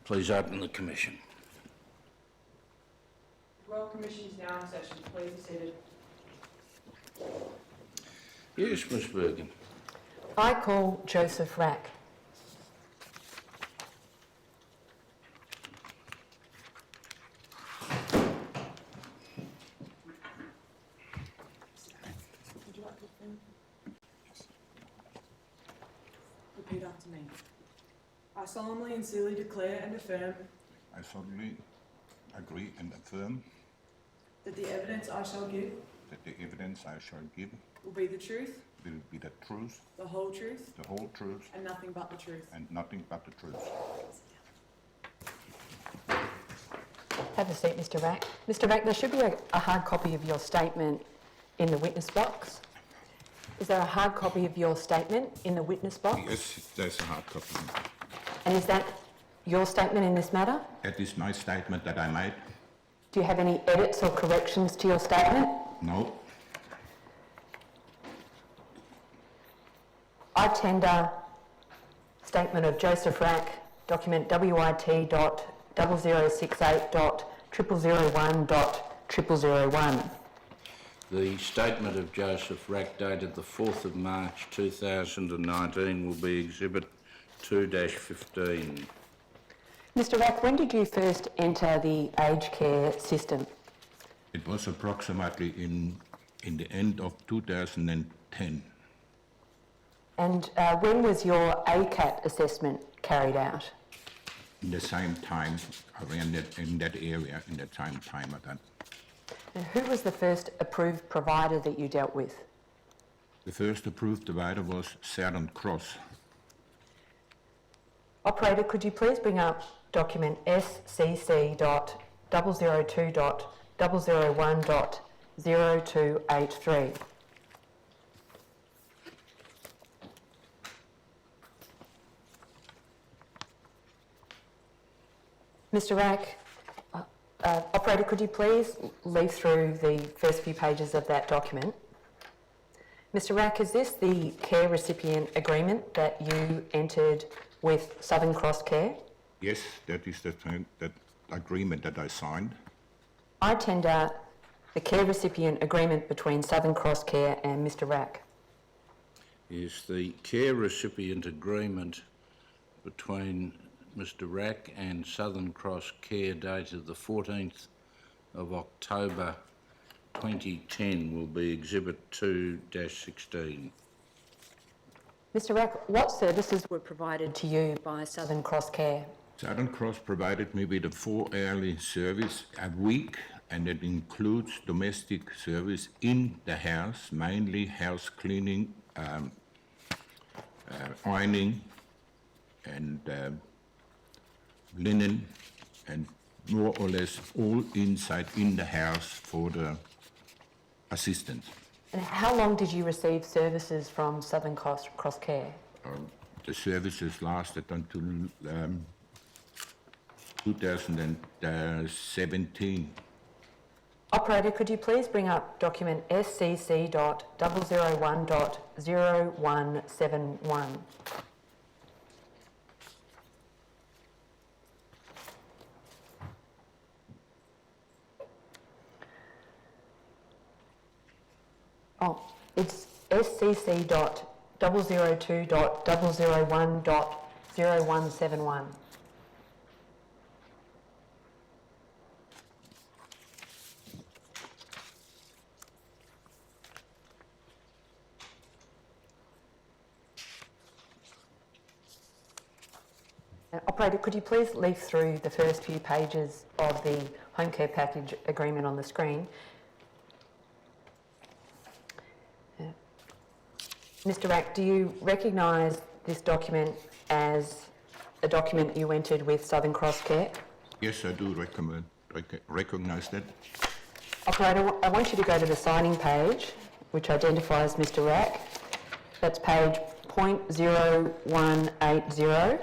Please open the commission. The Royal Commission is now in session. Please be seated. Yes, Ms Bergen. I call Joseph Rack. Would you like to affirm? Repeat after me. I solemnly and sincerely declare and affirm I solemnly agree and affirm that the evidence I shall give that the evidence I shall give will be the truth, will be the truth, the whole truth, the whole truth, and nothing but the truth. and nothing but the truth. Have a seat, Mr Rack. Mr Rack, there should be a hard copy of your statement in the witness box. Is there a hard copy of your statement in the witness box? Yes, there's a hard copy. And is that your statement in this matter? That is my statement that I made. Do you have any edits or corrections to your statement? No. I tender statement of Joseph Rack, document WIT.0068.001.001. The statement of Joseph Rack dated the 4th of March 2019 will be Exhibit 2-15. Mr Rack, when did you first enter the aged care system? It was approximately in the end of 2010. And when was your ACAT assessment carried out? In the same time, around that, in that area, in the same time of that. And who was the first approved provider that you dealt with? The first approved provider was Southern Cross. Operator, could you please bring up document SCC.002.001.0283? Mr Rack, operator, could you please leaf through the first few pages of that document? Mr Rack, is this the care recipient agreement that you entered with Southern Cross Care? Yes, that is that agreement that I signed. I tender the care recipient agreement between Southern Cross Care and Mr Rack. Is the care recipient agreement between Mr Rack and Southern Cross Care dated the 14th of October 2010 will be Exhibit 2-16. Mr Rack, what services were provided to you by Southern Cross Care? Southern Cross provided me with a 4-hourly service a week, and it includes domestic service in the house, mainly house cleaning, ironing, and linen, and more or less all inside in the house for the assistance. And how long did you receive services from Southern Cross Care? The services lasted until 2017. Operator, could you please bring up document SCC.001.0171? Oh, it's SCC.002.001.0171. Operator, could you please leaf through the first few pages of the home care package agreement on the screen? Mr Rack, do you recognise this document as a document you entered with Southern Cross Care? Yes, I do recognise that. Operator, I want you to go to the signing page, which identifies Mr Rack. That's page 0.0180.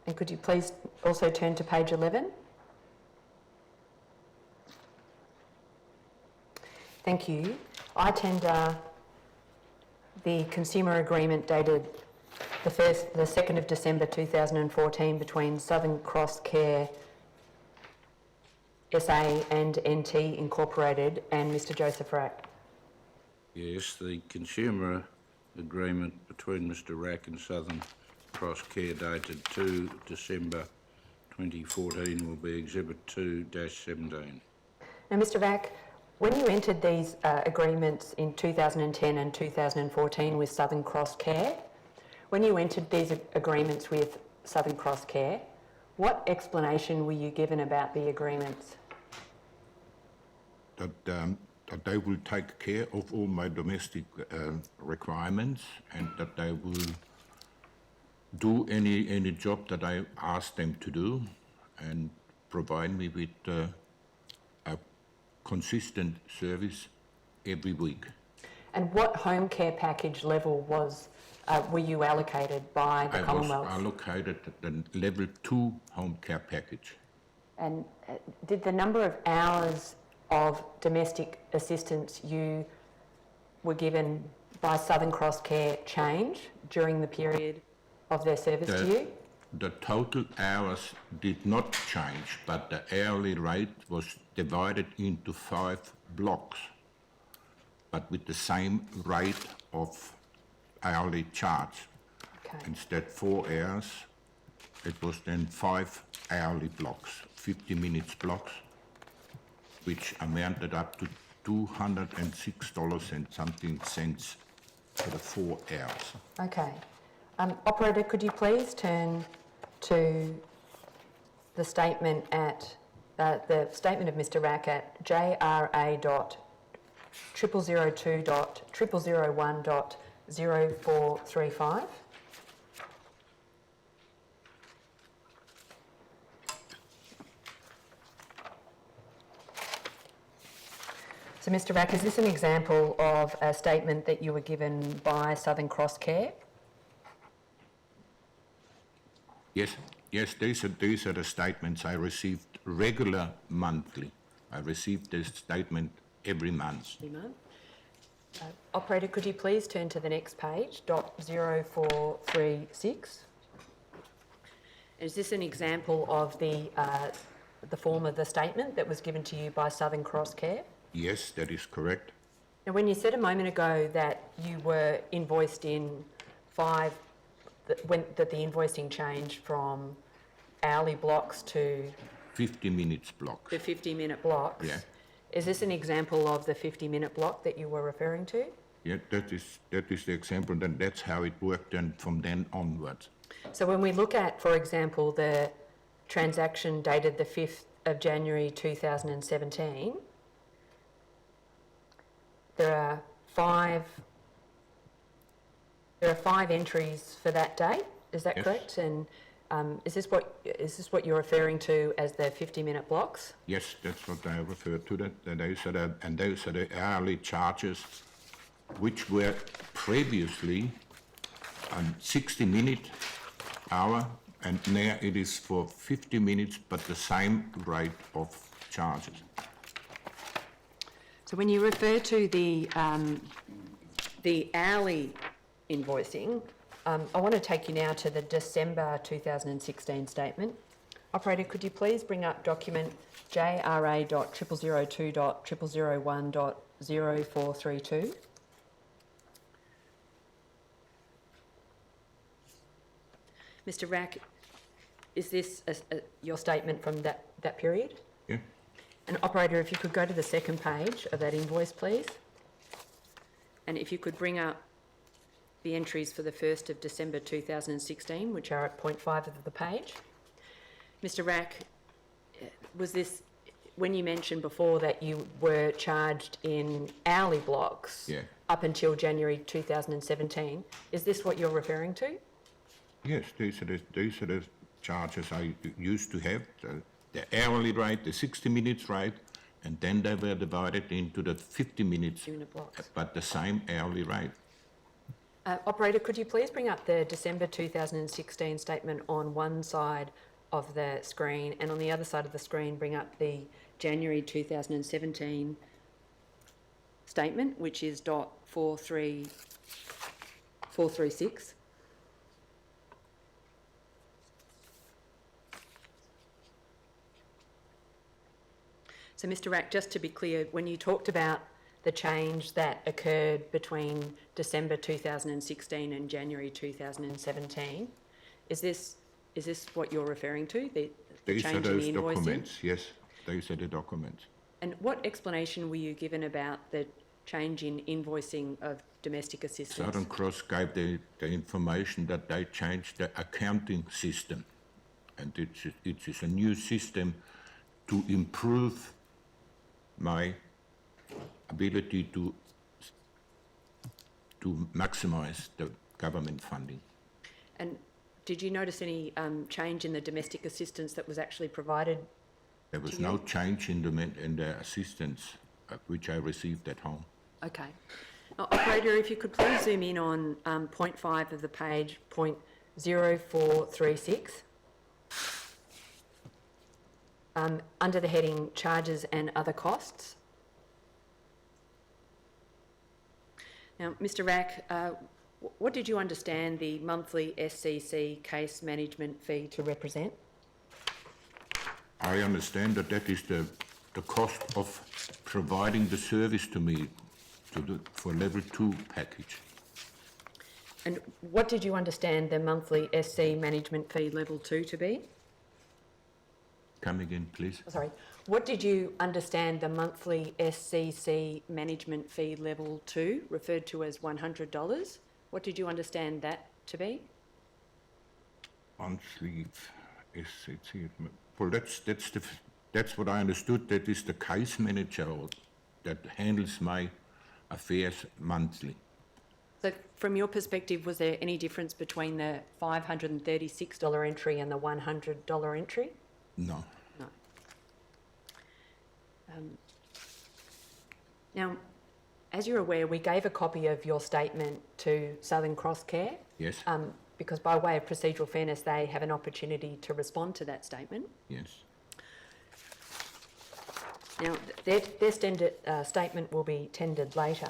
And could you please also turn to page 11. Thank you. I tender the consumer agreement dated the 2nd of December 2014 between Southern Cross Care SA and NT Incorporated and Mr Joseph Rack. Yes, the consumer agreement between Mr Rack and Southern Cross Care dated 2 December 2014 will be Exhibit 2-17. Now, Mr Rack, when you entered these agreements in 2010 and 2014 with Southern Cross Care, when you entered these agreements with Southern Cross Care, what explanation were you given about the agreements? That they will take care of all my domestic requirements, and that they will do any job that I ask them to do, and provide me with a consistent service every week. And what home care package level were you allocated by the Commonwealth? I was allocated at the level 2 home care package. And did the number of hours of domestic assistance you were given by Southern Cross Care change during the period of their service to you? The total hours did not change, but the hourly rate was divided into 5 blocks, but with the same rate of hourly charge. Okay. Instead 4 hours, it was then 5 hourly blocks, 50 minutes blocks, which amounted up to $206 and something cents for the 4 hours. Okay. Operator, could you please turn to the statement at the statement of Mr Rack at JRA.002.001.0435. So, Mr Rack, is this an example of a statement that you were given by Southern Cross Care? Yes, these are the statements I received regular monthly. I received this statement every month. Operator, could you please turn to the next page, .0436? Is this an example of the form of the statement that was given to you by Southern Cross Care? Yes, that is correct. Now, when you said a moment ago that you were invoiced in that the invoicing changed from hourly blocks to 50 minutes blocks. the 50-minute blocks. Yeah. Is this an example of the 50-minute block that you were referring to? Yeah, that is the example, and that's how it worked and from then onwards. So when we look at, for example, the transaction dated the 5th of January 2017, there are five entries for that date. Is that Yes. correct? And is this what you're referring to as the 50-minute blocks? Yes, that's what I refer to. Those are the hourly charges, which were previously 60-minute hour, and now it is for 50 minutes, but the same rate of charges. So when you refer to the hourly invoicing, I want to take you now to the December 2016 statement. Operator, could you please bring up document JRA.0002.001.0432? Mr Rack, is this your statement from that period? Yeah. And operator, if you could go to the second page of that invoice, please. And if you could bring up the entries for the 1st of December 2016, which are at point 5 of the page. Mr Rack, was this, when you mentioned before that you were charged in hourly blocks up until January 2017, is this what you're referring to? Yes, these are the charges I used to have, the hourly rate, the 60 minutes rate, and then they were divided into the 50 minutes, blocks. but the same hourly rate. Operator, could you please bring up the December 2016 statement on one side of the screen, and on the other side of the screen, bring up the January 2017 statement, which is .436. So, Mr. Rack, just to be clear, when you talked about the change that occurred between December 2016 and January 2017, is this what you're referring to, the These are change in those the invoicing? documents, yes, these are the documents. And what explanation were you given about the change in invoicing of domestic assistance? Southern Cross gave the information that they changed the accounting system, and it is a new system to improve my ability to maximise the government funding. And did you notice any change in the domestic assistance that was actually provided? There was no change in the assistance which I received at home. Okay. Now, operator, if you could please zoom in on point 5 of the page, point 0436. Under the heading Charges and Other Costs. Now, Mr. Rack, what did you understand the monthly SCC case management fee to represent? I understand that is the cost of providing the service to me for level 2 package. And what did you understand the monthly SC management fee level 2 to be? Come again, please. Sorry. What did you understand the monthly SCC management fee level 2, referred to as $100? What did you understand that to be? Monthly SCC. Well, that's what I understood. That is the case manager that handles my affairs monthly. So from your perspective, was there any difference between the $536 entry and the $100 entry? No. No. Now, as you're aware, we gave a copy of your statement to Southern Cross Care. Yes. Because by way of procedural fairness, they have an opportunity to respond to that statement. Yes. Now, their statement will be tendered later.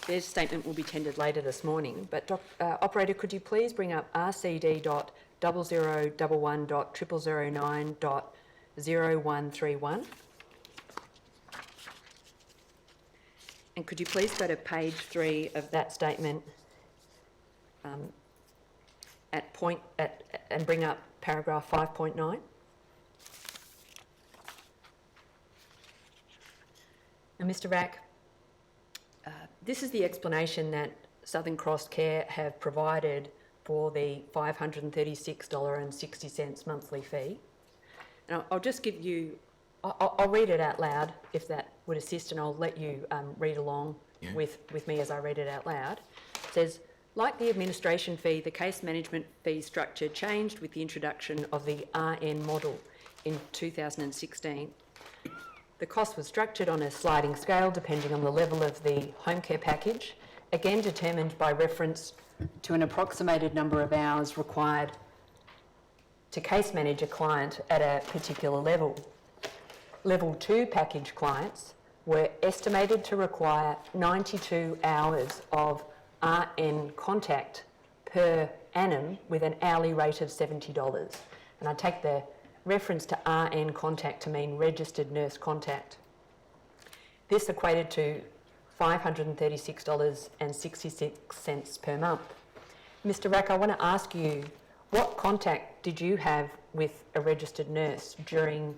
Their statement will be tendered later this morning. But, operator, could you please bring up RCD.0011.0009.0131? And could you please go to page 3 of that statement and bring up paragraph 5.9? Now, Mr. Rack, this is the explanation that Southern Cross Care have provided for the $536.60 monthly fee. And I'll just give you, I'll read it out loud if that would assist, and I'll let you read along with me as I read it out loud. It says, like the administration fee, the case management fee structure changed with the introduction of the RN model in 2016. The cost was structured on a sliding scale depending on the level of the home care package, again determined by reference to an approximated number of hours required to case manage a client at a particular level. Level 2 package clients were estimated to require 92 hours of RN contact per annum with an hourly rate of $70. And I take the reference to RN contact to mean registered nurse contact. This equated to $536.66 per month. Mr. Rack, I want to ask you, what contact did you have with a registered nurse during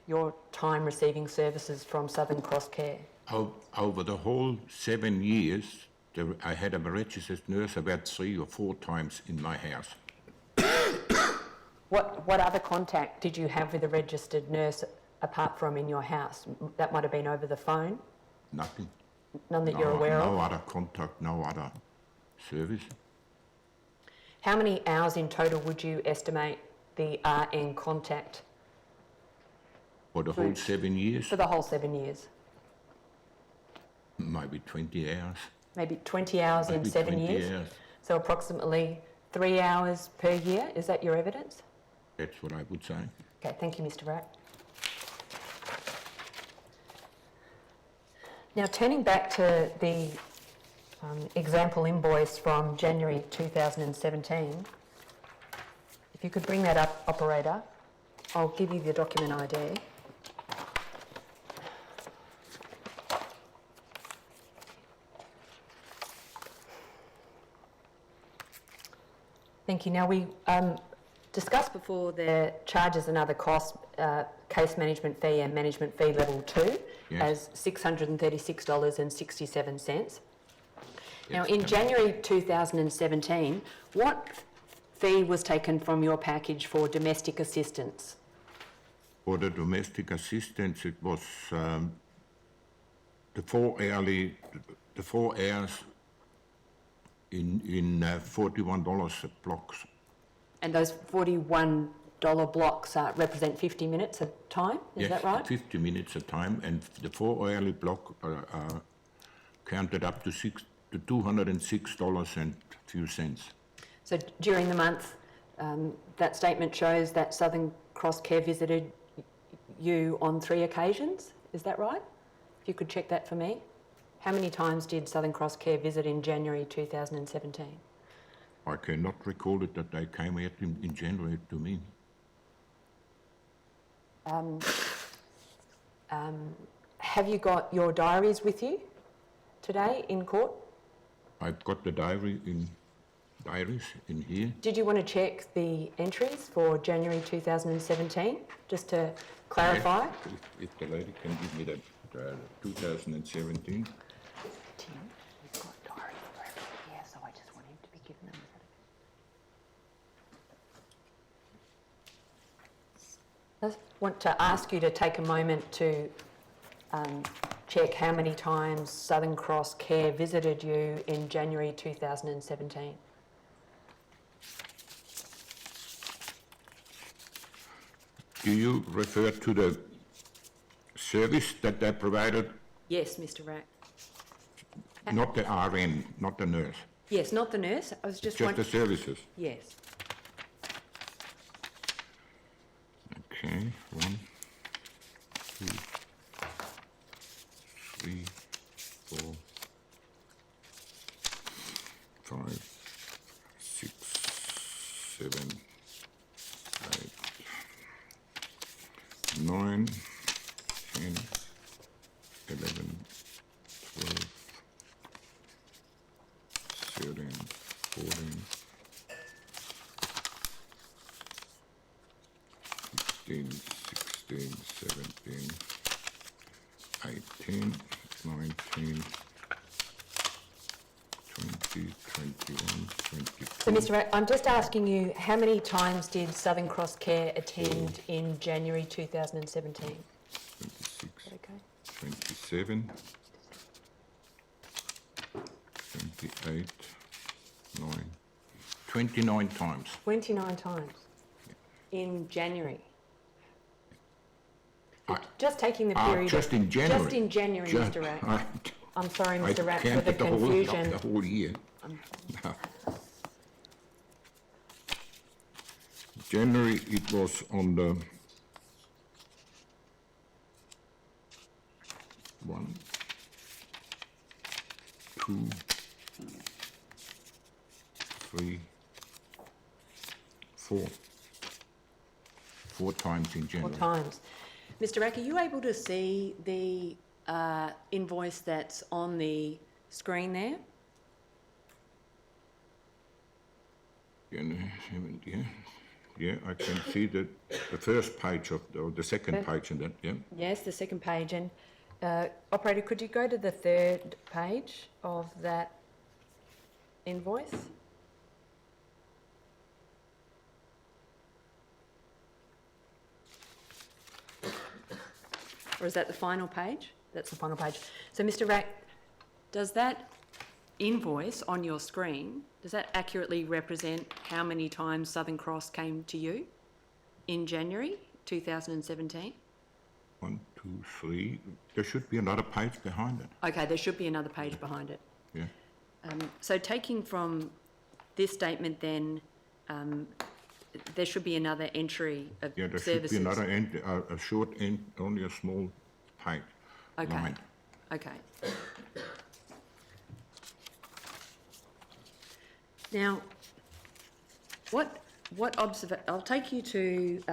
your time receiving services from Southern Cross Care? Over the whole 7 years, I had a registered nurse about 3 or 4 times in my house. What other contact did you have with a registered nurse apart from in your house? That might have been over the phone? Nothing. None that you're aware of? No other contact, no other service. How many hours in total would you estimate the RN contact? For the whole 7 years? For the whole 7 years? Maybe 20 hours. Maybe 20 hours in 7 years? Hours. So approximately 3 hours per year. Is that your evidence? That's what I would say. Okay, thank you, Mr. Rack. Now, turning back to the example invoice from January 2017, if you could bring that up, operator, I'll give you the document ID. Thank you. Now, we discussed before the charges and other costs, case management fee and management fee level 2 Yes. as $636.67. Now, Yes, in ma'am. January 2017, what fee was taken from your package for domestic assistance? For the domestic assistance, it was the 4 hours in $41 a block. And those $41 blocks represent 50 minutes of time, is that right? 50 minutes a time, and the 4 hourly block counted up to $206 and a few cents. So during the month, that statement shows that Southern Cross Care visited you on 3 occasions, is that right? If you could check that for me. How many times did Southern Cross Care visit in January 2017? I cannot recall it that they came out in January to me. Have you got your diaries with you today in court? I've got the diaries in here. Did you want to check the entries for January 2017, just to clarify? Yes, if the lady can give me that 2017. Tim, we've got diaries for everything here, so I just want him to be given them. I just want to ask you to take a moment to check how many times Southern Cross Care visited you in January 2017. Do you refer to the service that they provided? Yes, Mr. Rack. Not the RN, not the nurse, Yes, not the nurse. I was just just the services. Yes. Okay, 1, 2, 3, 4, 5, 6, 7, 8, 9, 10, 11, 12, 13, 14, 15, 16, 17, 18, 19, 20, 21, 22. So, Mr. Rack, I'm just asking you, how many times did Southern Cross Care attend in January 2017? 26, Okay. 27, 28, 9, 29 times. 29 times in January. I- Just taking the period. Just in January. Just in January, Just- Mr. Rack. I- I'm sorry, I Mr. Rack, for the counted the confusion. whole year. January, it was on the 1, 2, 3, 4. 4 times in 4 January. times. Mr. Rack, are you able to see the invoice that's on the screen there? January 7, yeah, I can see the first page of or the second page in that, yeah. Yes, the second page. And operator, could you go to the 3rd page of that invoice? Or is that the final page? That's the final page. So, Mr. Rack, does that invoice on your screen, does that accurately represent how many times Southern Cross came to you in January 2017? 1, 2, 3. There should be another page behind it. Okay, there should be another page behind it. Yeah. So taking from this statement then, there should be another entry of Yeah, there services. should be another end, a short end, only a small page. Okay, Line. okay. Now, I'll take you to,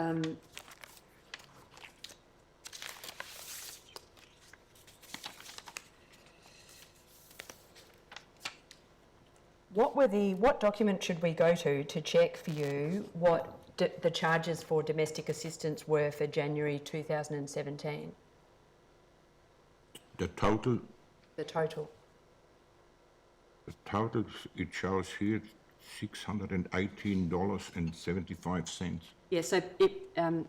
what document should we go to check for you what the charges for domestic assistance were for January 2017? The total, The total. it shows here $618.75. Yeah, so it, But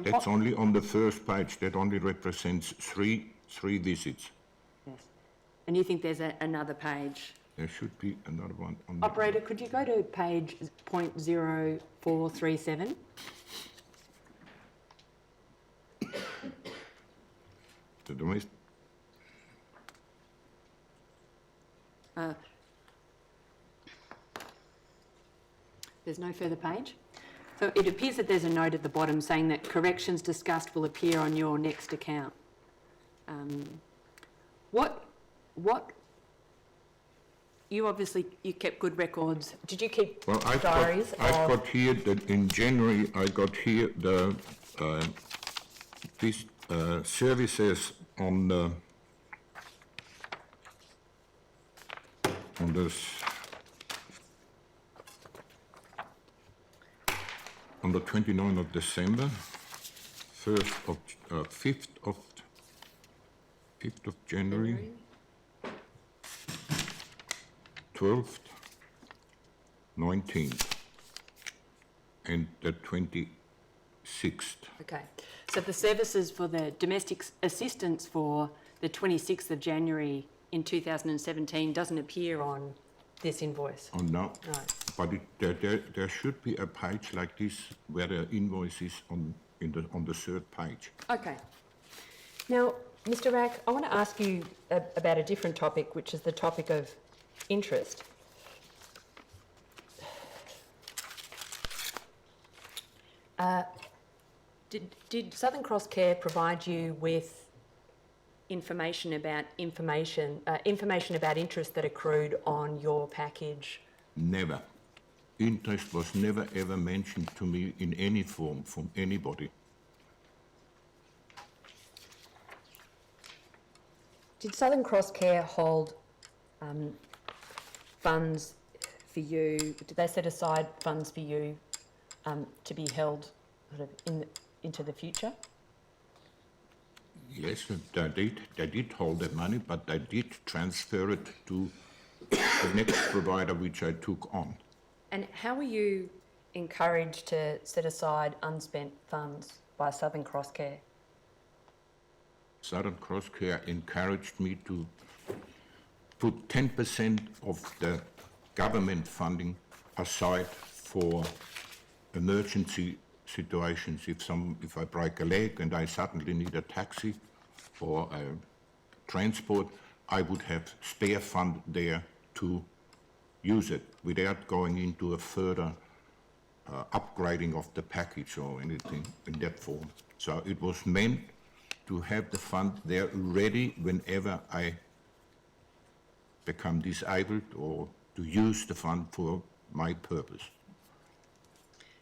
that's only on the first page. That only represents three visits. yes. And you think there's another page? There should be another one on the... Operator, could you go to page .0437? The domestic... There's no further page. So it appears that there's a note at the bottom saying that corrections discussed will appear on your next account. You kept good records. Did you keep Well, I've diaries? got here that in January I got here the these services on the on the 29th of December, 5th of January, 12th, 19th, and the 26th. Okay. So the services for the domestic assistance for the 26th of January in 2017 doesn't appear on this invoice. Oh, no. No. But there should be a page like this where the invoice is on the third page. Okay. Now, Mr. Rack, I want to ask you about a different topic, which is the topic of interest. Did Southern Cross Care provide you with information about interest that accrued on your package? Never. Interest was never ever mentioned to me in any form from anybody. Did Southern Cross Care hold funds for you? Did they set aside funds for you to be held sort of into the future? Yes, they did hold that money, but they did transfer it to the next provider which I took on. And how were you encouraged to set aside unspent funds by Southern Cross Care? Southern Cross Care encouraged me to put 10% of the government funding aside for emergency situations. If I break a leg and I suddenly need a taxi or a transport, I would have spare fund there to use it without going into a further upgrading of the package or anything in that form. So it was meant to have the fund there ready whenever I become disabled or to use the fund for my purpose.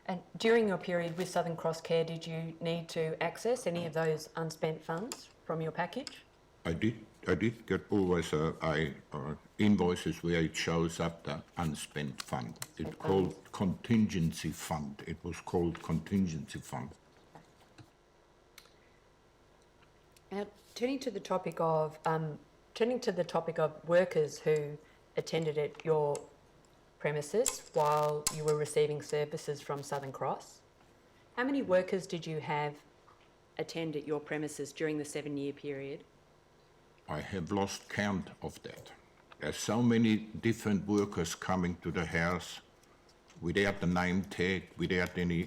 And during your period with Southern Cross Care, did you need to access any of those unspent funds from your package? I did get always invoices where it shows up the unspent fund. It's called contingency fund. It was called contingency fund. Now, turning to the topic of workers who attended at your premises while you were receiving services from Southern Cross, how many workers did you have attend at your premises during the 7-year period? I have lost count of that. There's so many different workers coming to the house without the name tag, without any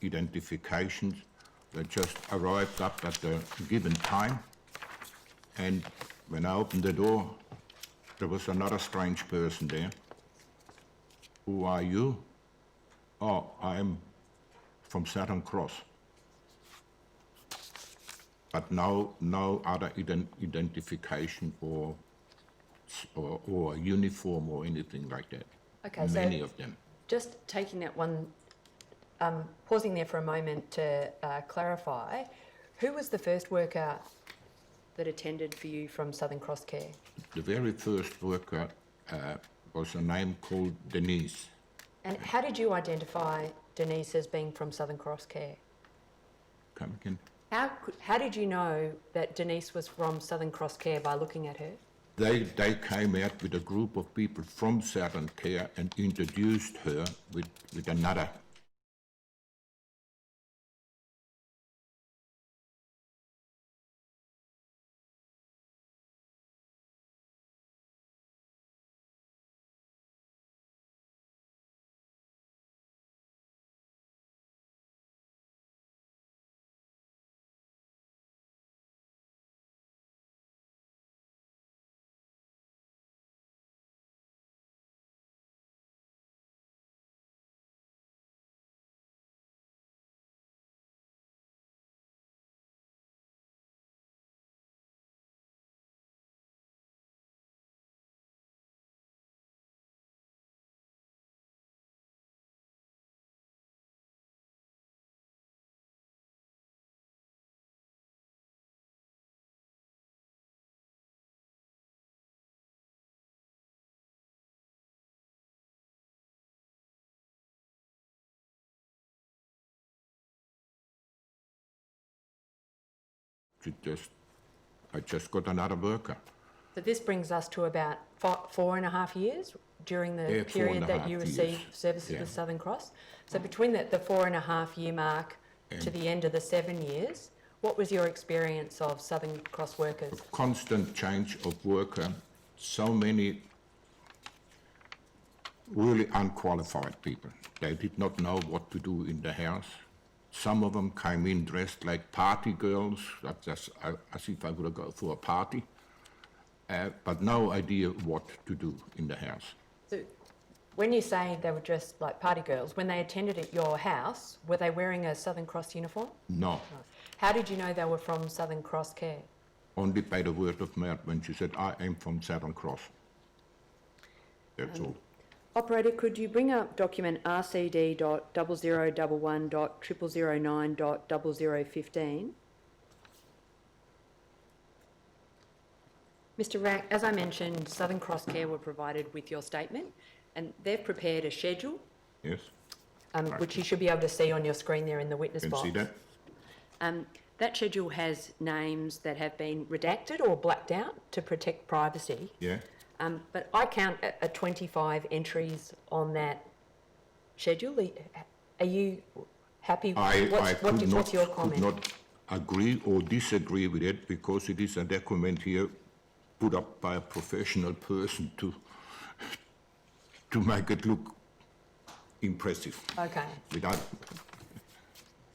identifications. They just arrived up at the given time, and when I opened the door, there was another strange person there. Who are you? Oh, I'm from Southern Cross. But no other identification or uniform or anything like that. Okay, Many so of them. just taking that one, pausing there for a moment to clarify, who was the first worker that attended for you from Southern Cross Care? The very first worker was a name called Denise. And how did you identify Denise as being from Southern Cross Care? Come again. How did you know that Denise was from Southern Cross Care by looking at her? They came out with a group of people from Southern Care and introduced her with another. I just got another worker. So this brings us to about 4.5 years during the Yeah, period that 4.5 you years. received services Yeah. with Southern Cross. So between the 4.5 year mark to the end of the 7 years, what was your experience of Southern Cross workers? Constant change of worker, so many really unqualified people. They did not know what to do in the house. Some of them came in dressed like party girls, as if I would go for a party, but no idea what to do in the house. So when you say they were dressed like party girls, when they attended at your house, were they wearing a Southern Cross uniform? No, How did you know they were from Southern Cross Care? only by the word of mouth when she said, I am from Southern Cross. That's all. Operator, could you bring up document RCD.0011.0009.0015? Mr. Rack, as I mentioned, Southern Cross Care were provided with your statement and they've prepared a schedule, Yes, which you should be able to see on your screen there in the witness can box. see that? That schedule has names that have been redacted or blacked out to protect privacy. Yeah. But I count 25 entries on that schedule. Are you happy? What's your could comment? not agree or disagree with it because it is a document here put up by a professional person to make it look impressive. Okay. Without,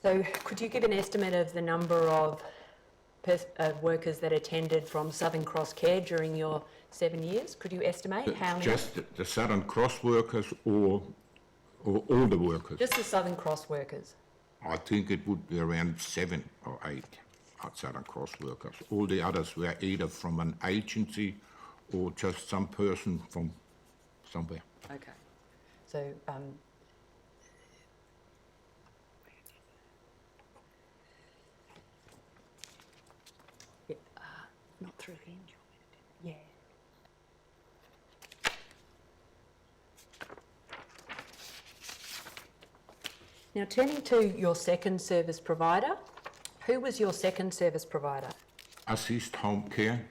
So could you give an estimate of the number of workers that attended from Southern Cross Care during your 7 years? Could you estimate how many? just the Southern Cross workers or all the workers? Just the Southern Cross workers. I think it would be around 7 or 8 Southern Cross workers. All the others were either from an agency or just some person from somewhere. Okay. So, yeah, not through him. Yeah. Now, turning to your second service provider, who was your second service provider? Assist Home Care.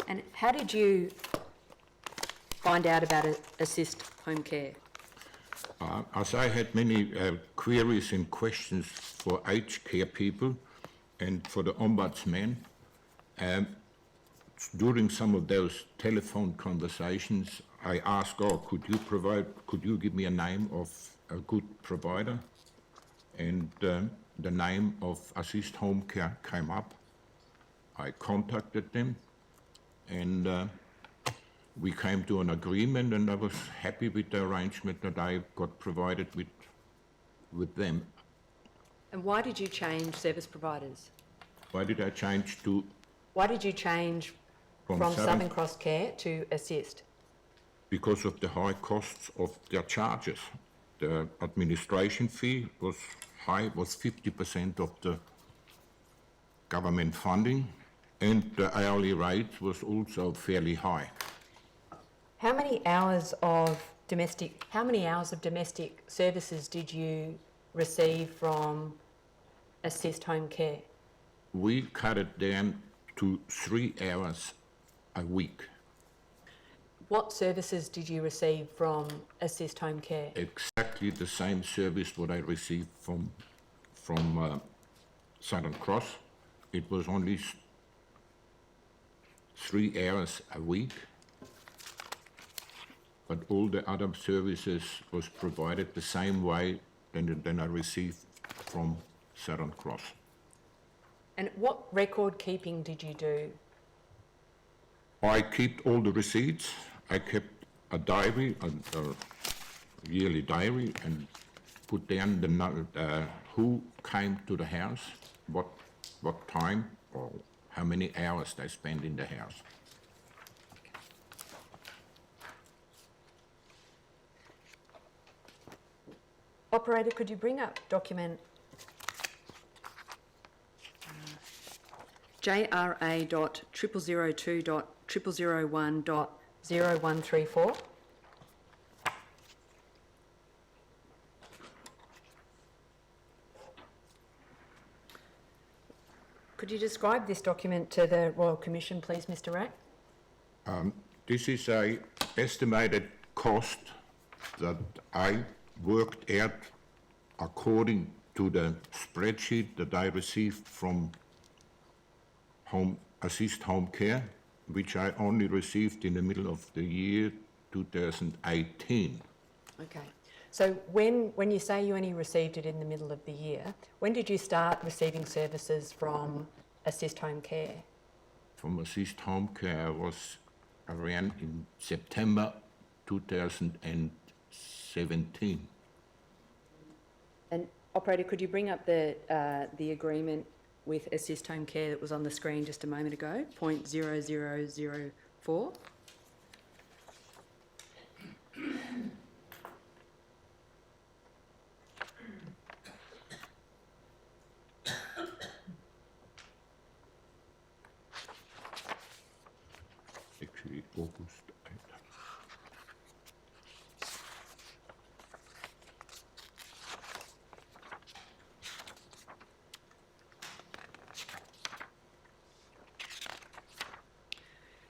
And how did you find out about Assist Home Care? As I had many queries and questions for aged care people and for the Ombudsman, during some of those telephone conversations, I asked, could you give me a name of a good provider? And the name of Assist Home Care came up. I contacted them and we came to an agreement, and I was happy with the arrangement that I got provided with them. And why did you change service providers? Why did I change to Why did you change from from Southern Cross Care to Assist? Because of the high costs of their charges. The administration fee was high, was 50% of the government funding, and the hourly rate was also fairly high. How many hours of domestic services did you receive from Assist Home Care? We cut it down to 3 hours a week. What services did you receive from Assist Home Care? Exactly the same service what I received from Southern Cross. It was only 3 hours a week, but all the other services was provided the same way than I received from Southern Cross. And what record keeping did you do? I kept all the receipts. I kept a diary, a yearly diary, and put down who came to the house, what time, or how many hours they spent in the house. Operator, could you bring up document JRA.002.001.0134? Could you describe this document to the Royal Commission, please, Mr. Rack? This is a estimated cost that I worked out according to the spreadsheet that I received from Assist Home Care, which I only received in the middle of the year 2018. Okay. So when you say you only received it in the middle of the year, when did you start receiving services from Assist Home Care? From Assist Home Care was around in September 2017. And operator, could you bring up the agreement with Assist Home Care that was on the screen just a moment ago, point 0004? Actually, August 8.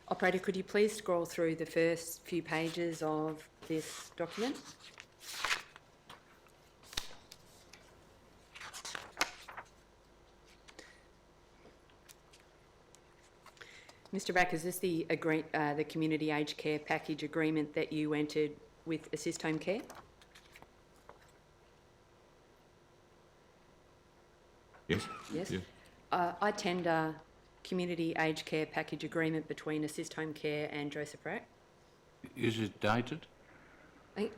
Operator, could you please scroll through the first few pages of this document? Mr. Rack, is this the community aged care package agreement that you entered with Assist Home Care? Yes? Yes. Yes. I tender community aged care package agreement between Assist Home Care and Joseph Rack. Is it dated? I think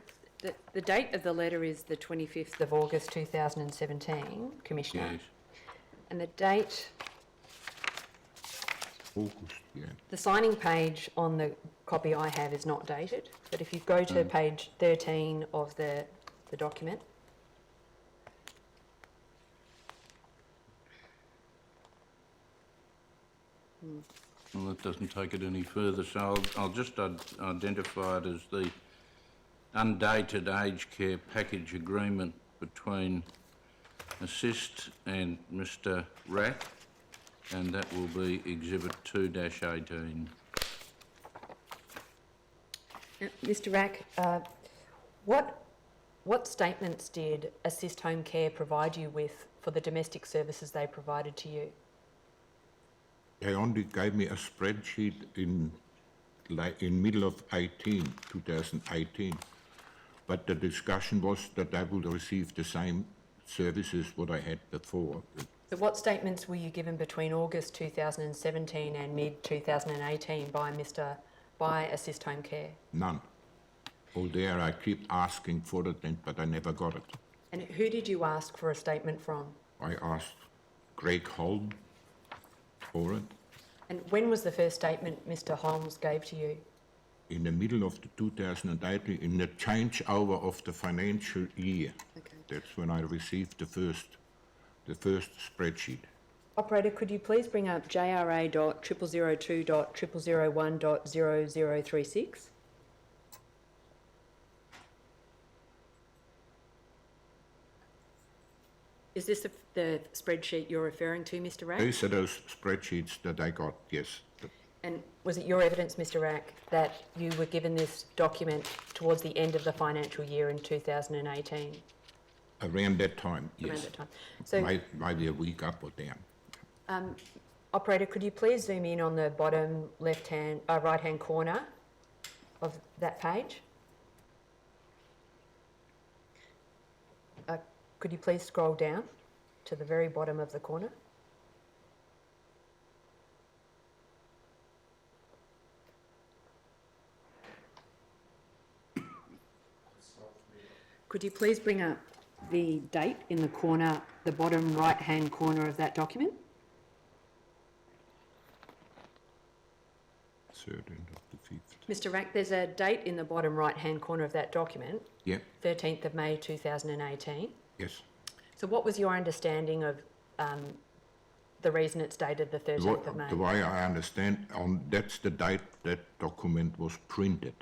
the date of the letter is the 25th of August 2017, Commissioner. Yes. And the date, August, yeah. the signing page on the copy I have is not dated, but if you go to page 13 of the document, Well, that doesn't take it any further, so I'll just identify it as the undated aged care package agreement between Assist and Mr. Rack, and that will be Exhibit 2-18. Mr. Rack, what statements did Assist Home Care provide you with for the domestic services they provided to you? They only gave me a spreadsheet in middle of 2018, but the discussion was that I would receive the same services what I had before. So what statements were you given between August 2017 and mid-2018 by Mr. by Assist Home Care? None. All there, I keep asking for it, but I never got it. And who did you ask for a statement from? I asked Greg Holm for it And when was the first statement Mr Holmes gave to you? in the middle of the 2018, in the changeover of the financial year. Okay. That's when I received the first spreadsheet. Operator, could you please bring up JRA.002.001.0036? Is this the spreadsheet you're referring to, Mr Rack? These are those spreadsheets that I got, yes. And was it your evidence, Mr Rack, that you were given this document towards the end of the financial year in 2018? Around that time, yes. Around that time. So, Maybe a week up or down. Operator, could you please zoom in on the bottom right-hand corner of that page? Could you please scroll down to the very bottom of the corner? Could you please bring up the date in the corner, the bottom right-hand corner of that document? 13th of the 5th. Mr Rack, there's a date in the bottom right-hand corner of that document, Yep, 13th of May 2018. yes. So what was your understanding of the reason it's dated the 13th of May? The way I understand, that's the date that document was printed.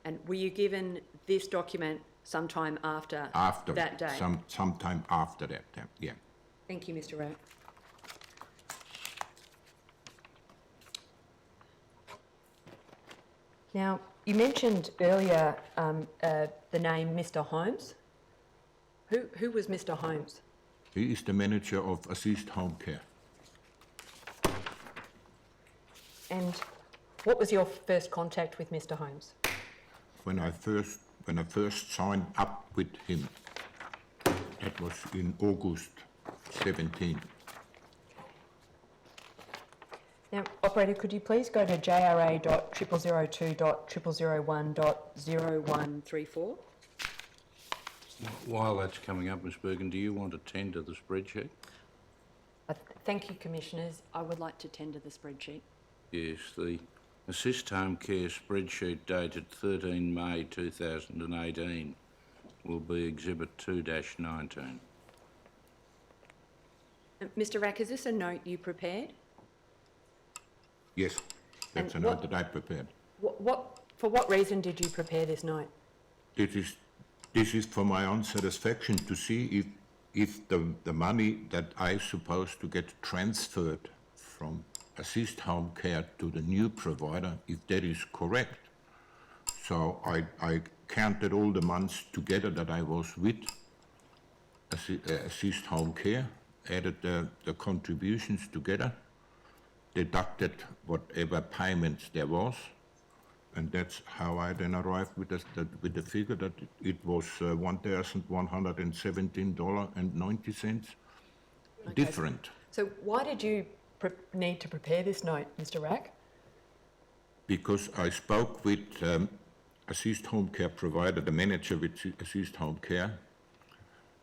And were you given this document sometime after After that date? sometime after that time, yeah. Thank you, Mr Rack. Now, you mentioned earlier the name Mr Holmes. Who was Mr Holmes? He is the manager of Assist Home Care. And what was your first contact with Mr Holmes? When I first signed up with him, that was in August 17. Now, operator, could you please go to JRA.0002.001.0134? While that's coming up, Ms Bergen, do you want to tender the spreadsheet? Thank you, Commissioners. I would like to tender the spreadsheet. Yes, the Assist Home Care spreadsheet dated 13 May 2018 will be Exhibit 2-19. Mr Rack, is this a note you prepared? Yes, that's a And note that I prepared. For what reason did you prepare this note? This is for my own satisfaction to see if the money that I supposed to get transferred from Assist Home Care to the new provider, if that is correct. So I counted all the months together that I was with Assist Home Care, added the contributions together, deducted whatever payments there was, and that's how I then arrived with the figure that it was $1,117.90 different. So why did you need to prepare this note, Mr Rack? Because I spoke with Assist Home Care provider, the manager with Assist Home Care,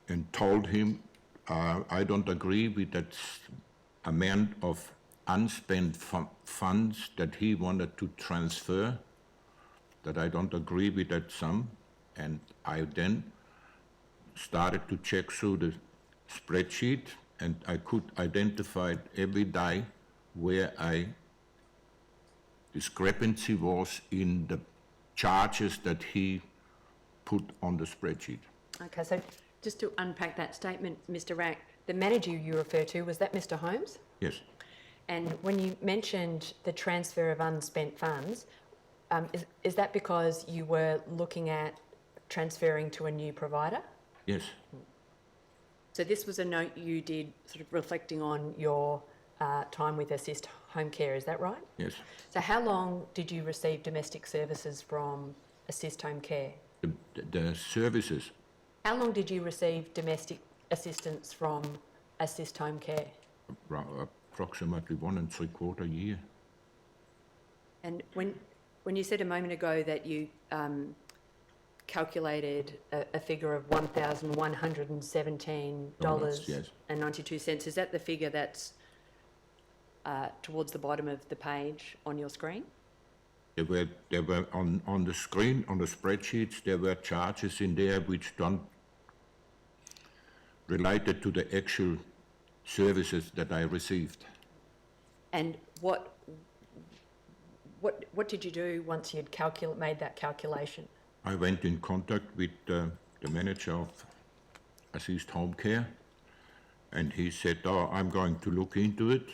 and told him I don't agree with that amount of unspent funds that he wanted to transfer, that I don't agree with that sum, and I then started to check through the spreadsheet, and I could identify every day where discrepancy was in the charges that he put on the spreadsheet. Okay, so just to unpack that statement, Mr Rack, the manager you refer to, was that Mr Holmes? Yes. And when you mentioned the transfer of unspent funds, is that because you were looking at transferring to a new provider? Yes. So this was a note you did sort of reflecting on your time with Assist Home Care, is that right? Yes. So how long did you receive domestic services from Assist Home Care? The services, How long did you receive domestic assistance from Assist Home Care? approximately 1 3/4 year. And when you said a moment ago that you calculated a figure of $1,117 Yes. and 92 cents, is that the figure that's towards the bottom of the page on your screen? There were on the screen, on the spreadsheets, there were charges in there which don't related to the actual services that I received. And what did you do once you'd made that calculation? I went in contact with the manager of Assist Home Care, and he said, "Oh, I'm going to look into it."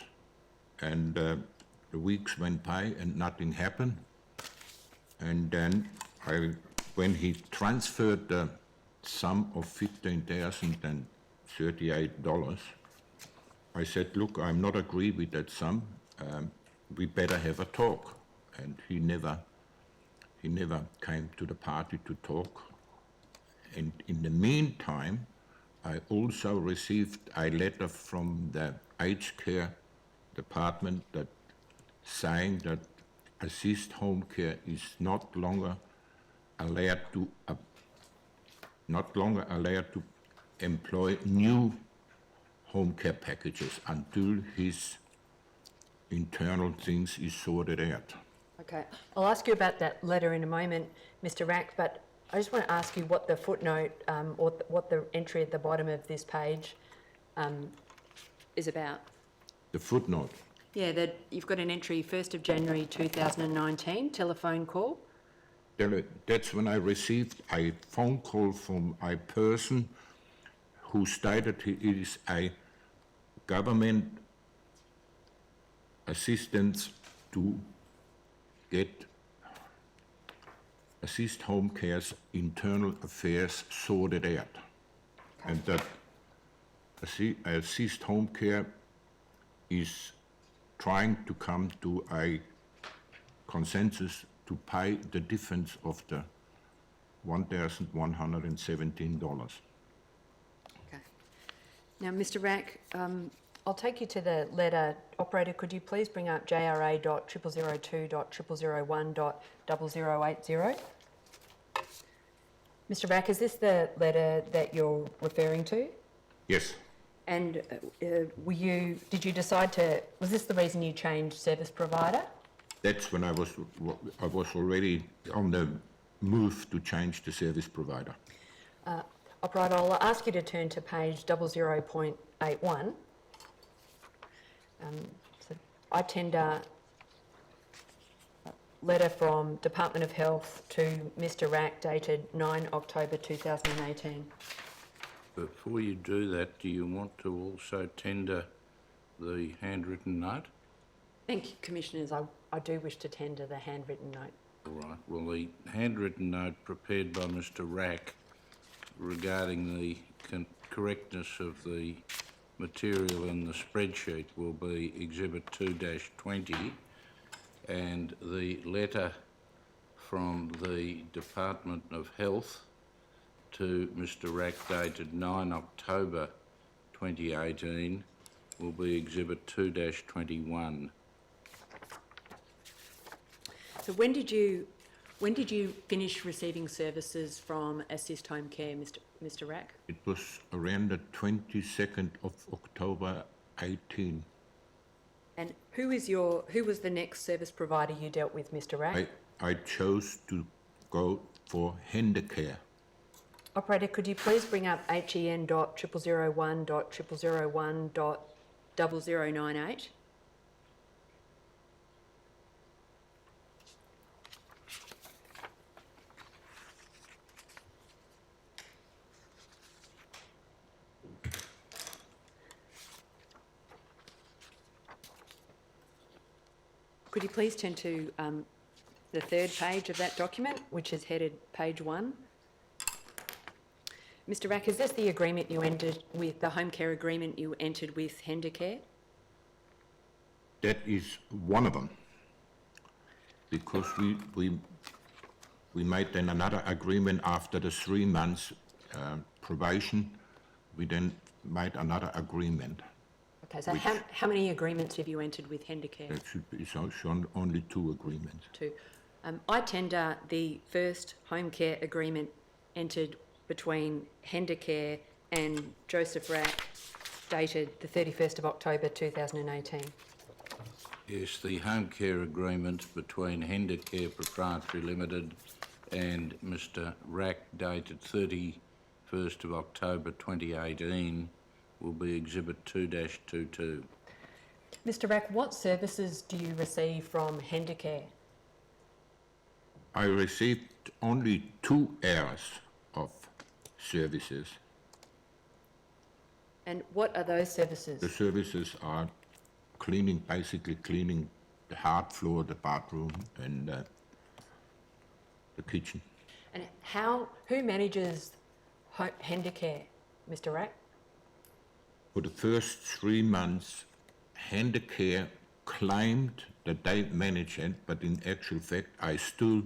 And the weeks went by and nothing happened. And then when he transferred the sum of $15,038, I said, "Look, I'm not agree with that sum. We better have a talk." And he never came to the party to talk. And in the meantime, I also received a letter from the aged care department that saying that Assist Home Care is not longer allowed to employ new home care packages until his internal things is sorted out. Okay, I'll ask you about that letter in a moment, Mr. Rack, but I just want to ask you what the footnote or what the entry at the bottom of this page is about. The footnote. Yeah, that you've got an entry 1st of January 2019, telephone call. That's when I received a phone call from a person who stated he is a government assistance to get Assist Home Care's internal affairs sorted out. And that Assist Home Care is trying to come to a consensus to pay the difference of the $1,117. Okay. Now, Mr. Rack, I'll take you to the letter. Operator, could you please bring up JRA.002.001.0080? Mr. Rack, is this the letter that you're referring to? Yes. And did you decide to, was this the reason you changed service provider? That's when I was already on the move to change the service provider. Operator, I'll ask you to turn to page 00.81. So I tender a letter from Department of Health to Mr. Rack dated 9 October 2018. Before you do that, do you want to also tender the handwritten note? Thank you, Commissioners. I do wish to tender the handwritten note. All right. Well, the handwritten note prepared by Mr. Rack regarding the correctness of the material in the spreadsheet will be Exhibit 2-20, and the letter from the Department of Health to Mr. Rack dated 9 October 2018 will be Exhibit 2-21. So when did you finish receiving services from Assist Home Care, Mr. Rack? It was around the 22nd of October 18. And who was the next service provider you dealt with, Mr. Rack? I chose to go for Handicare. Operator, could you please bring up HEN.0001.001.0098? Could you please turn to the third page of that document, which is headed page 1? Mr. Rack, is this the agreement you entered with, the home care agreement you entered with Handicare? That is one of them, because we made then another agreement after the 3 months probation. We then made another agreement. Okay, so Which- how many agreements have you entered with Hendicare? That should be shown only 2 agreements. Two. I tender the first home care agreement entered between Hendicare and Joseph Rack, dated the 31st of October 2018. Yes, the home care agreement between Hendicare Proprietary Limited and Mr Rack dated 31st of October 2018 will be Exhibit 2-22. Mr Rack, what services do you receive from Hendicare? I received only 2 areas of services. And what are those services? The services are cleaning, basically cleaning the hard floor, the bathroom and the kitchen. And who manages Hendicare, Mr Rack? For the first 3 months, Hendicare claimed that they managed it, but in actual fact, I still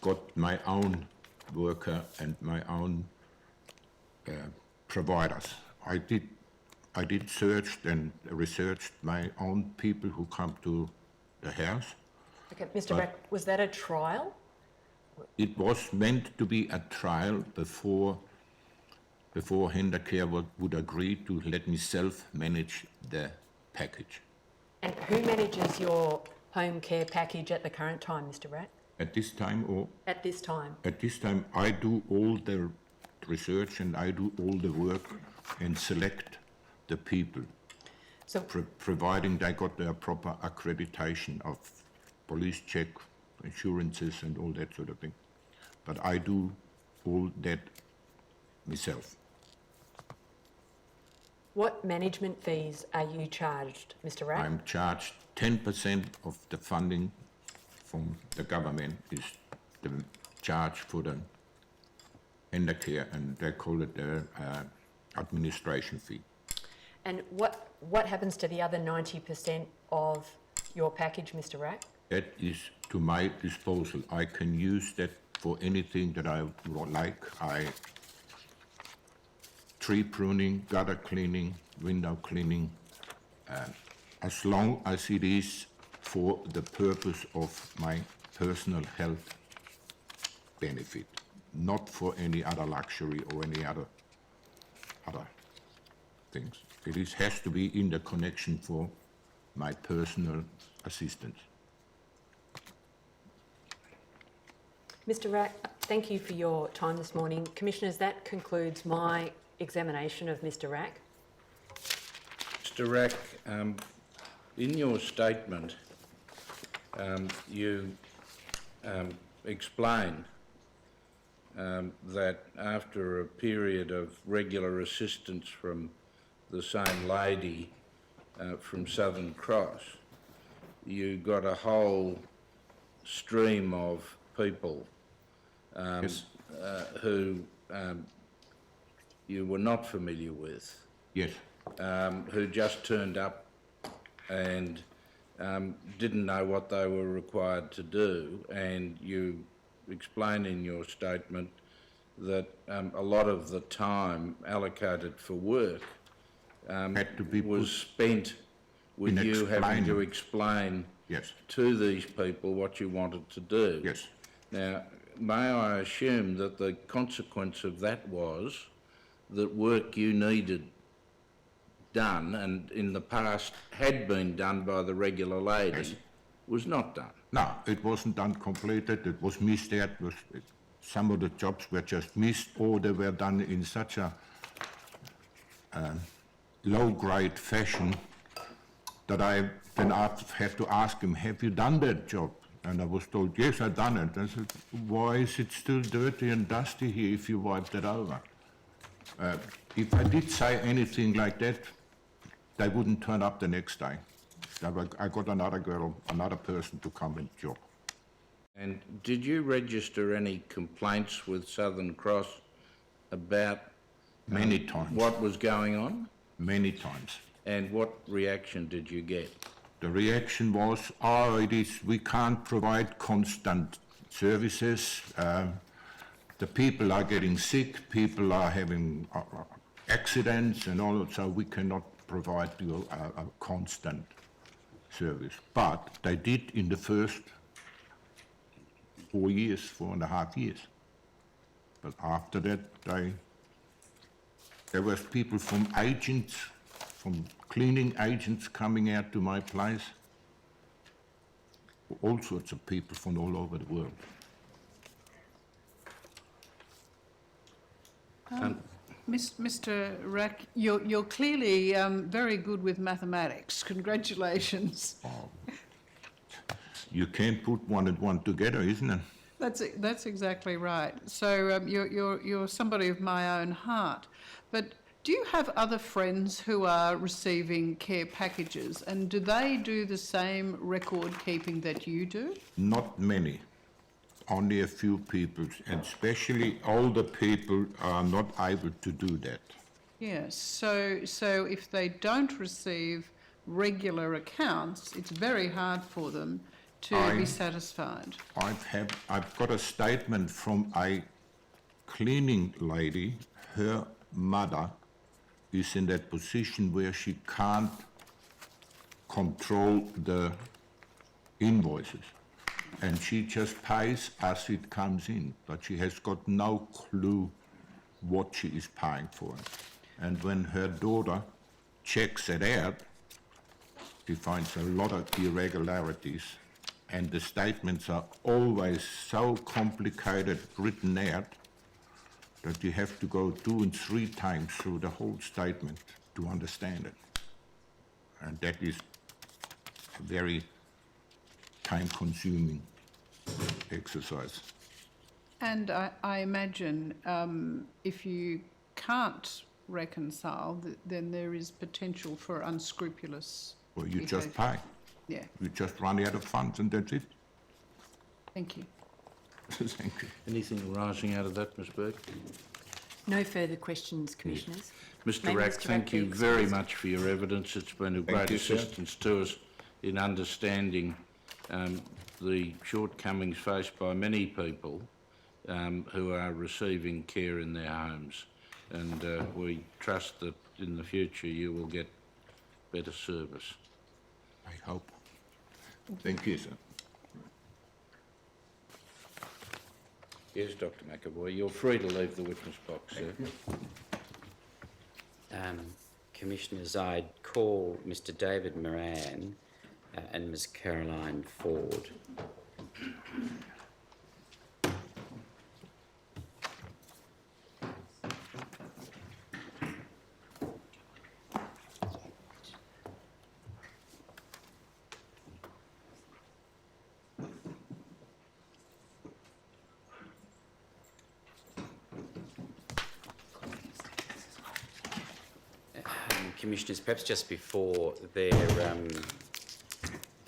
got my own worker and my own providers. I did search and researched my own people who come to the house. Okay, Mr Rack, was that a trial? It was meant to be a trial before Hendicare would agree to let me self-manage the package. And who manages your home care package at the current time, Mr Rack? At this time, At this time? At this time, I do all the research and I do all the work and select the people, So, providing they got their proper accreditation of police check, insurances and all that sort of thing. But I do all that myself. what management fees are you charged, Mr Rack? I'm charged 10% of the funding from the government is the charge for the Hendicare, and they call it the administration fee. And what happens to the other 90% of your package, Mr Rack? That is to my disposal. I can use that for anything that I would like. Tree pruning, gutter cleaning, window cleaning, as long as it is for the purpose of my personal health benefit, not for any other luxury or any other things. It has to be in the connection for my personal assistance. Mr Rack, thank you for your time this morning. Commissioners, that concludes my examination of Mr Rack. Mr Rack, in your statement, you explain that after a period of regular assistance from the same lady from Southern Cross, you got a whole stream of people Yes. who you were not familiar with, Yes. who just turned up and didn't know what they were required to do, and you explain in your statement that a lot of the time allocated for work Had to be was put spent with in you having to explaining. explain Yes. to these people what you wanted to do. Yes. Now, may I assume that the consequence of that was that work you needed done and in the past had been done by the regular lady was not done? No, it wasn't done completed. It was missed out. Some of the jobs were just missed, or they were done in such a low-grade fashion that I then had to ask him, "Have you done that job?" And I was told, "Yes, I've done it." I said, "Why is it still dirty and dusty here if you wiped it over?" If I did say anything like that, they wouldn't turn up the next day. I got another person to come and job. And did you register any complaints with Southern Cross about Many times. what was going on? Many times. And what reaction did you get? The reaction was, we can't provide constant services. The people are getting sick, people are having accidents and all, so we cannot provide you a constant service. But they did in the first 4.5 years. But after that, there was people from agents, from cleaning agents coming out to my place. All sorts of people from all over the world. Mr. Rack, you're clearly very good with mathematics. Congratulations. You can't put one and one together, isn't it? That's exactly right. So you're somebody of my own heart. But do you have other friends who are receiving care packages, and do they do the same record keeping that you do? Not many. Only a few people, and especially older people are not able to do that. Yes. So if they don't receive regular accounts, it's very hard for them to be satisfied. I've got a statement from a cleaning lady. Her mother is in that position where she can't control the invoices. And she just pays as it comes in, but she has got no clue what she is paying for. And when her daughter checks it out, she finds a lot of irregularities, and the statements are always so complicated, written out, that you have to go 2 and 3 times through the whole statement to understand it. And that is a very time-consuming exercise. And I imagine if you can't reconcile, then there is potential for unscrupulous Well, you behaviour. just pay. Yeah, You just run out of funds and that's it. thank you. Thank you. Anything arising out of that, Ms Burke? No further questions, Commissioners. Mr May Rack, Mr. thank you Rack be very excused. much for your evidence. It's been of great you, sir. assistance to us in understanding the shortcomings faced by many people who are receiving care in their homes. And we trust that in the future you will get better service. I hope. Thank you, sir. Yes, Dr McAvoy, you're free to leave the witness box, sir. Commissioners, I'd call Mr David Moran and Ms Caroline Ford. Commissioners, perhaps just before they're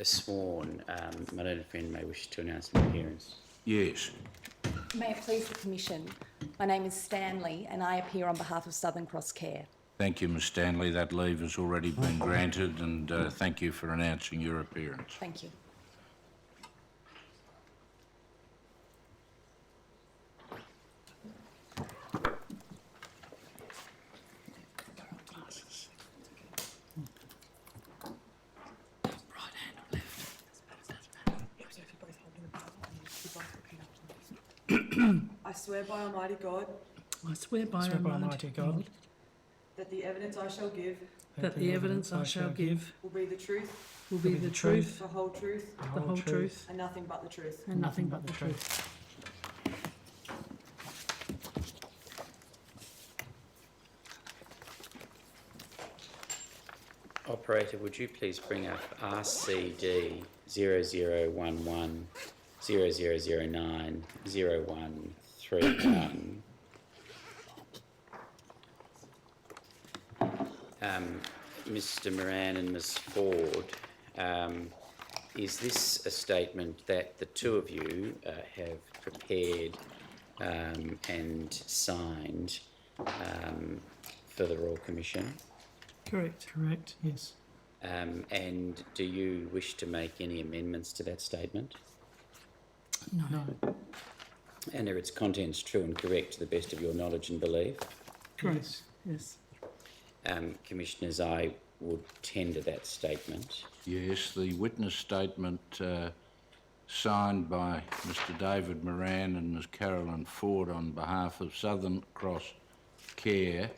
sworn, my learned friend may wish to announce an appearance. Yes. May it please the Commission, my name is Stanley and I appear on behalf of Southern Cross Care. Thank you, Ms Stanley. That leave has already been granted, and thank you for announcing your appearance. Thank you. I swear by Almighty God I swear by Almighty God that the evidence I shall give that the evidence I shall give will be the truth, will be the truth, the whole truth, the whole truth, and nothing but the truth. and nothing but the truth. Operator, would you please bring up RCD 0011 0009 0131. Mr Moran and Ms Ford, is this a statement that the two of you have prepared and signed for the Royal Commission? Correct. Correct, yes. And do you wish to make any amendments to that statement? No. And are its contents true and correct to the best of your knowledge and belief? Correct, yes. Commissioners, I would tender that statement. Yes, the witness statement signed by Mr David Moran and Ms Carolyn Ford on behalf of Southern Cross Care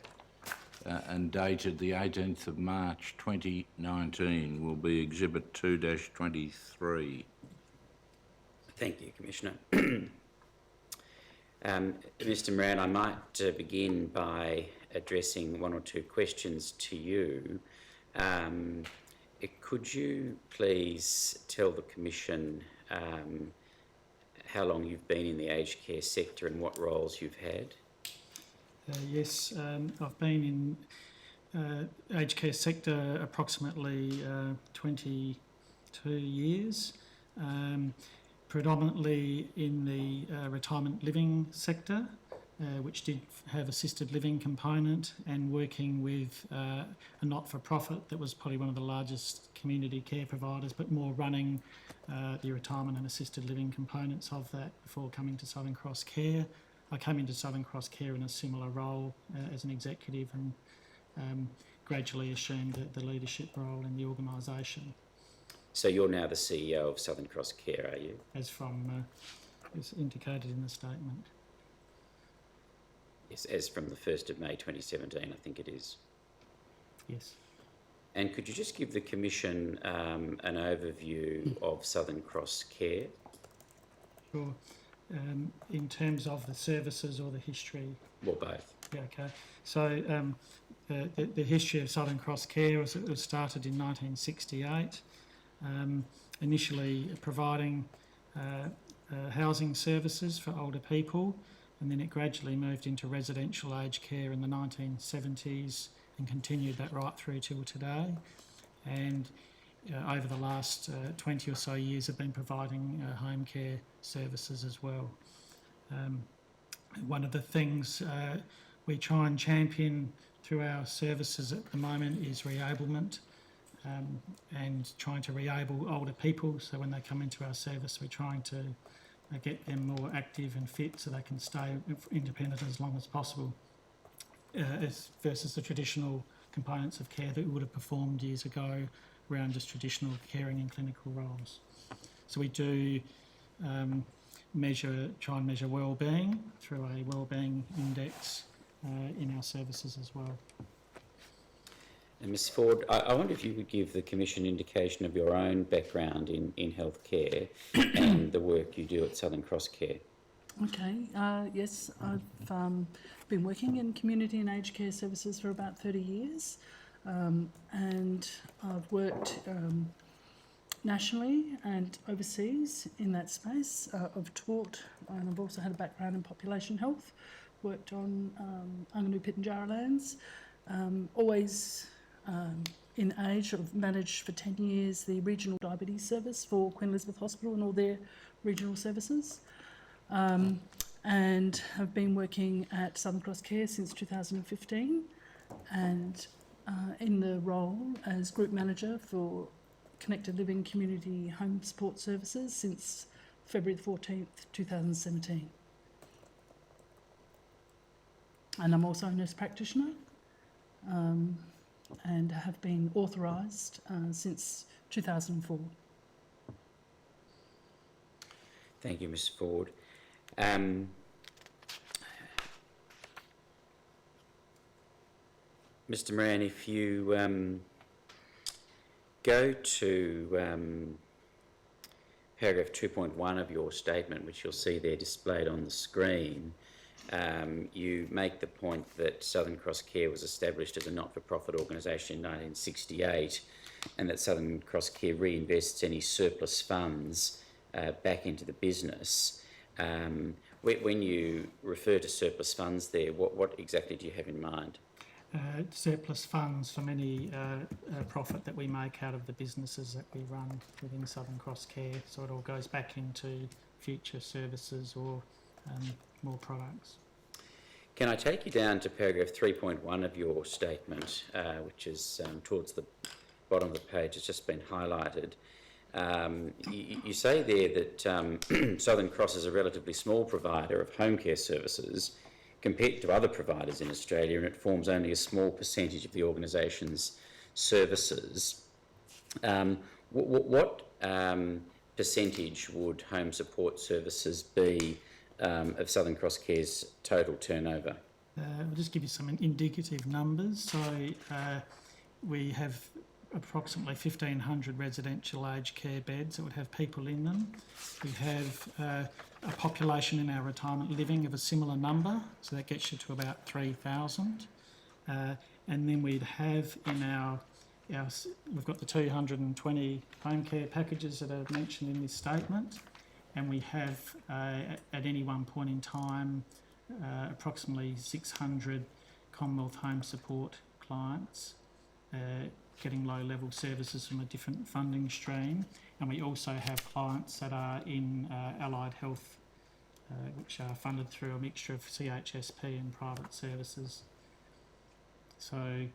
and dated the 18th of March 2019 will be Exhibit 2-23. Thank you, Commissioner. Mr Moran, I might begin by addressing one or two questions to you. Could you please tell the Commission how long you've been in the aged care sector and what roles you've had? Yes, I've been in aged care sector approximately 22 years, predominantly in the retirement living sector, which did have assisted living component, and working with a not-for-profit that was probably one of the largest community care providers, but more running the retirement and assisted living components of that before coming to Southern Cross Care. I came into Southern Cross Care in a similar role as an executive and gradually assumed the leadership role in the organisation. So you're now the CEO of Southern Cross Care, are you? As indicated in the statement. Yes, as from the 1st of May 2017, I think it is. Yes. And could you just give the Commission an overview of Southern Cross Care? Sure. In terms of the services or the history? Well, both. Yeah, okay. So the history of Southern Cross Care was started in 1968, initially providing housing services for older people, and then it gradually moved into residential aged care in the 1970s and continued that right through till today. And over the last 20 or so years have been providing home care services as well. One of the things we try and champion through our services at the moment is reablement, and trying to reable older people. So when they come into our service, we're trying to get them more active and fit so they can stay independent as long as possible, versus the traditional components of care that we would have performed years ago around just traditional caring and clinical roles. So we do try and measure wellbeing through a wellbeing index in our services as well. And Ms Ford, I wonder if you could give the Commission indication of your own background in healthcare and the work you do at Southern Cross Care. Okay, yes, I've been working in community and aged care services for about 30 years, and I've worked nationally and overseas in that space. I've taught, and I've also had a background in population health, worked on Angangu Pitjantjatjara lands, always in age. I've managed for 10 years the regional diabetes service for Queen Elizabeth Hospital and all their regional services. And have been working at Southern Cross Care since 2015, and in the role as Group Manager for Connected Living Community Home Support Services since February the 14th, 2017. And I'm also a nurse practitioner, and have been authorised since 2004. Thank you, Ms Ford. Mr Moran, if you go to paragraph 2.1 of your statement, which you'll see there displayed on the screen, you make the point that Southern Cross Care was established as a not-for-profit organisation in 1968, and that Southern Cross Care reinvests any surplus funds back into the business. When you refer to surplus funds there, what exactly do you have in mind? Surplus funds from any profit that we make out of the businesses that we run within Southern Cross Care, so it all goes back into future services or more products. Can I take you down to paragraph 3.1 of your statement, which is towards the bottom of the page, it's just been highlighted. You say there that Southern Cross is a relatively small provider of home care services compared to other providers in Australia, and it forms only a small percentage of the organisation's services, what percentage would home support services be of Southern Cross Care's total turnover? I'll just give you some indicative numbers. So we have approximately 1,500 residential aged care beds that would have people in them. We have a population in our retirement living of a similar number, so that gets you to about 3,000. And then we'd have in our we've got the 220 home care packages that are mentioned in this statement, and we have at any one point in time approximately 600 Commonwealth home support clients getting low-level services from a different funding stream, and we also have clients that are in allied health, which are funded through a mixture of CHSP and private services. So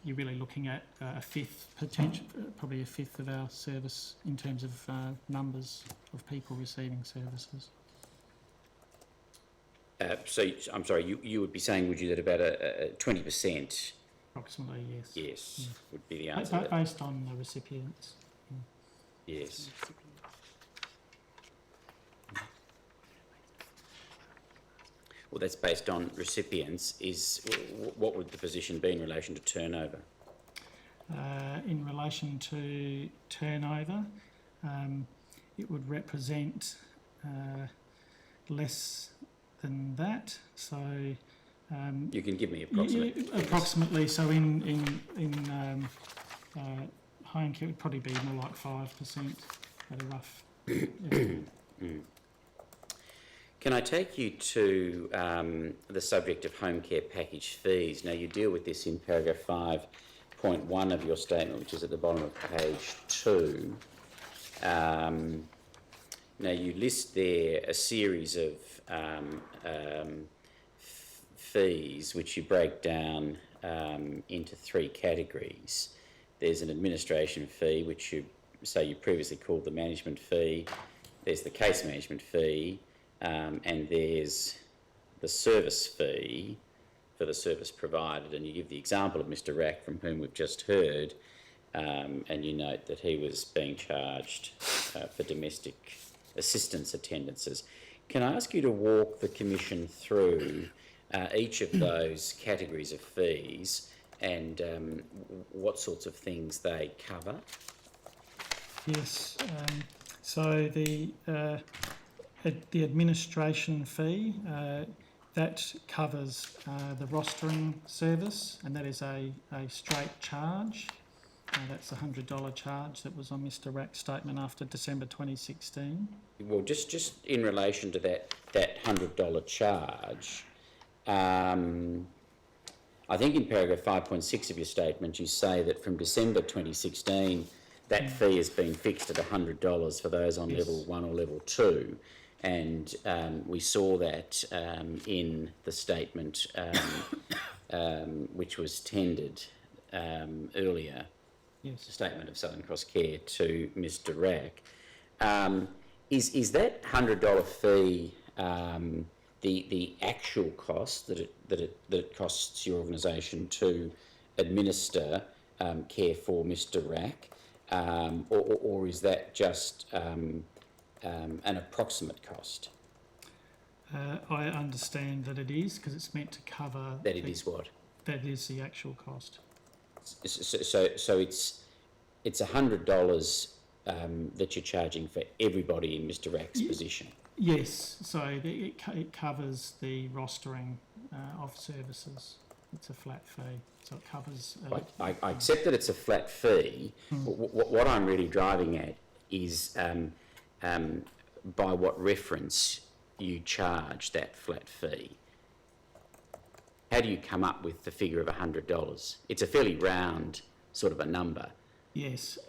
you're really looking at a fifth, probably a fifth of our service in terms of numbers of people receiving services. So, I'm sorry, you would be saying, would you, that about a 20%? Approximately, yes. Yes, would be the answer. Based on the recipients. Yes. Well, that's based on recipients. What would the position be in relation to turnover? In relation to turnover, it would represent less than that. So you can give me approximate. Approximately. So in home care, it would probably be more like 5% at a rough. Can I take you to the subject of home care package fees? Now, you deal with this in paragraph 5.1 of your statement, which is at the bottom of page 2. Now, you list there a series of fees, which you break down into 3 categories. There's an administration fee, which you previously called the management fee. There's the case management fee. And there's the service fee for the service provided, and you give the example of Mr. Rack, from whom we've just heard, and you note that he was being charged for domestic assistance attendances. Can I ask you to walk the Commission through each of those categories of fees and what sorts of things they cover? Yes. So the administration fee, that covers the rostering service, and that is a straight charge. That's a $100 charge that was on Mr. Rack's statement after December 2016. Well, just in relation to that $100 charge, I think in paragraph 5.6 of your statement you say that from December 2016 that fee has been fixed at $100 for those on level 1 or level 2. And we saw that in the statement which was tendered earlier, the statement of Southern Cross Care to Mr. Rack. Is that $100 fee the actual cost that it costs your organisation to administer care for Mr. Rack, or is that just an approximate cost? I understand that it is, because it's meant to cover... That it is what? That is the actual cost. So it's $100 that you're charging for everybody in Mr. Rack's position? Yes, so it covers the rostering of services. It's a flat fee, so it covers... I accept that it's a flat fee. What I'm really driving at is by what reference you charge that flat fee. How do you come up with the figure of $100? It's a fairly round sort of a number. Yes.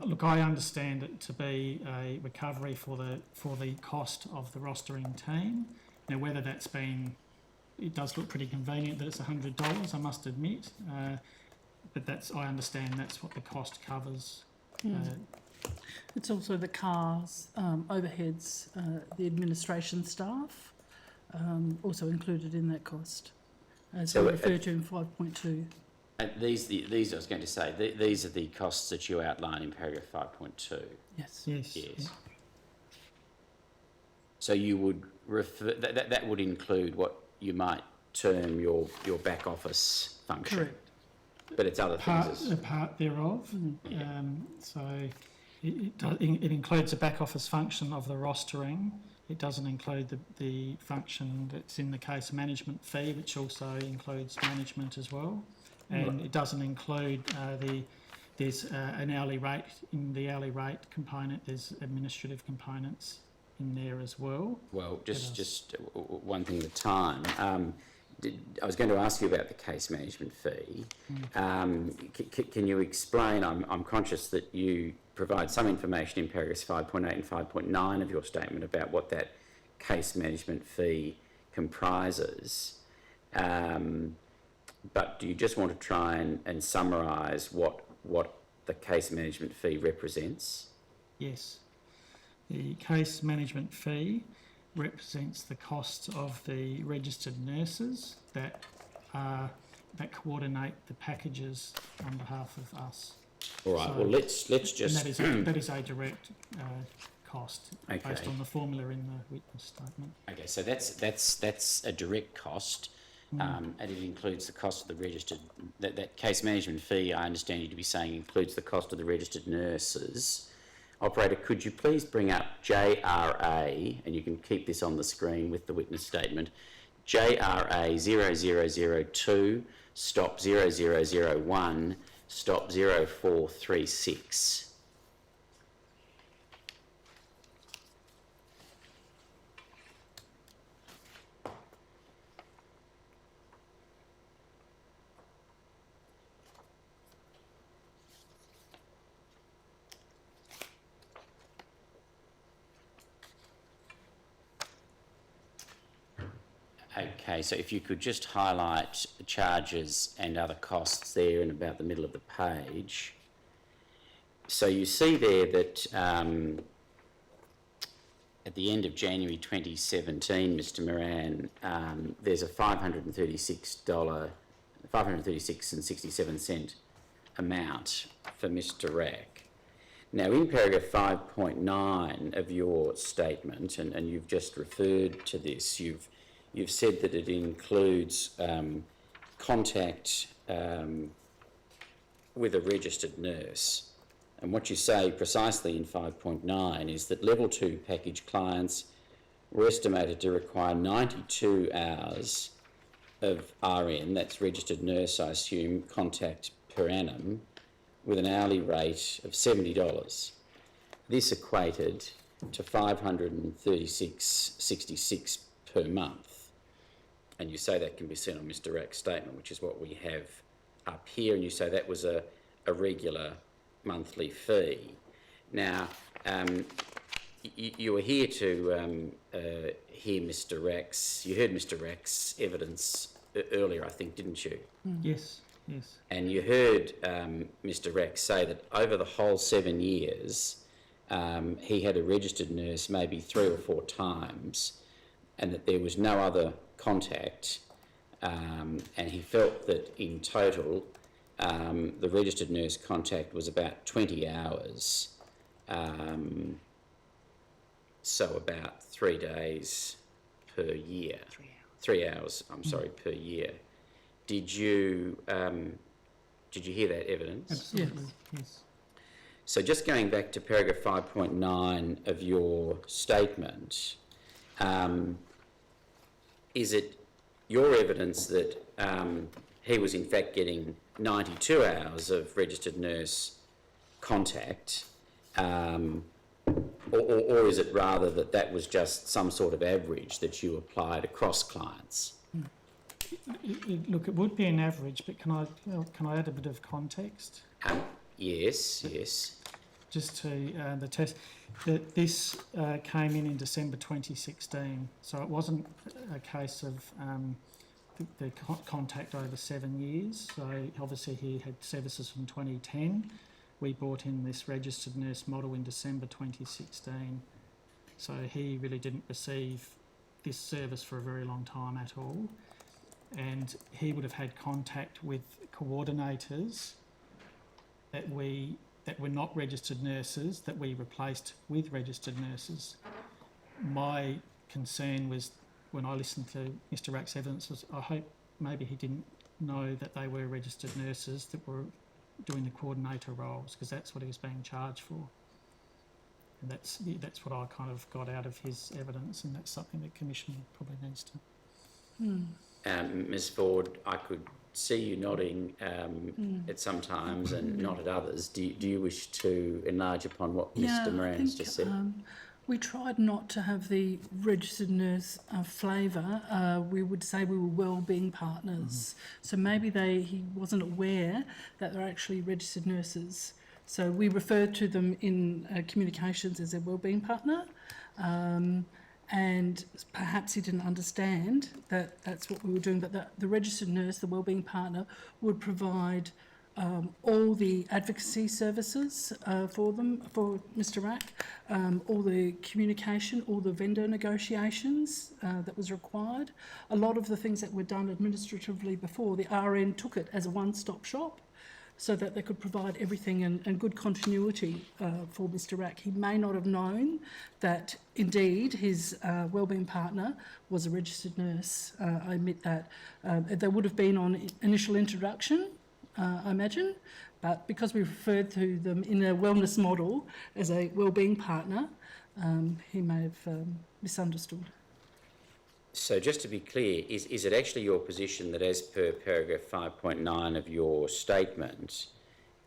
Look, I understand it to be a recovery for the cost of the rostering team. Now, whether that's been... It does look pretty convenient that it's $100, I must admit. But I understand that's what the cost covers. It's also the cars, overheads, the administration staff, also included in that cost, as we refer to in 5.2. these I was going to say, these are the costs that you outline in paragraph 5.2. Yes. Yes. Yes. So you would refer, that would include what you might term your back office function. Correct. But it's other things. A part thereof. So it includes the back office function of the rostering. It doesn't include the function that's in the case management fee, which also includes management as well. And it doesn't include there's an hourly rate. In the hourly rate component, there's administrative components in there as well. Well, just one thing at a time. I was going to ask you about the case management fee. Can you explain? I'm conscious that you provide some information in paragraphs 5.8 and 5.9 of your statement about what that case management fee comprises. But do you just want to try and summarise what the case management fee represents? Yes. The case management fee represents the cost of the registered nurses that coordinate the packages on behalf of us. All right. So- Well, let's just. And that is a direct cost Okay. based on the formula in the witness statement. Okay, so that's a direct cost, and it includes the cost of the registered. That case management fee, I understand you to be saying, includes the cost of the registered nurses. Operator, could you please bring up JRA, and you can keep this on the screen with the witness statement, JRA 0002 stop 0001 stop 0436. Okay, so if you could just highlight charges and other costs there in about the middle of the page. So you see there that at the end of January 2017, Mr Moran, there's a $536.67 amount for Mr Rack. Now, in paragraph 5.9 of your statement, and you've just referred to this, you've said that it includes contact with a registered nurse. And what you say precisely in 5.9 is that level 2 package clients were estimated to require 92 hours of RN, that's registered nurse, I assume, contact per annum, with an hourly rate of $70. This equated to $536.66 per month. And you say that can be seen on Mr Rack's statement, which is what we have up here, and you say that was a regular monthly fee. Now, you were here to hear Mr Rack's, you heard Mr Rack's evidence earlier, I think, didn't you? Yes, yes. And you heard Mr Rack say that over the whole 7 years, he had a registered nurse maybe 3 or 4 times, and that there was no other contact, and he felt that in total the registered nurse contact was about 20 hours, so about 3 days per year. 3 hours, I'm sorry, per year. Did you hear that evidence? Absolutely, yes. So just going back to paragraph 5.9 of your statement, is it your evidence that he was in fact getting 92 hours of registered nurse contact, or is it rather that that was just some sort of average that you applied across clients? Look, it would be an average, but can I add a bit of context? Yes. Just to the test, that this came in December 2016, so it wasn't a case of the contact over 7 years. So obviously he had services from 2010. We brought in this registered nurse model in December 2016. So he really didn't receive this service for a very long time at all. and he would have had contact with coordinators that were not registered nurses that we replaced with registered nurses. My concern was, when I listened to Mr. Rack's evidence, was I hope maybe he didn't know that they were registered nurses that were doing the coordinator roles, because that's what he was being charged for. And that's what I kind of got out of his evidence, and that's something the Commission probably needs to. Ms Ford, I could see you nodding at some times and not at others. Do you wish to enlarge upon what Mr Moran's just said? We tried not to have the registered nurse flavour. We would say we were wellbeing partners. So maybe he wasn't aware that they're actually registered nurses. So we referred to them in communications as a wellbeing partner. And perhaps he didn't understand that that's what we were doing, but the registered nurse, the wellbeing partner, would provide all the advocacy services for Mr Rack, all the communication, all the vendor negotiations that was required. A lot of the things that were done administratively before, the RN took it as a one-stop shop, so that they could provide everything and good continuity for Mr Rack. He may not have known that indeed his wellbeing partner was a registered nurse. I admit that. They would have been on initial introduction, I imagine, but because we referred to them in a wellness model as a wellbeing partner, he may have misunderstood. So just to be clear, is it actually your position that, as per paragraph 5.9 of your statement,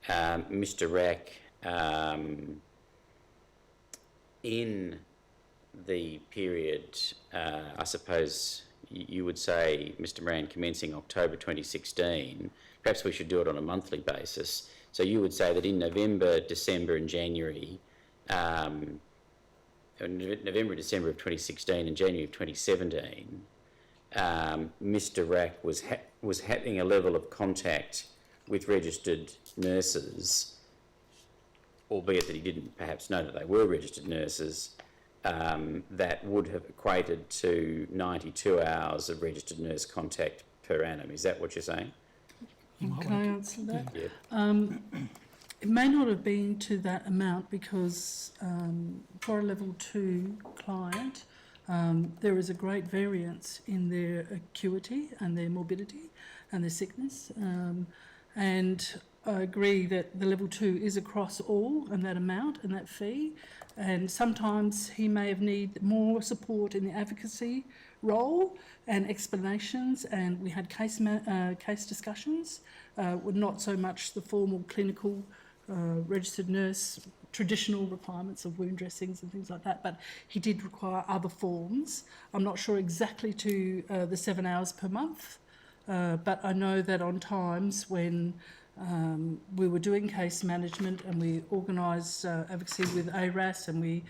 Mr Rack, in the period, I suppose you would say, Mr Moran, commencing October 2016, perhaps we should do it on a monthly basis, so you would say that in November, December and January, November, December of 2016 and January of 2017, Mr Rack was having a level of contact with registered nurses, albeit that he didn't perhaps know that they were registered nurses, that would have equated to 92 hours of registered nurse contact per annum. Is that what you're saying? Can I answer that? Yeah. It may not have been to that amount because for a level 2 client, there is a great variance in their acuity and their morbidity and their sickness. And I agree that the level 2 is across all and that amount and that fee. And sometimes he may have need more support in the advocacy role and explanations, and we had case discussions, with not so much the formal clinical registered nurse traditional requirements of wound dressings and things like that, but he did require other forms. I'm not sure exactly to the 7 hours per month, but I know that on times when we were doing case management and we organised advocacy with ARAS, and we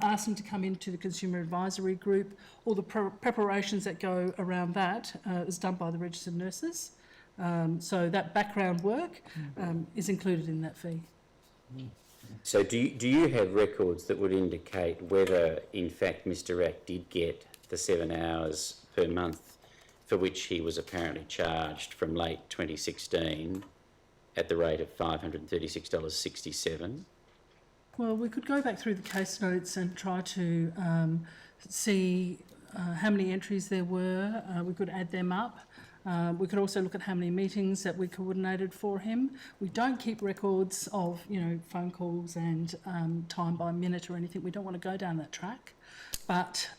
asked them to come into the consumer advisory group, all the preparations that go around that is done by the registered nurses. So that background work is included in that fee. So do you have records that would indicate whether, in fact, Mr Rack did get the 7 hours per month for which he was apparently charged from late 2016 at the rate of $536.67? Well, we could go back through the case notes and try to see how many entries there were. We could add them up. We could also look at how many meetings that we coordinated for him. We don't keep records of, phone calls and time by minute or anything. We don't want to go down that track, but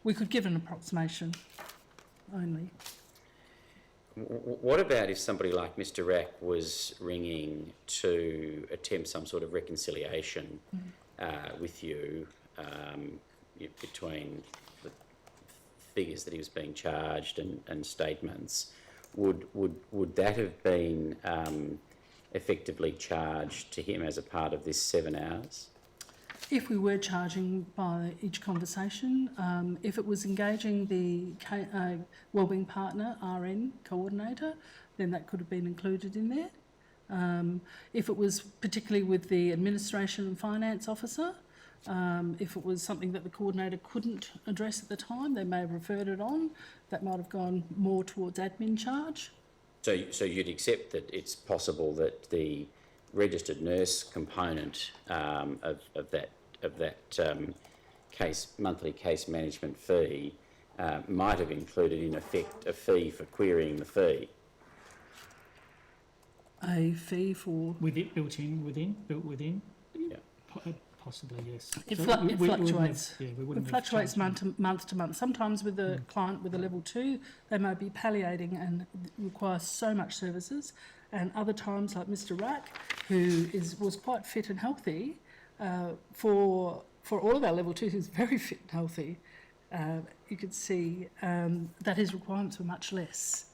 we could give an approximation only. What about if somebody like Mr Rack was ringing to attempt some sort of reconciliation with you between the figures that he was being charged and statements? Would that have been effectively charged to him as a part of this 7 hours? If we were charging by each conversation, if it was engaging the wellbeing partner, RN coordinator, then that could have been included in there. If it was particularly with the administration and finance officer, If it was something that the coordinator couldn't address at the time, they may have referred it on. That might have gone more towards admin charge. So you'd accept that it's possible that the registered nurse component of that monthly case management fee might have included in effect a fee for querying the fee. A fee for... With it built within? Yeah. Possibly, yes. It So fluctuates. we wouldn't It have fluctuates charged month to month. Sometimes with a client with a level 2, they may be palliating and require so much services. And other times, like Mr. Rack, who was quite fit and healthy, for all of our level 2s, who's very fit and healthy, you could see that his requirements were much less.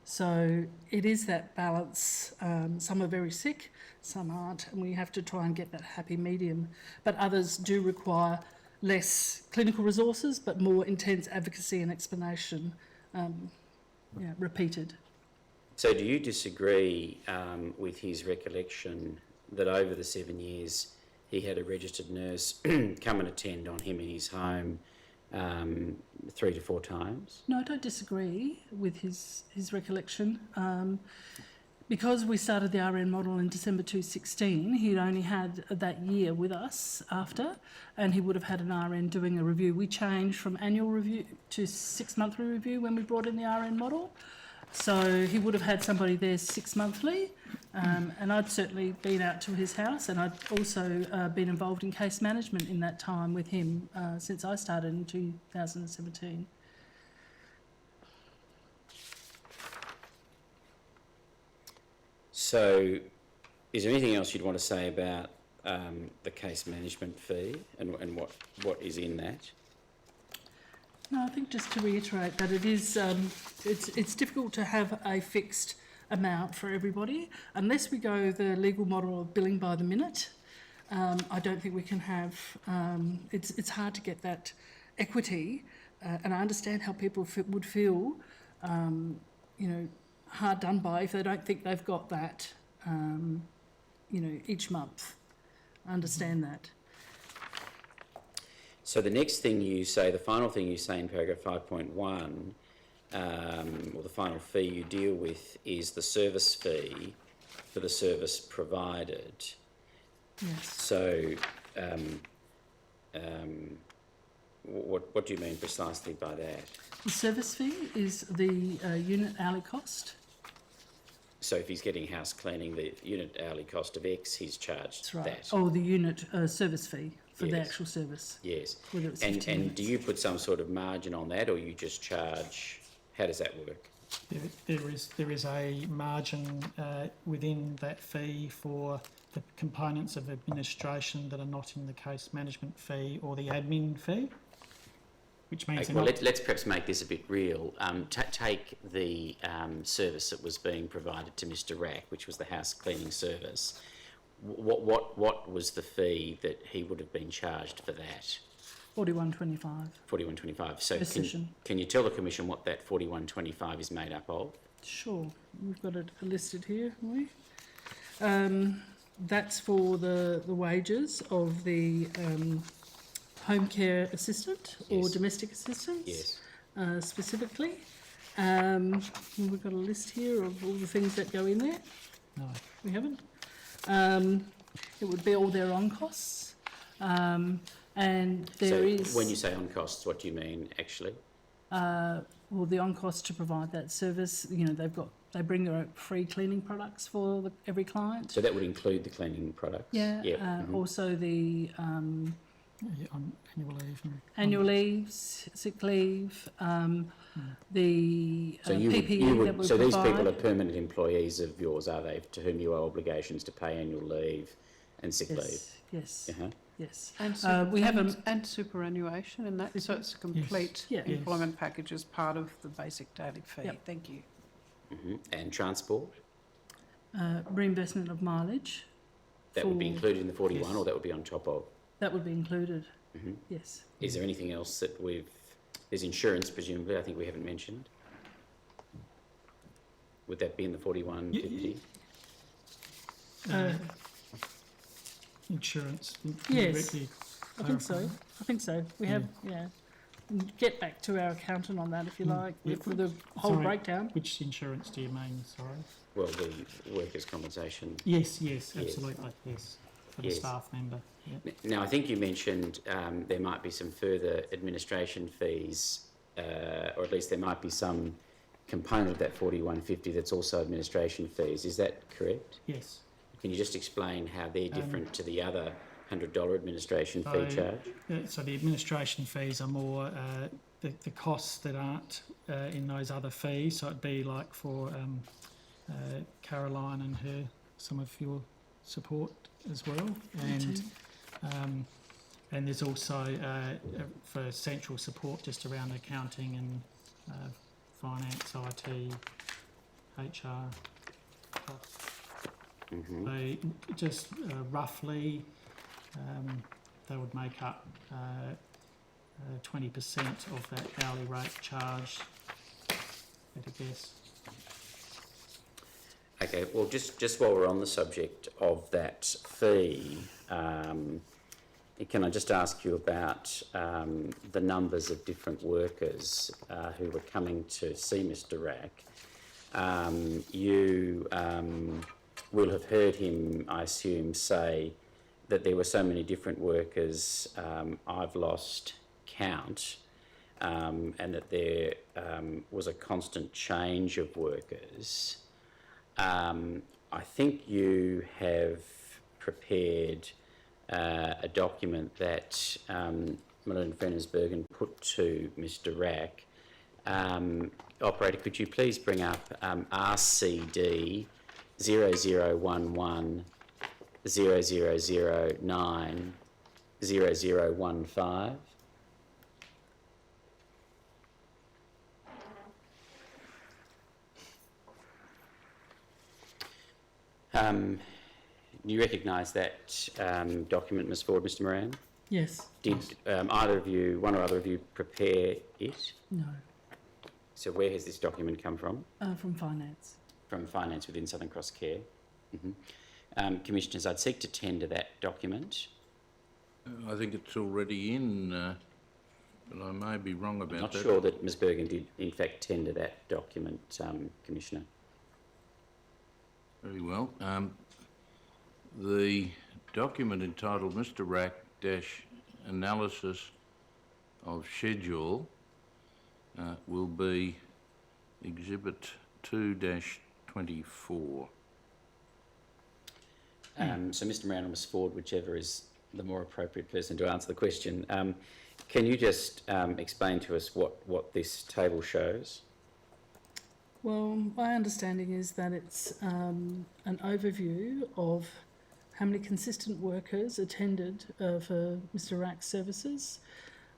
So it is that balance. Some are very sick, some aren't, and we have to try and get that happy medium. But others do require less clinical resources, but more intense advocacy and explanation, repeated. So do you disagree with his recollection that over the 7 years he had a registered nurse come and attend on him in his home 3 to 4 times? No, I don't disagree with his recollection. Because we started the RN model in December 2016, he'd only had that year with us after, and he would have had an RN doing a review. We changed from annual review to 6-monthly review when we brought in the RN model. So he would have had somebody there 6 monthly, and I'd certainly been out to his house, and I'd also been involved in case management in that time with him since I started in 2017. So is there anything else you'd want to say about the case management fee and what is in that? No, I think just to reiterate that it is, it's difficult to have a fixed amount for everybody. Unless we go the legal model of billing by the minute, I don't think we can have, it's hard to get that equity, and I understand how people would feel, hard done by if they don't think they've got that, each month. I understand that. So the next thing you say, the final thing you say in paragraph 5.1, or the final fee you deal with, is the service fee for the service provided. Yes. So what do you mean precisely by that? The service fee is the unit hourly cost. So if he's getting house cleaning, the unit hourly cost of X, he's charged That's right. that. Or the unit service fee for the Yes. actual service. Yes. Whether it's And 15 do minutes. you put some sort of margin on that, or you just charge? How does that work? There is a margin within that fee for the components of administration that are not in the case management fee or the admin fee, which means Okay, well, let's perhaps make this a bit real. Take the service that was being provided to Mr. Rack, which was the house cleaning service. What was the fee that he would have been charged for that? $41.25. $41.25. So Decision. can you tell the Commission what that $41.25 is made up of? Sure, we've got it listed here, haven't we? That's for the wages of the home care assistant or Yes. domestic assistants. Yes. Specifically. We've got a list here of all the things that go in there. no. We haven't. It would be all their on costs. And there is... When you say on costs, what do you mean actually? well, the on cost to provide that service, they bring their own free cleaning products for every client. So that would include the cleaning products? Yeah. Mhm. Also the On annual leave. annual leaves, sick leave, the So PPE that we so these provide. people are permanent employees of yours, are they, to whom you owe obligations to pay annual leave and sick leave? Yes. Uh-huh. Yes. And, we have and superannuation and that, so it's a complete Yeah. Yes. employment package as part of the basic daily fee. Yep. Thank you. And transport? Reimbursement of mileage. That would be for- included in the 41 Yes. or that would be on top of? That would be included. Mhm. Yes. Is there anything else that there's insurance presumably, I think we haven't mentioned. Would that be in the 41.50? Insurance. Yes. Directly I think so. I think so. We have, yeah. Get back to our accountant on that if you like, for the whole Sorry, breakdown. Which insurance do you mean, sorry? Well, the workers' compensation. Yes, absolutely, yes, for the Yes. staff member, yeah. Now, I think you mentioned there might be some further administration fees, or at least there might be some component of that 4150 that's also administration fees. Is that correct? Yes. Can you just explain how they're different to the other $100 administration fee charge? So the administration fees are more the costs that aren't in those other fees. So it'd be like for Caroline and some of your support as well, and there's also for central support just around accounting and finance, IT, HR costs. Mm-hmm. They just roughly they would make up 20% of that hourly rate charge at a guess. Okay, well, just while we're on the subject of that fee, can I just ask you about the numbers of different workers who were coming to see Mr. Rack? You will have heard him, I assume, say that there were so many different workers, I've lost count, and that there was a constant change of workers. I think you have prepared a document that Melinda Frennersbergen put to Mr. Rack. Operator, could you please bring up RCD 0011 0009 0015? You recognise that document, Ms. Ford, Mr. Moran? Yes. Did either of you, one or other of you, prepare it? No. So where has this document come from? From finance. From finance within Southern Cross Care. Commissioners, I'd seek to tender that document. I think it's already in, but I may be wrong about that. I'm not sure that Ms. Bergen did in fact tender that document, Commissioner. Very well. The document entitled Mr. Rack Analysis of Schedule will be Exhibit 2-24. So Mr. Moran or Ms. Ford, whichever is the more appropriate person to answer the question, can you just explain to us what this table shows? Well, my understanding is that it's an overview of how many consistent workers attended for Mr. Rack's services.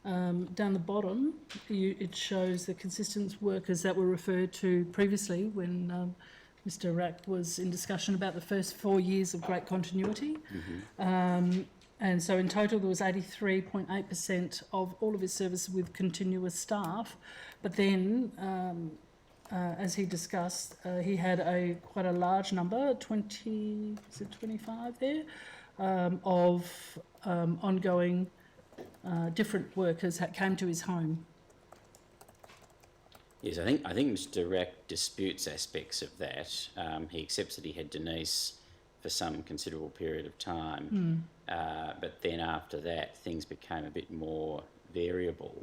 Down the bottom, it shows the consistent workers that were referred to previously when Mr. Rack was in discussion about the first 4 years of great continuity. And so in total there was 83.8% of all of his services with continuous staff. But then, as he discussed, he had quite a large number, 25 there, of ongoing different workers that came to his home. Yes, I think Mr. Rack disputes aspects of that. He accepts that he had Denise for some considerable period of time, but then after that things became a bit more variable.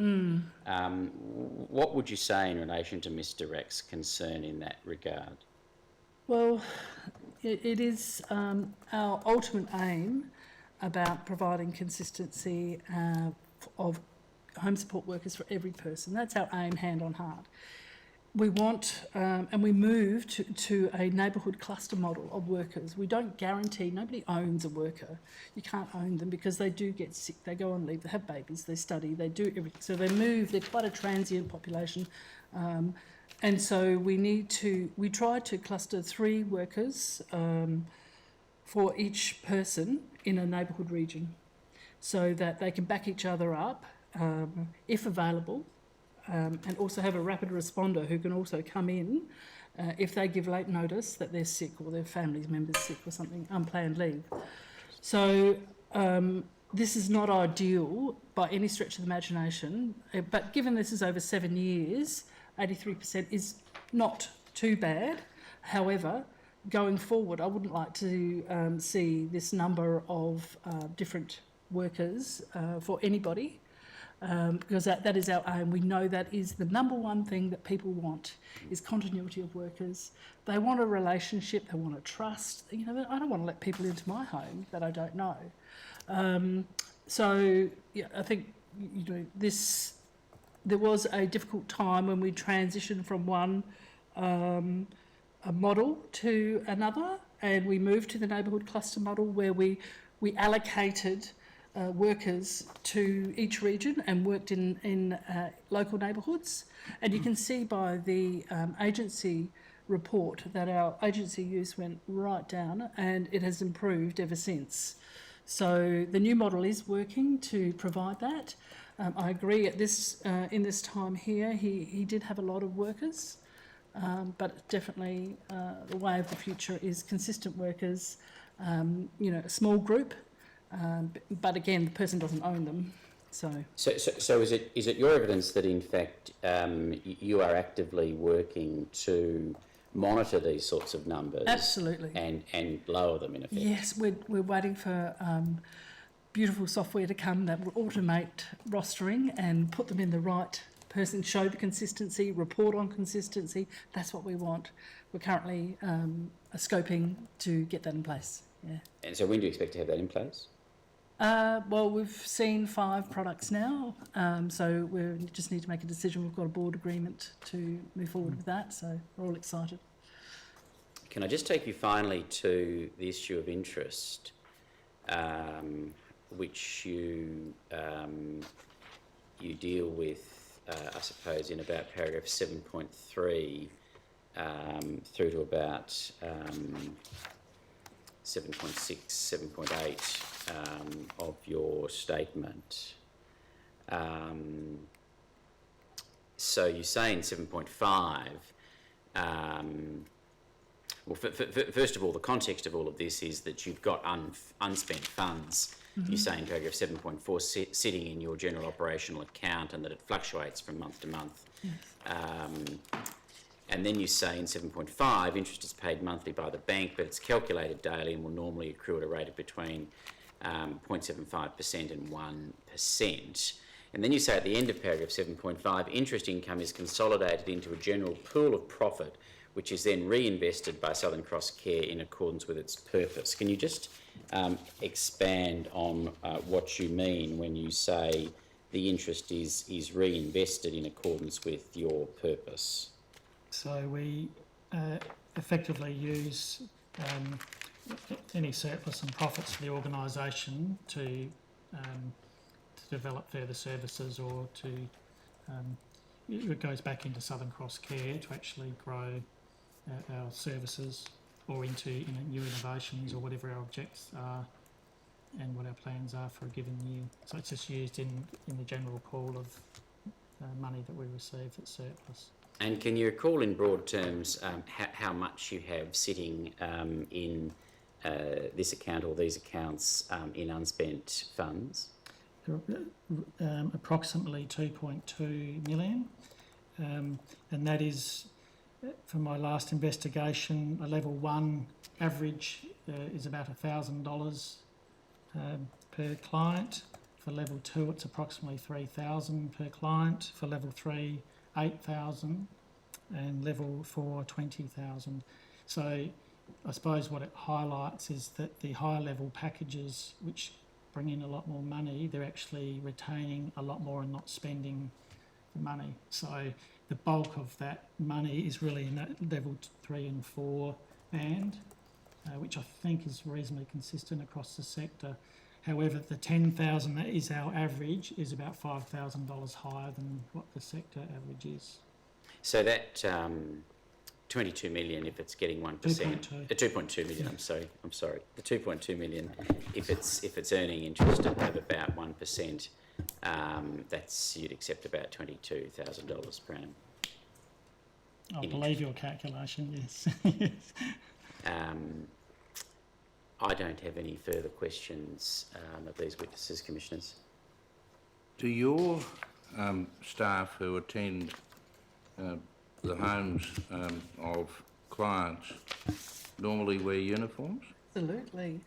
What would you say in relation to Mr. Rack's concern in that regard? Well, it is our ultimate aim about providing consistency of home support workers for every person. That's our aim, hand on heart. We want, and we move to a neighbourhood cluster model of workers. We don't guarantee, nobody owns a worker. You can't own them because they do get sick, they go on leave, they have babies, they study, they do everything. So they move, they're quite a transient population. And so we try to cluster 3 workers for each person in a neighbourhood region so that they can back each other up if available. And also have a rapid responder who can also come in if they give late notice that they're sick or their family member's sick or something, unplanned leave. So this is not ideal by any stretch of the imagination, but given this is over 7 years, 83% is not too bad. However, going forward, I wouldn't like to see this number of different workers for anybody, because that is our aim. We know that is the number one thing that people want, is continuity of workers. They want a relationship, they want a trust. You know, I don't want to let people into my home that I don't know. So yeah, I think, you know, there was a difficult time when we transitioned from one a model to another, and we moved to the neighbourhood cluster model, where we allocated workers to each region and worked in local neighbourhoods. And you can see by the agency report that our agency use went right down, and it has improved ever since. So the new model is working to provide that. I agree at this in this time here, he did have a lot of workers, but definitely the way of the future is consistent workers, you know, a small group, but again, the person doesn't own them. So is it your evidence that in fact you are actively working to monitor these sorts of numbers? Absolutely. And lower them in effect? Yes, we're waiting for beautiful software to come that will automate rostering and put them in the right person, show the consistency, report on consistency. That's what we want. We're currently scoping to get that in place. Yeah. And so when do you expect to have that in place? Well, we've seen 5 products now, so we just need to make a decision. We've got a board agreement to move forward with that, so we're all excited. Can I just take you finally to the issue of interest, which you deal with, I suppose, in about paragraph 7.3 through to about 7.6, 7.8 of your statement. So you say in 7.5, well, first of all, the context of all of this is that you've got unspent funds. You say in paragraph 7.4 sitting in your general operational account, and that it fluctuates from month to month. And then you say in 7.5, interest is paid monthly by the bank, but it's calculated daily and will normally accrue at a rate of between 0.75% and 1%. And then you say at the end of paragraph 7.5, interest income is consolidated into a general pool of profit, which is then reinvested by Southern Cross Care in accordance with its purpose. Can you just expand on what you mean when you say the interest is reinvested in accordance with your purpose? So we effectively use any surplus and profits for the organisation to develop further services, or to it goes back into Southern Cross Care to actually grow our services, or into new innovations, or whatever our objectives are and what our plans are for a given year. So it's just used in the general pool of money that we receive that's surplus. And can you recall in broad terms how much you have sitting in this account or these accounts in unspent funds? Approximately 2.2 million, and that is, from my last investigation, a level 1 average is about $1,000 per client. For level 2 it's approximately $3,000 per client. For level 3, $8,000, and level 4, $20,000. So I suppose what it highlights is that the higher level packages, which bring in a lot more money, they're actually retaining a lot more and not spending the money. So the bulk of that money is really in that level 3 and 4 band, which I think is reasonably consistent across the sector. However, the 10,000 that is our average is about $5,000 higher than what the sector average is. So that 22 million, if it's getting 1%, 2.2 million. Yeah. I'm sorry. The 2.2 million, if it's earning interest of about 1%, that's, you'd accept about $22,000 per annum. I believe your calculation, yes. I don't have any further questions of these witnesses, Commissioners. Do your staff who attend the homes of clients normally wear uniforms? Absolutely.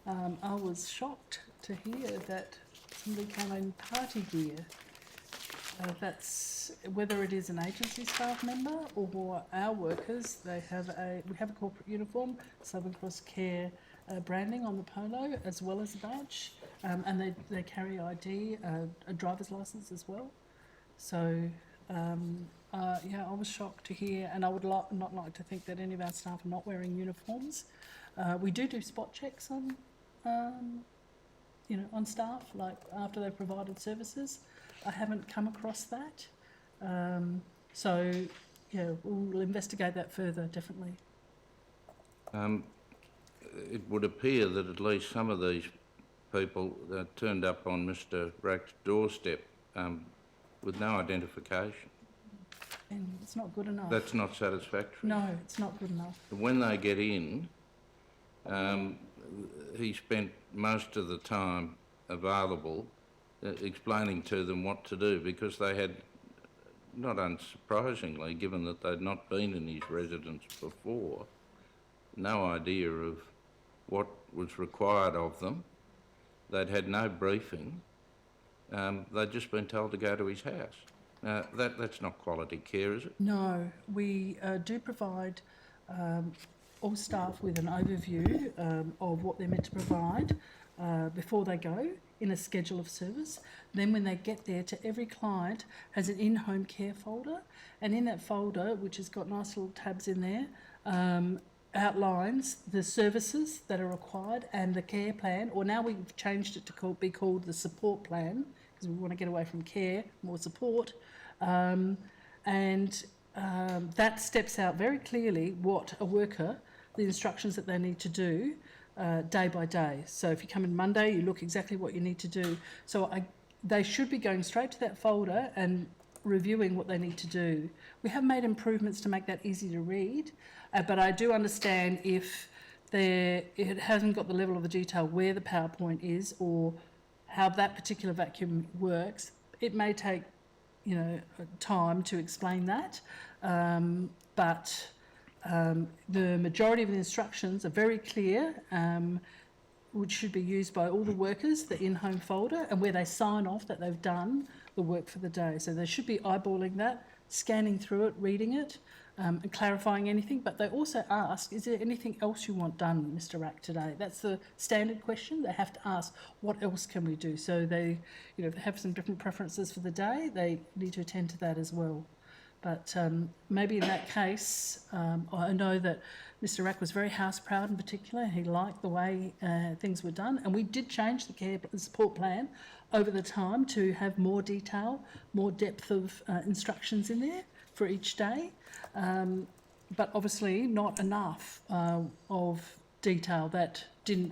I was shocked to hear that somebody came in party gear. That's whether it is an agency staff member or our workers. We have a corporate uniform, Southern Cross Care branding on the polo as well as a badge, and they carry ID, a driver's license as well. So yeah, I was shocked to hear, and I would not like to think that any of our staff are not wearing uniforms. We do spot checks on, on staff, like after they've provided services. I haven't come across that. So, yeah, we'll investigate that further, definitely. It would appear that at least some of these people turned up on Mr. Rack's doorstep with no identification. And it's not good enough. That's not satisfactory. No, it's not good enough. When they get in, he spent most of the time available explaining to them what to do, because they had, not unsurprisingly, given that they'd not been in his residence before, no idea of what was required of them. They'd had no briefing. They'd just been told to go to his house. That's not quality care, is it? No, we do provide all staff with an overview of what they're meant to provide before they go in a schedule of service. Then when they get there, to every client has an in-home care folder, and in that folder, which has got nice little tabs in there, outlines the services that are required and the care plan, or now we've changed it to be called the support plan, because we want to get away from care, more support. That steps out very clearly what a worker, the instructions that they need to do day by day. So if you come in Monday, you look exactly what you need to do. So they should be going straight to that folder and reviewing what they need to do. We have made improvements to make that easy to read, but I do understand if it hasn't got the level of the detail where the PowerPoint is or how that particular vacuum works, it may take time to explain that. But the majority of the instructions are very clear, which should be used by all the workers, the in-home folder, and where they sign off that they've done the work for the day. So they should be eyeballing that, scanning through it, reading it, and clarifying anything. But they also ask, is there anything else you want done, Mr. Rack, today? That's the standard question. They have to ask, what else can we do? So they, if they have some different preferences for the day, they need to attend to that as well. But maybe in that case, I know that Mr. Rack was very house proud in particular. He liked the way things were done. And we did change the care support plan over the time to have more detail, more depth of instructions in there for each day. But obviously not enough of detail that didn't,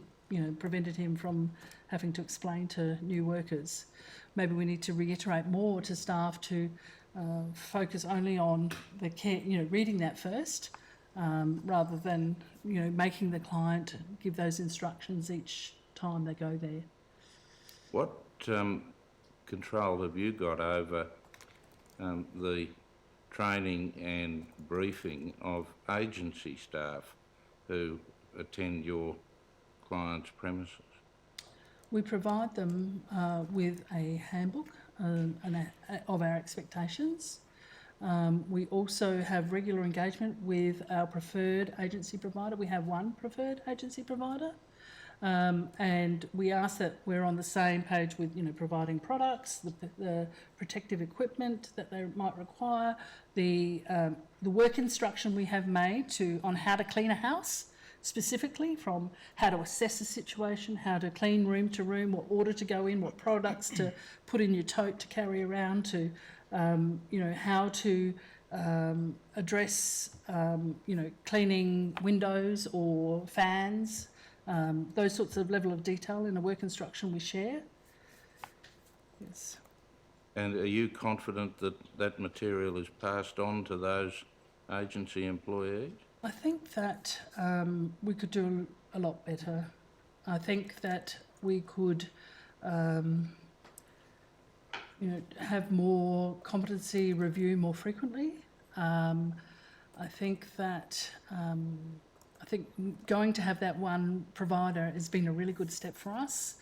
prevented him from having to explain to new workers. Maybe we need to reiterate more to staff to focus only on the care, reading that first, rather than, making the client give those instructions each time they go there. What control have you got over the training and briefing of agency staff who attend your clients' premises? We provide them with a handbook of our expectations. We also have regular engagement with our preferred agency provider. We have one preferred agency provider, and we ask that we're on the same page with, providing products, the protective equipment that they might require, the work instruction we have made on how to clean a house, specifically from how to assess a situation, how to clean room to room, what order to go in, what products to put in your tote to carry around, to how to address cleaning windows or fans, those sorts of level of detail in the work instruction we share. Yes. And are you confident that that material is passed on to those agency employees? I think that we could do a lot better. I think that we could, have more competency review more frequently. I think that going to have that one provider has been a really good step for us,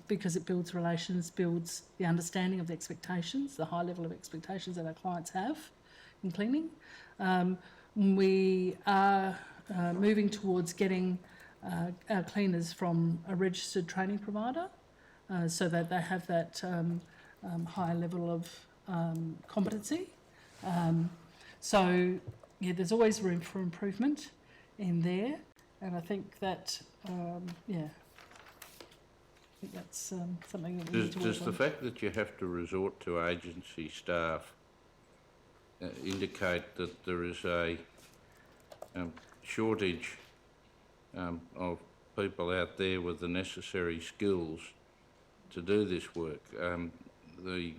because it builds relations, builds the understanding of the expectations, the high level of expectations that our clients have in cleaning. We are moving towards getting our cleaners from a registered training provider, so that they have that higher level of competency. There's always room for improvement in there, and I think that, I think that's something that we need to work Does the on. fact that you have to resort to agency staff indicate that there is a shortage of people out there with the necessary skills to do this work? The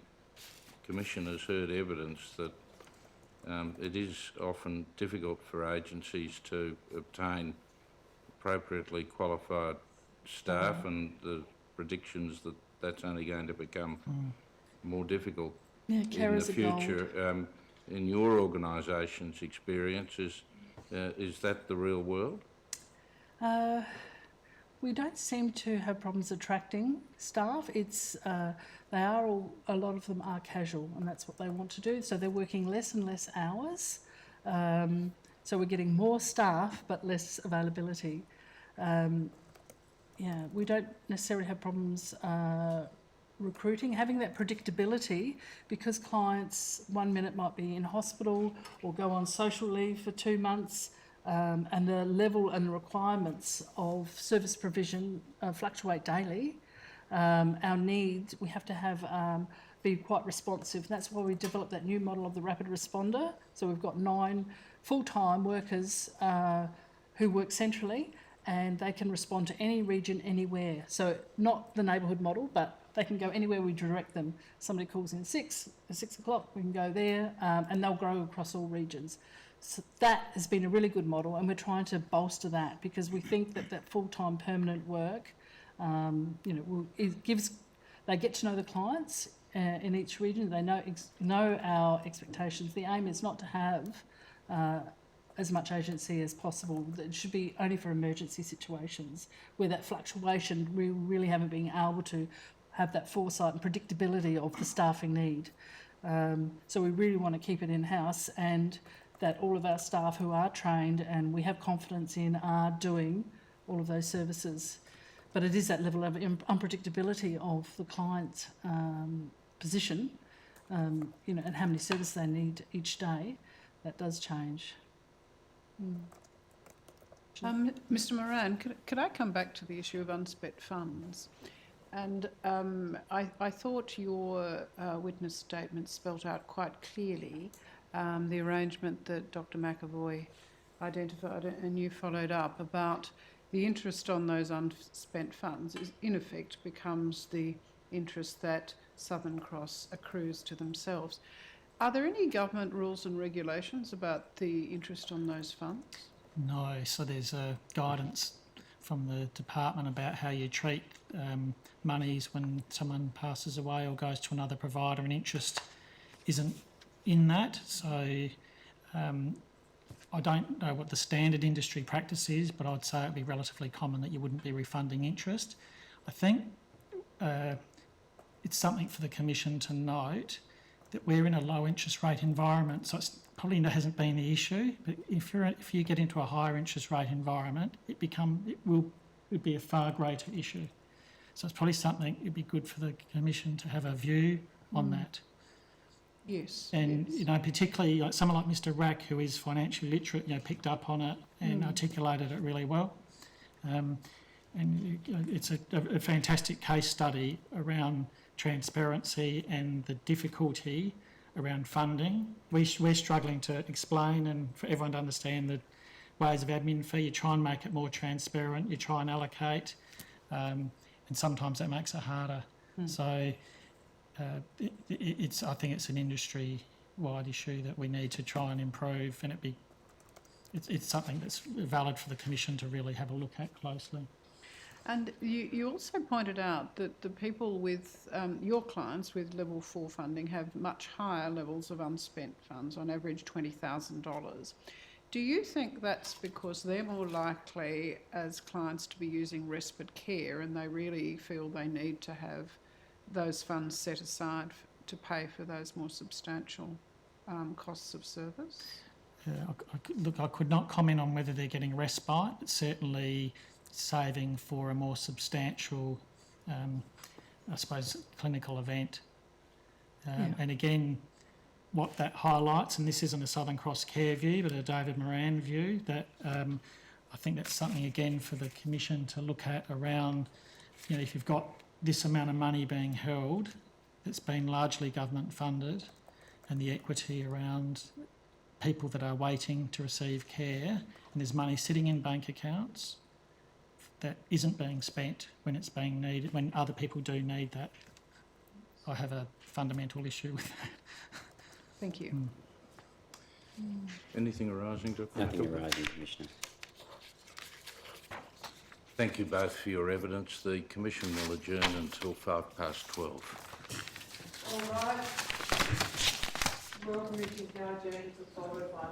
Commission has heard evidence that it is often difficult for agencies to obtain appropriately qualified staff, and the predictions that that's only going to become more difficult Yeah, in the carers are gold. future. In your organisation's experience, is that the real world? We don't seem to have problems attracting staff. It's they are all, a lot of them are casual, and that's what they want to do. So they're working less and less hours. So we're getting more staff but less availability. We don't necessarily have problems recruiting, having that predictability, because clients 1 minute might be in hospital or go on social leave for 2 months. And the level and requirements of service provision fluctuate daily. Our needs, we have to have be quite responsive. That's why we developed that new model of the rapid responder. So we've got 9 full-time workers who work centrally, and they can respond to any region, anywhere. So not the neighbourhood model, but they can go anywhere we direct them. Somebody calls in 6 o'clock, we can go there, and they'll grow across all regions. So that has been a really good model, and we're trying to bolster that, because we think that that full-time permanent work, it gives, they get to know the clients in each region. They know our expectations. The aim is not to have as much agency as possible. It should be only for emergency situations where that fluctuation, we really haven't been able to have that foresight and predictability of the staffing need. So we really want to keep it in-house, and that all of our staff who are trained and we have confidence in are doing all of those services. But it is that level of unpredictability of the client's position, and how many services they need each day, that does change. Mr Moran, could I come back to the issue of unspent funds? And I thought your witness statement spelt out quite clearly the arrangement that Dr McAvoy identified and you followed up about the interest on those unspent funds is, in effect, becomes the interest that Southern Cross accrues to themselves. Are there any government rules and regulations about the interest on those funds? No, so there's guidance from the department about how you treat monies when someone passes away or goes to another provider, and interest isn't in that. So I don't know what the standard industry practice is, but I'd say it'd be relatively common that you wouldn't be refunding interest. I think it's something for the Commission to note that we're in a low interest rate environment, so it's probably hasn't been the issue. But if you get into a higher interest rate environment, it would be a far greater issue. So it's probably something it'd be good for the Commission to have a view on that. Yes. And yes. Particularly like someone like Mr Rack, who is financially literate, picked up on it and articulated it really well. And it's a fantastic case study around transparency and the difficulty around funding. We're struggling to explain and for everyone to understand the ways of admin fee. You try and make it more transparent, you try and allocate, and sometimes that makes it harder. So I think it's an industry-wide issue that we need to try and improve, and it's something that's valid for the Commission to really have a look at closely. And you also pointed out that the people with, your clients with level 4 funding have much higher levels of unspent funds, on average $20,000. Do you think that's because they're more likely as clients to be using respite care and they really feel they need to have those funds set aside to pay for those more substantial costs of service? Look, I could not comment on whether they're getting respite, but certainly saving for a more substantial, I suppose, clinical event. And again, what that highlights, and this isn't a Southern Cross Care view, but a David Moran view, that I think that's something, again, for the Commission to look at around, you know, if you've got this amount of money being held that's been largely government funded, and the equity around people that are waiting to receive care, and there's money sitting in bank accounts that isn't being spent when it's being needed, when other people do need that. I have a fundamental issue with that. Thank you. Anything arising, Dr. Nothing Nicol? arising, Commissioner. Thank you both for your evidence. The Commission will adjourn until 12:05. All right. Royal Commission now adjourned to 12:05.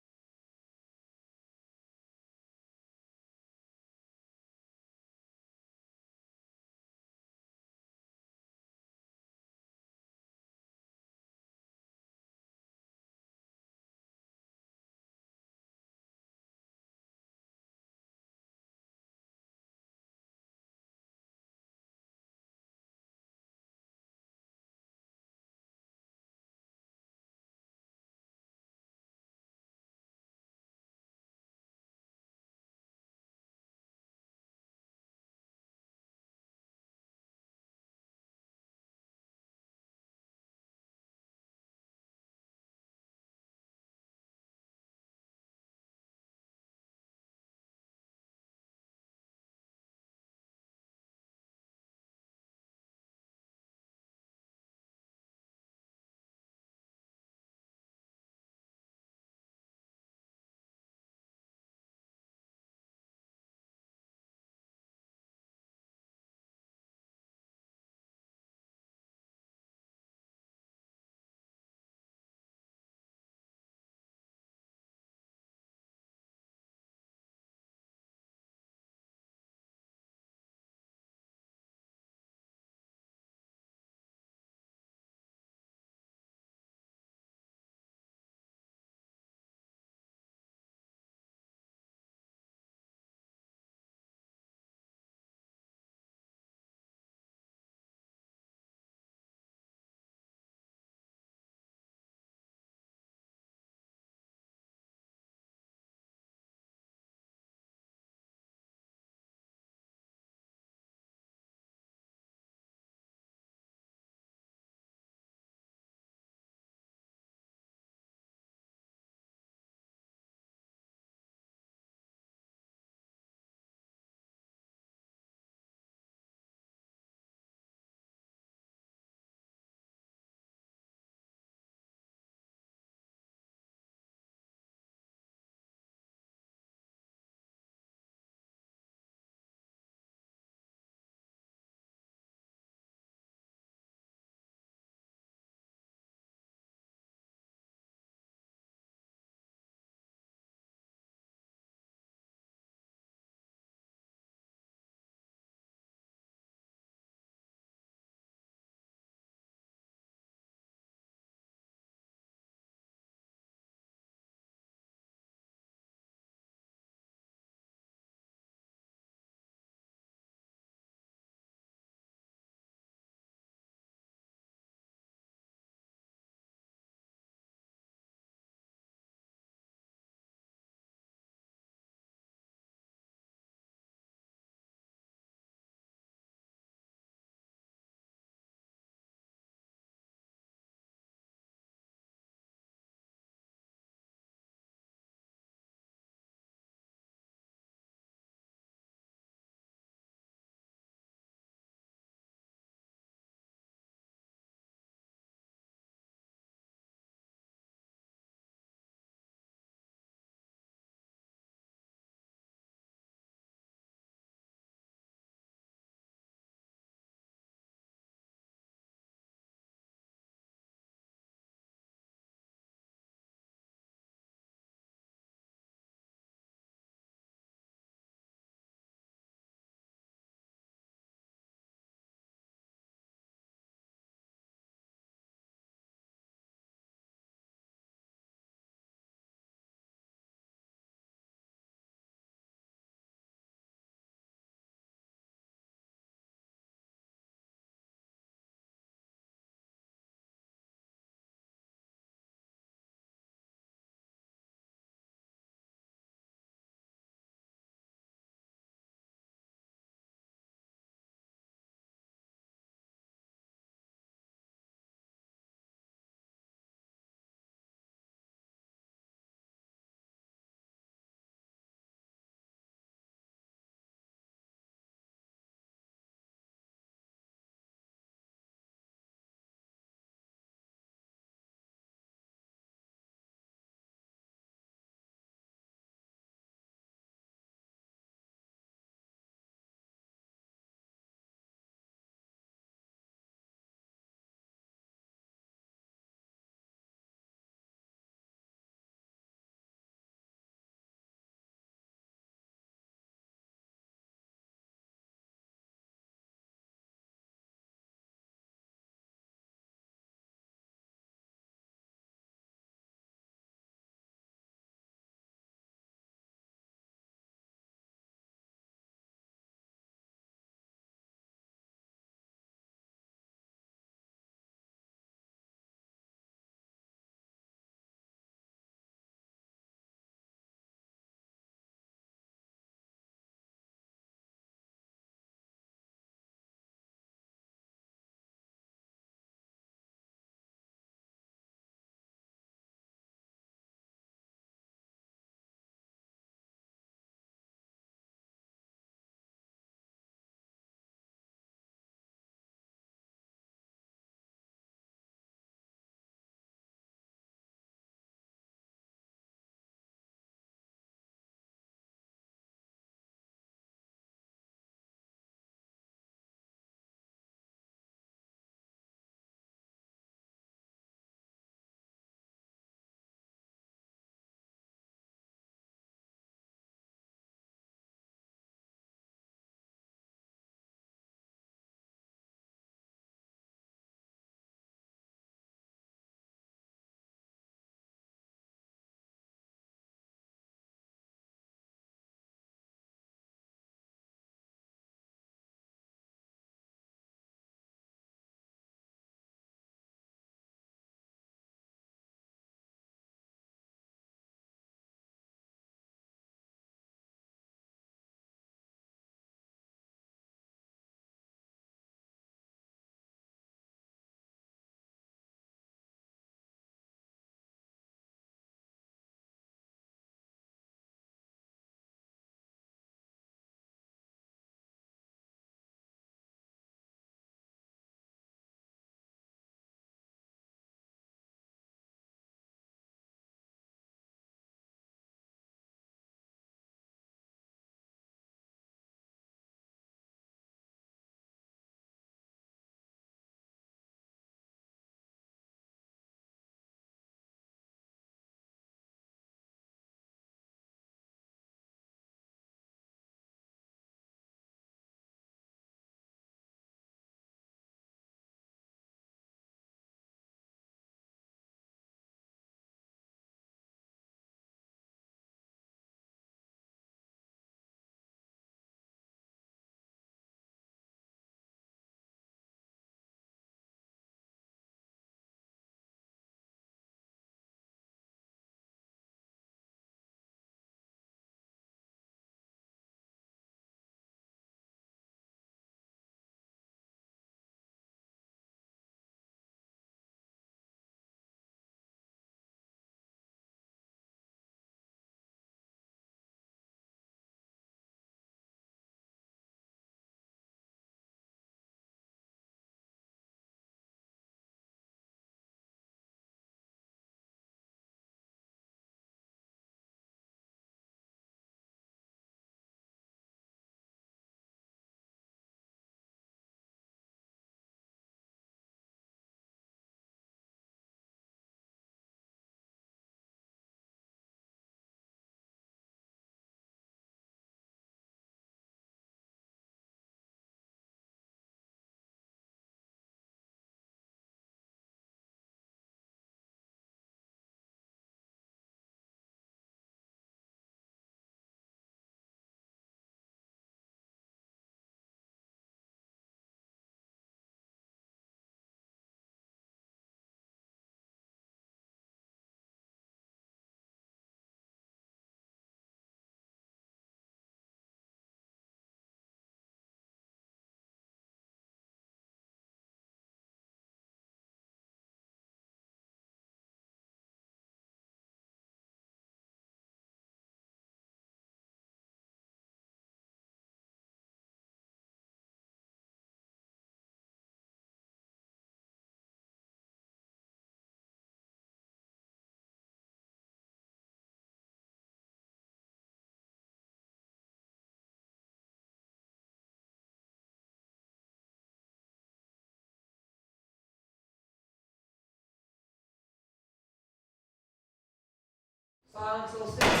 Silence all speakers.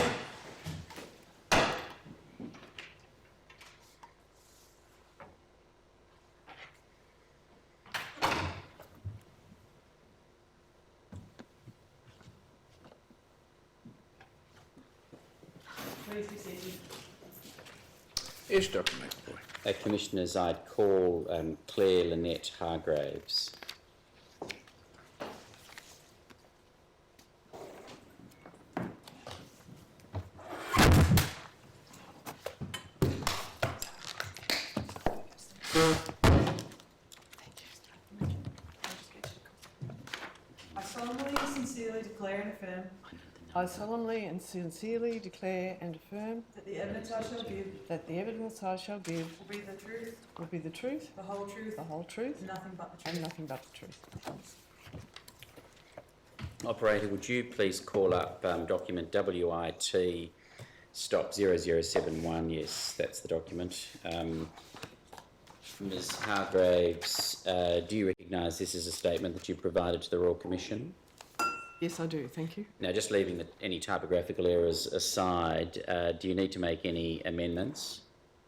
Please be seated. Yes, Dr. McAvoy. Commissioners, I'd call Claire Lynette Hargraves. I solemnly and sincerely declare and affirm I solemnly and sincerely declare and affirm that the evidence I shall give that the evidence I shall give will be the truth, will be the truth, the whole truth, the whole truth, and nothing but the and truth. nothing but the truth. Operator, would you please call up document WIT stop 0071? Yes, that's the document. Ms Hargraves, do you recognise this is a statement that you provided to the Royal Commission? Yes, I do. Thank you. Now, just leaving any typographical errors aside, do you need to make any amendments?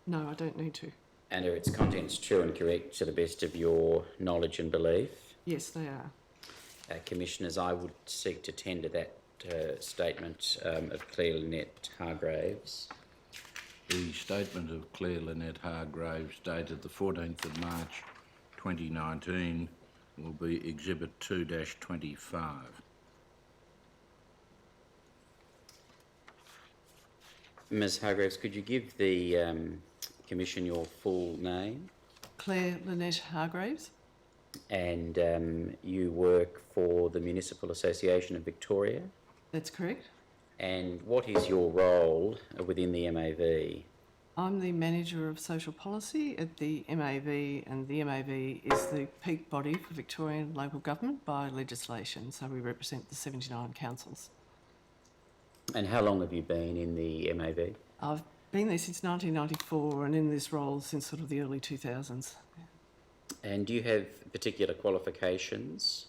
No, I don't need to. And are its contents true and correct to the best of your knowledge and belief? Yes, they are. Commissioners, I would seek to tender that statement of Claire Lynette Hargraves. The statement of Claire Lynette Hargraves dated the 14th of March 2019 will be Exhibit 2-25. Ms Hargraves, could you give the Commission your full name? Claire Lynette Hargraves. And you work for the Municipal Association of Victoria? That's correct. And what is your role within the MAV? I'm the Manager of Social Policy at the MAV, and the MAV is the peak body for Victorian local government by legislation, so we represent the 79 councils. And how long have you been in the MAV? I've been there since 1994 and in this role since sort of the early 2000s. And do you have particular qualifications?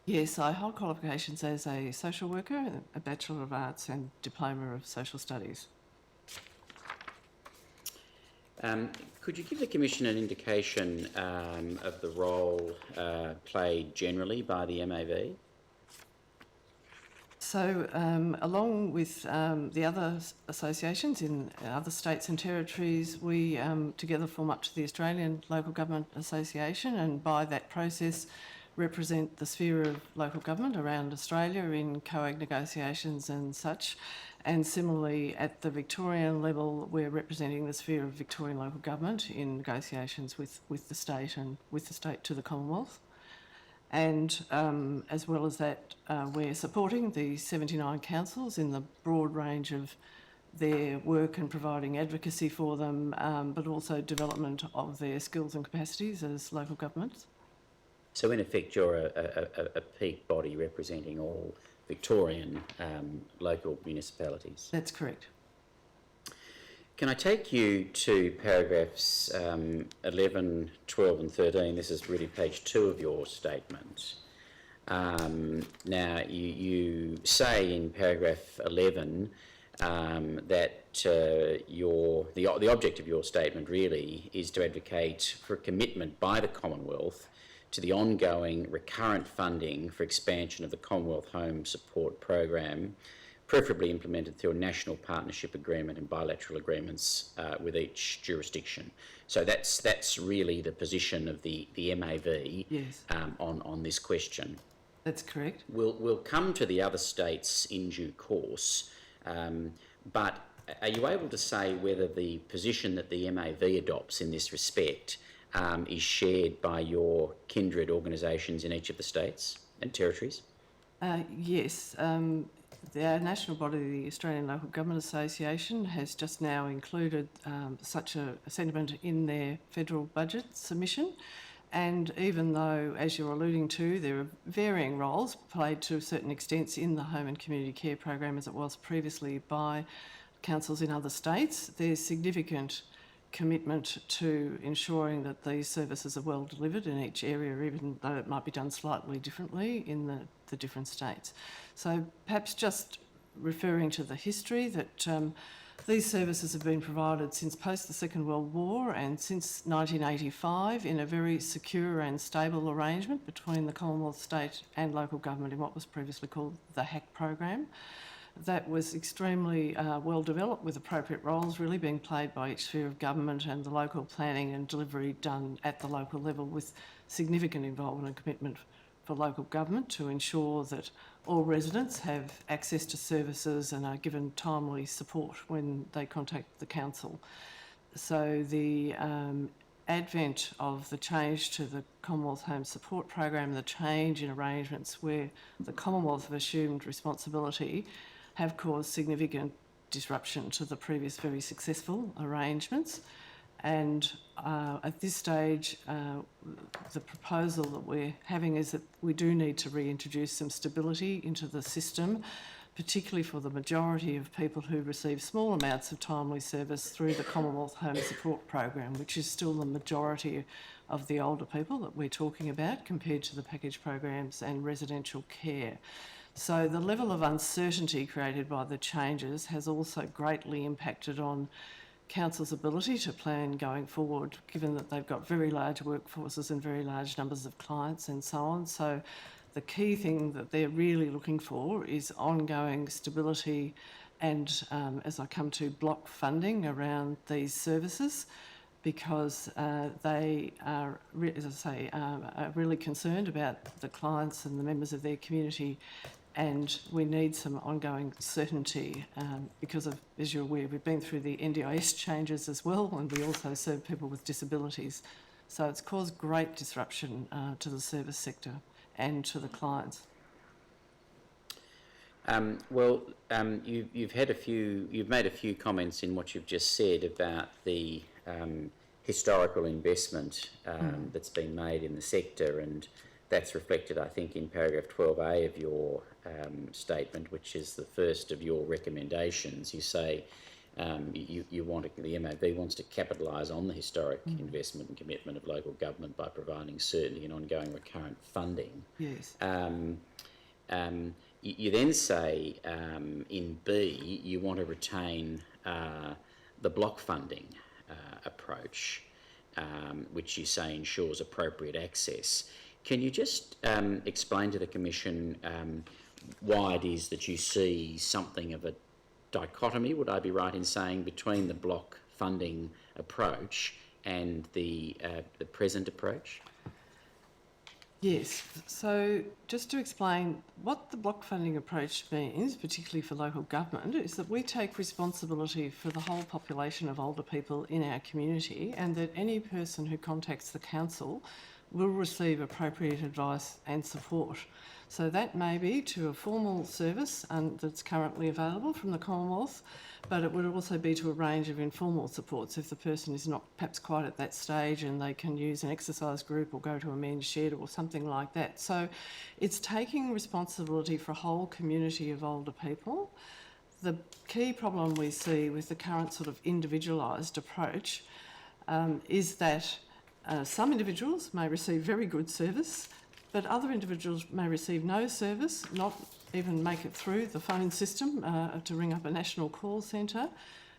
Yes, I hold qualifications as a social worker, a Bachelor of Arts and Diploma of Social Studies. Could you give the Commission an indication of the role played generally by the MAV? So, along with the other associations in other states and territories, we together form up to the Australian Local Government Association, and by that process represent the sphere of local government around Australia in COAG negotiations and such. And similarly, at the Victorian level, we're representing the sphere of Victorian local government in negotiations with the state and with the state to the Commonwealth. And as well as that, we're supporting the 79 councils in the broad range of their work and providing advocacy for them, but also development of their skills and capacities as local governments. So in effect, you're a peak body representing all Victorian local municipalities. That's correct. Can I take you to paragraphs 11, 12 and 13? This is really page 2 of your statement. Now, you say in paragraph 11 that the object of your statement really is to advocate for a commitment by the Commonwealth to the ongoing recurrent funding for expansion of the Commonwealth Home Support Program, preferably implemented through a national partnership agreement and bilateral agreements with each jurisdiction. So that's really the position of the MAV. Yes. On this question. That's correct. We'll come to the other states in due course, but are you able to say whether the position that the MAV adopts in this respect is shared by your kindred organisations in each of the states and territories? Yes. Our national body, the Australian Local Government Association, has just now included such a sentiment in their federal budget submission. And even though, as you're alluding to, there are varying roles played to certain extents in the home and community care program as it was previously by councils in other states, there's significant commitment to ensuring that these services are well delivered in each area, even though it might be done slightly differently in the different states. So perhaps just referring to the history that these services have been provided since post the Second World War and since 1985 in a very secure and stable arrangement between the Commonwealth, state and local government in what was previously called the HAC program. That was extremely well developed, with appropriate roles really being played by each sphere of government and the local planning and delivery done at the local level, with significant involvement and commitment for local government to ensure that all residents have access to services and are given timely support when they contact the council. So the advent of the change to the Commonwealth Home Support Program, the change in arrangements where the Commonwealth have assumed responsibility, have caused significant disruption to the previous very successful arrangements. And at this stage, the proposal that we're having is that we do need to reintroduce some stability into the system, particularly for the majority of people who receive small amounts of timely service through the Commonwealth Home Support Program, which is still the majority of the older people that we're talking about compared to the package programs and residential care. So the level of uncertainty created by the changes has also greatly impacted on council's ability to plan going forward, given that they've got very large workforces and very large numbers of clients and so on. So the key thing that they're really looking for is ongoing stability and, as I come to, block funding around these services, because they are, as I say, are really concerned about the clients and the members of their community, and we need some ongoing certainty because of, as you're aware, we've been through the NDIS changes as well, and we also serve people with disabilities. So it's caused great disruption to the service sector and to the clients. You've made a few comments in what you've just said about the historical investment that's been made in the sector, and that's reflected, I think, in paragraph 12A of your statement, which is the first of your recommendations. You say you want the MAB wants to capitalise on the historic investment and commitment of local government by providing certainty and ongoing recurrent funding. Yes. You then say in B you want to retain the block funding approach, which you say ensures appropriate access. Can you just explain to the Commission why it is that you see something of a dichotomy, would I be right in saying, between the block funding approach and the present approach? Yes, so just to explain what the block funding approach means, particularly for local government, is that we take responsibility for the whole population of older people in our community, and that any person who contacts the council will receive appropriate advice and support. So that may be to a formal service that's currently available from the Commonwealth, but it would also be to a range of informal supports if the person is not perhaps quite at that stage and they can use an exercise group or go to a men's shed or something like that. So it's taking responsibility for a whole community of older people. The key problem we see with the current sort of individualised approach is that some individuals may receive very good service, but other individuals may receive no service, not even make it through the phone system to ring up a national call centre,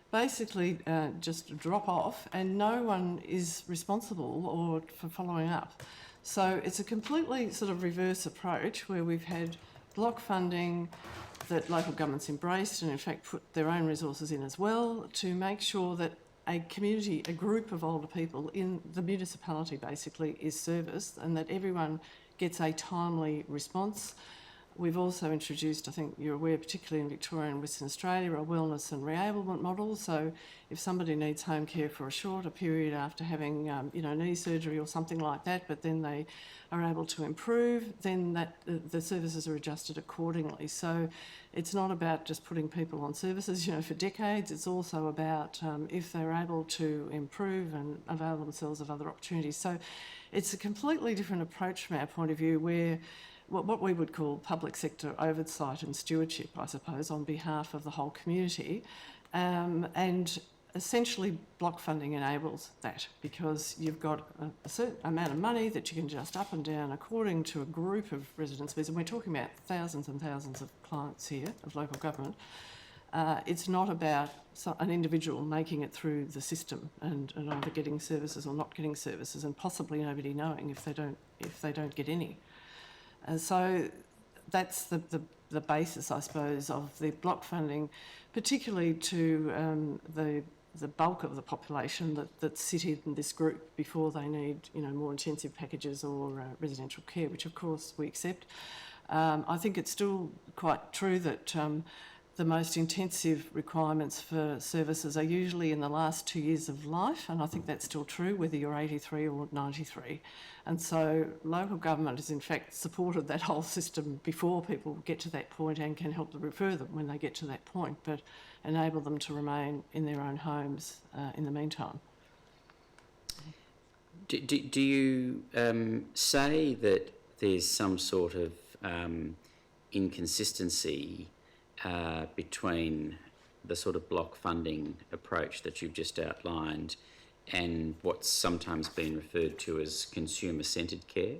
basically just drop off, and no one is responsible or for following up. So it's a completely sort of reverse approach, where we've had block funding that local governments embraced and in fact put their own resources in as well, to make sure that a community, a group of older people in the municipality basically is serviced, and that everyone gets a timely response. We've also introduced, I think you're aware, particularly in Victoria and Western Australia, a wellness and reablement model. So if somebody needs home care for a shorter period after having, knee surgery or something like that, but then they are able to improve, then the services are adjusted accordingly. So it's not about just putting people on services, for decades. It's also about if they're able to improve and avail themselves of other opportunities. So it's a completely different approach from our point of view, where what we would call public sector oversight and stewardship, I suppose, on behalf of the whole community. And essentially block funding enables that, because you've got a certain amount of money that you can adjust up and down according to a group of residents, and we're talking about thousands and thousands of clients here of local government. It's not about an individual making it through the system and either getting services or not getting services, and possibly nobody knowing if they don't get any. And so that's the basis, I suppose, of the block funding, particularly to the bulk of the population that sit in this group before they need, more intensive packages or residential care, which of course we accept. I think it's still quite true that the most intensive requirements for services are usually in the last 2 years of life, and I think that's still true whether you're 83 or 93. And so local government has in fact supported that whole system before people get to that point, and can help them refer them when they get to that point, but enable them to remain in their own homes in the meantime. Do you say that there's some sort of inconsistency between the sort of block funding approach that you've just outlined and what's sometimes been referred to as consumer-centred care?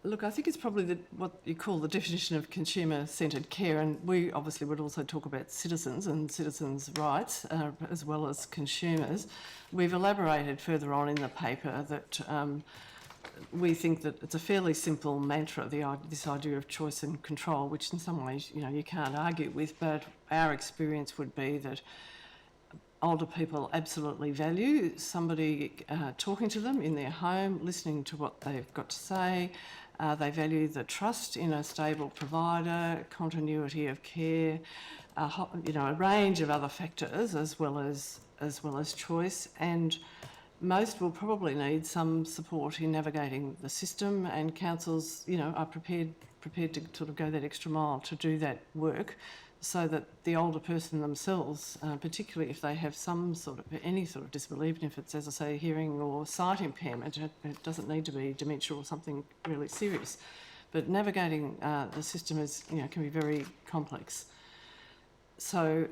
Look, I think it's probably what you call the definition of consumer-centred care, and we obviously would also talk about citizens and citizens' rights as well as consumers. We've elaborated further on in the paper that we think that it's a fairly simple mantra, this idea of choice and control, which in some ways, you can't argue with, but our experience would be that older people absolutely value somebody talking to them in their home, listening to what they've got to say. They value the trust in a stable provider, continuity of care, a range of other factors as well as choice, and most will probably need some support in navigating the system, and councils, are prepared to sort of go that extra mile to do that work, so that the older person themselves, particularly if they have any sort of disability, even if it's, as I say, hearing or sight impairment, it doesn't need to be dementia or something really serious, but navigating the system can be very complex. So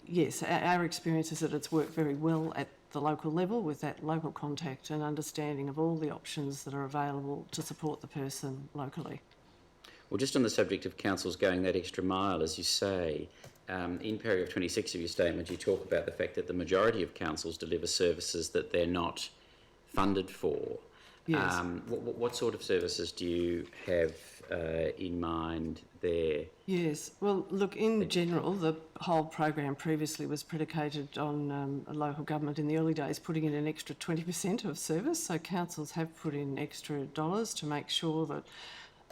yes, our experience is that it's worked very well at the local level with that local contact and understanding of all the options that are available to support the person locally. Well, just on the subject of councils going that extra mile, as you say, in paragraph 26 of your statement, you talk about the fact that the majority of councils deliver services that they're not funded for. Yes. What sort of services do you have in mind there? Yes, well, look, in general, the whole program previously was predicated on local government in the early days putting in an extra 20% of service, so councils have put in extra dollars to make sure that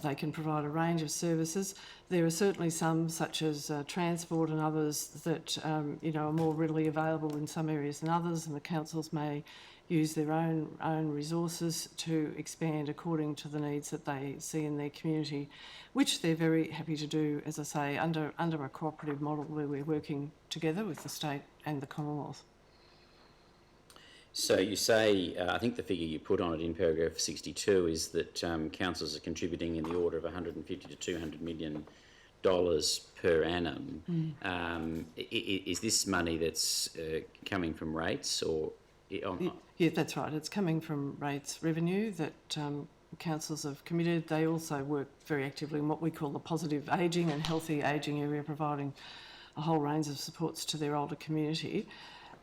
they can provide a range of services. There are certainly some, such as transport and others, that are more readily available in some areas than others, and the councils may use their own resources to expand according to the needs that they see in their community, which they're very happy to do, as I say, under a cooperative model where we're working together with the state and the Commonwealth. So you say, I think the figure you put on it in paragraph 62 is that councils are contributing in the order of $150 to $200 million per annum. Is this money that's coming from rates or? Yeah, that's right. It's coming from rates revenue that councils have committed. They also work very actively in what we call the positive ageing and healthy ageing area, providing a whole range of supports to their older community.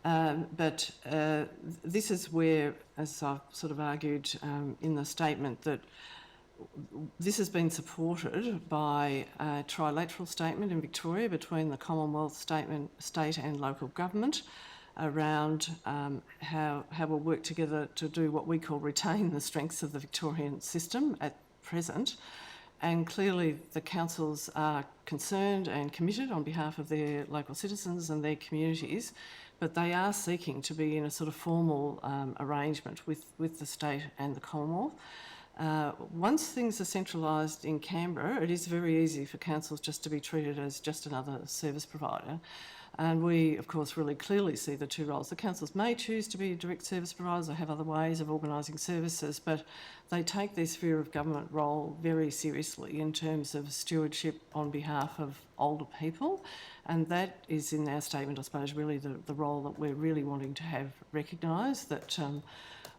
But this is where, as I've sort of argued in the statement, that this has been supported by a trilateral statement in Victoria between the Commonwealth, state and local government around how we'll work together to do what we call retain the strengths of the Victorian system at present. And clearly the councils are concerned and committed on behalf of their local citizens and their communities, but they are seeking to be in a sort of formal arrangement with the state and the Commonwealth. Once things are centralised in Canberra, it is very easy for councils just to be treated as just another service provider. And we, of course, really clearly see the two roles. The councils may choose to be direct service providers or have other ways of organising services, but they take their sphere of government role very seriously in terms of stewardship on behalf of older people. And that is in our statement, I suppose, really the role that we're really wanting to have recognised, that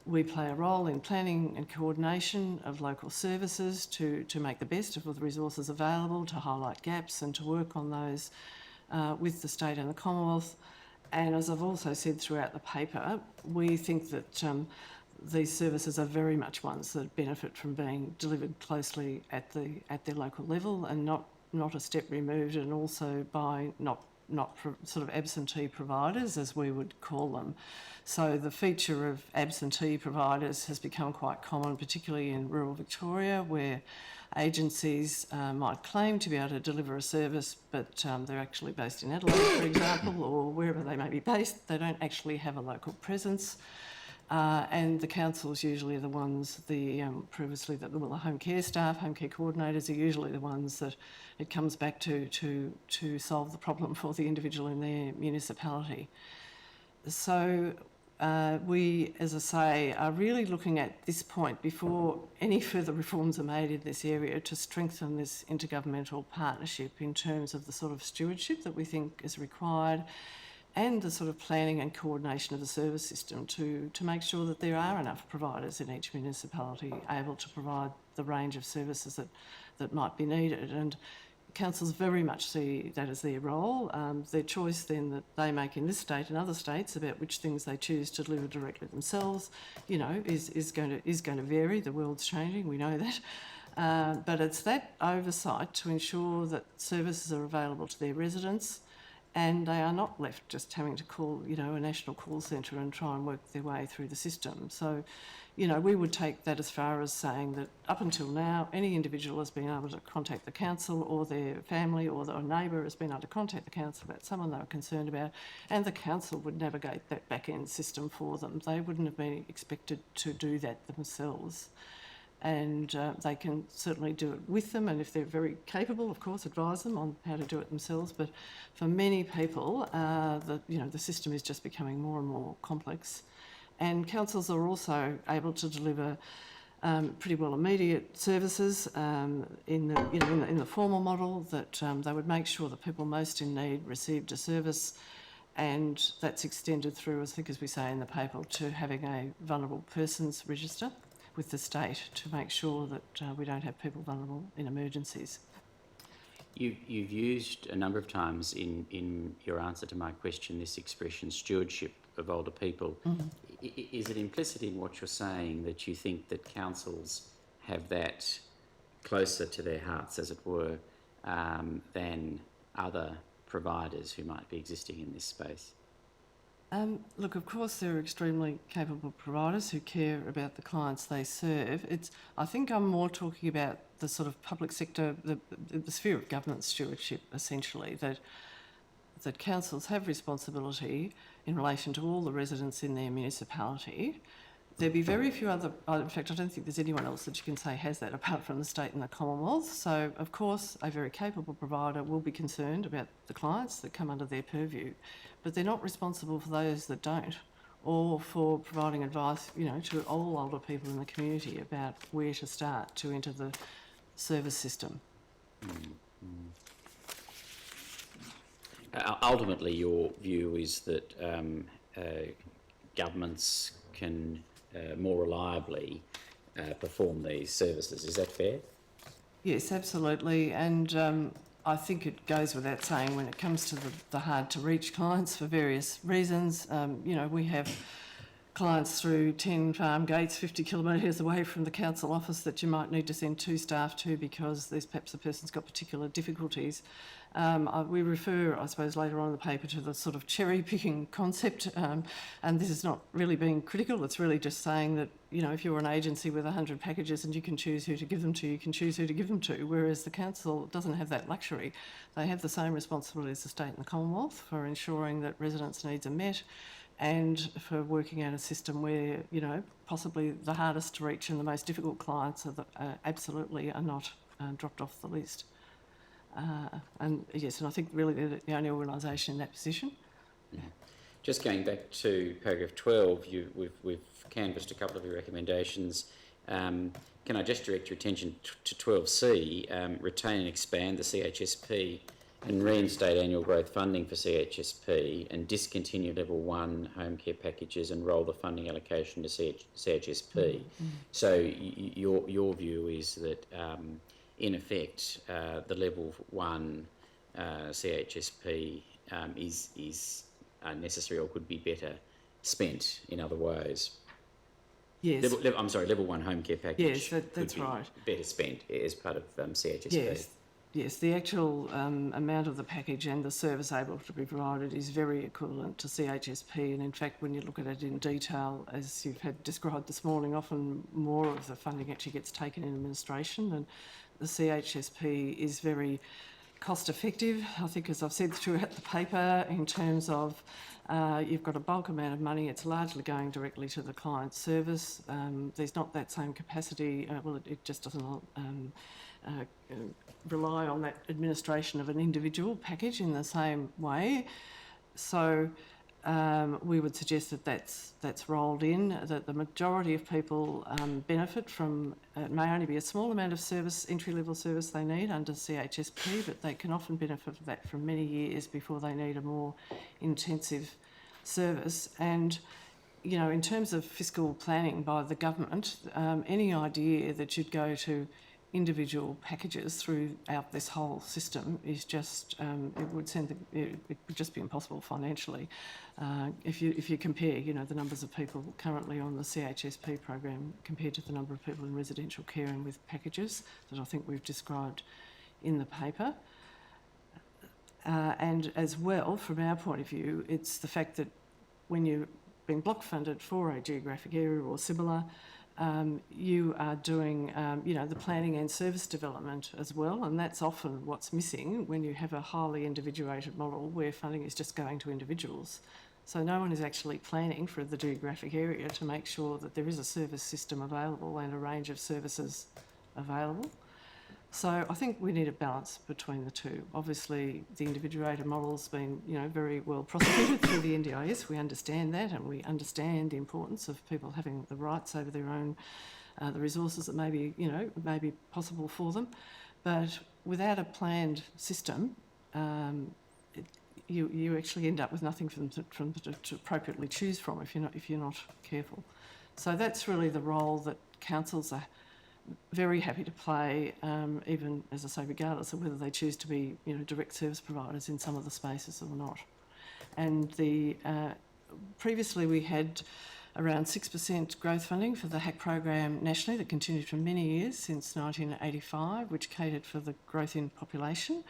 we play a role in planning and coordination of local services to make the best of the resources available, to highlight gaps and to work on those with the state and the Commonwealth. And as I've also said throughout the paper, we think that these services are very much ones that benefit from being delivered closely at their local level and not a step removed, and also by not sort of absentee providers, as we would call them. So the feature of absentee providers has become quite common, particularly in rural Victoria, where agencies might claim to be able to deliver a service, but they're actually based in Adelaide, for example, or wherever they may be based. They don't actually have a local presence. And the councils usually are the ones, the home care staff, home care coordinators are usually the ones that it comes back to solve the problem for the individual in their municipality. So we, as I say, are really looking at this point before any further reforms are made in this area to strengthen this intergovernmental partnership in terms of the sort of stewardship that we think is required, and the sort of planning and coordination of the service system to make sure that there are enough providers in each municipality able to provide the range of services that might be needed. And councils very much see that as their role. Their choice then that they make in this state and other states about which things they choose to deliver directly themselves, you know, is going to vary. The world's changing, we know that. But it's that oversight to ensure that services are available to their residents, and they are not left just having to call, you know, a national call centre and try and work their way through the system. So, you know, we would take that as far as saying that up until now, any individual has been able to contact the council, or their family or their neighbour has been able to contact the council about someone they were concerned about, and the council would navigate that back-end system for them. They wouldn't have been expected to do that themselves. And they can certainly do it with them, and if they're very capable, of course, advise them on how to do it themselves. But for many people, the system is just becoming more and more complex, and councils are also able to deliver pretty well immediate services in the formal model, that they would make sure that people most in need received a service, and that's extended through, I think, as we say in the paper, to having a vulnerable persons register with the state to make sure that we don't have people vulnerable in emergencies. You've used a number of times in your answer to my question this expression, stewardship of older people. Mm-hmm. Is it implicit in what you're saying that you think that councils have that closer to their hearts, as it were, than other providers who might be existing in this space? Look, of course, there are extremely capable providers who care about the clients they serve. I think I'm more talking about the sort of public sector, the sphere of government stewardship, essentially, that councils have responsibility in relation to all the residents in their municipality. There'd be very few other, in fact, I don't think there's anyone else that you can say has that apart from the state and the Commonwealth. So, of course, a very capable provider will be concerned about the clients that come under their purview, but they're not responsible for those that don't, or for providing advice, you know, to all older people in the community about where to start to enter the service system. Ultimately, your view is that governments can more reliably perform these services. Is that fair? Yes, absolutely. And I think it goes without saying when it comes to the hard-to-reach clients for various reasons. We have clients through 10 farm gates 50 kilometres away from the council office that you might need to send 2 staff to because there's perhaps a person's got particular difficulties. We refer, I suppose, later on in the paper to the sort of cherry-picking concept, and this is not really being critical. It's really just saying that, you know, if you're an agency with 100 packages and you can choose who to give them to, you can choose who to give them to, whereas the council doesn't have that luxury. They have the same responsibility as the state and the Commonwealth for ensuring that residents' needs are met, and for working out a system where, you know, possibly the hardest to reach and the most difficult clients are absolutely not dropped off the list. And yes, and I think really they're the only organisation in that position. Just going back to paragraph 12, we've canvassed a couple of your recommendations. Can I just direct your attention to 12C, retain and expand the CHSP and reinstate annual growth funding for CHSP and discontinue level 1 home care packages and roll the funding allocation to CHSP. So your view is that in effect the level 1 CHSP is unnecessary or could be better spent in other ways. Yes. Level 1 home care package. Yes, that's could be right. Better spent as part of CHSP. Yes. Yes, the actual amount of the package and the service able to be provided is very equivalent to CHSP, and in fact when you look at it in detail, as you've had described this morning, often more of the funding actually gets taken in administration, and the CHSP is very cost effective, I think, as I've said throughout the paper, in terms of you've got a bulk amount of money, it's largely going directly to the client service. There's not that same capacity, it just doesn't rely on that administration of an individual package in the same way. So we would suggest that that's rolled in, that the majority of people benefit from, it may only be a small amount of service, entry-level service they need under CHSP, but they can often benefit from that for many years before they need a more intensive service. And, you know, in terms of fiscal planning by the government, any idea that you'd go to individual packages throughout this whole system is just it would just be impossible financially. If you compare, you know, the numbers of people currently on the CHSP program compared to the number of people in residential care and with packages that I think we've described in the paper. And as well, from our point of view, it's the fact that when you're being block funded for a geographic area or similar, you are doing, you know, the planning and service development as well, and that's often what's missing when you have a highly individuated model where funding is just going to individuals. So no one is actually planning for the geographic area to make sure that there is a service system available and a range of services available. So I think we need a balance between the two. Obviously, the individuated model's been, you know, very well prosecuted through the NDIS. We understand that, and we understand the importance of people having the rights over their own, the resources that may be, you know, may be possible for them. But without a planned system, you actually end up with nothing for them to appropriately choose from if you're not careful. So that's really the role that councils are very happy to play, even, as I say, regardless of whether they choose to be, you know, direct service providers in some of the spaces or not. And previously we had around 6% growth funding for the HAC program nationally that continued for many years since 1985, which catered for the growth in population.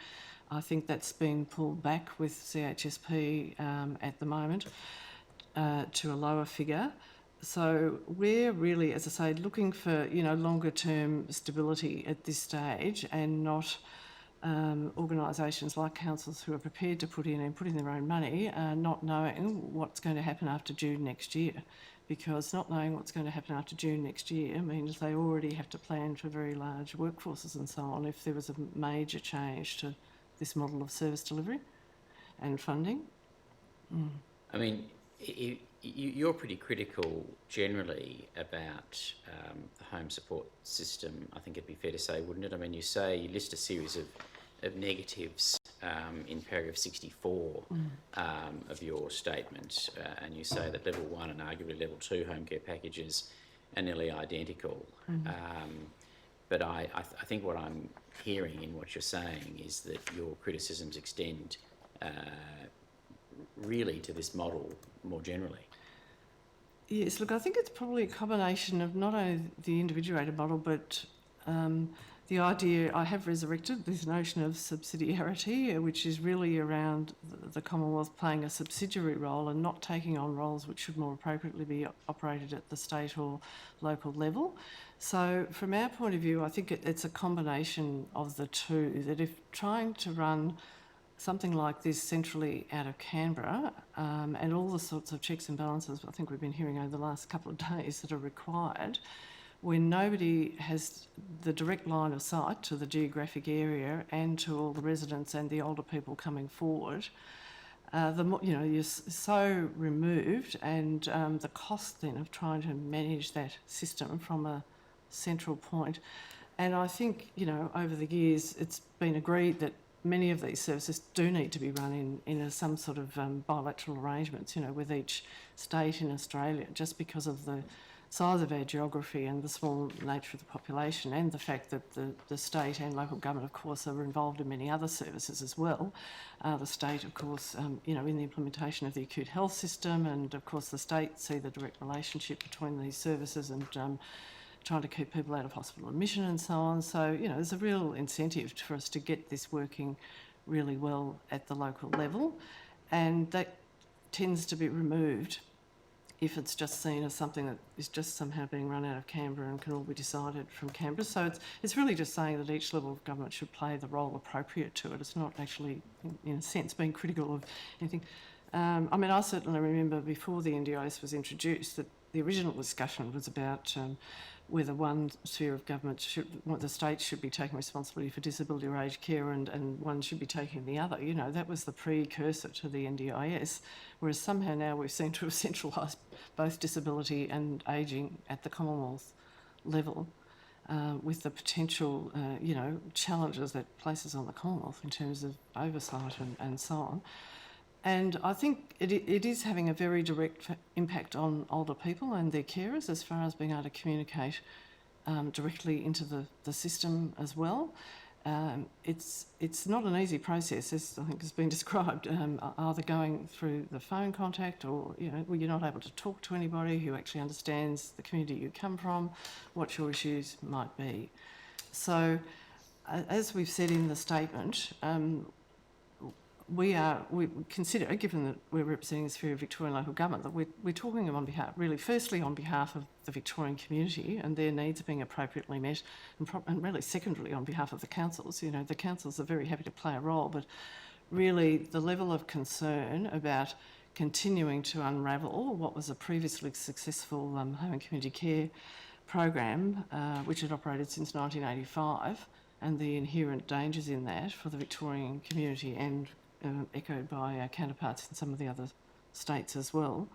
I think that's been pulled back with CHSP at the moment to a lower figure. So we're really, as I say, looking for, you know, longer term stability at this stage, and not organisations like councils who are prepared to put in their own money, not knowing what's going to happen after June next year. Because not knowing what's going to happen after June next year means they already have to plan for very large workforces and so on if there was a major change to this model of service delivery and funding. I mean, you're pretty critical generally about the home support system, I think it'd be fair to say, wouldn't it? I mean, you list a series of negatives in paragraph 64 of your statement, and you say that level 1 and arguably level 2 home care packages are nearly identical. But I think what I'm hearing in what you're saying is that your criticisms extend really to this model more generally. Yes, look, I think it's probably a combination of not only the individuated model, but the idea, I have resurrected this notion of subsidiarity, which is really around the Commonwealth playing a subsidiary role and not taking on roles which should more appropriately be operated at the state or local level. So from our point of view, I think it's a combination of the two, that if trying to run something like this centrally out of Canberra, and all the sorts of checks and balances I think we've been hearing over the last couple of days that are required, when nobody has the direct line of sight to the geographic area and to all the residents and the older people coming forward, you're so removed, and the cost then of trying to manage that system from a central point. And I think, over the years, it's been agreed that many of these services do need to be run in some sort of bilateral arrangements, with each state in Australia, just because of the size of our geography and the small nature of the population, and the fact that the state and local government, of course, are involved in many other services as well. The state, of course, in the implementation of the acute health system, and of course the state see the direct relationship between these services and trying to keep people out of hospital admission and so on. So, there's a real incentive for us to get this working really well at the local level, and that tends to be removed if it's just seen as something that is just somehow being run out of Canberra and can all be decided from Canberra. So it's really just saying that each level of government should play the role appropriate to it. It's not actually, in a sense, being critical of anything. I certainly remember before the NDIS was introduced that the original discussion was about whether one sphere of government the states should be taking responsibility for disability or aged care and one should be taking the other. That was the precursor to the NDIS, whereas somehow now we've seemed to have centralised both disability and ageing at the Commonwealth level, with the potential, challenges that places on the Commonwealth in terms of oversight and so on. And I think it is having a very direct impact on older people and their carers as far as being able to communicate directly into the system as well. It's not an easy process, as I think has been described, either going through the phone contact or, where you're not able to talk to anybody who actually understands the community you come from, what your issues might be. So, as we've said in the statement, we consider, given that we're representing the sphere of Victorian local government, that we're talking on behalf, really, firstly on behalf of the Victorian community and their needs being appropriately met, and really secondarily on behalf of the councils. The councils are very happy to play a role, but really the level of concern about continuing to unravel what was a previously successful home and community care program, which had operated since 1985, and the inherent dangers in that for the Victorian community and echoed by our counterparts in some of the other states as well.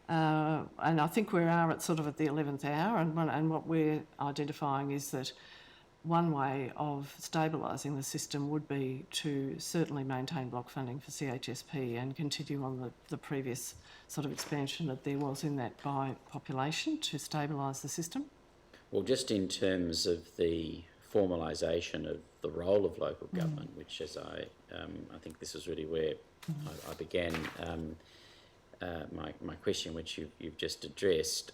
And I think we are at the 11th hour, and what we're identifying is that one way of stabilising the system would be to certainly maintain block funding for CHSP and continue on the previous sort of expansion that there was in that by population to stabilise the system. Well, just in terms of the formalisation of the role of local government, which, as I think this is really where I began my question, which you've just addressed.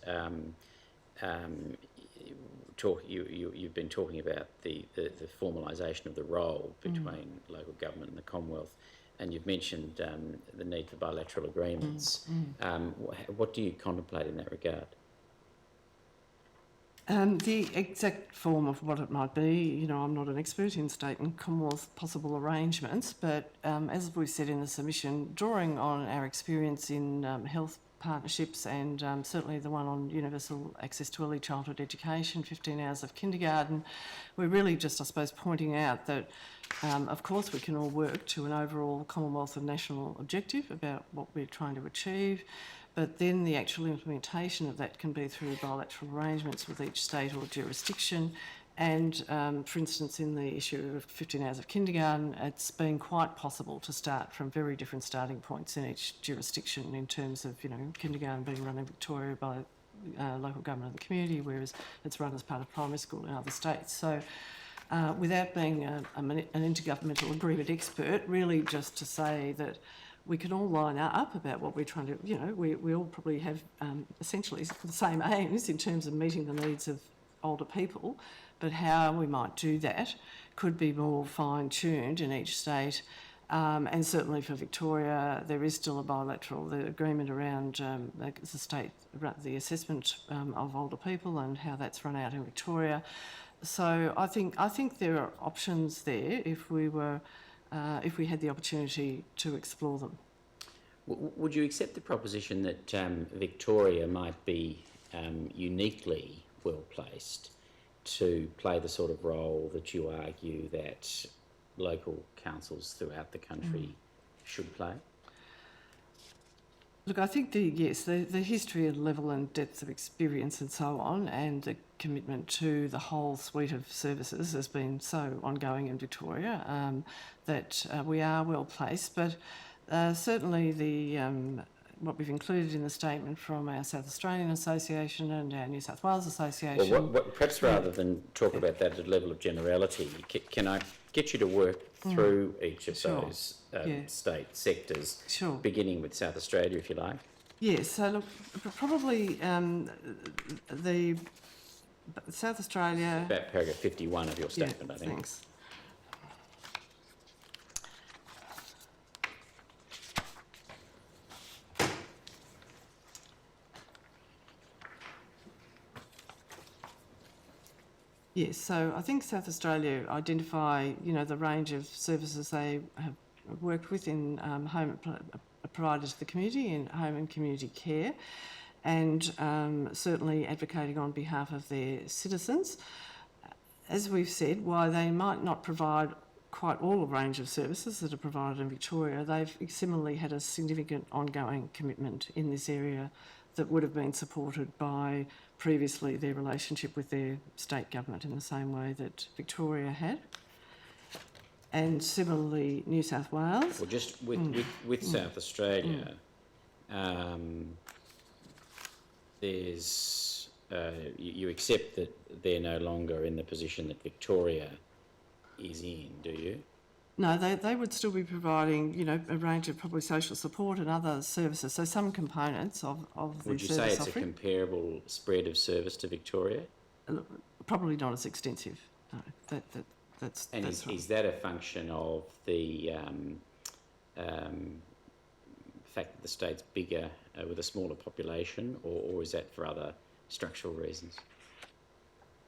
You've been talking about the formalisation of the role between local government and the Commonwealth, and you've mentioned the need for bilateral agreements. What do you contemplate in that regard? The exact form of what it might be, I'm not an expert in state and Commonwealth possible arrangements, but as we said in the submission, drawing on our experience in health partnerships and certainly the one on universal access to early childhood education, 15 hours of kindergarten, we're really just, I suppose, pointing out that, of course, we can all work to an overall Commonwealth and national objective about what we're trying to achieve, but then the actual implementation of that can be through bilateral arrangements with each state or jurisdiction. And, for instance, in the issue of 15 hours of kindergarten, it's been quite possible to start from very different starting points in each jurisdiction in terms of, kindergarten being run in Victoria by local government of the community, whereas it's run as part of primary school in other states. So, without being an intergovernmental agreement expert, really just to say that we can all line up about what we're trying to, we all probably have essentially the same aims in terms of meeting the needs of older people, but how we might do that could be more fine-tuned in each state. And certainly for Victoria, there is still a bilateral agreement around the state, the assessment of older people and how that's run out in Victoria. So I think there are options there if we had the opportunity to explore them. Would you accept the proposition that Victoria might be uniquely well placed to play the sort of role that you argue that local councils throughout the country should play? Look, I think the history and level and depth of experience and so on, and the commitment to the whole suite of services has been so ongoing in Victoria that we are well placed. But certainly what we've included in the statement from our South Australian Association and our New South Wales Association. Well, perhaps rather than talk about that at a level of generality, can I get you to work through each of those state sectors, beginning with South Australia, if you like? Yes, so look, probably the South Australia... About paragraph 51 of your statement, I think. Thanks. Yes, so I think South Australia identify, the range of services they have worked with in home provided to the community in home and community care, and certainly advocating on behalf of their citizens. As we've said, while they might not provide quite all the range of services that are provided in Victoria, they've similarly had a significant ongoing commitment in this area that would have been supported by previously their relationship with their state government in the same way that Victoria had. And similarly, New South Wales. Well, just with South Australia, there's you accept that they're no longer in the position that Victoria is in, do you? No, they would still be providing, a range of probably social support and other services. So some components of the service offering. Would you say it's a comparable spread of service to Victoria? Probably not as extensive. No, that's and right. Is that a function of the fact that the state's bigger with a smaller population, or is that for other structural reasons?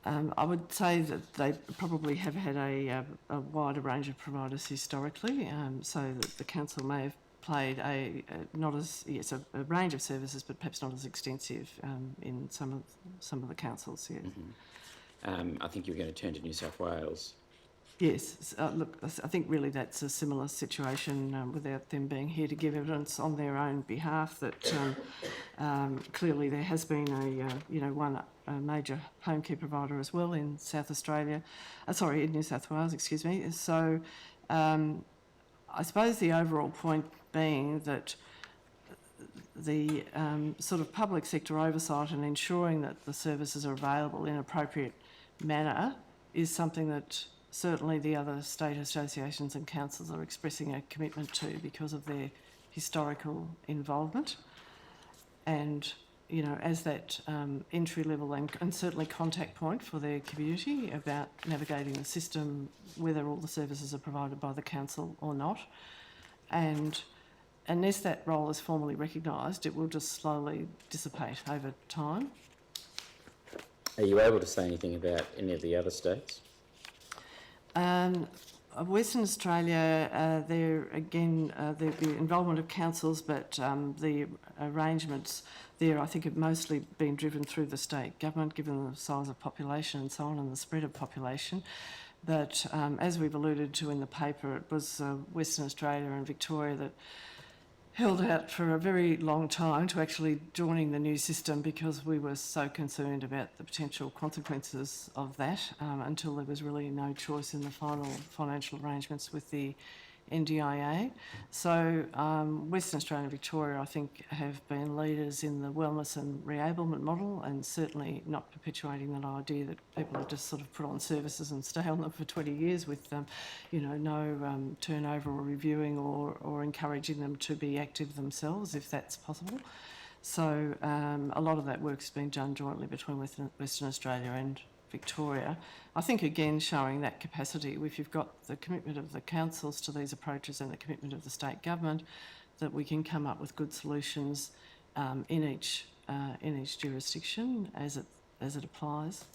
I would say that they probably have had a wider range of providers historically, so that the council may have played a range of services, but perhaps not as extensive in some of the councils. Yes. Mm-hmm. I think you were going to turn to New South Wales. Yes, look, I think really that's a similar situation without them being here to give evidence on their own behalf. That clearly there has been a major home care provider as well in South Australia, in New South Wales, excuse me. So I suppose the overall point being that the sort of public sector oversight and ensuring that the services are available in an appropriate manner is something that certainly the other state associations and councils are expressing a commitment to because of their historical involvement. And, as that entry level and certainly contact point for their community about navigating the system, whether all the services are provided by the council or not. And unless that role is formally recognised, it will just slowly dissipate over time. Are you able to say anything about any of the other states? Western Australia, the involvement of councils, but the arrangements there, I think, have mostly been driven through the state government, given the size of population and so on, and the spread of population. But as we've alluded to in the paper, it was Western Australia and Victoria that held out for a very long time to actually joining the new system because we were so concerned about the potential consequences of that until there was really no choice in the final financial arrangements with the NDIA. So Western Australia and Victoria, I think, have been leaders in the wellness and reablement model, and certainly not perpetuating that idea that people are just sort of put on services and stay on them for 20 years with no turnover or reviewing or encouraging them to be active themselves if that's possible. So a lot of that work's been done jointly between Western Australia and Victoria. I think, again, showing that capacity, if you've got the commitment of the councils to these approaches and the commitment of the state government, that we can come up with good solutions in each jurisdiction as it applies.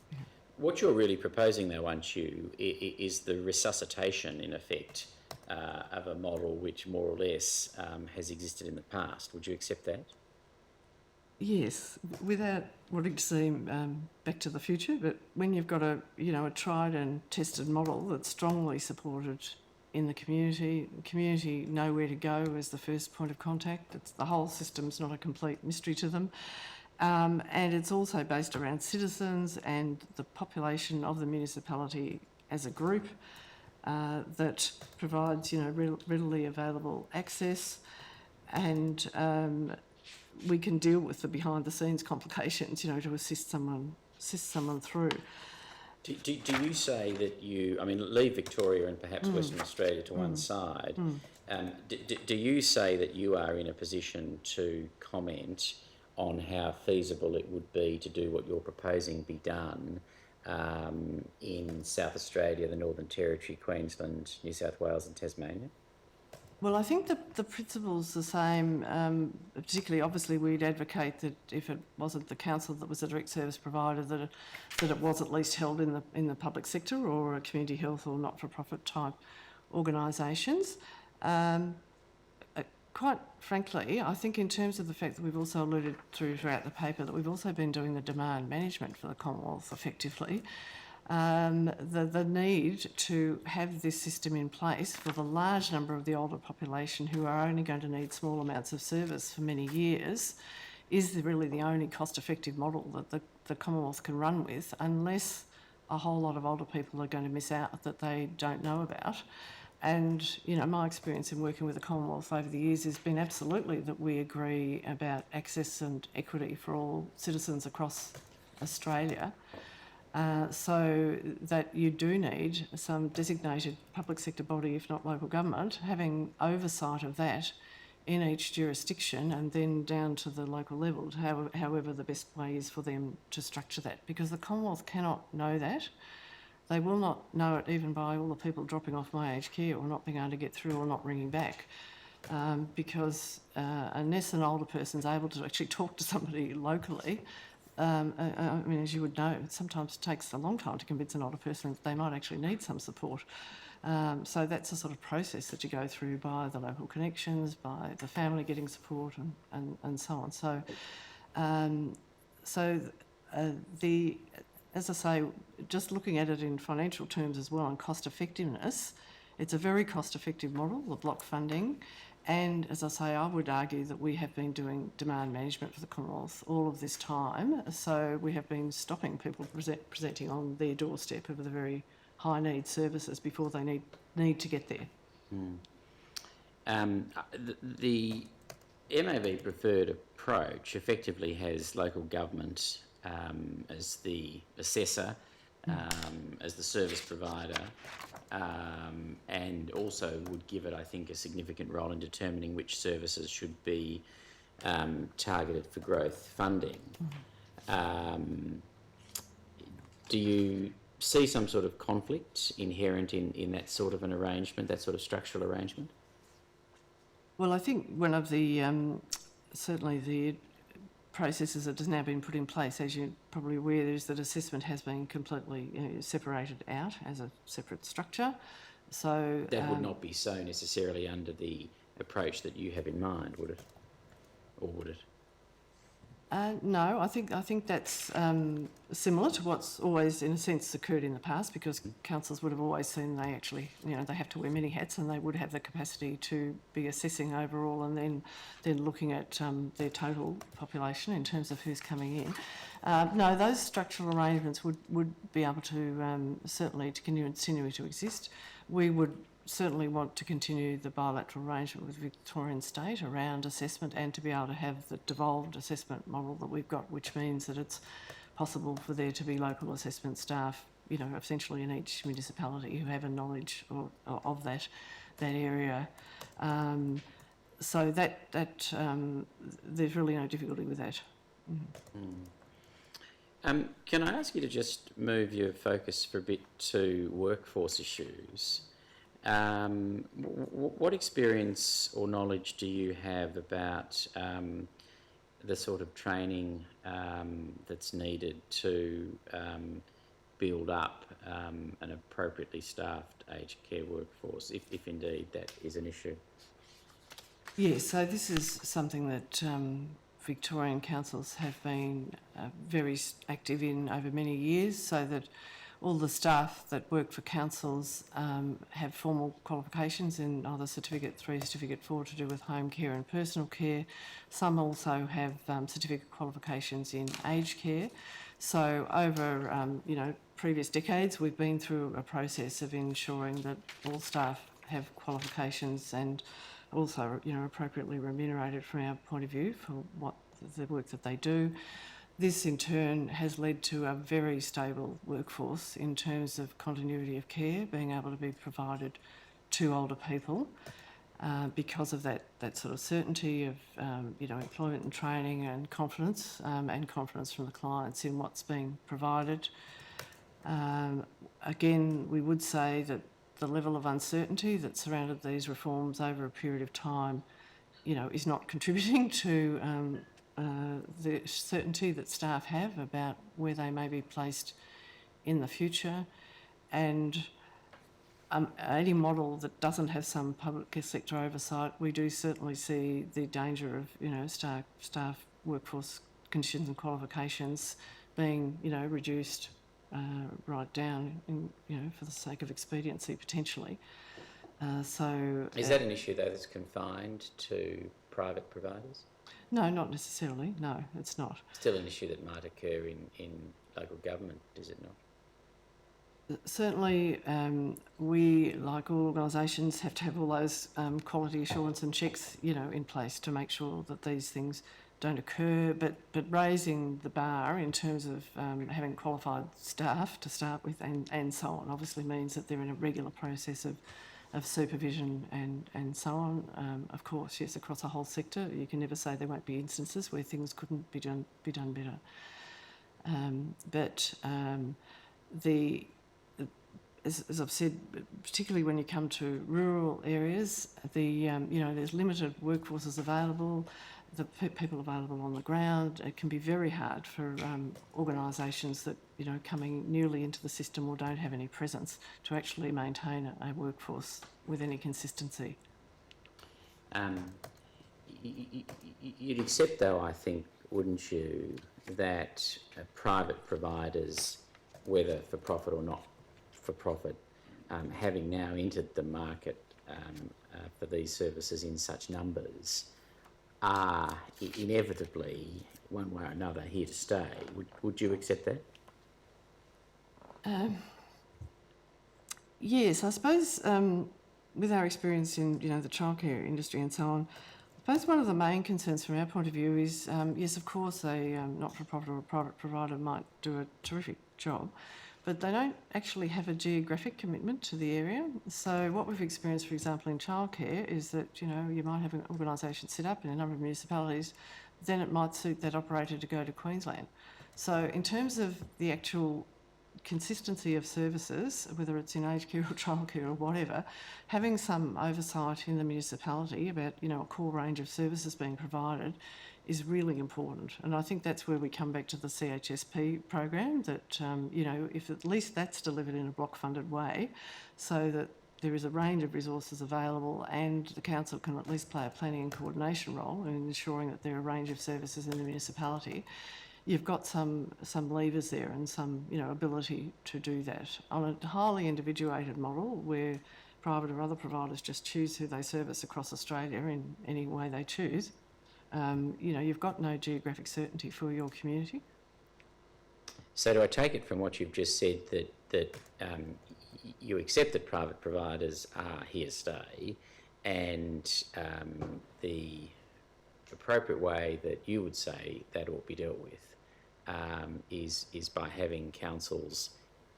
What you're really proposing, though, aren't you, is the resuscitation, in effect, of a model which more or less has existed in the past. Would you accept that? Yes, without wanting to seem back to the future, but when you've got a tried and tested model that's strongly supported in the community know where to go as the first point of contact. The whole system's not a complete mystery to them. And it's also based around citizens and the population of the municipality as a group that provides, readily available access, and we can deal with the behind-the-scenes complications, to assist someone through. Do you say that leave Victoria and perhaps Western Australia to one side, do you say that you are in a position to comment on how feasible it would be to do what you're proposing be done in South Australia, the Northern Territory, Queensland, New South Wales and Tasmania? Well, I think the principle's the same. Particularly, obviously, we'd advocate that if it wasn't the council that was a direct service provider, that it was at least held in the public sector or a community health or not-for-profit type organisations. Quite frankly, I think in terms of the fact that we've also alluded throughout the paper that we've also been doing the demand management for the Commonwealth effectively. The need to have this system in place for the large number of the older population who are only going to need small amounts of service for many years is really the only cost-effective model that the Commonwealth can run with, unless a whole lot of older people are going to miss out that they don't know about. And, my experience in working with the Commonwealth over the years has been absolutely that we agree about access and equity for all citizens across Australia. So that you do need some designated public sector body, if not local government, having oversight of that in each jurisdiction and then down to the local level, however the best way is for them to structure that. Because the Commonwealth cannot know that. They will not know it even by all the people dropping off my aged care or not being able to get through or not ringing back. Because unless an older person's able to actually talk to somebody locally, as you would know, it sometimes takes a long time to convince an older person that they might actually need some support. So that's the sort of process that you go through by the local connections, by the family getting support and so on. As I say, just looking at it in financial terms as well and cost effectiveness, it's a very cost effective model, the block funding. And as I say, I would argue that we have been doing demand management for the Commonwealth all of this time. So we have been stopping people presenting on their doorstep of the very high need services before they need to get there. The MAV preferred approach effectively has local government as the assessor, as the service provider, and also would give it, I think, a significant role in determining which services should be targeted for growth funding. Do you see some sort of conflict inherent in that sort of an arrangement, that sort of structural arrangement? Well, I think one of the, certainly the processes that has now been put in place, as you're probably aware, is that assessment has been completely separated out as a separate structure. So that would not be so necessarily under the approach that you have in mind, would it? Or would it? No, I think that's similar to what's always, in a sense, occurred in the past, because councils would have always seen they actually, they have to wear many hats, and they would have the capacity to be assessing overall and then looking at their total population in terms of who's coming in. No, those structural arrangements would be able to certainly to continue to exist. We would certainly want to continue the bilateral arrangement with Victorian State around assessment and to be able to have the devolved assessment model that we've got, which means that it's possible for there to be local assessment staff, essentially in each municipality who have a knowledge of that area. So that there's really no difficulty with that. Can I ask you to just move your focus for a bit to workforce issues? What experience or knowledge do you have about the sort of training that's needed to build up an appropriately staffed aged care workforce, if indeed that is an issue? Yes, so this is something that Victorian councils have been very active in over many years, so that all the staff that work for councils have formal qualifications in either Certificate 3, Certificate 4 to do with home care and personal care. Some also have certificate qualifications in aged care. So over previous decades, we've been through a process of ensuring that all staff have qualifications and also appropriately remunerated from our point of view for what the work that they do. This in turn has led to a very stable workforce in terms of continuity of care being able to be provided to older people because of that sort of certainty of employment and training and confidence from the clients in what's being provided. Again, we would say that the level of uncertainty that surrounded these reforms over a period of time, is not contributing to the certainty that staff have about where they may be placed in the future. And any model that doesn't have some public sector oversight, we do certainly see the danger of, staff workforce conditions and qualifications being, reduced right down, for the sake of expediency potentially. Is that an issue though that's confined to private providers? No, not necessarily. No, it's not. Still an issue that might occur in local government, is it not? Certainly, we, like all organisations, have to have all those quality assurance and checks, in place to make sure that these things don't occur. But raising the bar in terms of having qualified staff to start with and so on obviously means that they're in a regular process of supervision and so on. Of course, yes, across a whole sector, you can never say there won't be instances where things couldn't be done better. As I've said, particularly when you come to rural areas, there's limited workforces available, the people available on the ground. It can be very hard for organisations that, coming newly into the system or don't have any presence to actually maintain a workforce with any consistency. You'd accept though, I think, wouldn't you, that private providers, whether for profit or not for profit, having now entered the market for these services in such numbers, are inevitably, one way or another, here to stay. Would you accept that? Yes, I suppose with our experience in the childcare industry and so on, I suppose one of the main concerns from our point of view is, yes, of course, a not-for-profit or a private provider might do a terrific job, but they don't actually have a geographic commitment to the area. So what we've experienced, for example, in childcare is that, you might have an organisation set up in a number of municipalities, then it might suit that operator to go to Queensland. So in terms of the actual consistency of services, whether it's in aged care or childcare or whatever, having some oversight in the municipality about, a core range of services being provided is really important. And I think that's where we come back to the CHSP program, that, if at least that's delivered in a block-funded way, so that there is a range of resources available and the council can at least play a planning and coordination role in ensuring that there are a range of services in the municipality, you've got some levers there and some, ability to do that. On a highly individuated model where private or other providers just choose who they service across Australia in any way they choose, you've got no geographic certainty for your community. So do I take it from what you've just said that you accept that private providers are here to stay, and the appropriate way that you would say that ought to be dealt with is by having councils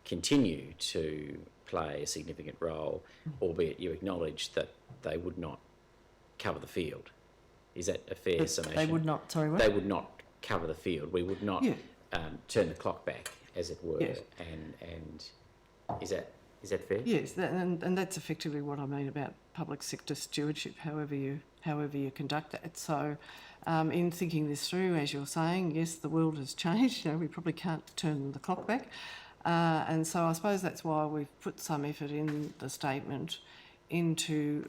continue to play a significant role, albeit you acknowledge that they would not cover the field. Is that a fair summation? They would not, sorry, what? They would not cover the field. We would not turn the clock back, as it were. Yes. And is that fair? Yes, and that's effectively what I mean about public sector stewardship, however you conduct that. So in thinking this through, as you're saying, yes, the world has changed. We probably can't turn the clock back. And so I suppose that's why we've put some effort in the statement into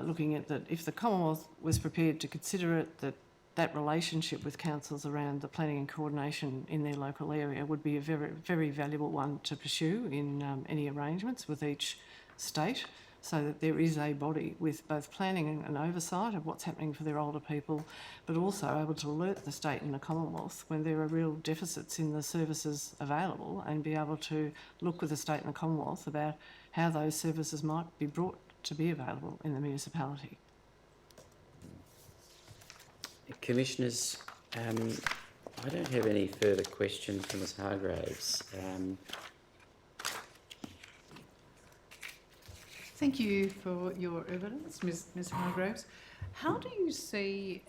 looking at that if the Commonwealth was prepared to consider it, that that relationship with councils around the planning and coordination in their local area would be a very, very valuable one to pursue in any arrangements with each state, so that there is a body with both planning and oversight of what's happening for their older people, but also able to alert the state and the Commonwealth when there are real deficits in the services available, and be able to look with the state and the Commonwealth about how those services might be brought to be available in the municipality. Commissioners, I don't have any further questions for Ms Hargraves. Thank you for your evidence, Ms Hargraves. How do you see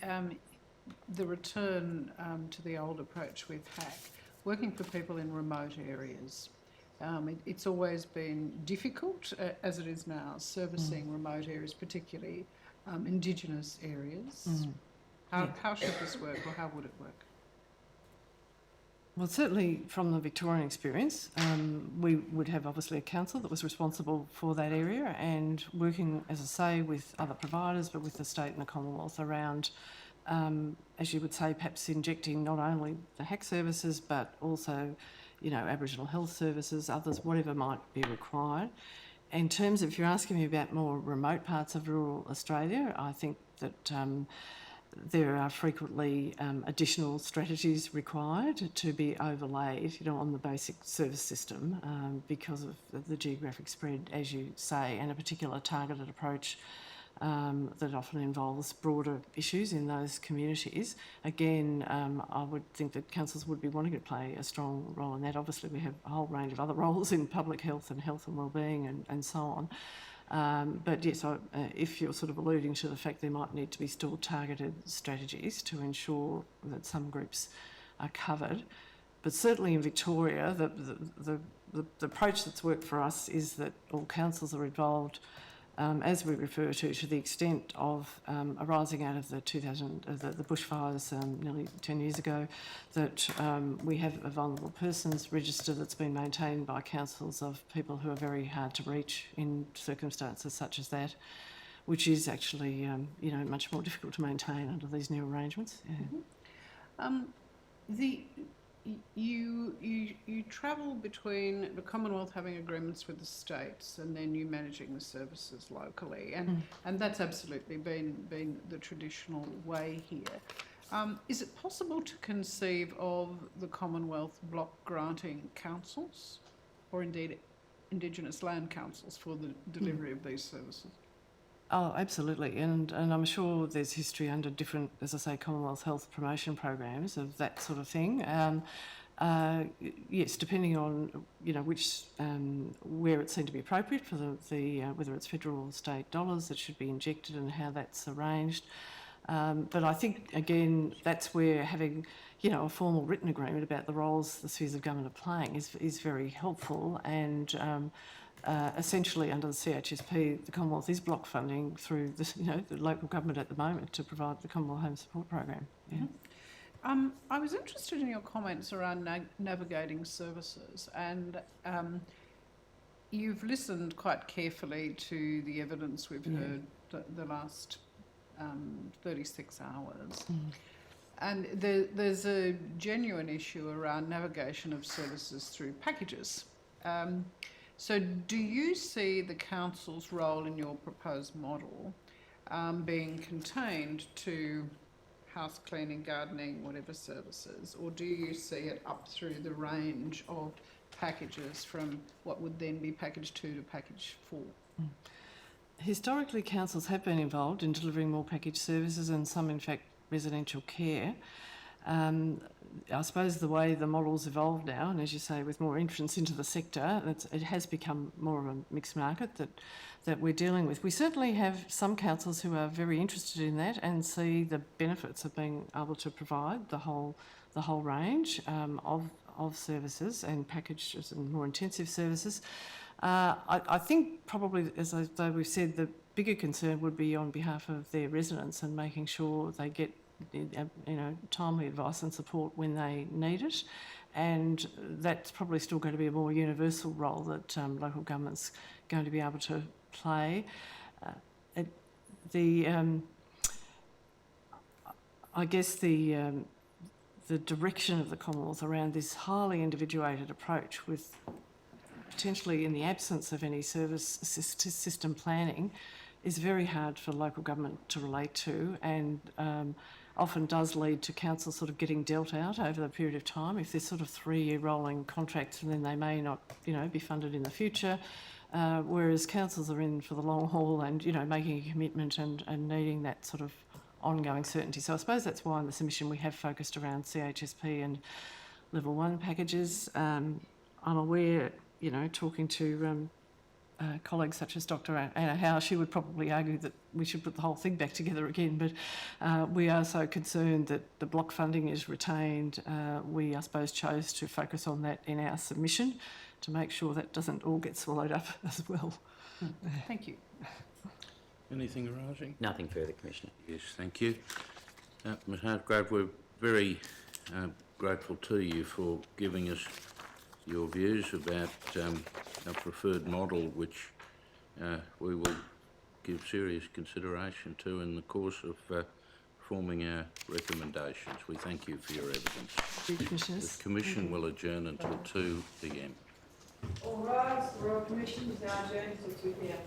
the return to the old approach with HAC, working for people in remote areas? It's always been difficult, as it is now, servicing remote areas, particularly Indigenous areas. How should this work, or how would it work? Well, certainly from the Victorian experience, we would have obviously a council that was responsible for that area, and working, as I say, with other providers, but with the state and the Commonwealth around, as you would say, perhaps injecting not only the HAC services, but also, you know, Aboriginal health services, others, whatever might be required. In terms of, if you're asking me about more remote parts of rural Australia, I think that there are frequently additional strategies required to be overlaid, you know, on the basic service system because of the geographic spread, as you say, and a particular targeted approach that often involves broader issues in those communities. Again, I would think that councils would be wanting to play a strong role in that. Obviously, we have a whole range of other roles in public health and wellbeing and so on. But yes, if you're sort of alluding to the fact there might need to be still targeted strategies to ensure that some groups are covered. But certainly in Victoria, the approach that's worked for us is that all councils are involved, as we refer to the extent of arising out of the bushfires nearly 10 years ago, that we have a vulnerable persons register that's been maintained by councils of people who are very hard to reach in circumstances such as that, which is actually you know, much more difficult to maintain under these new arrangements. Yeah. You travel between the Commonwealth having agreements with the states and then you managing the services locally, and that's absolutely been the traditional way here. Is it possible to conceive of the Commonwealth block granting councils, or indeed Indigenous land councils, for the delivery of these services? Oh, absolutely, and I'm sure there's history under different, as I say, Commonwealth health promotion programs of that sort of thing. Yes, depending on, you know, which where it's seen to be appropriate for the whether it's federal or state dollars that should be injected and how that's arranged. But I think again that's where having, you know, a formal written agreement about the roles the spheres of government are playing is very helpful, and essentially under the CHSP, the Commonwealth is block funding through the, you know, the local government at the moment to provide the Commonwealth Home Support Program. Yeah. I was interested in your comments around navigating services, and you've listened quite carefully to the evidence we've heard the last 36 hours. And there's a genuine issue around navigation of services through packages. So do you see the council's role in your proposed model being contained to house cleaning, gardening, whatever services, or do you see it up through the range of packages from what would then be package 2 to package 4? Historically, councils have been involved in delivering more package services and some, in fact, residential care. I suppose the way the model's evolved now, and as you say, with more entrance into the sector, it has become more of a mixed market that we're dealing with. We certainly have some councils who are very interested in that and see the benefits of being able to provide the whole range of services and packages and more intensive services. I think probably, as though we've said, the bigger concern would be on behalf of their residents and making sure they get, you know, timely advice and support when they need it, and that's probably still going to be a more universal role that local government's going to be able to play. I guess the direction of the Commonwealth around this highly individuated approach, with potentially in the absence of any service system planning, is very hard for local government to relate to, and often does lead to council sort of getting dealt out over the period of time. If there's sort of 3-year rolling contracts, and then they may not, be funded in the future. Whereas councils are in for the long haul and, making a commitment and needing that sort of ongoing certainty. So I suppose that's why in the submission we have focused around CHSP and level 1 packages. I'm aware, talking to colleagues such as Dr. Anna Howe, she would probably argue that we should put the whole thing back together again, but we are so concerned that the block funding is retained. We, I suppose, chose to focus on that in our submission to make sure that doesn't all get swallowed up as well. Thank you. Anything arising? Nothing further, Commissioner. Yes, thank you. Ms Hartgrave, we're very grateful to you for giving us your views about a preferred model, which we will give serious consideration to in the course of forming our recommendations. We thank you for your evidence. Thank you, Commissioners. The Commission will adjourn until 2 p.m. All rise, the Royal Commission is now adjourned until 2 p.m.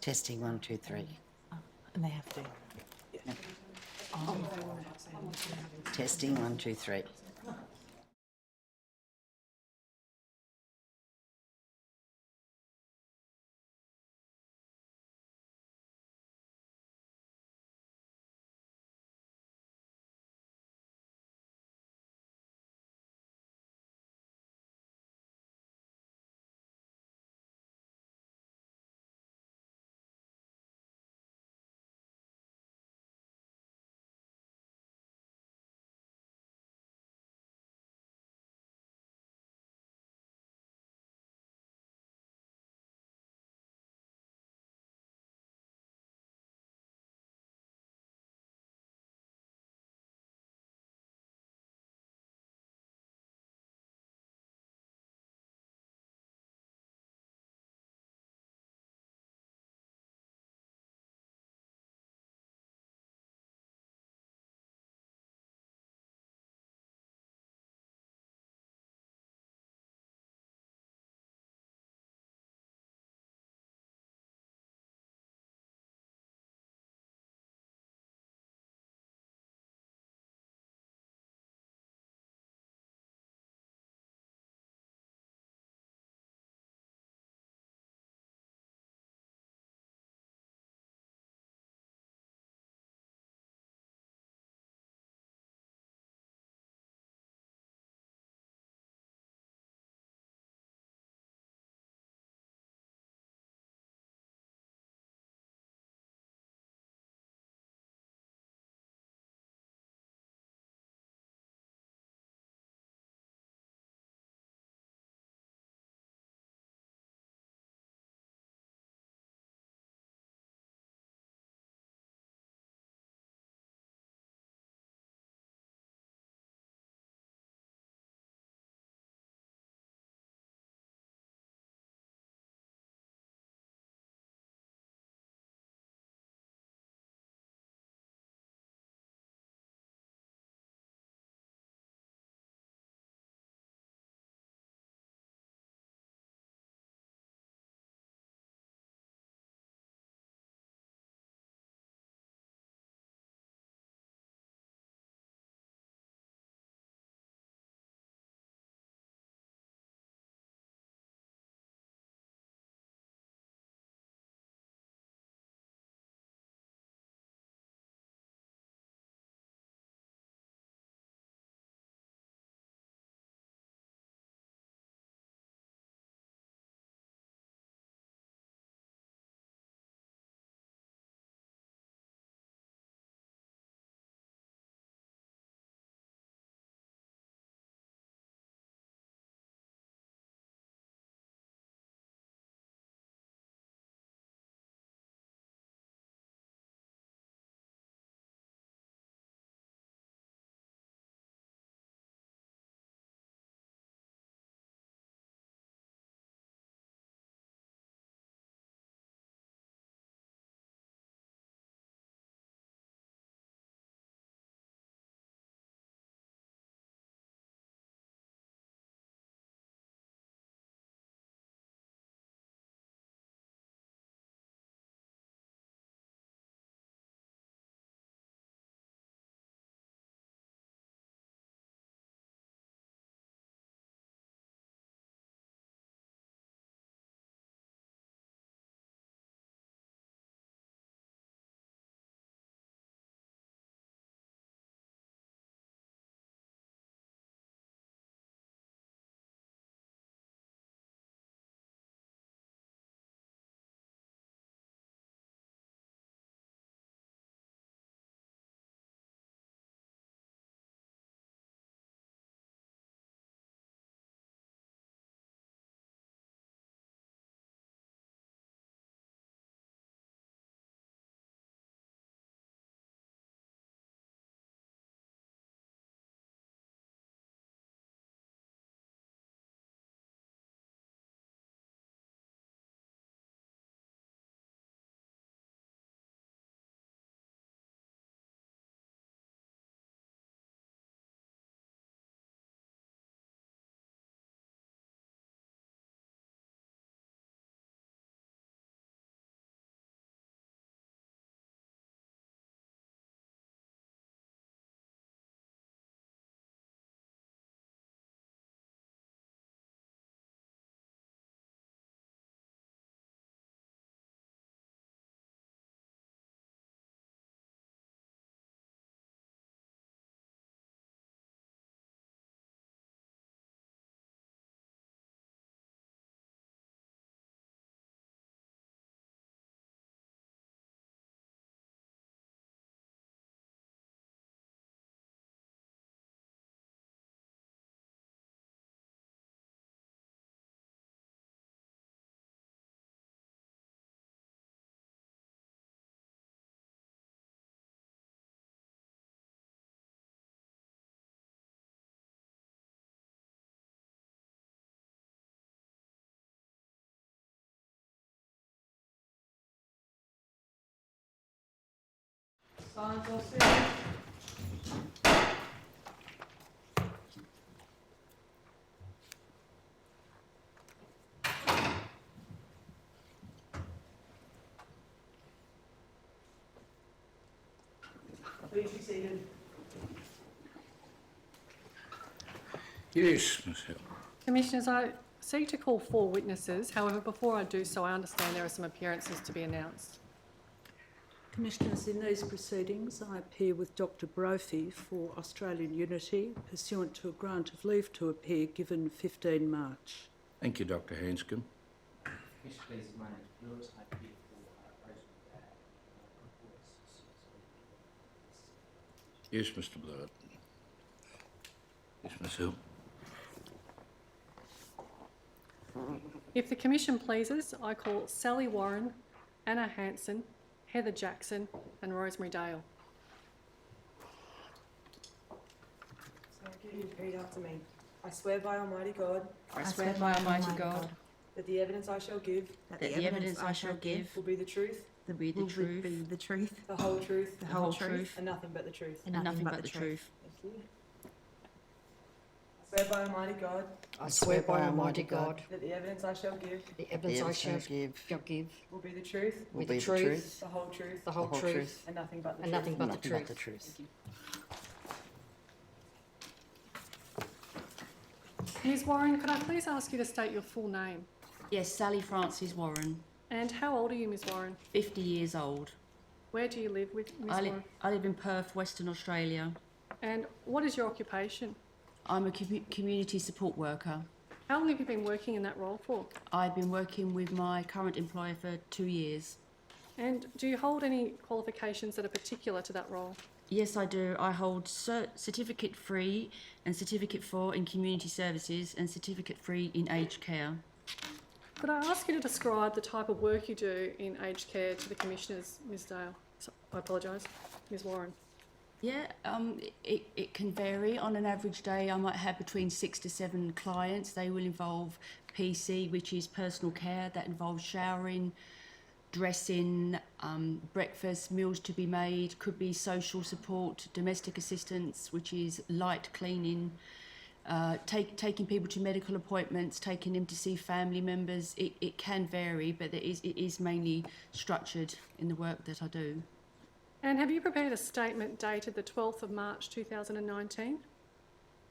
Testing 1, 2, 3. And they have to. Testing 1, 2, 3. Silence all citizens. Please be seated. Yes, Ms Hill. Commissioners, I seek to call 4 witnesses. However, before I do so, I understand there are some appearances to be announced. Commissioners, in these proceedings, I appear with Dr Brophy for Australian Unity pursuant to a grant of leave to appear given 15 March. Thank you, Dr Hanscom. Yes, please, my name is Lewis. I appear for Rosemary Yes, Mr Blewett. Yes, Ms Hill. If the Commission pleases, I call Sally Warren, Anna Hanson, Heather Jackson and Rosemary Dale. So give you repeat after me. I swear by Almighty God I swear by Almighty God that the evidence I shall give that the evidence I shall give will be the truth, will be the truth, the whole truth, the whole truth, and nothing but the truth. and nothing but the truth. Thank you. I swear by Almighty God I swear by Almighty God that the evidence I shall give the evidence I shall give will be the truth, will be the truth, the whole truth, the whole truth, and nothing but the and truth. nothing but the truth. Ms Warren, could I please ask you to state your full name? Yes, Sally Frances Warren, And how old are you, Ms Warren? 50 years old. Where do you live with Ms Warren? I live in Perth, Western Australia. And what is your occupation? I'm a community support worker. How long have you been working in that role for? I've been working with my current employer for 2 years. And do you hold any qualifications that are particular to that role? Yes, I do. I hold Certificate 3 and Certificate 4 in community services and Certificate 3 in aged care. Could I ask you to describe the type of work you do in aged care to the Commissioners, Ms Dale? I apologise, Ms Warren. Yeah, it can vary. On an average day, I might have between 6 to 7 clients. They will involve PC, which is personal care. That involves showering, dressing, breakfast, meals to be made. Could be social support, domestic assistance, which is light cleaning, taking people to medical appointments, taking them to see family members. It can vary, but it is mainly structured in the work that I do. And have you prepared a statement dated the 12th of March 2019?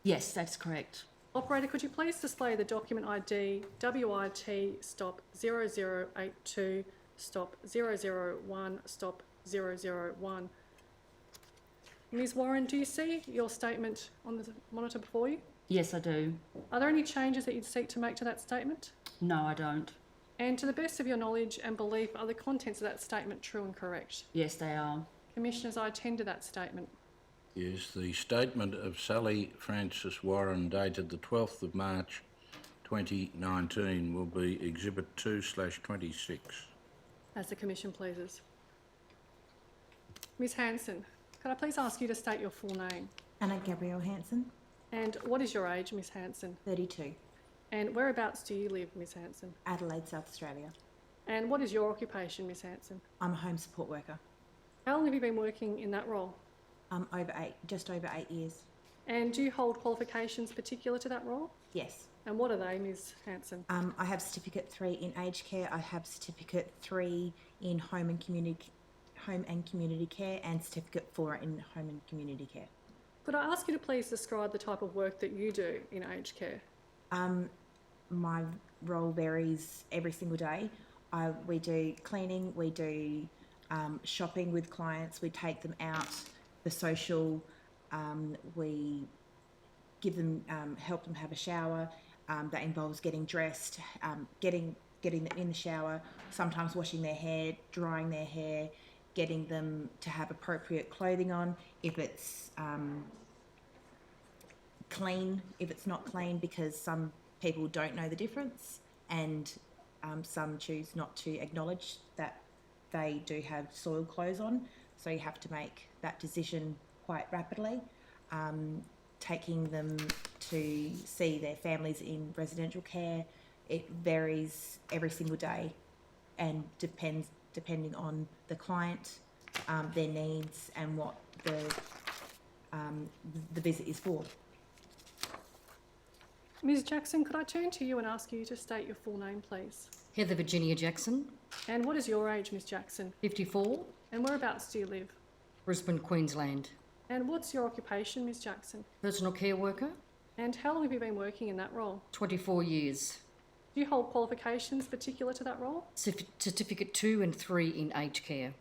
Yes, that's correct. Operator, could you please display the document ID WIT stop 0082 stop 001 stop 001. Ms Warren, do you see your statement on the monitor before you? Yes, I do. Are there any changes that you'd seek to make to that statement? No, I don't. And to the best of your knowledge and belief, are the contents of that statement true and correct? Yes, they are. Commissioners, I attend to that statement. Yes, the statement of Sally Frances Warren dated the 12th of March 2019 will be Exhibit 2/26. As the Commission pleases. Ms Hanson, could I please ask you to state your full name? Anna Gabrielle Hanson, And what is your age, Ms Hanson? 32, And whereabouts do you live, Ms Hanson? Adelaide, South Australia. And what is your occupation, Ms Hanson? I'm a home support worker. How long have you been working in that role? Just over 8 years. And do you hold qualifications particular to that role? Yes. And what are they, Ms Hanson? I have Certificate 3 in aged care. I have Certificate 3 in home and community care, and Certificate 4 in home and community care. Could I ask you to please describe the type of work that you do in aged care? My role varies every single day. We do cleaning, we do shopping with clients, we take them out, the social, we give them, help them have a shower. That involves getting dressed, getting them in the shower, sometimes washing their hair, drying their hair, getting them to have appropriate clothing on. If it's clean, if it's not clean, because some people don't know the difference, and some choose not to acknowledge that they do have soiled clothes on, so you have to make that decision quite rapidly. Taking them to see their families in residential care, it varies every single day and depending on the client, their needs and what the visit is for. Ms Jackson, could I turn to you and ask you to state your full name, please? Heather Virginia Jackson, And what is your age, Ms Jackson? 54, And whereabouts do you live? Brisbane, Queensland. And what's your occupation, Ms Jackson? Personal care worker, And how long have you been working in that role? 24 years. Do you hold qualifications particular to that role? Certificate 2 and 3 in aged care.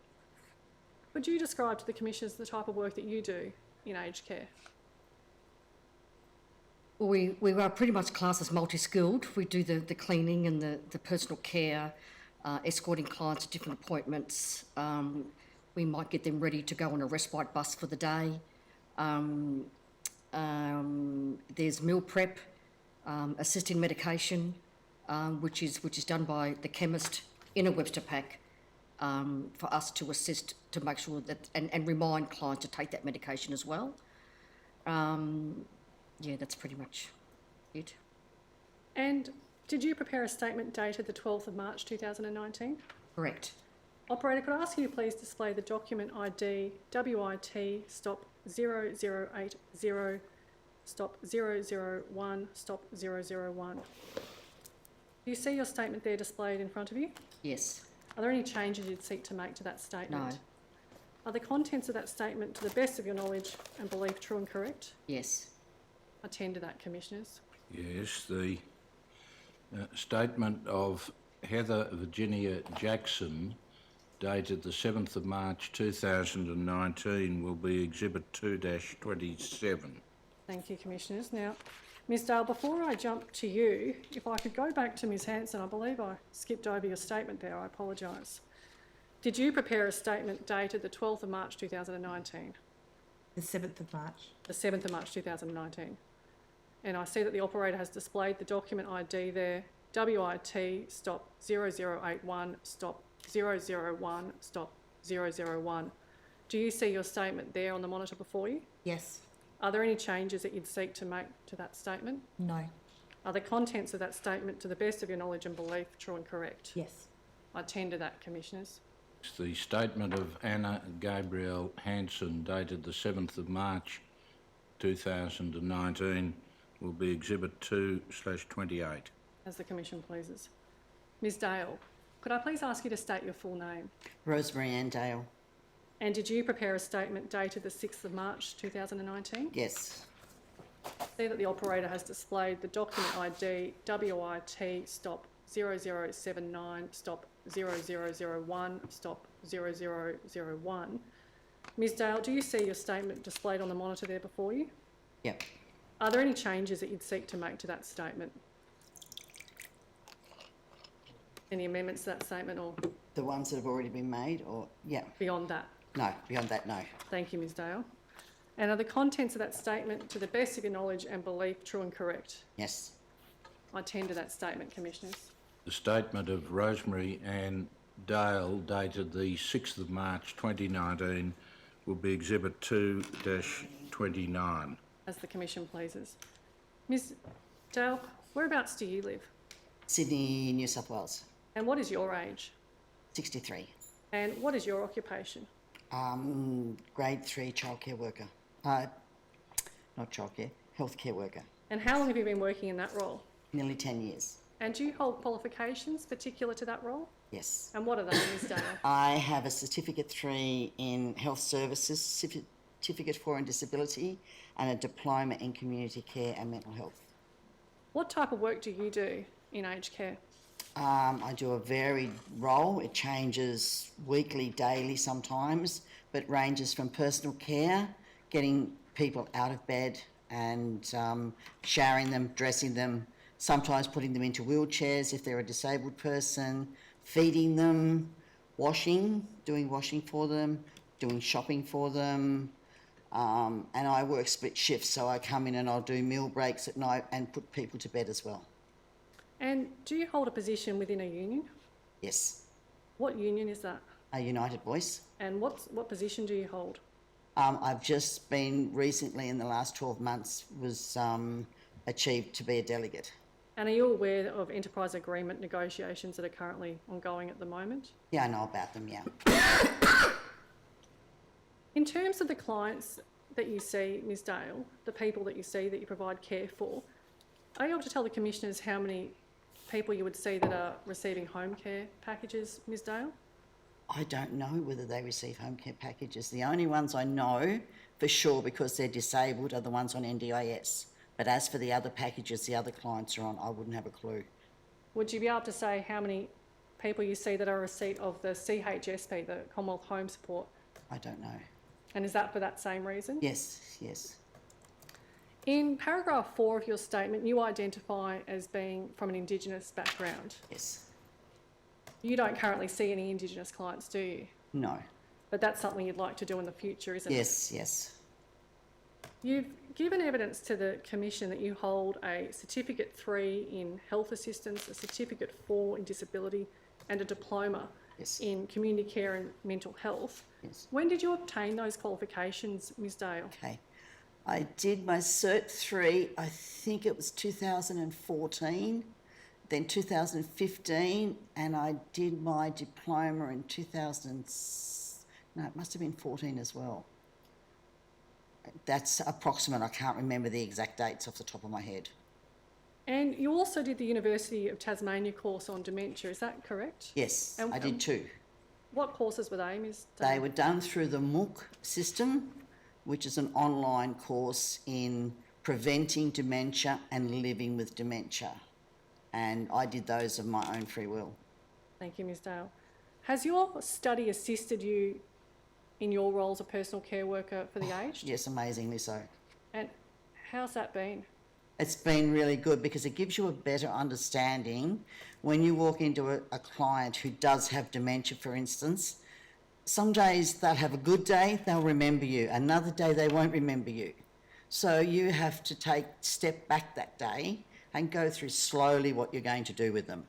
Could you describe to the Commissioners the type of work that you do in aged care? Well, we are pretty much classed as multi-skilled. We do the cleaning and the personal care, escorting clients to different appointments. We might get them ready to go on a respite bus for the day. There's meal prep, assisting medication, which is done by the chemist in a Webster pack for us to assist to make sure that and remind clients to take that medication as well. Yeah, that's pretty much it. And did you prepare a statement dated the 12th of March 2019? Correct. Operator, could I ask you to please display the document ID WIT stop 0080 stop 001 stop 001. Do you see your statement there displayed in front of you? Yes. Are there any changes you'd seek to make to that statement? No. Are the contents of that statement, to the best of your knowledge and belief, true and correct? Yes. I tender that, Commissioners. Yes, the statement of Heather Virginia Jackson dated the 7th of March 2019 will be Exhibit 2-27. Thank you, Commissioners. Now, Ms Dale, before I jump to you, if I could go back to Ms Hanson, I believe I skipped over your statement there, I apologise. Did you prepare a statement dated the 12th of March 2019? The 7th of March. The 7th of March 2019. And I see that the operator has displayed the document ID there, WIT stop 0081 stop 001 stop 001. Do you see your statement there on the monitor before you? Yes. Are there any changes that you'd seek to make to that statement? No. Are the contents of that statement, to the best of your knowledge and belief, true and correct? Yes. I tender that, Commissioners. The statement of Anna Gabrielle Hanson dated the 7th of March 2019 will be Exhibit 2/28. As the Commission pleases. Ms Dale, could I please ask you to state your full name? Rosemary Ann Dale. And did you prepare a statement dated the 6th of March 2019? Yes. I see that the operator has displayed the document ID WIT stop 0079 stop 0001 stop 0001. Ms Dale, do you see your statement displayed on the monitor there before you? Yep. Are there any changes that you'd seek to make to that statement? Any amendments to that statement or The ones that have already been made, or, yeah. beyond that? No, beyond that, no. Thank you, Ms Dale. And are the contents of that statement, to the best of your knowledge and belief, true and correct? Yes. I tender that statement, Commissioners. The statement of Rosemary Ann Dale dated the 6th of March 2019 will be Exhibit 2-29. As the Commission pleases. Ms Dale, whereabouts do you live? Sydney, New South Wales. And what is your age? 63. And what is your occupation? Grade 3 childcare worker. Not childcare, healthcare worker. And how long have you been working in that role? Nearly 10 years. And do you hold qualifications particular to that role? Yes. And what are they, Ms Dale? I have a Certificate 3 in Health Services, Certificate 4 in Disability, and a Diploma in Community Care and Mental Health. What type of work do you do in aged care? I do a varied role. It changes weekly, daily sometimes, but ranges from personal care, getting people out of bed and showering them, dressing them, sometimes putting them into wheelchairs if they're a disabled person, feeding them, washing, doing washing for them, doing shopping for them. And I work split shifts, so I come in and I'll do meal breaks at night and put people to bed as well. And do you hold a position within a union? Yes. What union is that? A United Voice. And what position do you hold? I've just been recently, in the last 12 months, was achieved to be a delegate. And are you aware of enterprise agreement negotiations that are currently ongoing at the moment? Yeah, I know about them, yeah. In terms of the clients that you see, Ms Dale, the people that you see that you provide care for, are you able to tell the commissioners how many people you would see that are receiving home care packages, Ms Dale? I don't know whether they receive home care packages. The only ones I know for sure because they're disabled are the ones on NDIS. But as for the other packages the other clients are on, I wouldn't have a clue. Would you be able to say how many people you see that are a receipt of the CHSP, the Commonwealth Home Support? I don't know. And is that for that same reason? Yes, yes. In paragraph 4 of your statement, you identify as being from an Indigenous background. Yes. You don't currently see any Indigenous clients, do you? No. But that's something you'd like to do in the future, isn't it? Yes, yes. You've given evidence to the Commission that you hold a Certificate 3 in Health Assistance, a Certificate 4 in Disability and a Diploma in Community Care and Mental Health. Yes. When did you obtain those qualifications, Ms Dale? Okay. I did my Cert 3, I think it was 2014, then 2015, and I did my diploma in it must have been 14 as well. That's approximate, I can't remember the exact dates off the top of my head. And you also did the University of Tasmania course on dementia, is that correct? Yes, I did too. What courses were they, Ms Dale? They were done through the MOOC system, which is an online course in preventing dementia and living with dementia. And I did those of my own free will. Thank you, Ms Dale. Has your study assisted you in your role as a personal care worker for the aged? Yes, amazingly so. And how's that been? It's been really good because it gives you a better understanding when you walk into a client who does have dementia, for instance. Some days they'll have a good day, they'll remember you. Another day they won't remember you. So you have to step back that day and go through slowly what you're going to do with them.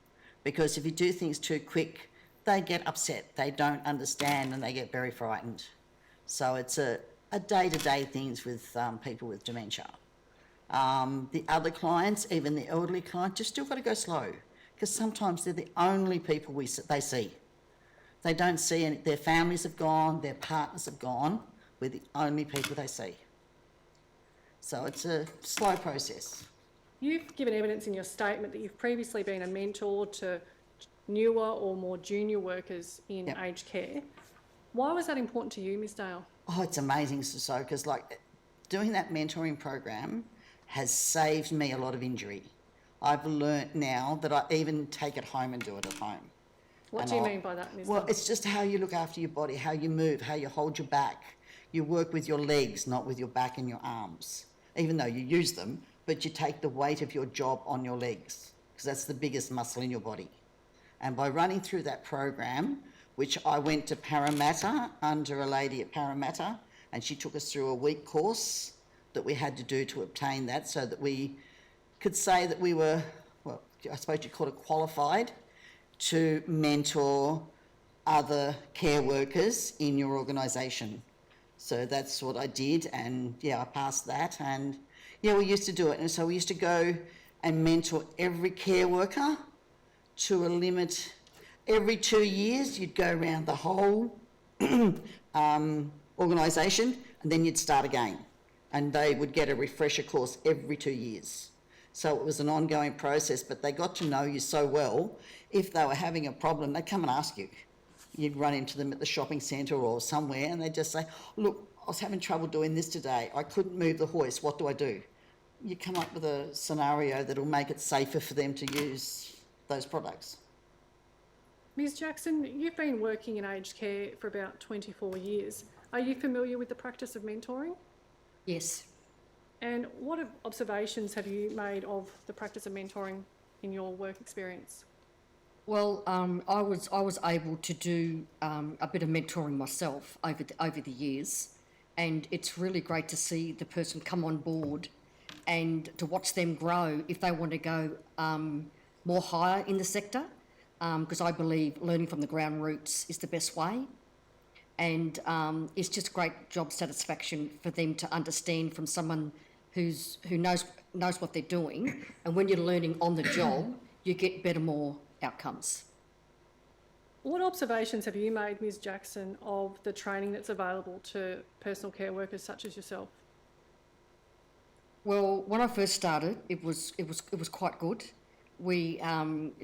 Because if you do things too quick, they get upset, they don't understand and they get very frightened. So it's a day-to-day things with people with dementia. The other clients, even the elderly clients, you've still got to go slow because sometimes they're the only people they see. They don't see any, their families have gone, their partners have gone, we're the only people they see. So it's a slow process. You've given evidence in your statement that you've previously been a mentor to newer or more junior workers in aged care. Why was that important to you, Ms Dale? Oh, it's amazing, so because doing that mentoring program has saved me a lot of injury. I've learnt now that I even take it home and do it at home. What do you mean by that, Ms Well, Dale? it's just how you look after your body, how you move, how you hold your back. You work with your legs, not with your back and your arms, even though you use them, but you take the weight of your job on your legs because that's the biggest muscle in your body. And by running through that program, which I went to Parramatta under a lady at Parramatta, and she took us through a week course that we had to do to obtain that so that we could say that we were, well, I suppose you'd call it qualified to mentor other care workers in your organisation. So that's what I did, and I passed that, and we used to do it. And so we used to go and mentor every care worker to a limit. Every 2 years you'd go around the whole organisation and then you'd start again, and they would get a refresher course every 2 years. So it was an ongoing process, but they got to know you so well. If they were having a problem, they'd come and ask you. You'd run into them at the shopping centre or somewhere and they'd just say, look, I was having trouble doing this today. I couldn't move the hoist. What do I do? You come up with a scenario that'll make it safer for them to use those products. Ms Jackson, you've been working in aged care for about 24 years. Are you familiar with the practice of mentoring? Yes. And what observations have you made of the practice of mentoring in your work experience? Well, I was able to do a bit of mentoring myself over the years, and it's really great to see the person come on board and to watch them grow if they want to go more higher in the sector, because I believe learning from the ground roots is the best way. And it's just great job satisfaction for them to understand from someone who knows what they're doing, and when you're learning on the job, you get better, more outcomes. What observations have you made, Ms Jackson, of the training that's available to personal care workers such as yourself? Well, when I first started, it was quite good. We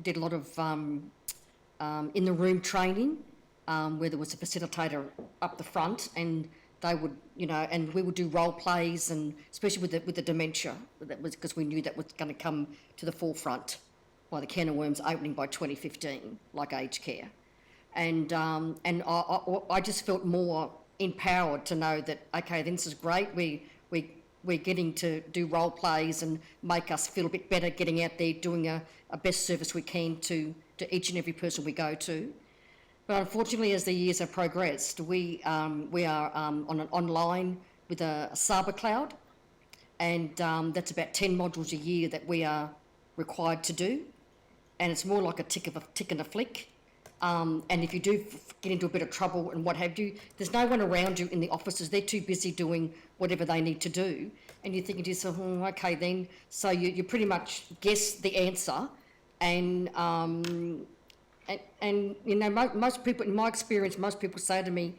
did a lot of in the room training, where there was a facilitator up the front, and they would, and we would do role plays, and especially with the dementia, that was because we knew that was going to come to the forefront by the can of worms opening by 2015, like aged care, and I just felt more empowered to know that, okay, this is great. We're getting to do role plays and make us feel a bit better, getting out there, doing a best service we can to each and every person we go to. But unfortunately, as the years have progressed, we are on an online with a Saba cloud, and that's about 10 modules a year that we are required to do, and it's more like a tick and a flick. And if you do get into a bit of trouble and what have you, there's no one around you in the offices. They're too busy doing whatever they need to do. And you're thinking to yourself, okay then. So you pretty much guess the answer. And most people, in my experience, most people say to me,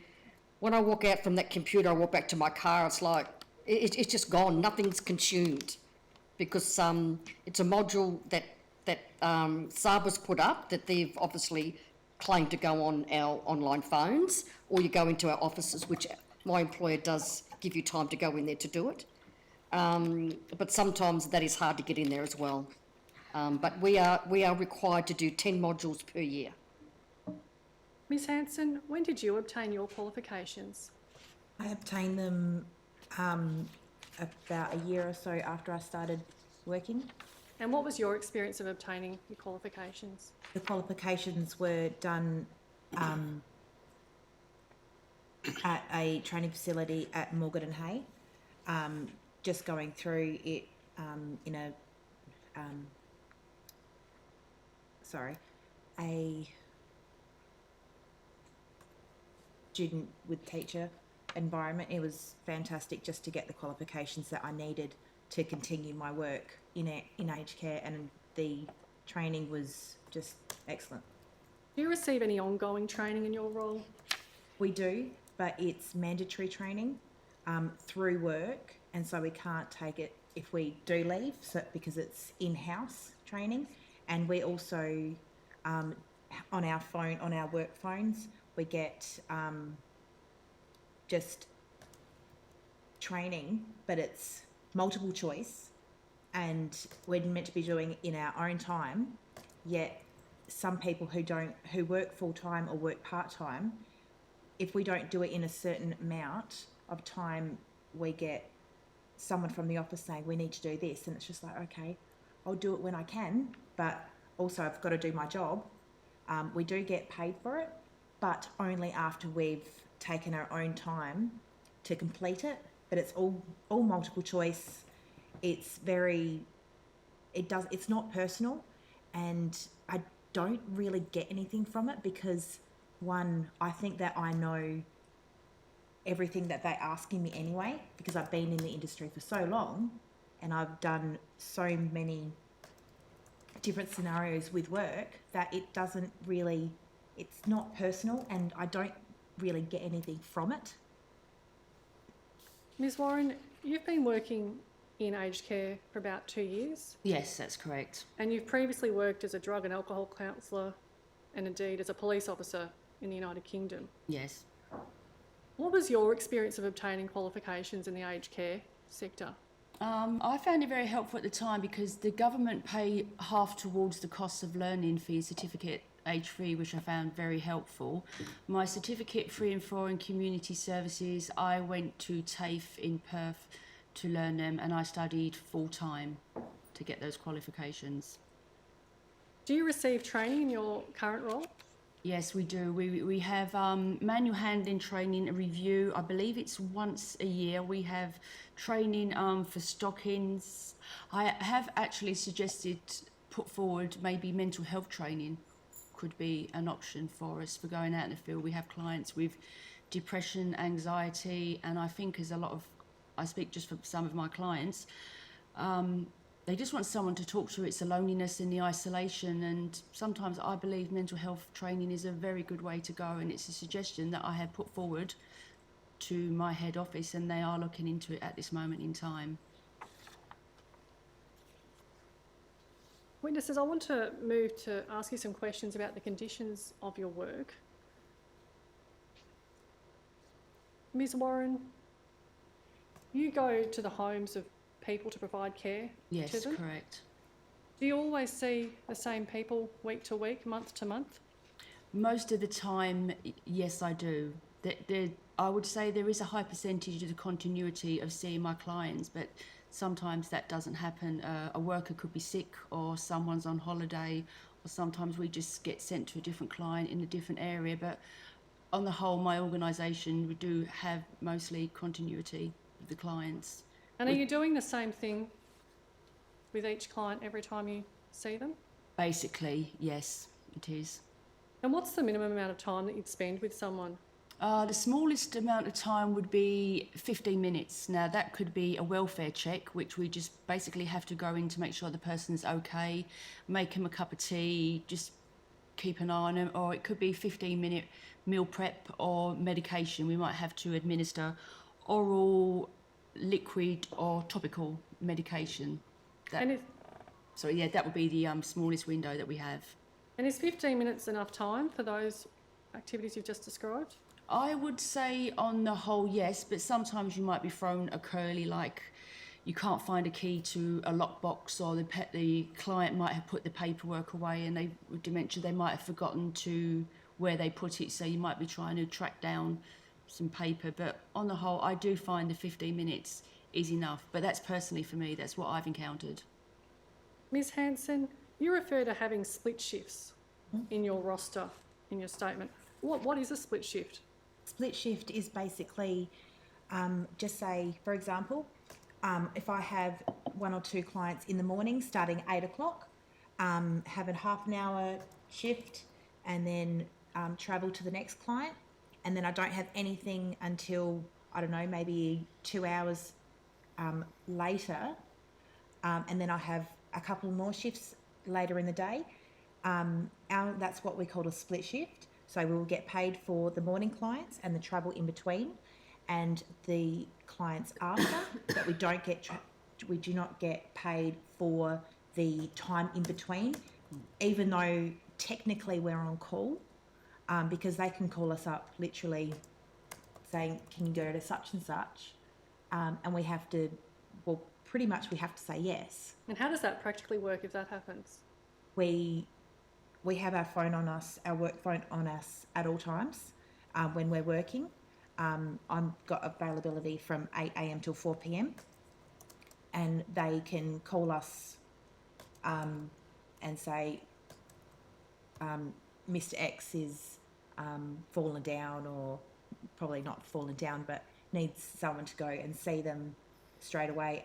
when I walk out from that computer, I walk back to my car, it's like, it's just gone. Nothing's consumed. Because it's a module that Saba's put up that they've obviously claimed to go on our online phones, or you go into our offices, which my employer does give you time to go in there to do it. But sometimes that is hard to get in there as well. But we are required to do 10 modules per year. Ms Hanson, when did you obtain your qualifications? I obtained them about a year or so after I started working. And what was your experience of obtaining your qualifications? The qualifications were done at a training facility at Morgan and Hay, just going through it in a student with teacher environment. It was fantastic just to get the qualifications that I needed to continue my work in aged care, and the training was just excellent. Do you receive any ongoing training in your role? We do, but it's mandatory training through work, and so we can't take it if we do leave, because it's in-house training. And we also, on our work phones, we get just training, but it's multiple choice, and we're meant to be doing it in our own time, yet some people who work full-time or work part-time, if we don't do it in a certain amount of time, we get someone from the office saying, we need to do this, and it's just like, okay, I'll do it when I can, but also I've got to do my job. We do get paid for it, but only after we've taken our own time to complete it. But it's all multiple choice. It's not personal, and I don't really get anything from it because, one, I think that I know everything that they're asking me anyway, because I've been in the industry for so long and I've done so many different scenarios with work that it's not personal, and I don't really get anything from it. Ms Warren, you've been working in aged care for about 2 years. Yes, that's correct. And you've previously worked as a drug and alcohol counsellor and indeed as a police officer in the United Kingdom. Yes. What was your experience of obtaining qualifications in the aged care sector? I found it very helpful at the time because the government pay half towards the cost of learning for your certificate age 3, which I found very helpful. My certificate 3 and 4 in community services, I went to TAFE in Perth to learn them, and I studied full-time to get those qualifications. Do you receive training in your current role? Yes, we do. We have manual handling training, a review. I believe it's once a year. We have training for stockings. I have actually put forward maybe mental health training could be an option for us for going out in the field. We have clients with depression, anxiety, and I think I speak just for some of my clients, they just want someone to talk to. It's the loneliness and the isolation, and sometimes I believe mental health training is a very good way to go, and it's a suggestion that I have put forward to my head office, and they are looking into it at this moment in time. Witnesses, I want to move to ask you some questions about the conditions of your work. Ms Warren, you go to the homes of people to provide care Yes, to them? correct. Do you always see the same people week to week, month to month? Most of the time, yes, I do. I would say there is a high percentage of the continuity of seeing my clients, but sometimes that doesn't happen. A worker could be sick, or someone's on holiday, or sometimes we just get sent to a different client in a different area. But on the whole, my organisation, we do have mostly continuity with the clients. And are you doing the same thing with each client every time you see them? Basically, yes, it is. And what's the minimum amount of time that you'd spend with someone? The smallest amount of time would be 15 minutes. Now, that could be a welfare check, which we just basically have to go in to make sure the person's okay, make them a cup of tea, just keep an eye on them, or it could be 15-minute meal prep or medication. We might have to administer oral, liquid or topical medication. So yeah, that would be the smallest window that we have. And is 15 minutes enough time for those activities you've just described? I would say on the whole, yes, but sometimes you might be thrown a curly, like you can't find a key to a lockbox, or the client might have put the paperwork away, and with dementia, they might have forgotten to where they put it, so you might be trying to track down some paper. But on the whole, I do find the 15 minutes is enough, but that's personally for me, that's what I've encountered. Ms Hanson, you refer to having split shifts in your roster, in your statement. What is a split shift? Split shift is basically, just say, for example, if I have 1 or 2 clients in the morning starting 8 o'clock, have a half an hour shift, and then travel to the next client, and then I don't have anything until, I don't know, maybe 2 hours later, and then I have a couple more shifts later in the day. That's what we call a split shift. So we will get paid for the morning clients and the travel in between, and the clients after, but we do not get paid for the time in between, even though technically we're on call, because they can call us up literally saying, can you go to such and such? And we have to, well, pretty much we have to say yes. And how does that practically work if that happens? We have our phone on us, our work phone on us at all times when we're working. I've got availability from 8 a.m. till 4 p.m. and they can call us and say, Mr. X is fallen down, or probably not fallen down, but needs someone to go and see them straight away.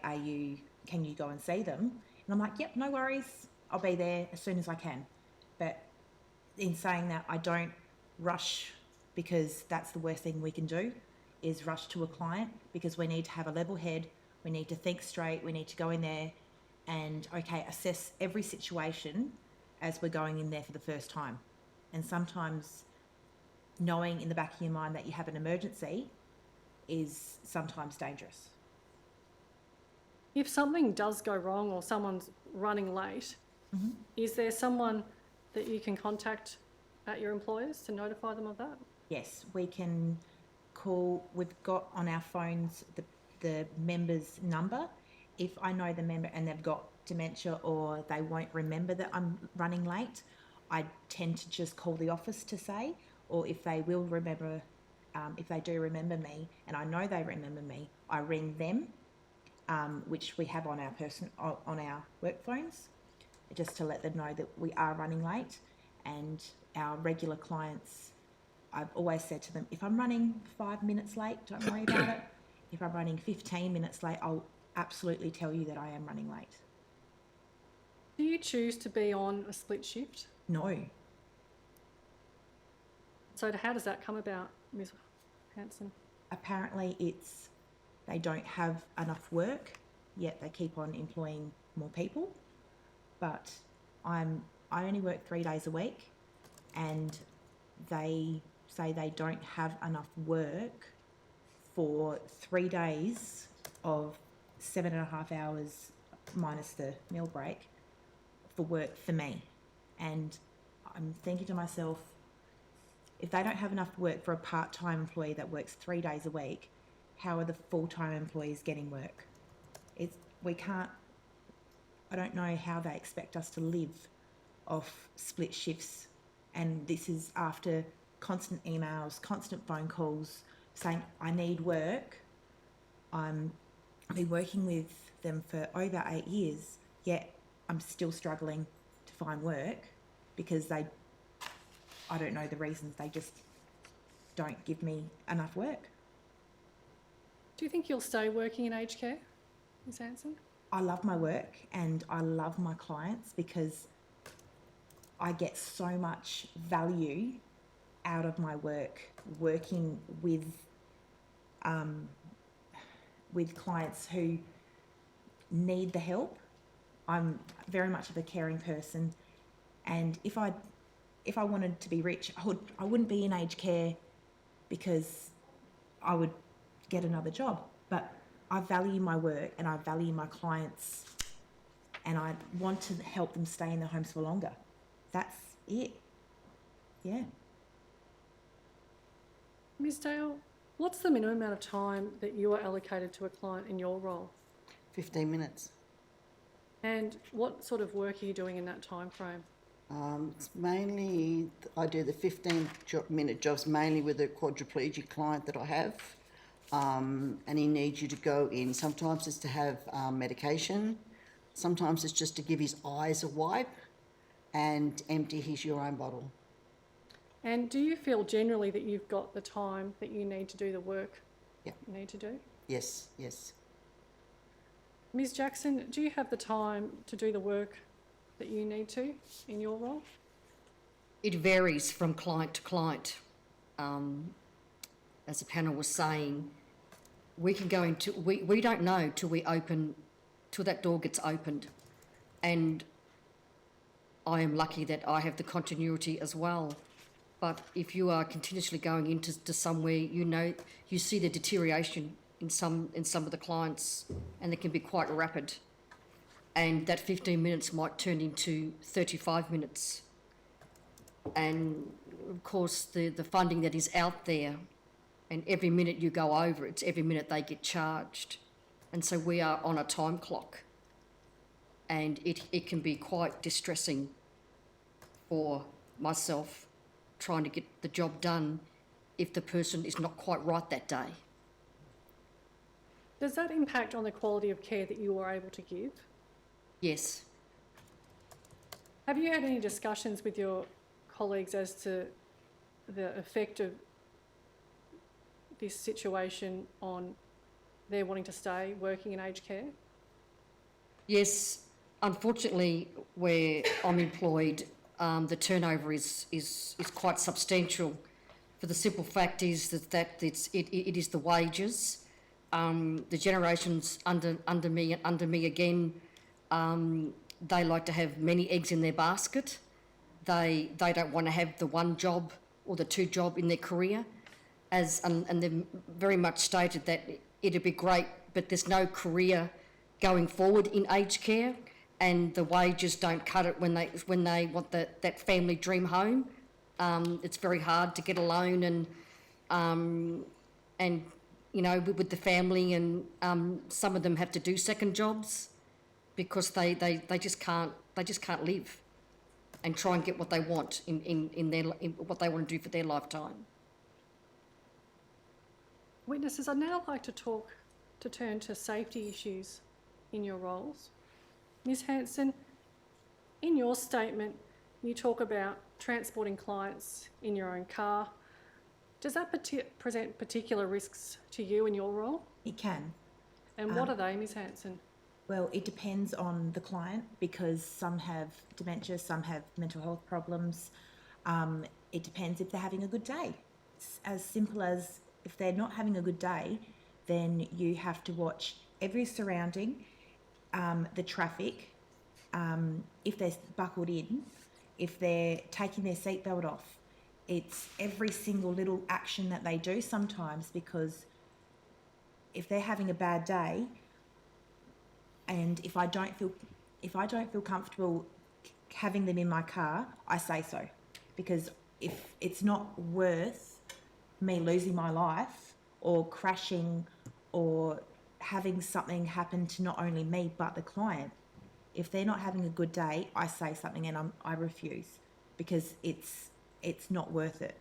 Can you go and see them? And I'm like, yep, no worries. I'll be there as soon as I can. But in saying that, I don't rush, because that's the worst thing we can do, is rush to a client, because we need to have a level head, we need to think straight, we need to go in there and, okay, assess every situation as we're going in there for the first time. And sometimes knowing in the back of your mind that you have an emergency is sometimes dangerous. If something does go wrong or someone's running late, is there someone that you can contact at your employers to notify them of that? Yes, we can call. We've got on our phones the member's number. If I know the member and they've got dementia, or they won't remember that I'm running late, I tend to just call the office to say, or if they will remember, if they do remember me and I know they remember me, I ring them, which we have on our work phones, just to let them know that we are running late. And our regular clients, I've always said to them, if I'm running 5 minutes late, don't worry about it. If I'm running 15 minutes late, I'll absolutely tell you that I am running late. Do you choose to be on a split shift? No. So how does that come about, Ms Hanson? Apparently they don't have enough work, yet they keep on employing more people, but I only work 3 days a week, and they say they don't have enough work for 3 days of 7.5 hours minus the meal break for work for me. And I'm thinking to myself, if they don't have enough work for a part-time employee that works 3 days a week, how are the full-time employees getting work? I don't know how they expect us to live off split shifts. And this is after constant emails, constant phone calls saying, I need work. I've been working with them for over 8 years, yet I'm still struggling to find work because I don't know the reasons, they just don't give me enough work. Do you think you'll stay working in aged care, Ms Hanson? I love my work and I love my clients because I get so much value out of my work working with clients who need the help. I'm very much of a caring person, and if I wanted to be rich, I wouldn't be in aged care because I would get another job. But I value my work and I value my clients, and I want to help them stay in their homes for longer. That's it. Yeah. Ms Dale, what's the minimum amount of time that you are allocated to a client in your role? 15 minutes. And what sort of work are you doing in that time frame? It's mainly, I do the 15-minute jobs mainly with a quadriplegic client that I have, and he needs you to go in. Sometimes it's to have medication, sometimes it's just to give his eyes a wipe and empty his urine bottle. And do you feel generally that you've got the time that you need to do the work you need to do? Yes, yes. Ms Jackson, do you have the time to do the work that you need to in your role? It varies from client to client. As the panel was saying, we can go into, we don't know till that door gets opened. And I am lucky that I have the continuity as well. But if you are continuously going into somewhere, you see the deterioration in some of the clients, and it can be quite rapid. And that 15 minutes might turn into 35 minutes. And of course, the funding that is out there, and every minute you go over, it's every minute they get charged. And so we are on a time clock. And it can be quite distressing for myself trying to get the job done if the person is not quite right that day. Does that impact on the quality of care that you are able to give? Yes. Have you had any discussions with your colleagues as to the effect of this situation on their wanting to stay working in aged care? Yes, unfortunately, where I'm employed, the turnover is quite substantial. For the simple fact is that it is the wages. The generations under me again, they like to have many eggs in their basket. They don't want to have the one job or the two job in their career, and they've very much stated that it'd be great, but there's no career going forward in aged care, and the wages don't cut it when they want that family dream home. It's very hard to get a loan and with the family, and some of them have to do second jobs because they just can't live and try and get what they want in what they want to do for their lifetime. Witnesses, I'd now like to turn to safety issues in your roles. Ms Hanson, in your statement, you talk about transporting clients in your own car. Does that present particular risks to you in your role? It can. And what are they, Ms Hanson? Well, it depends on the client because some have dementia, some have mental health problems. It depends if they're having a good day. It's as simple as if they're not having a good day, then you have to watch every surrounding. the traffic, if they're buckled in, if they're taking their seatbelt off. It's every single little action that they do sometimes, because if they're having a bad day, and if I don't feel comfortable having them in my car, I say so, because if it's not worth me losing my life or crashing or having something happen to not only me but the client, if they're not having a good day, I say something, and I refuse, because it's not worth it.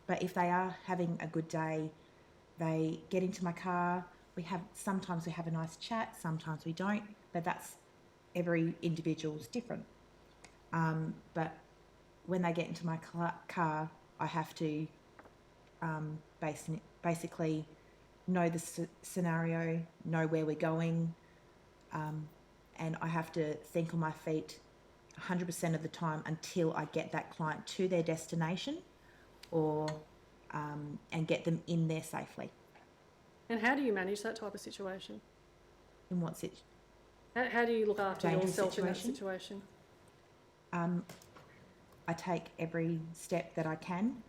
But if they are having a good day, they get into my car. Sometimes we have a nice chat, sometimes we don't, but that's every individual's different. But when they get into my car, I have to basically know the scenario, know where we're going, and I have to think on my feet 100% of the time until I get that client to their destination, or and get them in there safely. And how do you manage that type of situation? In what situation? How do you look after Dangerous yourself in that situation? situation? I take every step that I can.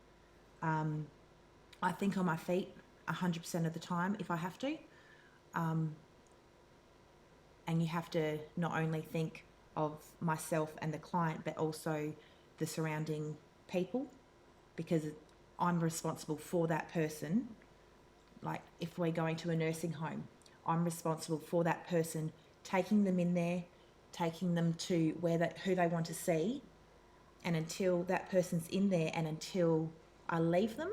I think on my feet 100% of the time if I have to. And you have to not only think of myself and the client, but also the surrounding people, because I'm responsible for that person. Like if we're going to a nursing home, I'm responsible for that person, taking them in there, taking them to who they want to see, and until that person's in there and until I leave them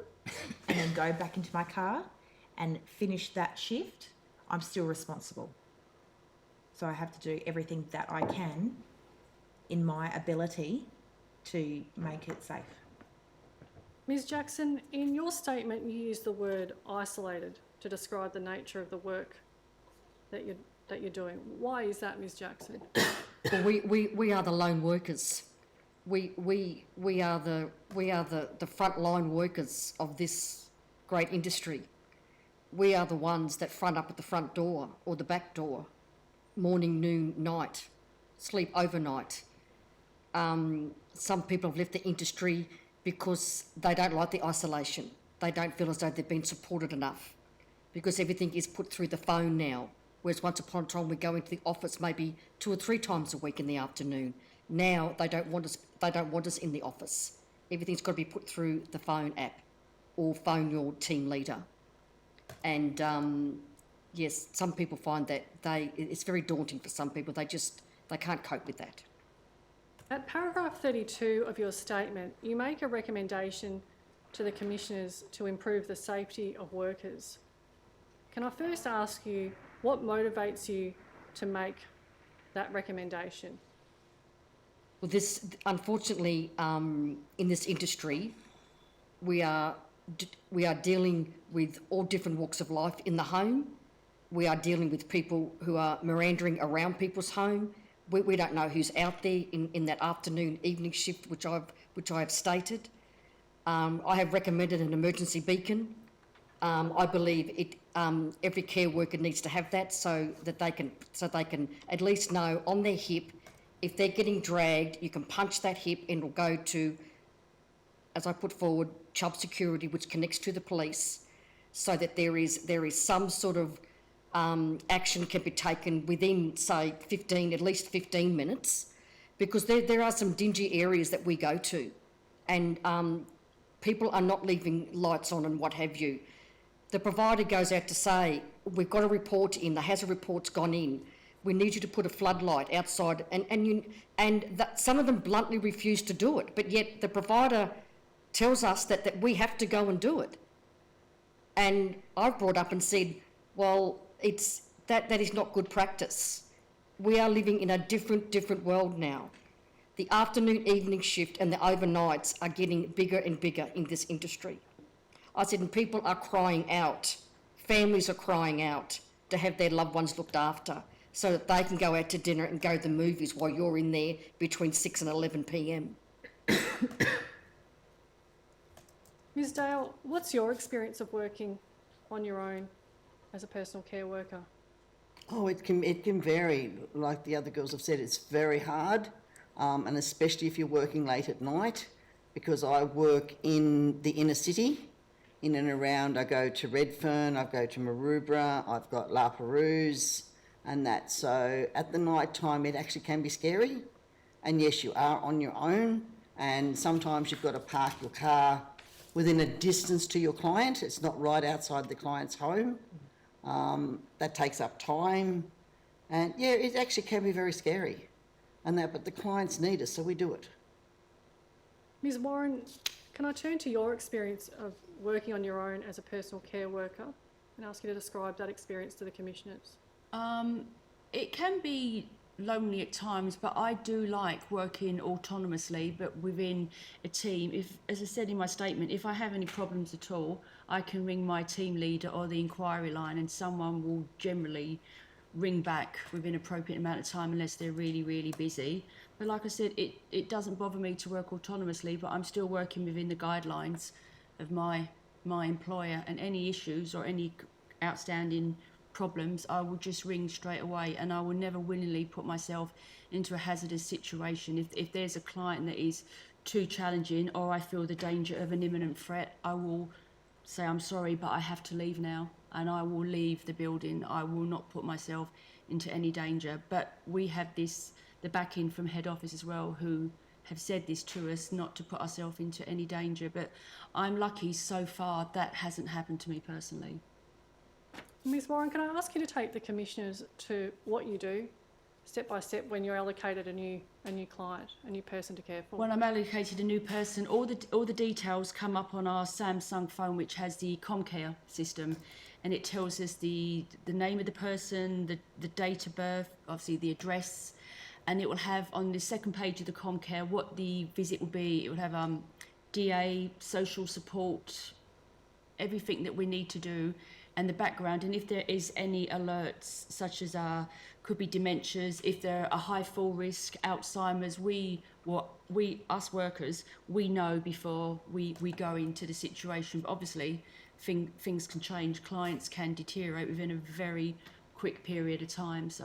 and then go back into my car and finish that shift, I'm still responsible. So I have to do everything that I can in my ability to make it safe. Ms Jackson, in your statement you use the word isolated to describe the nature of the work that you're doing. Why is that, Ms Jackson? Well, we are the lone workers. We are the frontline workers of this great industry. We are the ones that front up at the front door or the back door, morning, noon, night, sleep overnight. Some people have left the industry because they don't like the isolation. They don't feel as though they've been supported enough, because everything is put through the phone now. Whereas once upon a time we go into the office maybe 2 or 3 times a week in the afternoon. Now they don't want us. They don't want us in the office. Everything's got to be put through the phone app, or phone your team leader. And yes, some people find that it's very daunting for some people. They can't cope with that. At paragraph 32 of your statement, you make a recommendation to the commissioners to improve the safety of workers. Can I first ask you what motivates you to make that recommendation? Well, unfortunately, in this industry, we are dealing with all different walks of life in the home. We are dealing with people who are meandering around people's home. We don't know who's out there in that afternoon, evening shift, which I have stated. I have recommended an emergency beacon. I believe every care worker needs to have that, so they can at least know on their hip, if they're getting dragged, you can punch that hip and it'll go to, as I put forward, Chubb Security, which connects to the police, so that there is some sort of action can be taken within, say, at least 15 minutes, because there are some dingy areas that we go to, and people are not leaving lights on and what have you. The provider goes out to say, we've got a report in, the hazard report's gone in, we need you to put a floodlight outside, and some of them bluntly refuse to do it, but yet the provider tells us that we have to go and do it. And I've brought up and said, well, that is not good practice. We are living in a different world now. The afternoon, evening shift and the overnights are getting bigger and bigger in this industry. I said, and people are crying out, families are crying out to have their loved ones looked after, so that they can go out to dinner and go to the movies while you're in there between 6 and 11 p.m. Ms Dale, what's your experience of working on your own as a personal care worker? Oh, it can vary. Like the other girls have said, it's very hard, and especially if you're working late at night, because I work in the inner city, in and around. I go to Redfern, I go to Maroubra, I've got La Perouse, and that. So at the night time, it actually can be scary. And yes, you are on your own, and sometimes you've got to park your car within a distance to your client. It's not right outside the client's home. That takes up time, and yeah, it actually can be very scary, and that. But the clients need us, so we do it. Ms Warren, can I turn to your experience of working on your own as a personal care worker and ask you to describe that experience to the Commissioners? It can be lonely at times, but I do like working autonomously, but within a team. If, as I said in my statement, if I have any problems at all, I can ring my team leader or the inquiry line, and someone will generally ring back within an appropriate amount of time, unless they're really, really busy. But like I said, it doesn't bother me to work autonomously, but I'm still working within the guidelines of my employer, and any issues or any outstanding problems, I will just ring straight away, and I will never willingly put myself into a hazardous situation. If there's a client that is too challenging, or I feel the danger of an imminent threat, I will say, I'm sorry, but I have to leave now, and I will leave the building. I will not put myself into any danger. But we have the backing from head office as well, who have said this to us, not to put ourselves into any danger. But I'm lucky so far that hasn't happened to me personally. Ms Warren, can I ask you to take the Commissioners to what you do, step by step, when you're allocated a new client, a new person to care for? When I'm allocated a new person, all the details come up on our Samsung phone, which has the Comcare system, and it tells us the name of the person, the date of birth, obviously the address, and it will have on the second page of the Comcare what the visit will be. It will have DA, social support, everything that we need to do, and the background. And if there is any alerts, such as could be dementias, if there are high fall risk, Alzheimer's, us workers, we know before we go into the situation. But obviously things can change, clients can deteriorate within a very quick period of time. So,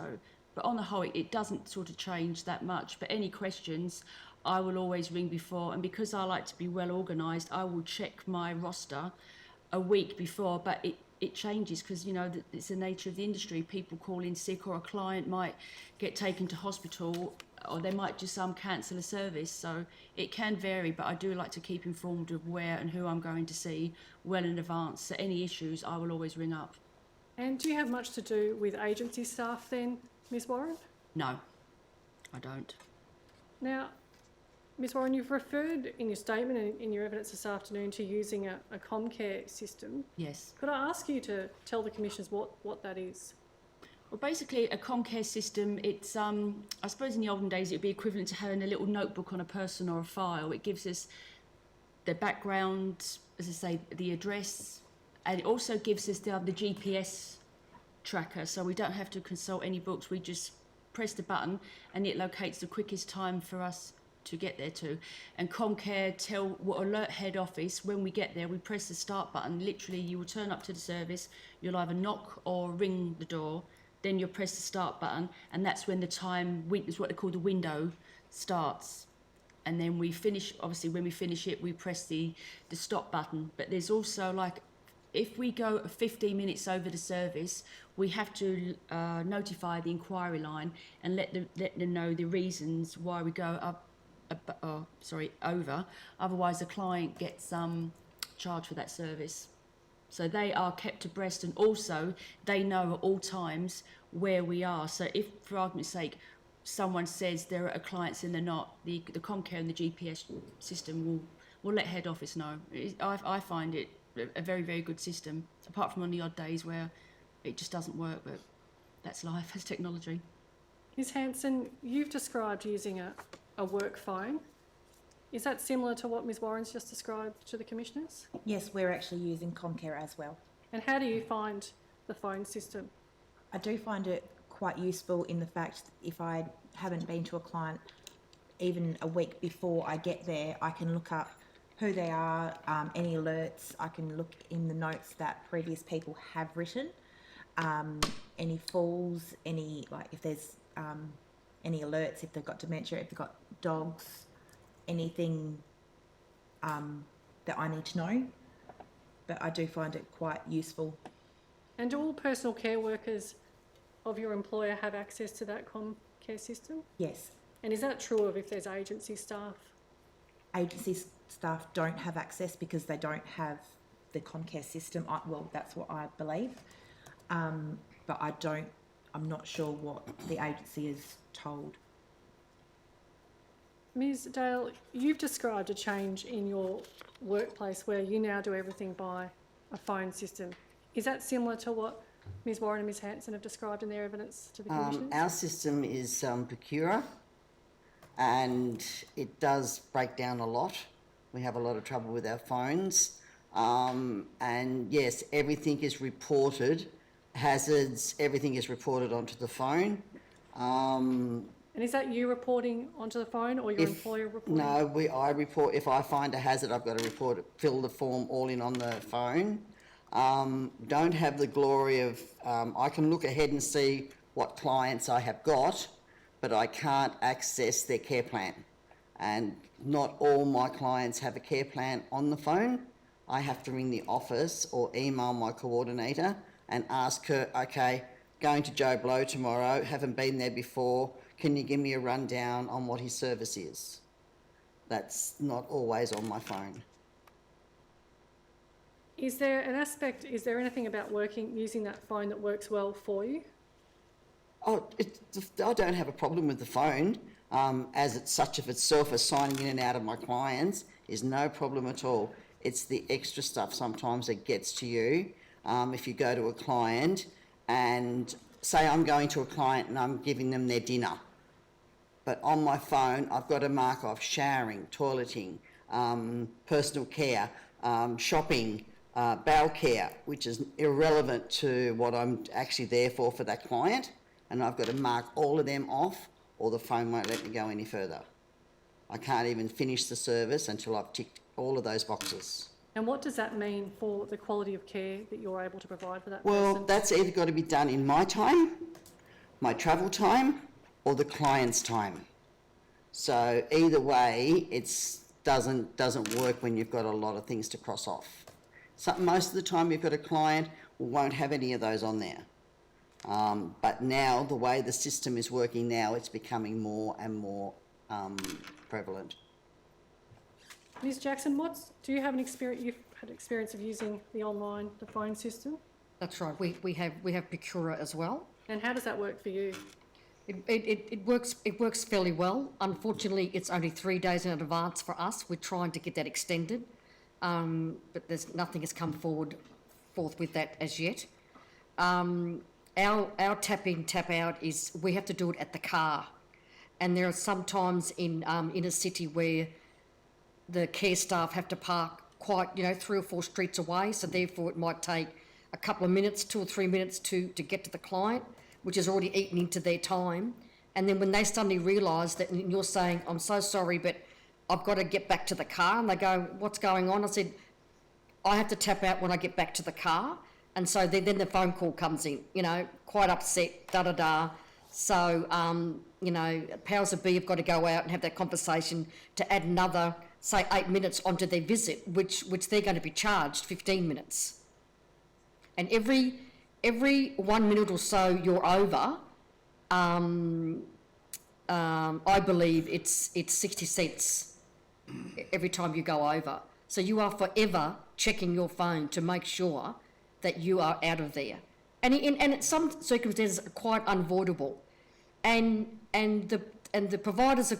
but on the whole, it doesn't sort of change that much. But any questions, I will always ring before, and because I like to be well organised, I will check my roster a week before. But it changes, because you know it's the nature of the industry. People call in sick, or a client might get taken to hospital, or they might just cancel a service. So it can vary, but I do like to keep informed of where and who I'm going to see well in advance. So any issues, I will always ring up. And do you have much to do with agency staff then, Ms Warren? No, I don't. Now, Ms Warren, you've referred in your statement and in your evidence this afternoon to using a Comcare system. Yes. Could I ask you to tell the Commissioners what that is? Well, basically, a Comcare system, it's, I suppose in the olden days, it would be equivalent to having a little notebook on a person or a file. It gives us the background, as I say, the address, and it also gives us the GPS tracker, so we don't have to consult any books. We just press the button and it locates the quickest time for us to get there to. And Comcare will alert head office when we get there. We press the start button. Literally, you will turn up to the service, you'll either knock or ring the door, then you'll press the start button, and that's when the time is what they call the window starts. And then we finish, obviously when we finish it, we press the stop button. But there's also, like, if we go 15 minutes over the service, we have to notify the inquiry line and let them know the reasons why we go over. Otherwise, the client gets charged for that service. So they are kept abreast, and also they know at all times where we are. So if, for argument's sake, someone says there are clients and they're not, the Comcare and the GPS system will let head office know. I find it a very, very good system, apart from on the odd days where it just doesn't work, but that's life, that's technology. Ms Hanson, you've described using a work phone. Is that similar to what Ms Warren's just described to the Commissioners? Yes, we're actually using Comcare as well. And how do you find the phone system? I do find it quite useful in the fact that if I haven't been to a client even a week before I get there, I can look up who they are, any alerts. I can look in the notes that previous people have written. any falls, any, like if there's any alerts, if they've got dementia, if they've got dogs, anything that I need to know. But I do find it quite useful. And do all personal care workers of your employer have access to that care system? Yes. And is that true of if there's agency staff? Agency staff don't have access because they don't have the Comcare system. Well, that's what I believe. But I'm not sure what the agency is told. Ms Dale, you've described a change in your workplace where you now do everything by a phone system. Is that similar to what Ms Warren and Ms Hanson have described in their evidence to the Commission? Our system is Procura, and it does break down a lot. We have a lot of trouble with our phones. And yes, everything is reported, hazards, everything is reported onto the phone. And is that you reporting onto the phone or your employer reporting? No, I report. If I find a hazard, I've got to report it, fill the form all in on the phone. Don't have the glory of, I can look ahead and see what clients I have got, but I can't access their care plan. And not all my clients have a care plan on the phone. I have to ring the office or email my coordinator and ask her, okay, going to Joe Blow tomorrow, haven't been there before, can you give me a rundown on what his service is? That's not always on my phone. Is there anything about using that phone that works well for you? Oh, I don't have a problem with the phone, as it's such of itself as signing in and out of my clients is no problem at all. It's the extra stuff sometimes that gets to you. If you go to a client and say I'm going to a client and I'm giving them their dinner, but on my phone I've got to mark off showering, toileting, personal care, shopping, bowel care, which is irrelevant to what I'm actually there for that client, and I've got to mark all of them off or the phone won't let me go any further. I can't even finish the service until I've ticked all of those boxes. And what does that mean for the quality of care that you're able to provide for that Well, person? that's either got to be done in my time, my travel time, or the client's time. So either way, it doesn't work when you've got a lot of things to cross off. So most of the time you've got a client who won't have any of those on there. But now, the way the system is working now, it's becoming more and more prevalent. Ms Jackson, do you have you've had experience of using the phone system? That's right. We have Procura as well. And how does that work for you? It works fairly well. Unfortunately, it's only 3 days in advance for us. We're trying to get that extended, but nothing has come forth with that as yet. Our tap in, tap out is we have to do it at the car, and there are some times in a city where the care staff have to park quite 3 or 4 streets away, so therefore it might take a couple of minutes, 2 or 3 minutes to get to the client, which is already eaten into their time. And then when they suddenly realise that, and you're saying, I'm so sorry, but I've got to get back to the car, and they go, what's going on? I said, I have to tap out when I get back to the car. And so then the phone call comes in, quite upset, da-da-da. So, powers that be have got to go out and have that conversation to add another, say, 8 minutes onto their visit, which they're going to be charged 15 minutes. And every 1 minute or so you're over, I believe it's 60 cents every time you go over. So you are forever checking your phone to make sure that you are out of there. And in some circumstances are quite unavoidable. And the providers are,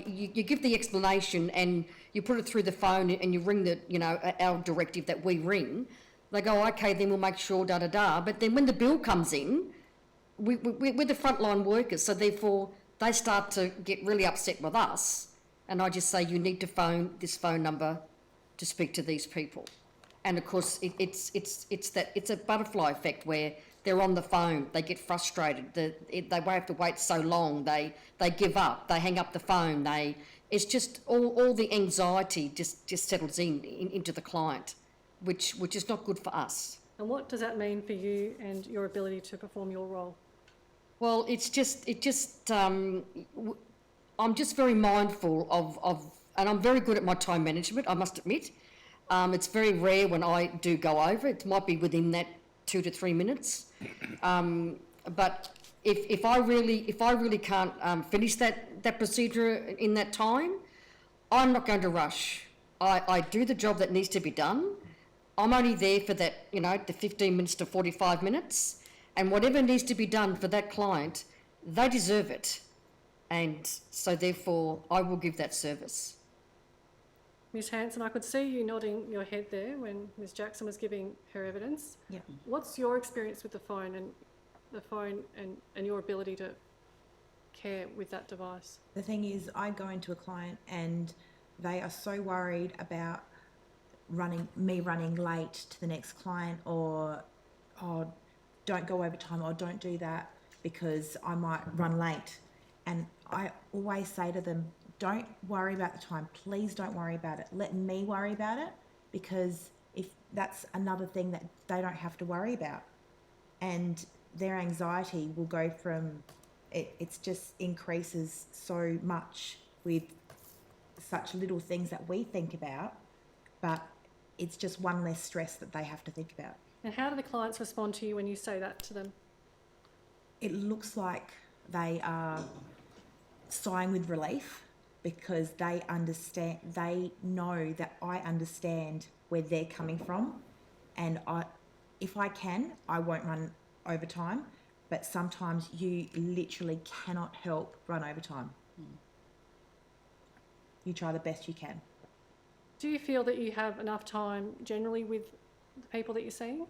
you give the explanation and you put it through the phone and you ring our directive that we ring. They go, okay, then we'll make sure, da-da-da. But then when the bill comes in, we're the frontline workers, so therefore they start to get really upset with us. And I just say, you need to phone this phone number to speak to these people. And of course, it's a butterfly effect where they're on the phone, they get frustrated, they have to wait so long, they give up, they hang up the phone, it's just all the anxiety just settles into the client, which is not good for us. And what does that mean for you and your ability to perform your role? Well, I'm just very mindful of, and I'm very good at my time management, I must admit. It's very rare when I do go over. It might be within that 2 to 3 minutes. But if I really can't finish that procedure in that time, I'm not going to rush. I do the job that needs to be done. I'm only there for that, the 15 minutes to 45 minutes, and whatever needs to be done for that client, they deserve it. And so therefore, I will give that service. Ms Hanson, I could see you nodding your head there when Ms Jackson was giving her evidence. Yeah. What's your experience with the phone and your ability to care with that device? The thing is, I go into a client and they are so worried about running late to the next client, or don't go over time, or don't do that because I might run late. And I always say to them, don't worry about the time. Please don't worry about it. Let me worry about it, because if that's another thing that they don't have to worry about. And their anxiety will go from, it's just increases so much with such little things that we think about, but it's just one less stress that they have to think about. And how do the clients respond to you when you say that to them? It looks like they are sighing with relief, because they understand, they know that I understand where they're coming from, and if I can, I won't run overtime, but sometimes you literally cannot help run overtime. You try the best you can. Do you feel that you have enough time generally with the people that you're seeing?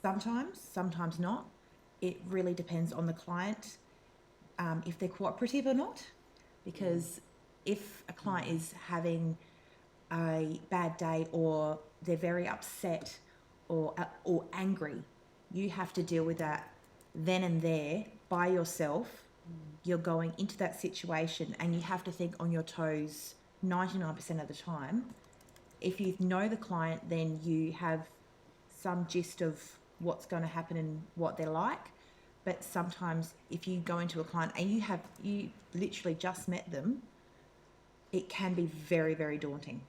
Sometimes not. It really depends on the client, if they're cooperative or not, because if a client is having a bad day, or they're very upset or angry, you have to deal with that then and there by yourself. You're going into that situation and you have to think on your toes 99% of the time. If you know the client, then you have some gist of what's going to happen and what they're like. But sometimes if you go into a client and you literally just met them, it can be very, very daunting.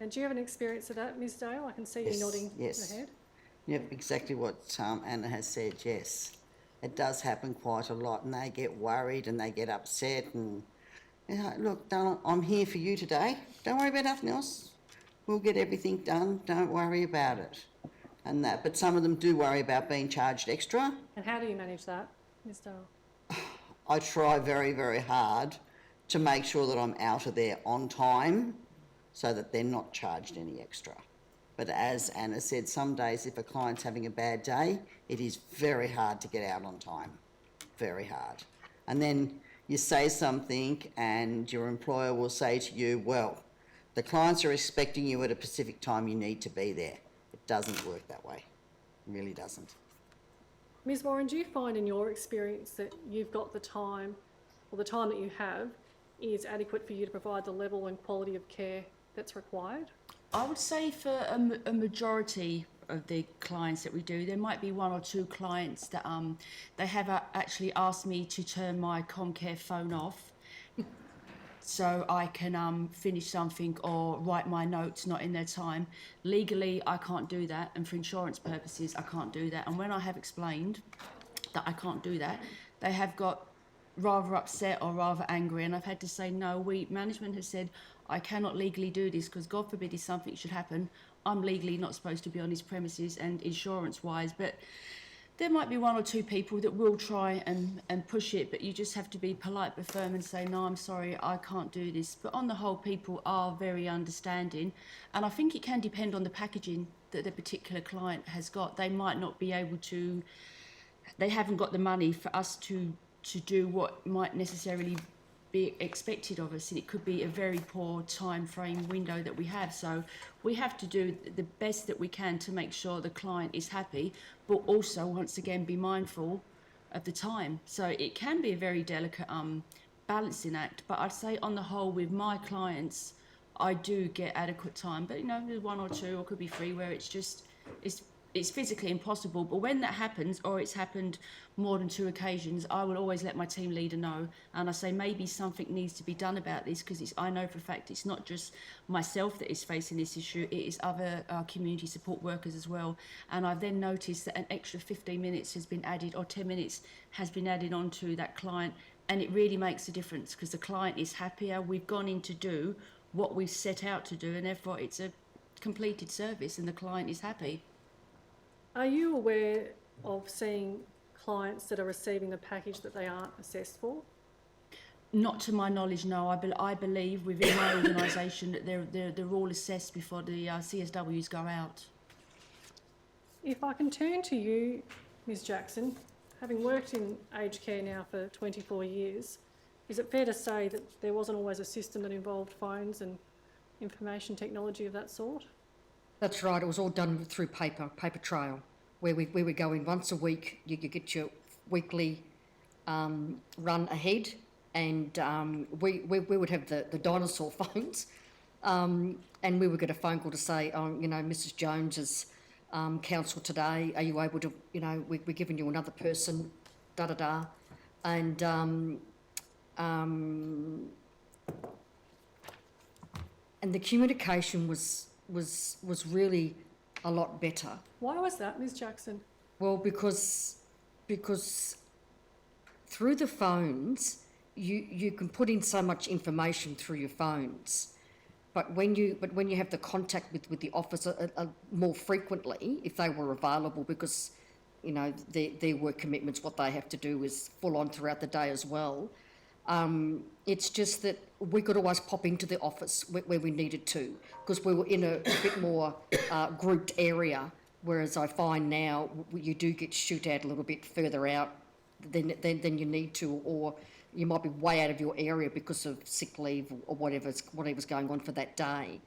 And do you have an experience of that, Ms Dale? I can see you nodding your head. Yeah, exactly what Anna has said, yes. It does happen quite a lot, and they get worried and they get upset, and look, darling, I'm here for you today. Don't worry about nothing else. We'll get everything done. Don't worry about it. And that, but some of them do worry about being charged extra. And how do you manage that, Ms Dale? I try very, very hard to make sure that I'm out of there on time so that they're not charged any extra. But as Anna said, some days if a client's having a bad day, it is very hard to get out on time. Very hard. And then you say something and your employer will say to you, well, the clients are expecting you at a specific time, you need to be there. It doesn't work that way. It really doesn't. Ms Warren, do you find in your experience that you've got the time, or the time that you have, is adequate for you to provide the level and quality of care that's required? I would say for a majority of the clients that we do, there might be 1 or 2 clients that they have actually asked me to turn my Comcare phone off so I can finish something or write my notes not in their time. Legally, I can't do that, and for insurance purposes, I can't do that. And when I have explained that I can't do that, they have got rather upset or rather angry, and I've had to say, no, management has said I cannot legally do this, because God forbid if something should happen, I'm legally not supposed to be on his premises and insurance-wise. But there might be 1 or 2 people that will try and push it, but you just have to be polite but firm and say, no, I'm sorry, I can't do this. But on the whole, people are very understanding, and I think it can depend on the packaging that the particular client has got. They might not be able to, they haven't got the money for us to do what might necessarily be expected of us, and it could be a very poor time frame window that we have. So we have to do the best that we can to make sure the client is happy, but also once again be mindful of the time. So it can be a very delicate balancing act, but I'd say on the whole with my clients I do get adequate time. But there's 1 or 2 or could be 3 where it's it's physically impossible. But when that happens, or it's happened more than 2 occasions, I will always let my team leader know, and I say maybe something needs to be done about this, because I know for a fact it's not just myself that is facing this issue, it is other community support workers as well. And I've then noticed that an extra 15 minutes has been added, or 10 minutes has been added onto that client, and it really makes a difference because the client is happier. We've gone in to do what we've set out to do, and therefore it's a completed service and the client is happy. Are you aware of seeing clients that are receiving the package that they aren't assessed for? Not to my knowledge, no. I believe within my organisation that they're all assessed before the CSWs go out. If I can turn to you, Ms Jackson, having worked in aged care now for 24 years, is it fair to say that there wasn't always a system that involved phones and information technology of that sort? That's right. It was all done through paper trail, where we would go in once a week. You could get your weekly run ahead, and we would have the dinosaur phones, and we would get a phone call to say, oh, you know, Mrs Jones is counsel today. Are you able to, you know, we're giving you another person, da da da, and the communication was really a lot better. Why was that, Ms Jackson? Well, because through the phones, you can put in so much information through your phones, but when you have the contact with the officer more frequently, if they were available, because you know their work commitments, what they have to do is full on throughout the day as well. It's just that we could always pop into the office where we needed to, because we were in a bit more grouped area, whereas I find now you do get shoot out a little bit further out than you need to, or you might be way out of your area because of sick leave or whatever's going on for that day.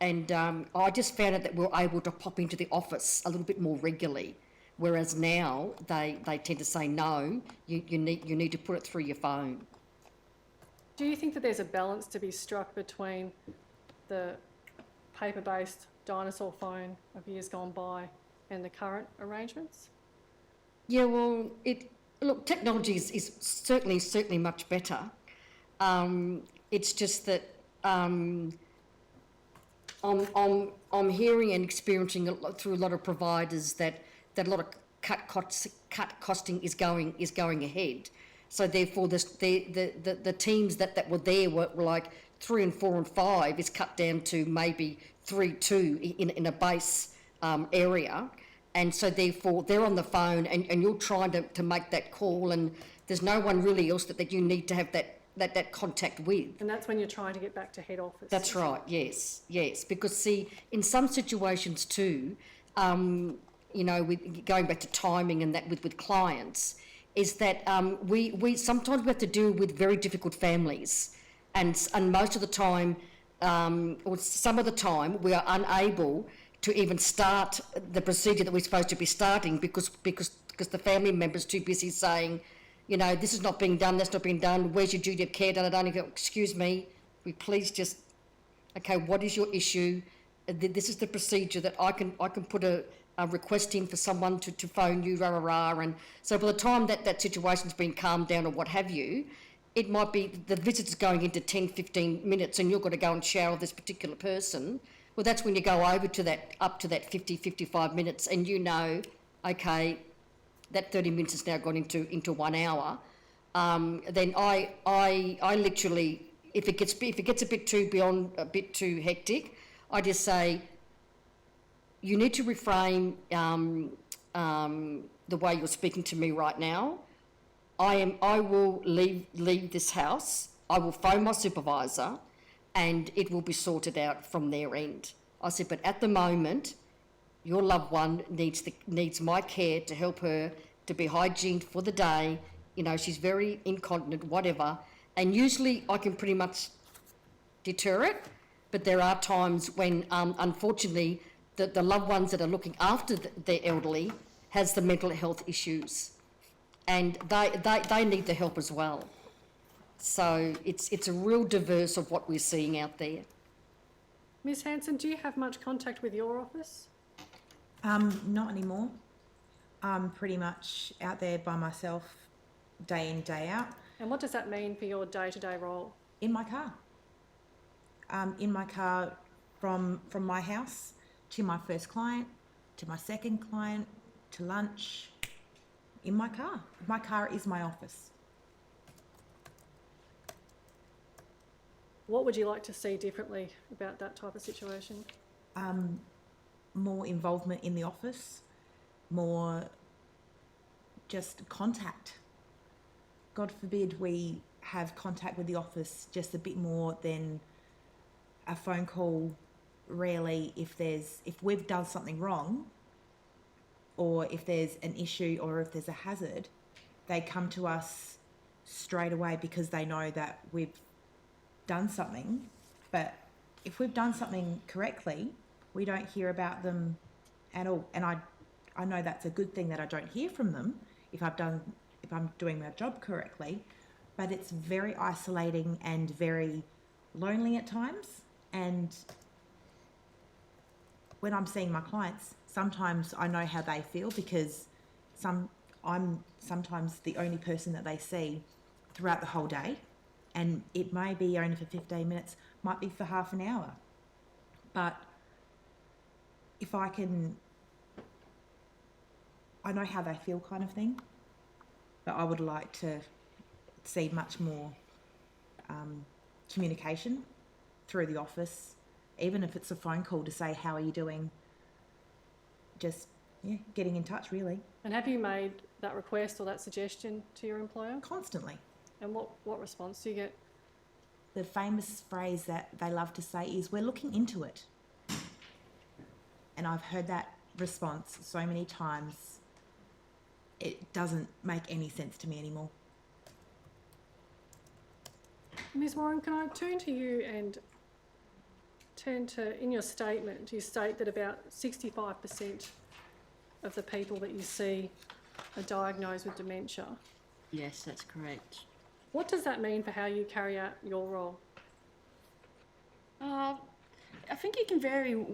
And I just found out that we were able to pop into the office a little bit more regularly, whereas now they tend to say, no, you need to put it through your phone. Do you think that there's a balance to be struck between the paper-based dinosaur phone of years gone by and the current arrangements? Yeah, well, look, technology is certainly much better. It's just that I'm hearing and experiencing through a lot of providers that a lot of cut costing is going ahead. So therefore, the teams that were there were like 3 and 4 and 5 is cut down to maybe 3, 2 in a base area. And so therefore they're on the phone and you're trying to make that call, and there's no one really else that you need to have that contact with. And that's when you're trying to get back to head office. That's right, yes. Because see, in some situations too, you know, with going back to timing and that with clients, is that we sometimes we have to deal with very difficult families, and most of the time, or some of the time, we are unable to even start the procedure that we're supposed to be starting because the family member's too busy saying, you know, this is not being done, that's not being done, where's your duty of care done? I don't go, excuse me, we please just, okay, what is your issue? This is the procedure that I can put a request in for someone to phone you, and so by the time that situation's been calmed down or what have you, it might be the visit's going into 10, 15 minutes and you've got to go and shower this particular person. Well, that's when you go over to that, up to that 50, 55 minutes, and you know, okay, that 30 minutes has now gone into 1 hour. Then I literally, if it gets a bit too hectic, I just say, you need to reframe the way you're speaking to me right now. I will leave this house. I will phone my supervisor, and it will be sorted out from their end. I said, but at the moment, your loved one needs my care to help her to be hygiened for the day. You know, she's very incontinent, whatever. And usually I can pretty much deter it, but there are times when, unfortunately, the loved ones that are looking after their elderly has the mental health issues, and they need the help as well. So it's a real diverse of what we're seeing out there. Ms Hanson, do you have much contact with your office? Not anymore. I'm pretty much out there by myself, day in, day out. And what does that mean for your day-to-day role? In my car. From my house to my first client, to my second client, to lunch. In my car. My car is my office. What would you like to see differently about that type of situation? More involvement in the office, more just contact. God forbid we have contact with the office just a bit more than a phone call. Rarely, if we've done something wrong, or if there's an issue, or if there's a hazard, they come to us straight away because they know that we've done something. But if we've done something correctly, we don't hear about them at all. And I know that's a good thing that I don't hear from them if I'm doing my job correctly. But it's very isolating and very lonely at times. And when I'm seeing my clients, sometimes I know how they feel because I'm sometimes the only person that they see throughout the whole day. And it may be only for 15 minutes, might be for half an hour. But if I know how they feel kind of thing. But I would like to see much more communication through the office, even if it's a phone call to say, how are you doing? Just, getting in touch really. And have you made that request or that suggestion to your employer? Constantly. And what response do you get? The famous phrase that they love to say is, we're looking into it. And I've heard that response so many times, it doesn't make any sense to me anymore. Ms. Warren, can I turn to you and in your statement, you state that about 65% of the people that you see are diagnosed with dementia. Yes, that's correct. What does that mean for how you carry out your role? I think it can vary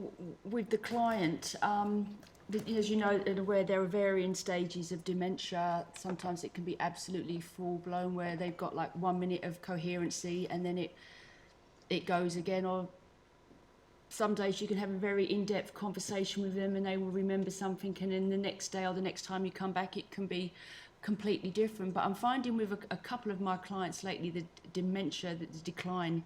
with the client. As you know and aware, there are varying stages of dementia. Sometimes it can be absolutely full-blown where they've got like 1 minute of coherency and then it goes again, or some days you can have a very in-depth conversation with them and they will remember something, and then the next day or the next time you come back it can be completely different. But I'm finding with a couple of my clients lately, the dementia, the decline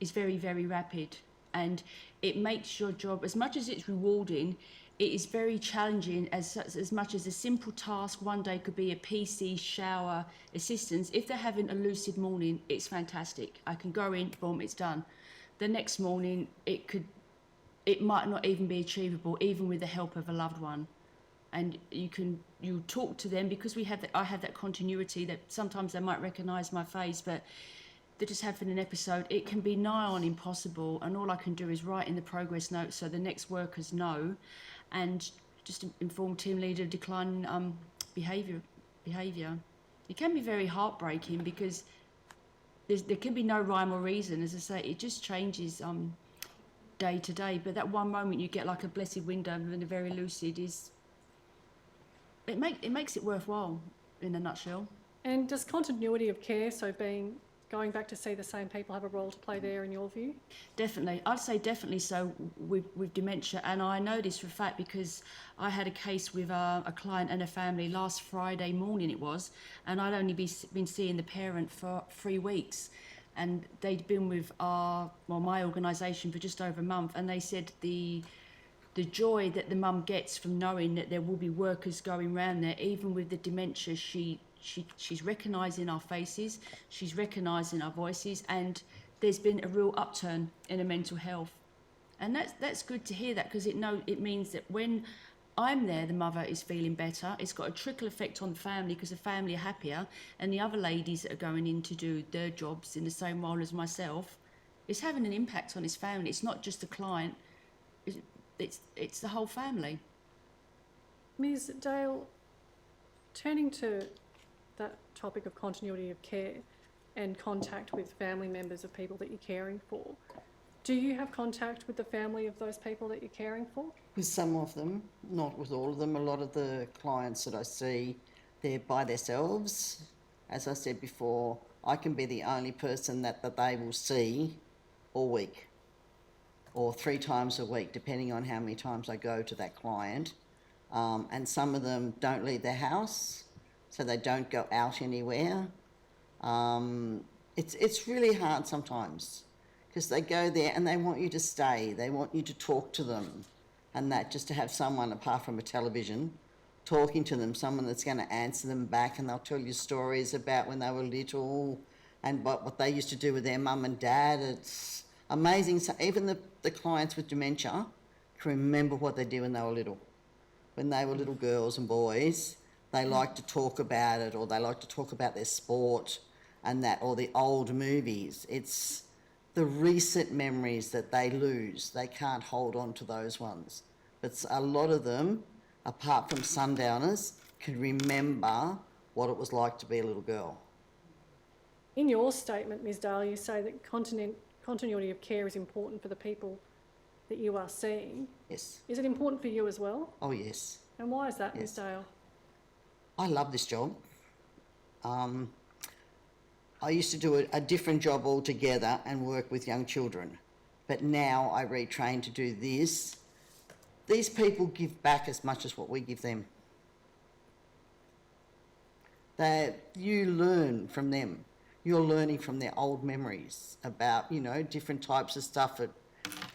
is very, very rapid, and it makes your job, as much as it's rewarding, it is very challenging. As much as a simple task one day could be a PC, shower, assistance. If they're having a lucid morning, it's fantastic. I can go in, boom, it's done. The next morning, it might not even be achievable, even with the help of a loved one. And you talk to them because I have that continuity that sometimes they might recognise my face, but they're just having an episode. It can be nigh on impossible, and all I can do is write in the progress notes so the next workers know, and just inform team leader of declining behaviour. It can be very heartbreaking because there can be no rhyme or reason. As I say, it just changes day to day. But that one moment you get like a blessed window and a very lucid it makes it worthwhile in a nutshell. And does continuity of care, so going back to see the same people, have a role to play there in your view? Definitely. I'd say definitely so with dementia. And I know this for a fact because I had a case with a client and a family last Friday morning it was, and I'd only been seeing the parent for 3 weeks. And they'd been with my organisation for just over a month, and they said the joy that the mum gets from knowing that there will be workers going around there, even with the dementia, she's recognising our faces, she's recognising our voices, and there's been a real upturn in her mental health. And that's good to hear that, because it means that when I'm there, the mother is feeling better. It's got a trickle effect on the family because the family are happier, and the other ladies that are going in to do their jobs in the same role as myself, it's having an impact on his family. It's not just the client, it's the whole family. Ms. Dale, turning to that topic of continuity of care and contact with family members of people that you're caring for, Do you have contact with the family of those people that you're caring for? With some of them, not with all of them. A lot of the clients that I see, they're by themselves. As I said before, I can be the only person that they will see all week, or 3 times a week, depending on how many times I go to that client. And some of them don't leave their house, so they don't go out anywhere. It's really hard sometimes, because they go there and they want you to stay, they want you to talk to them, and that just to have someone, apart from a television, talking to them, someone that's going to answer them back, and they'll tell you stories about when they were little and what they used to do with their mum and dad. It's amazing. So even the clients with dementia can remember what they did when they were little. When they were little girls and boys, they like to talk about it, or they like to talk about their sport and that, or the old movies. It's the recent memories that they lose. They can't hold on to those ones. But a lot of them, apart from sundowners, can remember what it was like to be a little girl. In your statement, Ms Dale, you say that continuity of care is important for the people that you are seeing. Yes. Is it important for you as well? Oh, yes. And why is that, Yes. Ms Dale? I love this job. I used to do a different job altogether and work with young children, but now I retrain to do this. These people give back as much as what we give them. You learn from them. You're learning from their old memories about, different types of stuff,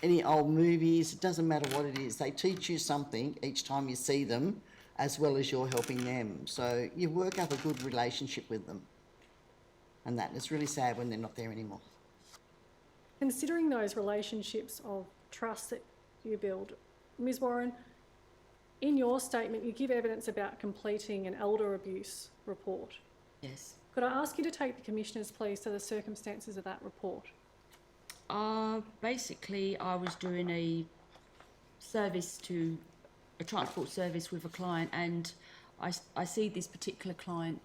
any old movies. It doesn't matter what it is. They teach you something each time you see them, as well as you're helping them. So you work up a good relationship with them. And it's really sad when they're not there anymore. Considering those relationships of trust that you build, Ms Warren, in your statement you give evidence about completing an elder abuse report. Yes. Could I ask you to take the Commissioners, please, to the circumstances of that report? Basically, I was doing a transport service with a client, and I see this particular client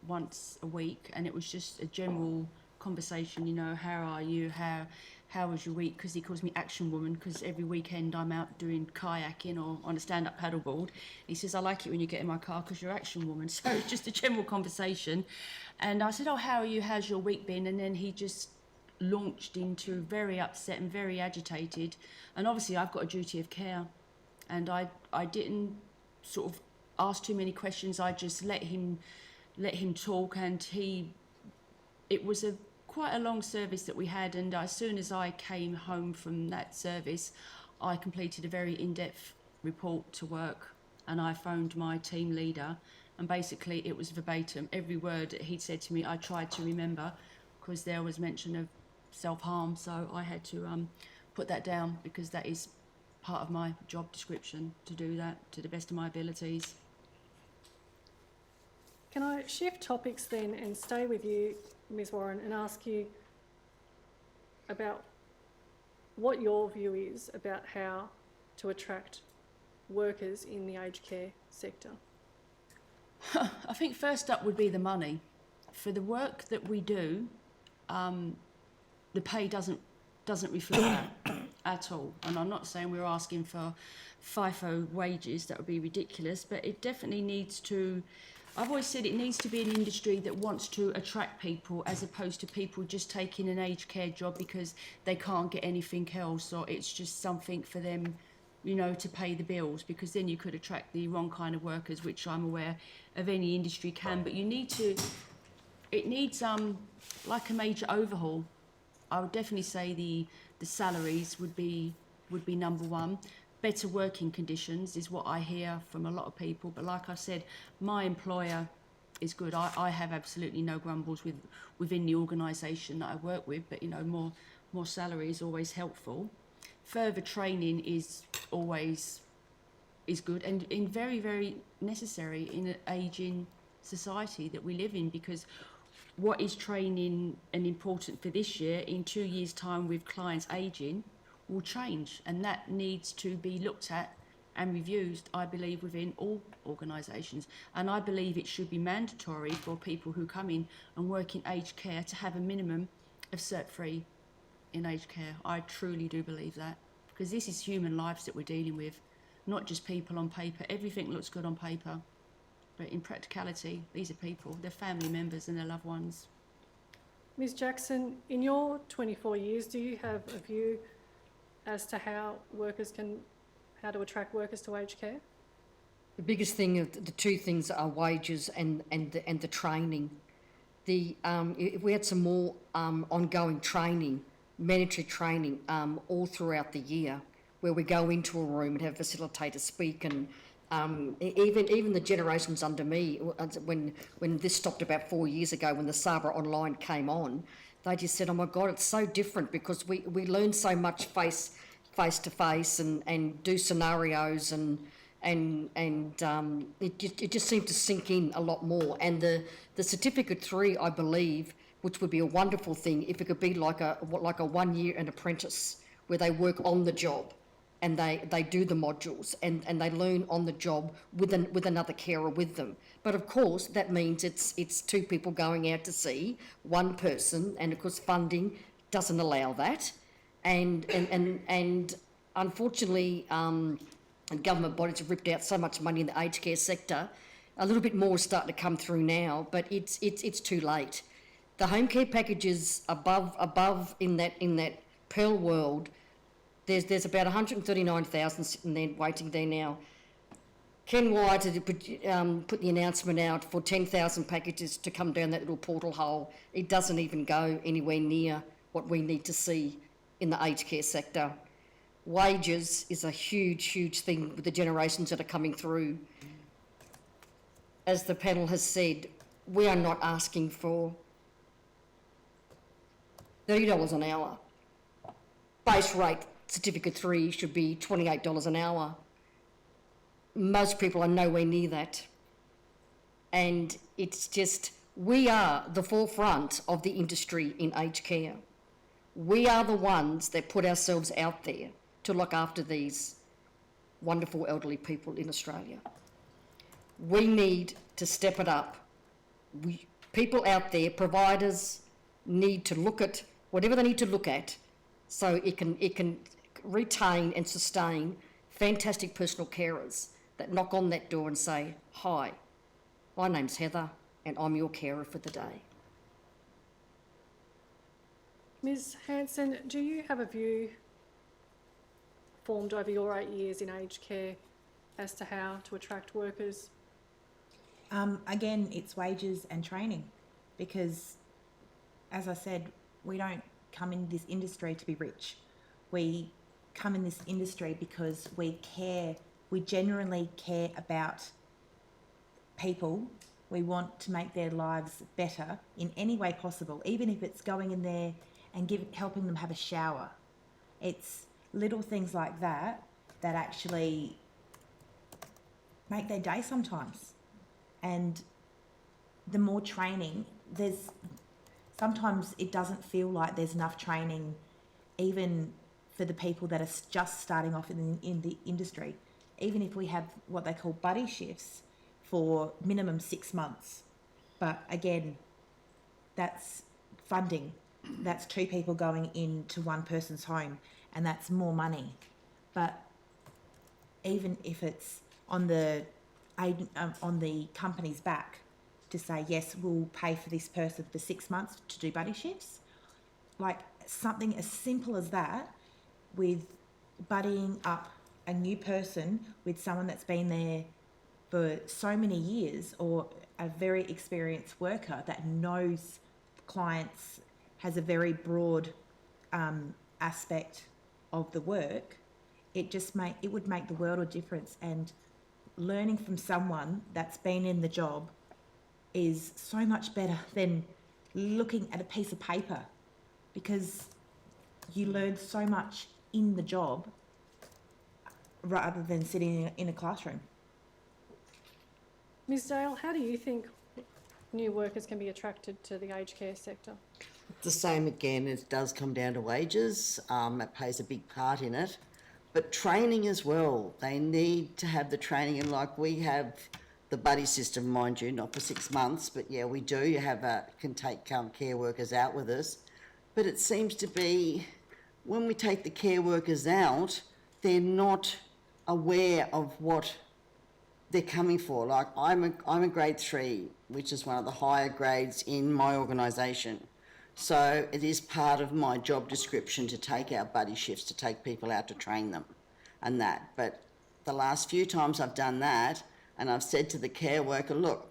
once a week, and it was just a general conversation, how are you, how was your week, because he calls me action woman, because every weekend I'm out doing kayaking or on a stand-up paddleboard. He says, I like it when you get in my car because you're action woman. So it's just a general conversation. And I said, oh, how are you, how's your week been? And then he just launched into very upset and very agitated, and obviously I've got a duty of care, and I didn't sort of ask too many questions. I just let him talk, and it was quite a long service that we had, and as soon as I came home from that service, I completed a very in-depth report to work, and I phoned my team leader, and basically it was verbatim. Every word that he'd said to me I tried to remember, because there was mention of self-harm, so I had to put that down, because that is part of my job description, to do that to the best of my abilities. Can I shift topics then and stay with you, Ms Warren, and ask you about what your view is about how to attract workers in the aged care sector? I think first up would be the money. For the work that we do, the pay doesn't reflect that at all. And I'm not saying we're asking for FIFO wages, that would be ridiculous, but it definitely needs to, I've always said it needs to be an industry that wants to attract people, as opposed to people just taking an aged care job because they can't get anything else, or it's just something for them, to pay the bills, because then you could attract the wrong kind of workers, which I'm aware of any industry can. But it needs like a major overhaul. I would definitely say the salaries would be number one. Better working conditions is what I hear from a lot of people. But like I said, my employer is good. I have absolutely no grumbles within the organisation that I work with. But more salary is always helpful. Further training is always good, and very, very necessary in an ageing society that we live in, because what is training and important for this year, in 2 years' time with clients ageing, will change, and that needs to be looked at and reviewed, I believe, within all organisations. And I believe it should be mandatory for people who come in and work in aged care to have a minimum of Cert 3 in aged care. I truly do believe that, because this is human lives that we're dealing with, not just people on paper. Everything looks good on paper, but in practicality, these are people, they're family members and their loved ones. Ms Jackson, in your 24 years, do you have a view as to how to attract workers to aged care? The biggest thing, the two things are wages and the training. If we had some more ongoing training, mandatory training all throughout the year, where we go into a room and have facilitators speak, and even the generations under me, when this stopped about 4 years ago, when the Sabra Online came on, they just said, "Oh my God, it's so different because we learn so much face to face and do scenarios and it just seemed to sink in a lot more." And the Certificate 3, I believe, which would be a wonderful thing if it could be like a 1 year an apprentice where they work on the job and they do the modules and they learn on the job with another carer with them. But of course that means it's two people going out to see one person, and of course funding doesn't allow that, and unfortunately government bodies have ripped out so much money in the aged care sector. A little bit more is starting to come through now, but it's too late. The home care packages above in that Pearl world, there's about 139,000 sitting there waiting there now. Ken White had put the announcement out for 10,000 packages to come down that little portal hole. It doesn't even go anywhere near what we need to see in the aged care sector. Wages is a huge thing with the generations that are coming through. As the panel has said, we are not asking for $30 an hour. Base rate Certificate 3 should be $28 an hour. Most people are nowhere near that. And it's just, we are the forefront of the industry in aged care. We are the ones that put ourselves out there to look after these wonderful elderly people in Australia. We need to step it up. People out there, providers, need to look at whatever they need to look at so it can retain and sustain fantastic personal carers that knock on that door and say, "Hi, my name's Heather and I'm your carer for the day." Ms Hanson, do you have a view formed over your 8 years in aged care as to how to attract workers? Again, it's wages and training, because, as I said, we don't come in this industry to be rich. We come in this industry because we genuinely care about people. We want to make their lives better in any way possible, even if it's going in there and helping them have a shower. It's little things like that that actually make their day sometimes. And the more training, sometimes it doesn't feel like there's enough training even for the people that are just starting off in the industry. Even if we have what they call buddy shifts for minimum 6 months. But again, that's funding. That's 2 people going into one person's home, and that's more money. But even if it's on the company's back to say, yes, we'll pay for this person for 6 months to do buddy shifts, like something as simple as that, with buddying up a new person with someone that's been there for so many years, or a very experienced worker that knows clients, has a very broad aspect of the work, it would make the world of difference. And learning from someone that's been in the job is so much better than looking at a piece of paper, because you learn so much in the job rather than sitting in a classroom. Ms Dale, how do you think new workers can be attracted to the aged care sector? The same again, it does come down to wages. That plays a big part in it. But training as well. They need to have the training, and like we have the buddy system, mind you, not for 6 months, but yeah, we do. You can take care workers out with us. But it seems to be when we take the care workers out, they're not aware of what they're coming for. Like I'm a grade 3, which is one of the higher grades in my organisation. So it is part of my job description to take out buddy shifts, to take people out to train them and that. But the last few times I've done that, and I've said to the care worker, look,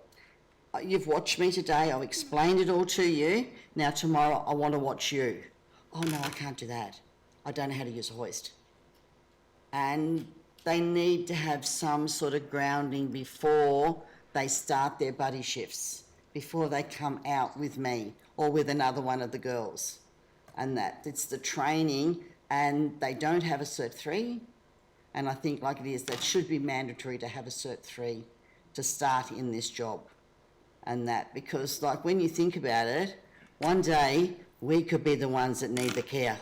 you've watched me today, I've explained it all to you, now tomorrow I want to watch you. Oh no, I can't do that. I don't know how to use a hoist. And they need to have some sort of grounding before they start their buddy shifts, before they come out with me or with another one of the girls. And that, it's the training, and they don't have a Cert 3. And I think like it is, that should be mandatory to have a Cert 3 to start in this job. And that, because like when you think about it, one day we could be the ones that need the care.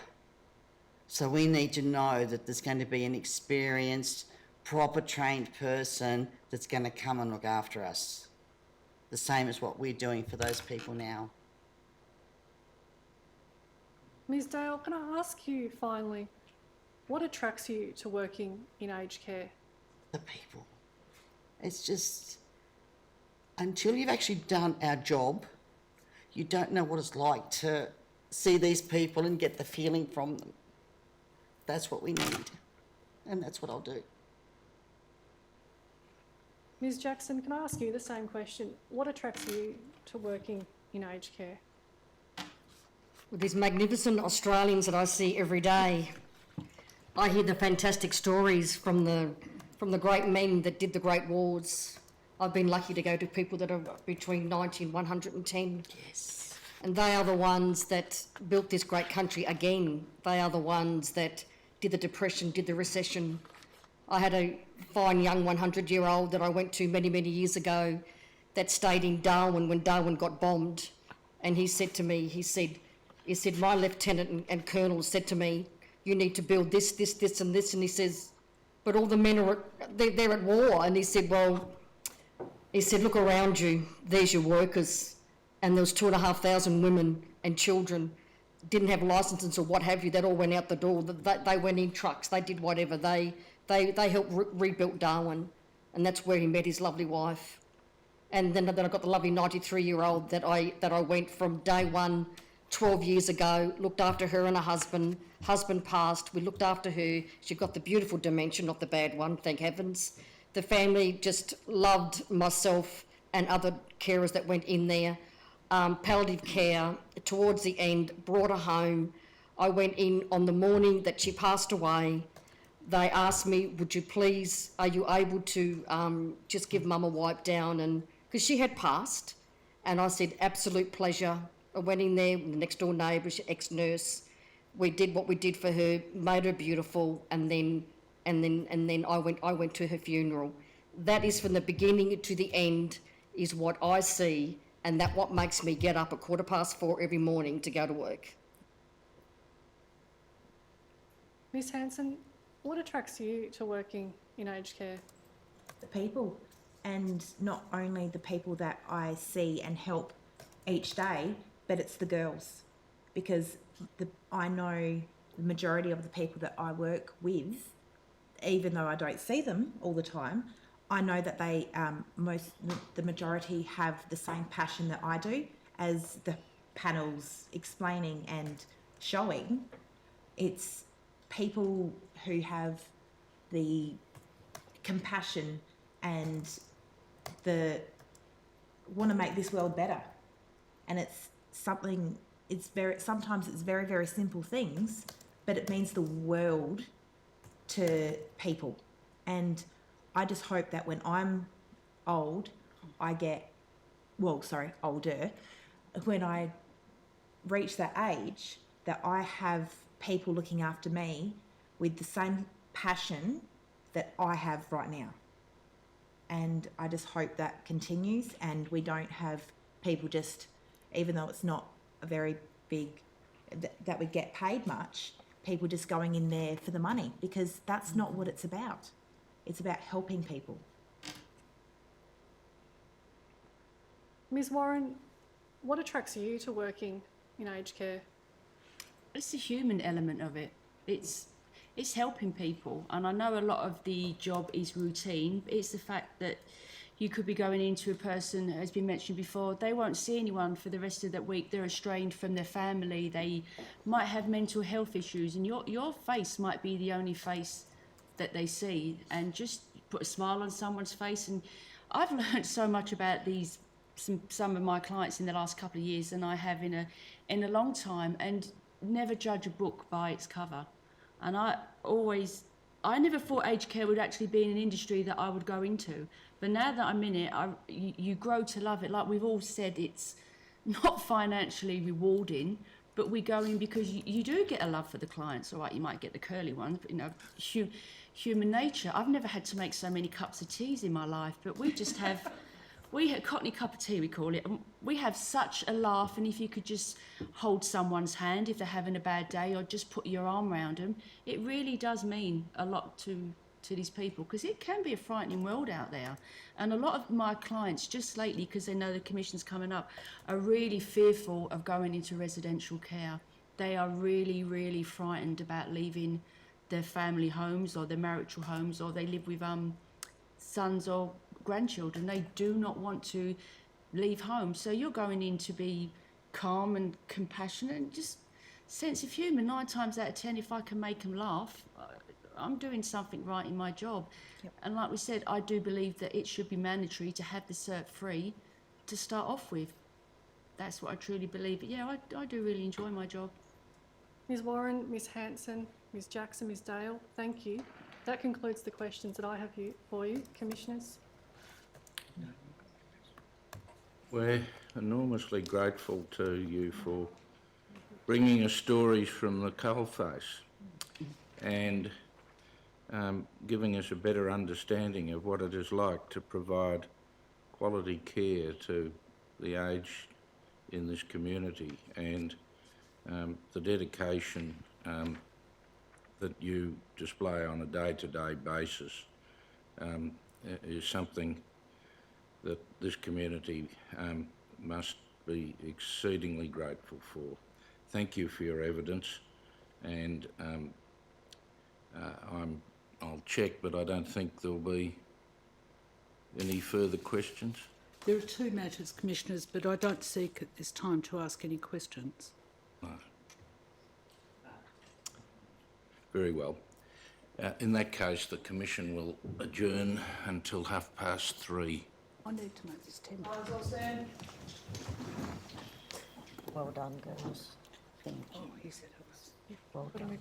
So we need to know that there's going to be an experienced, proper trained person that's going to come and look after us. The same as what we're doing for those people now. Ms Dale, can I ask you finally, what attracts you to working in aged care? The people. It's just, until you've actually done our job, you don't know what it's like to see these people and get the feeling from them. That's what we need, and that's what I'll do. Ms Jackson, can I ask you the same question? What attracts you to working in aged care? With these magnificent Australians that I see every day, I hear the fantastic stories from the great men that did the great wars. I've been lucky to go to people that are between 90 and 110. Yes. And they are the ones that built this great country again. They are the ones that did the Depression, did the recession. I had a fine young 100-year-old that I went to many, many years ago that stayed in Darwin when Darwin got bombed. And he said to me, he said, my lieutenant and colonel said to me, you need to build this, this, this and this. And he says, but all the men are, they're at war. And he said, well, he said, look around you, there's your workers. And there was 2,500 women and children, didn't have licenses or what have you, that all went out the door. They went in trucks, they did whatever. They helped rebuild Darwin, and that's where he met his lovely wife. And then I got the lovely 93-year-old that I went from day one, 12 years ago, looked after her and her husband. Husband passed, we looked after her. She got the beautiful dementia, not the bad one, thank heavens. The family just loved myself and other carers that went in there. Palliative care, towards the end, brought her home. I went in on the morning that she passed away. They asked me, would you please, are you able to just give Mum a wipe down? And because she had passed, and I said, absolute pleasure. I went in there with the next door neighbour, ex-nurse. We did what we did for her, made her beautiful, and then I went to her funeral. That is from the beginning to the end, is what I see. And that's what makes me get up at 4:15 every morning to go to work. Ms Hanson, what attracts you to working in aged care? The people, and not only the people that I see and help each day, but it's the girls, because I know the majority of the people that I work with, even though I don't see them all the time, I know that they, the majority have the same passion that I do, as the panel's explaining and showing. It's people who have the compassion and want to make this world better. And it's something, sometimes it's very, very simple things, but it means the world to people. And I just hope that when I'm older, when I reach that age, that I have people looking after me with the same passion that I have right now. And I just hope that continues, and we don't have people just, even though it's not a very big, that we get paid much, people just going in there for the money, because that's not what it's about. It's about helping people. Ms Warren, what attracts you to working in aged care? It's the human element of it. It's helping people, and I know a lot of the job is routine. But it's the fact that you could be going into a person, as been mentioned before, they won't see anyone for the rest of that week. They're estranged from their family. They might have mental health issues, and your face might be the only face that they see. And just put a smile on someone's face. And I've learned so much about some of my clients in the last couple of years than I have in a long time. And never judge a book by its cover. And I never thought aged care would actually be in an industry that I would go into. But now that I'm in it, you grow to love it. Like we've all said, it's not financially rewarding, but we go in because you do get a love for the clients. All right, you might get the curly ones, but human nature. I've never had to make so many cups of teas in my life, but we just have... We have Cockney cup of tea, we call it. And we have such a laugh, and if you could just hold someone's hand if they're having a bad day, or just put your arm around them, it really does mean a lot to these people, because it can be a frightening world out there. And a lot of my clients, just lately, because they know the commission's coming up, are really fearful of going into residential care. They are really, really frightened about leaving their family homes or their marital homes, or they live with sons or grandchildren. They do not want to leave home. So you're going in to be calm and compassionate and just sense of humour. 9 times out of 10, if I can make them laugh, I'm doing something right in my job. Yep. And like we said, I do believe that it should be mandatory to have the cert free to start off with. That's what I truly believe. But yeah, I do really enjoy my job. Ms Warren, Ms Hanson, Ms Jackson, Ms Dale, thank you. That concludes the questions that I have for you, Commissioners. We're enormously grateful to you for bringing us stories from the coalface and giving us a better understanding of what it is like to provide quality care to the aged in this community, and the dedication that you display on a day-to-day basis is something that this community must be exceedingly grateful for. Thank you for your evidence, and I'll check, but I don't think there'll be any further questions. There are 2 matters, Commissioners, but I don't seek at this time to ask any questions. No. Very well. In that case, the Commission will adjourn until 3:30. I need to make this 10. Well done, girls. Thank you. Oh, he said it was. Well done.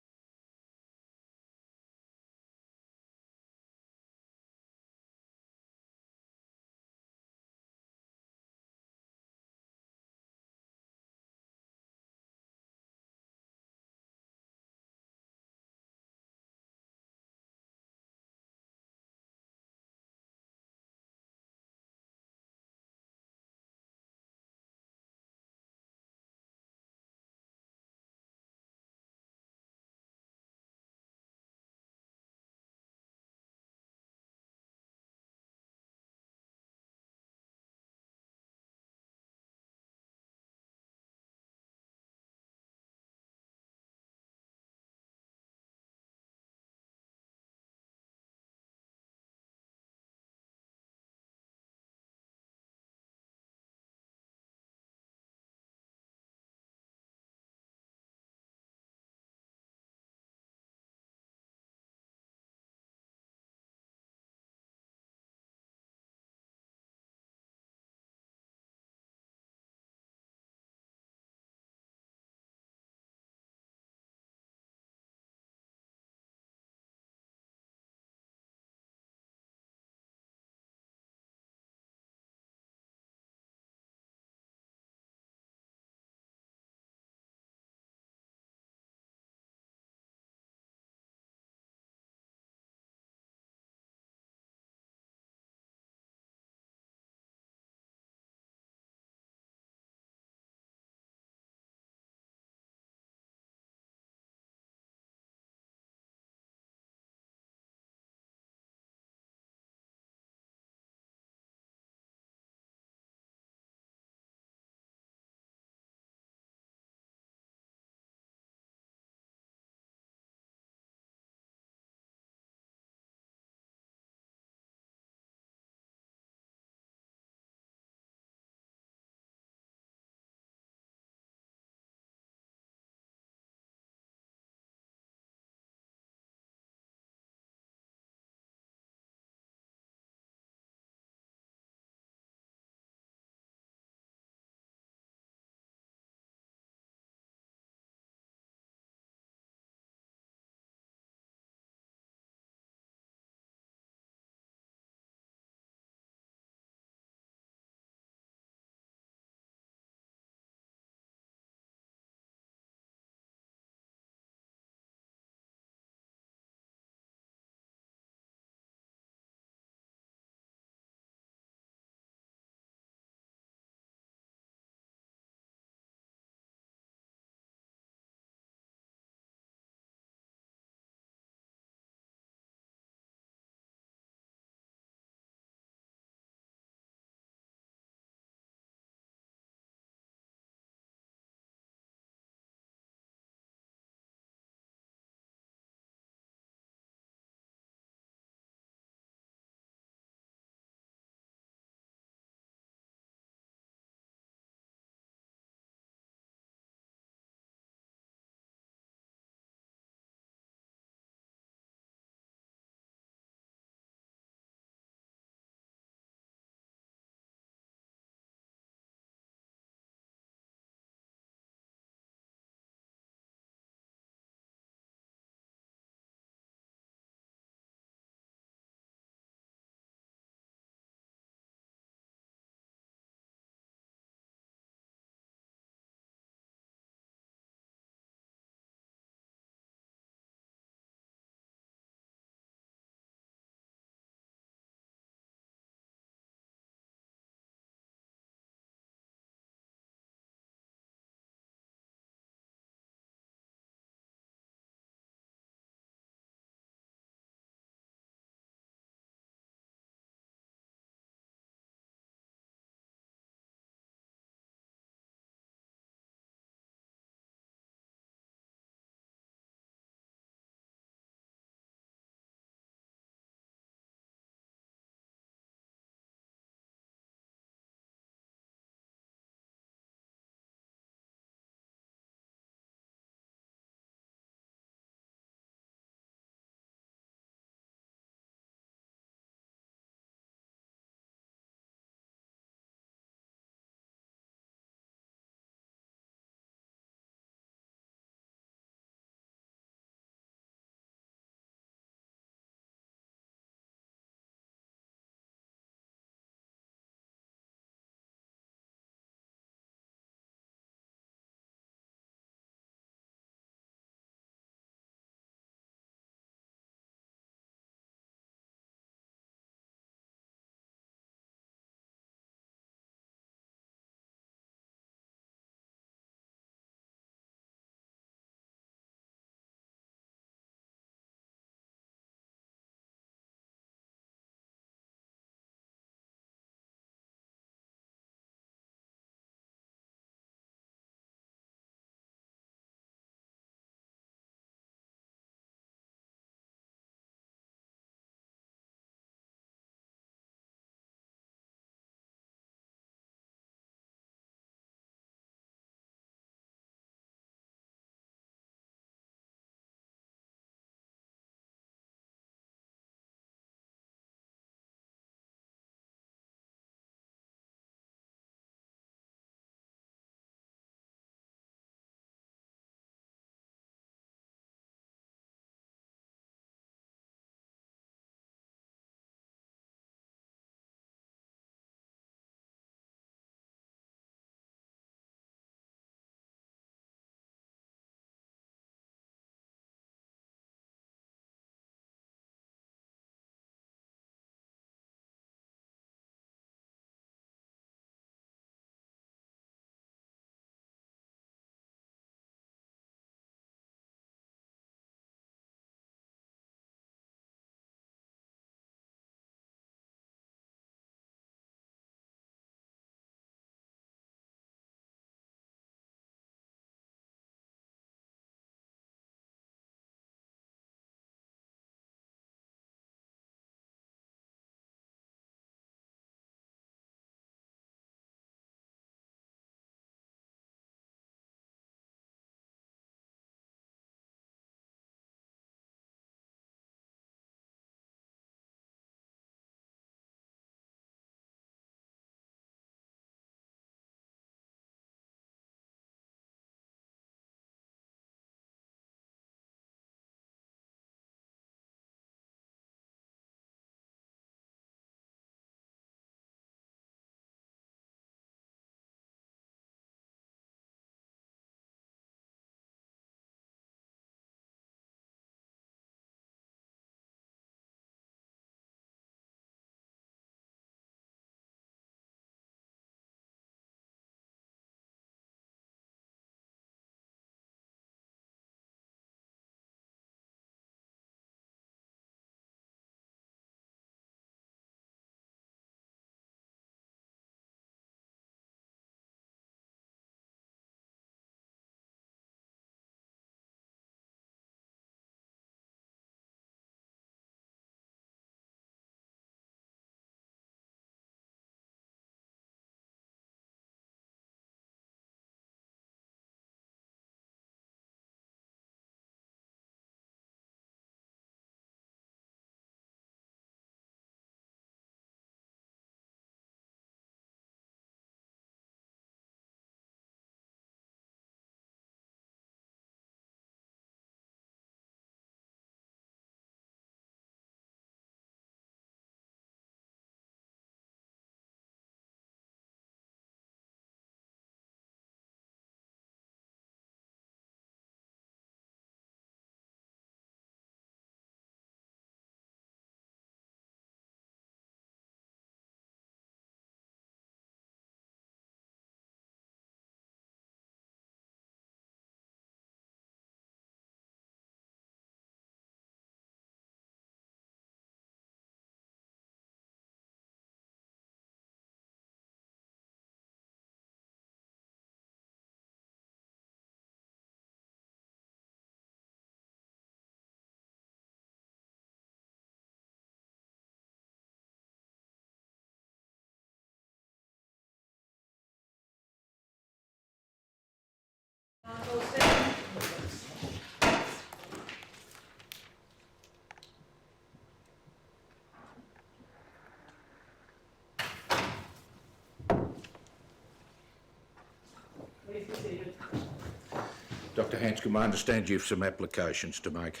Dr Hanscom, I understand you've some applications to make.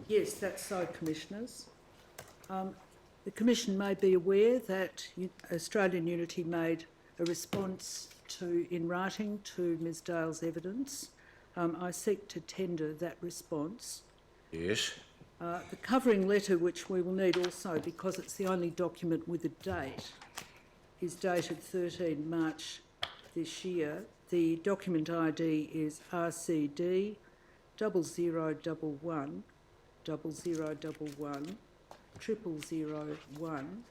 Yes, that's so, Commissioners. The Commission may be aware that Australian Unity made a response in writing to Ms Dale's evidence. I seek to tender that response. Yes. The covering letter, which we will need also because it's the only document with a date, is dated 13 March this year. The document ID is RCD 0011 0011 0001,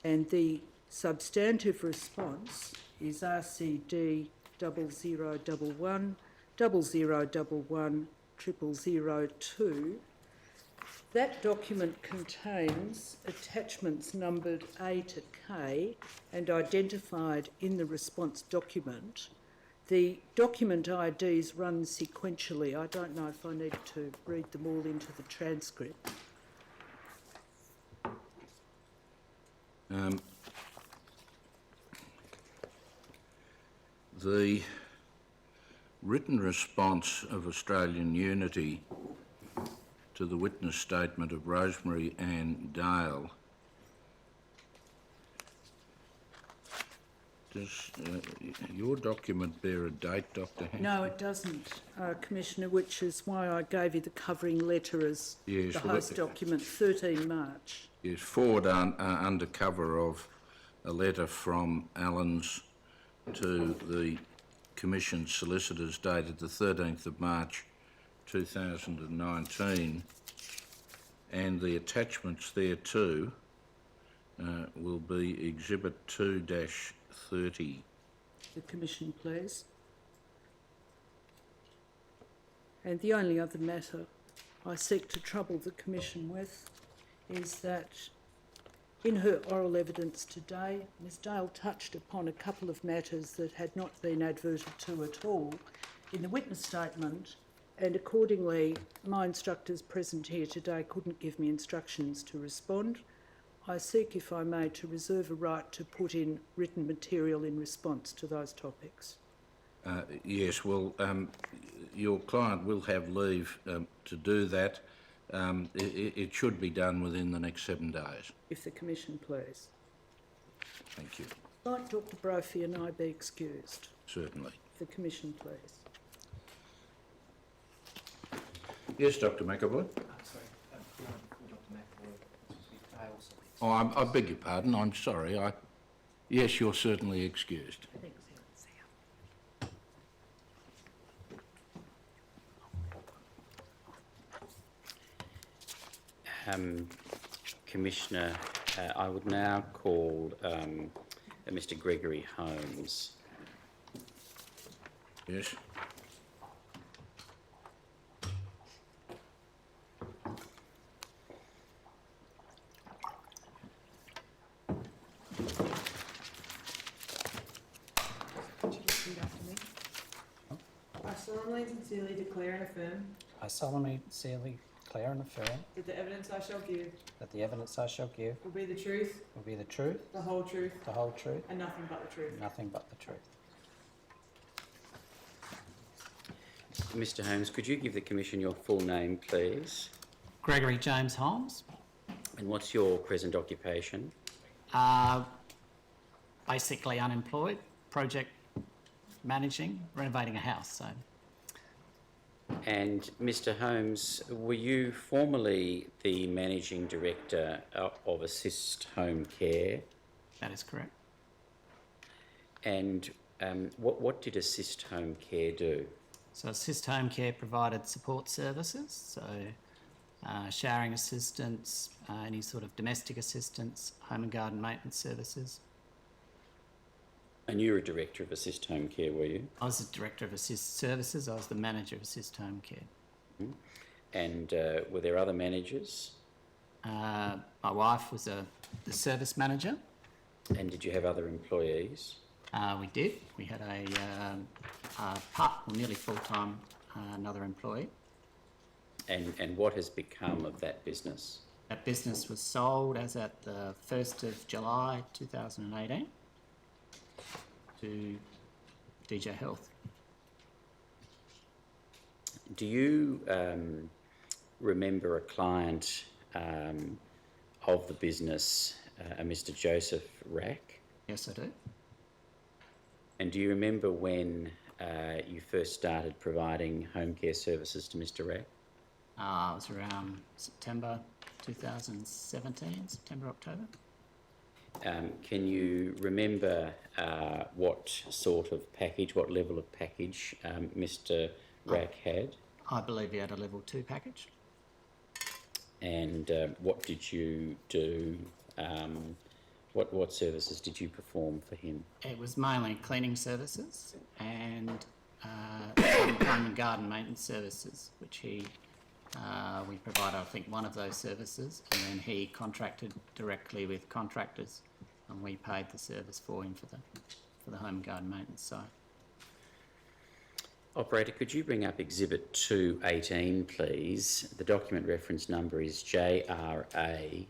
and the substantive response is RCD 0011 0011 0002. That document contains attachments numbered A to K and identified in the response document. The document IDs run sequentially. I don't know if I need to read them all into the transcript. The written response of Australian Unity to the witness statement of Rosemary Ann Dale, does your document bear a date, Dr Hanscom? No, it doesn't, Commissioner, which is why I gave you the covering letter as Yes, the well, host document, 13 March. Yes, forward under cover of a letter from Allens to the Commission solicitors dated the 13th of March 2019, and the attachments thereto will be Exhibit 2-30. The Commission, please. And the only other matter I seek to trouble the Commission with is that in her oral evidence today, Ms Dale touched upon a couple of matters that had not been adverted to at all in the witness statement, and accordingly my instructors present here today couldn't give me instructions to respond. I seek, if I may, to reserve a right to put in written material in response to those topics. Yes, well, your client will have leave to do that. It should be done within the next 7 days. If the Commission please. Thank you. Might Dr Brophy and I be excused? Certainly. The Commission please. Yes, Dr McAvoy. Sorry, Dr. McAvoy. Oh, I beg your pardon. I'm sorry. Yes, you're certainly excused. Commissioner, I would now call Mr. Gregory Holmes. Yes. I solemnly and sincerely declare and affirm I solemnly, sincerely declare and affirm that the evidence I shall give that the evidence I shall give will be the truth, will be the truth, the whole truth, the whole truth, and nothing but the truth. nothing but the truth. Mr. Holmes, could you give the Commission your full name, please? Gregory James Holmes. And what's your present occupation? Basically unemployed, project managing, renovating a house. So. And Mr. Holmes, were you formerly the Managing Director of Assist Home Care? That is correct. And what did Assist Home Care do? So Assist Home Care provided support services, so showering assistance, any sort of domestic assistance, home and garden maintenance services. And you were a Director of Assist Home Care, were you? I was the Director of Assist Services. I was the Manager of Assist Home Care. Mm-hmm. And were there other managers? My wife was the Service Manager. And did you have other employees? We did. We had nearly full-time another employee. And what has become of that business? That business was sold as at the 1st of July 2018 to DJ Health. do you remember a client of the business, a Mr. Joseph Rack? Yes, I do. And do you remember when you first started providing home care services to Mr. Rack? It was around September 2017, September, October. Can you remember what sort of package, what level of package Mr. Rack had? I believe he had a level 2 package. And what did you do? What services did you perform for him? It was mainly cleaning services and some home and garden maintenance services, which we provided, I think, one of those services, and then he contracted directly with contractors, and we paid the service for him for the home and garden maintenance side. Operator, could you bring up Exhibit 218, please? The document reference number is JRA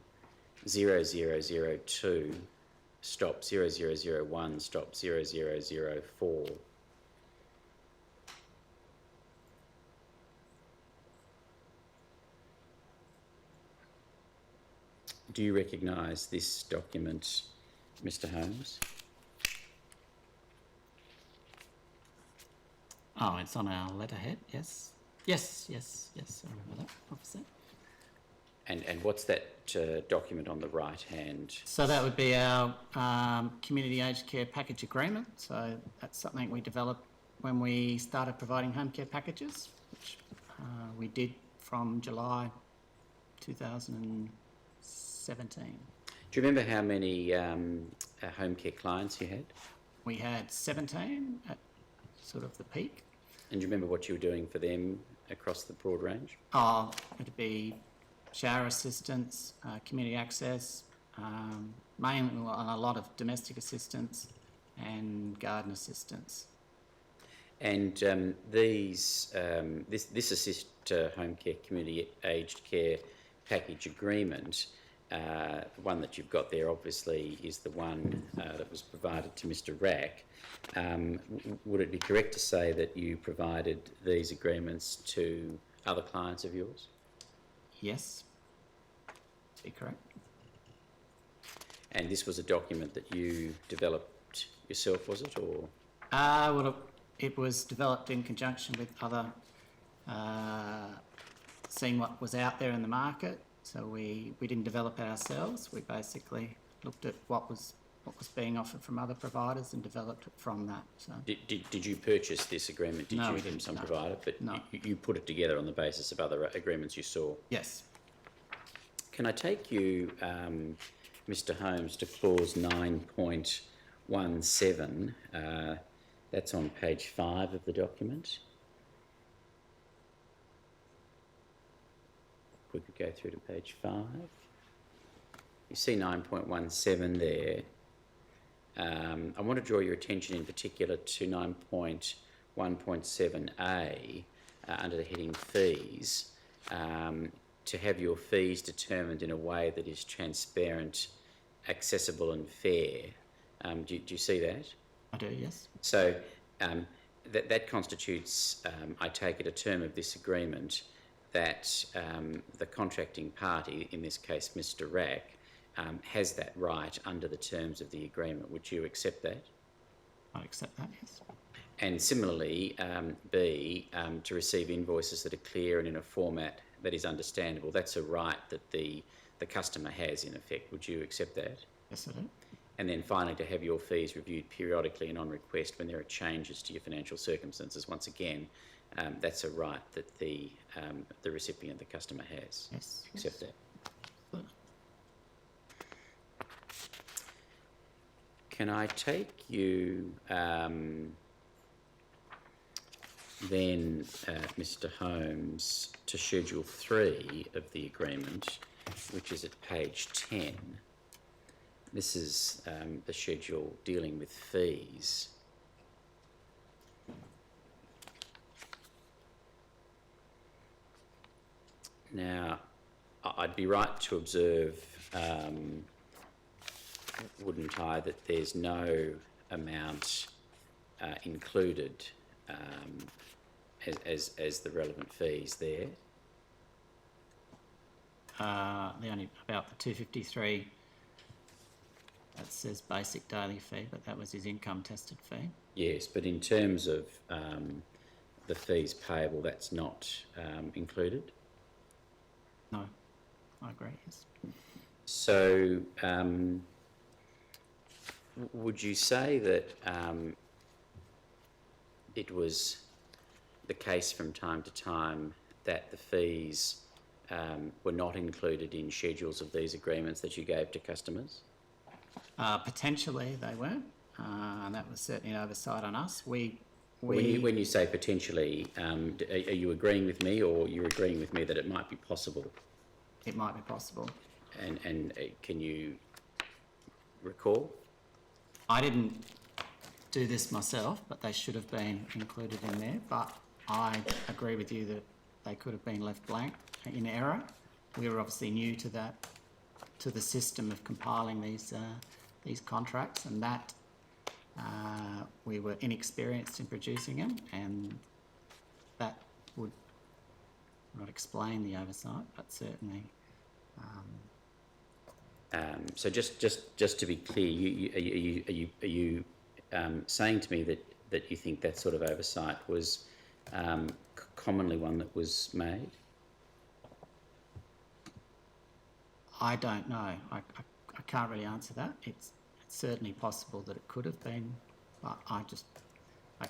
0002 stop 0001 stop 0004. Do you recognise this document, Mr. Holmes? Oh, it's on our letterhead, yes. Yes, I remember that, obviously. And what's that document on the right hand? So that would be our community aged care package agreement. So that's something we developed when we started providing home care packages, which we did from July 2017. Do you remember how many home care clients you had? We had 17 at sort of the peak. And do you remember what you were doing for them across the broad range? Oh, it'd be shower assistance, community access, mainly a lot of domestic assistance and garden assistance. And this assist home care community aged care package agreement, the one that you've got there obviously is the one that was provided to Mr. Rack. Would it be correct to say that you provided these agreements to other clients of yours? Yes, be correct. And this was a document that you developed yourself, was it, or? Well, it was developed in conjunction with other, seeing what was out there in the market. So we didn't develop it ourselves. We basically looked at what was being offered from other providers and developed it from that. So. Did you purchase this agreement? No, you we from didn't, some no. provider? But No. you put it together on the basis of other agreements you saw? Yes. Can I take you, Mr. Holmes, to clause 9.17? That's on page 5 of the document. If we could go through to page 5. You see 9.17 there. I want to draw your attention in particular to 9.1.7a under the heading fees, to have your fees determined in a way that is transparent, accessible and fair. Do you see that? I do, yes. So that constitutes, I take it, a term of this agreement that the contracting party, in this case Mr. Rack, has that right under the terms of the agreement. Would you accept that? I accept that, yes. And similarly, B, to receive invoices that are clear and in a format that is understandable. That's a right that the customer has, in effect. Would you accept that? Yes, I do. And then finally, to have your fees reviewed periodically and on request when there are changes to your financial circumstances. Once again, that's a right that the recipient, the customer, has. Yes. Accept that. Can I take you then, Mr. Holmes, to Schedule 3 of the agreement, which is at page 10. This is the schedule dealing with fees. Now, I'd be right to observe, wouldn't I, that there's no amount included as the relevant fees there. The only about the 253. That says basic daily fee, but that was his income tested fee. Yes, but in terms of the fees payable, that's not included. No, I agree. Yes. So, would you say that it was the case from time to time that the fees were not included in schedules of these agreements that you gave to customers? Potentially they weren't, and that was certainly an oversight on us. When you say potentially, are you agreeing with me, or you're agreeing with me that it might be possible? It might be possible. And can you recall? I didn't do this myself, but they should have been included in there. But I agree with you that they could have been left blank in error. We were obviously new to that, to the system of compiling these contracts, and that we were inexperienced in producing them, and that would not explain the oversight, but certainly. So just to be clear, are you saying to me that you think that sort of oversight was commonly one that was made? I don't know. I can't really answer that. It's certainly possible that it could have been, but I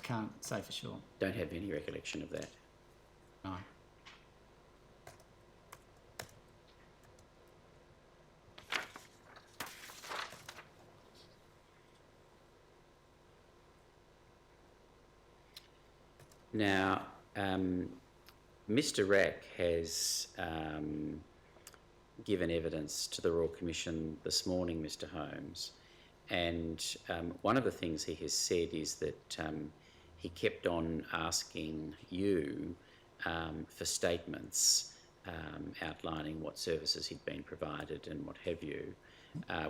can't say for sure. Don't have any recollection of that? No. Now, Mr. Rack has given evidence to the Royal Commission this morning, Mr. Holmes, and one of the things he has said is that he kept on asking you for statements outlining what services he'd been provided and what have you,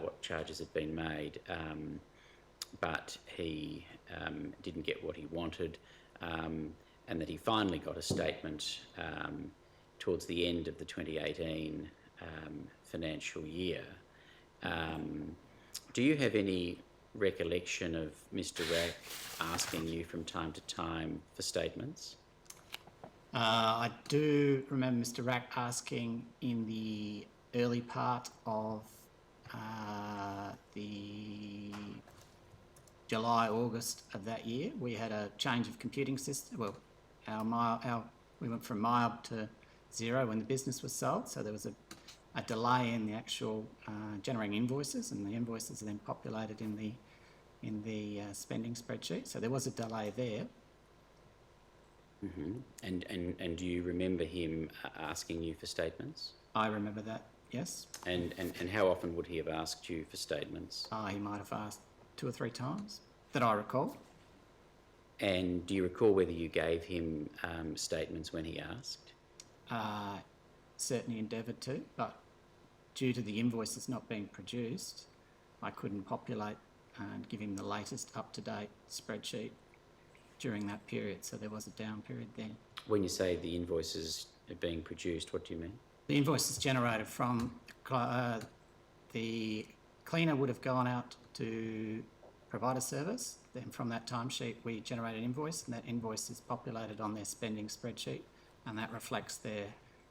what charges had been made, but he didn't get what he wanted. And that he finally got a statement towards the end of the 2018 financial year. Do you have any recollection of Mr. Rack asking you from time to time for statements? I do remember Mr. Rack asking in the early part of the July, August of that year. We had a change of computing system. Well, we went from MILB to zero when the business was sold, so there was a delay in the actual generating invoices, and the invoices are then populated in the spending spreadsheet. So there was a delay there. Mm-hmm. And do you remember him asking you for statements? I remember that, yes. And how often would he have asked you for statements? He might have asked 2 or 3 times that I recall. And do you recall whether you gave him statements when he asked? Certainly endeavoured to, but due to the invoices not being produced, I couldn't populate and give him the latest up-to-date spreadsheet during that period, so there was a down period then. When you say the invoices are being produced, what do you mean? The invoices generated from the cleaner would have gone out to provide a service. Then from that timesheet, we generate an invoice, and that invoice is populated on their spending spreadsheet, and that reflects their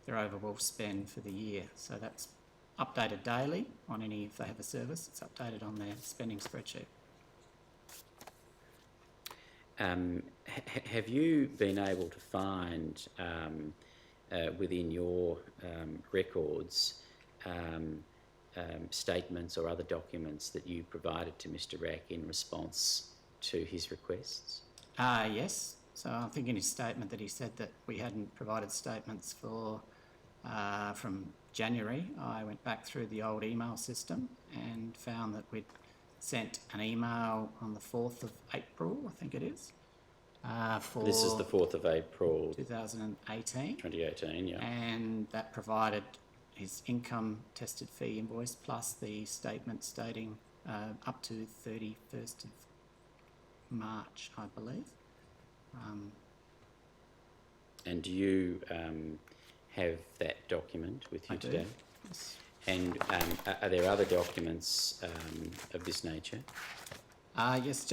overall spend for the year. So that's updated daily on any, if they have a service, it's updated on their spending spreadsheet. Have you been able to find within your records statements or other documents that you provided to Mr. Rack in response to his requests? Yes. So I think in his statement that he said that we hadn't provided statements for from January. I went back through the old email system and found that we'd sent an email on the 4th of April, I think it is. This is the 4th of April 2018. 2018, yeah. And that provided his income tested fee invoice plus the statement stating up to 31st of March, I believe. And do you have that document with you I do. today? Yes. And are there other documents of this nature? Yes,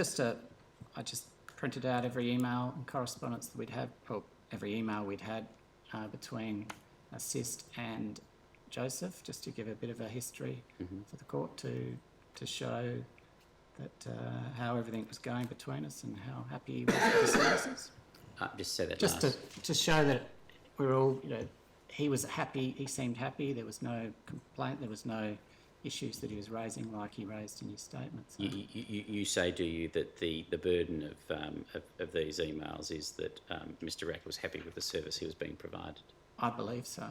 I just printed out every email and correspondence that we'd had, or every email we'd had between Assist and Joseph, just to give a bit of a history for the court to show that how everything was going between us and how happy he was with the services. Just say that Just to show that we're all, he was happy, he seemed happy, there was no complaint, there was no issues that he was raising like he raised in his statement. So. You say, do you, that the burden of these emails is that Mr. Rack was happy with the service he was being provided? I believe so.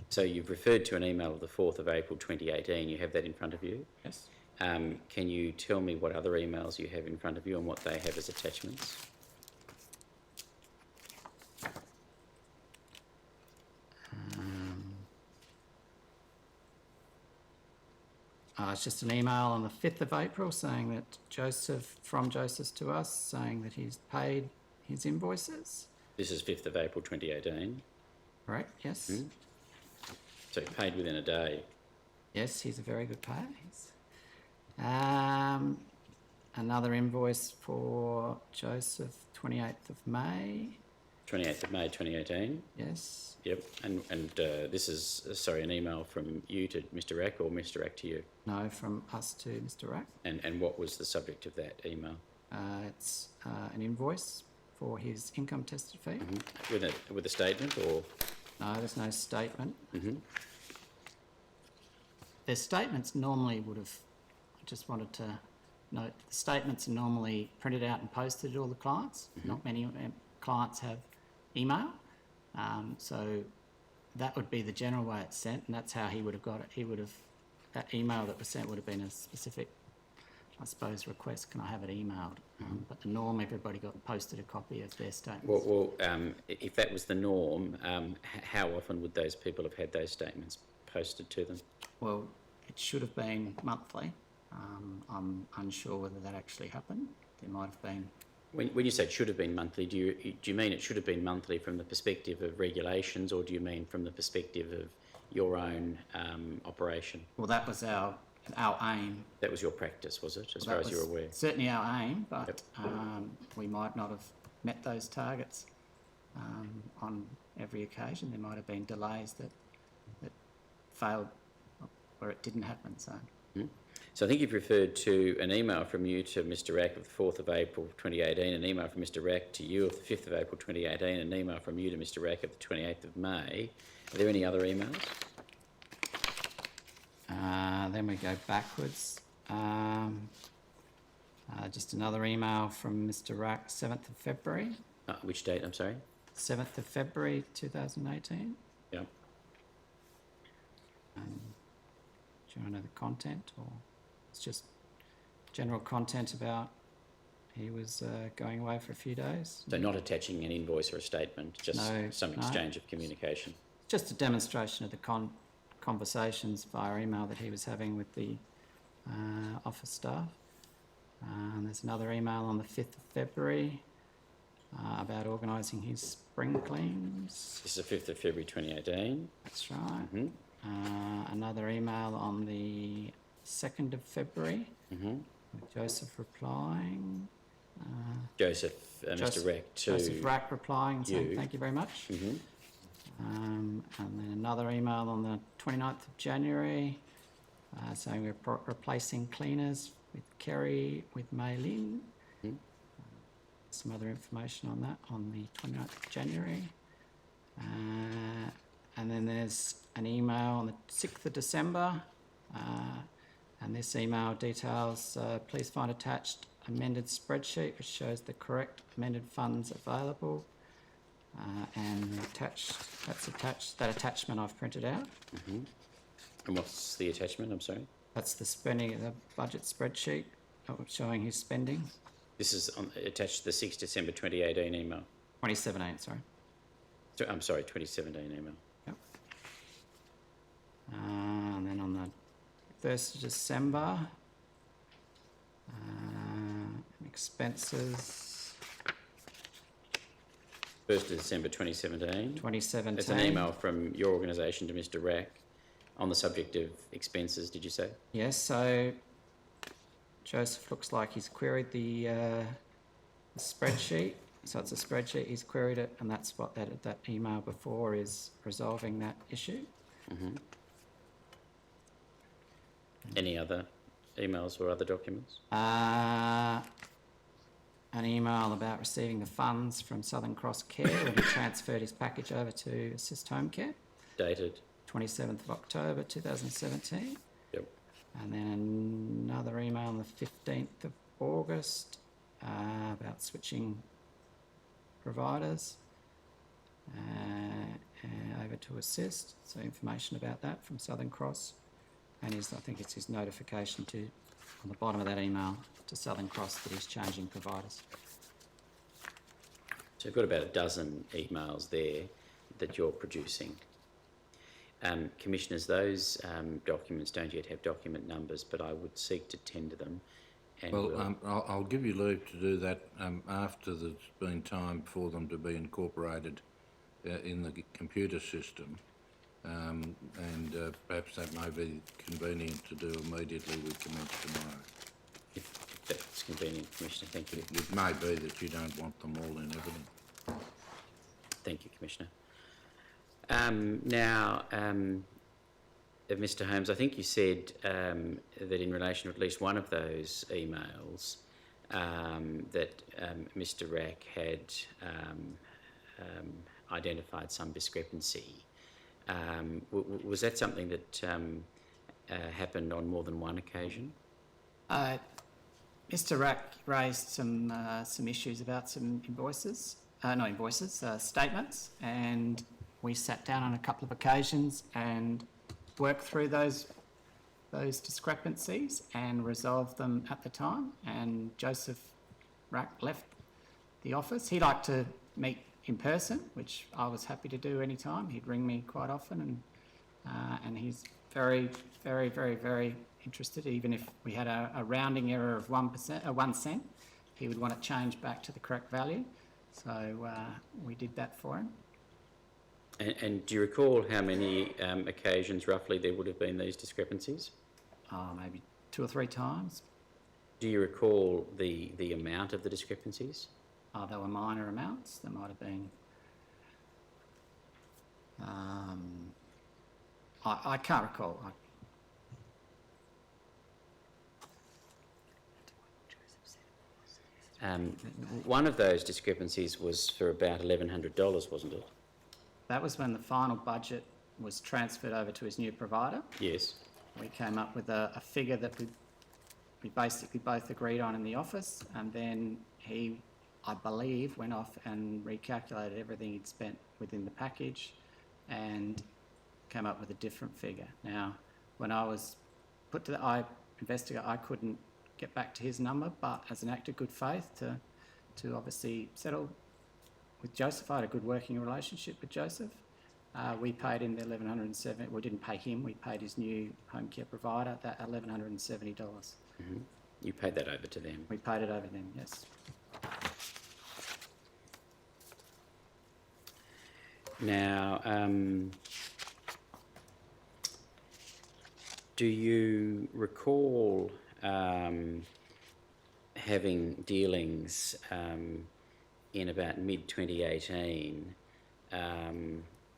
So you've referred to an email of the 4th of April 2018. You have that in front of you? Yes. Can you tell me what other emails you have in front of you and what they have as attachments? It's just an email on the 5th of April saying that from Joseph to us, saying that he's paid his invoices. This is 5th of April 2018? Correct, yes. So paid within a day? Yes, he's a very good payer. Another invoice for Joseph, 28th of May. 28th of May 2018? Yes. Yep. And this is, an email from you to Mr. Rack or Mr. Rack to you? No, from us to Mr. Rack. And what was the subject of that email? It's an invoice for his income tested fee. With a statement or? No, there's no statement. Their statements normally would have, I just wanted to note, the statements are normally printed out and posted to all the clients. Not many clients have email. So that would be the general way it's sent, and that's how he would have got it. That email that was sent would have been a specific, I suppose, request, can I have it emailed? But the norm, everybody got posted a copy of their statements. Well, if that was the norm, how often would those people have had those statements posted to them? Well, it should have been monthly. I'm unsure whether that actually happened. There might have been. When you say it should have been monthly, do you mean it should have been monthly from the perspective of regulations, or do you mean from the perspective of your own operation? Well, that was our aim. That was your practice, was it, as far as you're aware? Certainly our aim, but we might not have met those targets on every occasion. There might have been delays that failed where it didn't happen. So I think you've referred to an email from you to Mr. Rack of the 4th of April 2018, an email from Mr. Rack to you of the 5th of April 2018, an email from you to Mr. Rack of the 28th of May. Are there any other emails? Then we go backwards. Just another email from Mr. Rack, 7th of February. Which date, I'm sorry? 7th of February 2018. Yeah. Do you want to know the content, or it's just general content about he was going away for a few days? So not attaching an invoice or a statement, just some exchange of communication? Just a demonstration of the conversations via email that he was having with the office staff. And there's another email on the 5th of February about organising his spring cleans. This is the 5th of February 2018. That's right. Another email on the 2nd of February with Joseph replying. Mr. Rack to Joseph Rack replying and saying you. thank you very much. And then another email on the 29th of January saying we're replacing cleaners with Kerry, with Mei Lin. Some other information on that on the 29th of January. And then there's an email on the 6th of December, and this email details, please find attached amended spreadsheet which shows the correct amended funds available, and that attachment I've printed out. And what's the attachment, I'm sorry? That's the budget spreadsheet showing his spending. This is attached to the 6th December 2018 email? 2017, sorry. I'm sorry, 2017 email. And then on the 1st of December, expenses. 1st of December 2017. 2017. It's an email from your organisation to Mr. Rack on the subject of expenses, did you say? Yes, so Joseph looks like he's queried the spreadsheet. So it's a spreadsheet, he's queried it, and that's what that email before is resolving that issue. Mm-hmm. Any other emails or other documents? An email about receiving the funds from Southern Cross Care when he transferred his package over to Assist Home Care. Dated? 27th of October 2017. Yep. And then another email on the 15th of August about switching providers over to Assist. So information about that from Southern Cross. And I think it's his notification on the bottom of that email to Southern Cross that he's changing providers. So we've got about a dozen emails there that you're producing. Commissioners, those documents don't yet have document numbers, but I would seek to tender them. And I'll give you leave to do that after there's been time for them to be incorporated in the computer system. Perhaps that may be convenient to do immediately we commence tomorrow. If that's convenient, Commissioner, thank you. It may be that you don't want them all in evidence. Thank you, Commissioner. Mr. Holmes, I think you said that in relation to at least one of those emails that Mr. Rack had identified some discrepancy. Was that something that happened on more than one occasion? Mr. Rack raised some issues about some statements, and we sat down on a couple of occasions and worked through those discrepancies and resolved them at the time. And Joseph Rack left the office. He liked to meet in person, which I was happy to do any time. He'd ring me quite often, and he's very, very, very, very interested. Even if we had a rounding error of 1 cent, he would want it changed back to the correct value. So we did that for him. And do you recall how many occasions roughly there would have been these discrepancies? Maybe 2 or 3 times. Do you recall the amount of the discrepancies? They were minor amounts. There might have been... I can't recall. One of those discrepancies was for about $1,100, wasn't it? That was when the final budget was transferred over to his new provider. Yes. We came up with a figure that we basically both agreed on in the office, and then he, I believe, went off and recalculated everything he'd spent within the package and came up with a different figure. Now, when I was put to the investigator, I couldn't get back to his number, but as an act of good faith to obviously settle with Joseph, I had a good working relationship with Joseph. We paid him the $1,170. We didn't pay him. We paid his new home care provider that $1,170. Mm-hmm. You paid that over to them. We paid it over to them. Yes. Now, do you recall having dealings in about mid-2018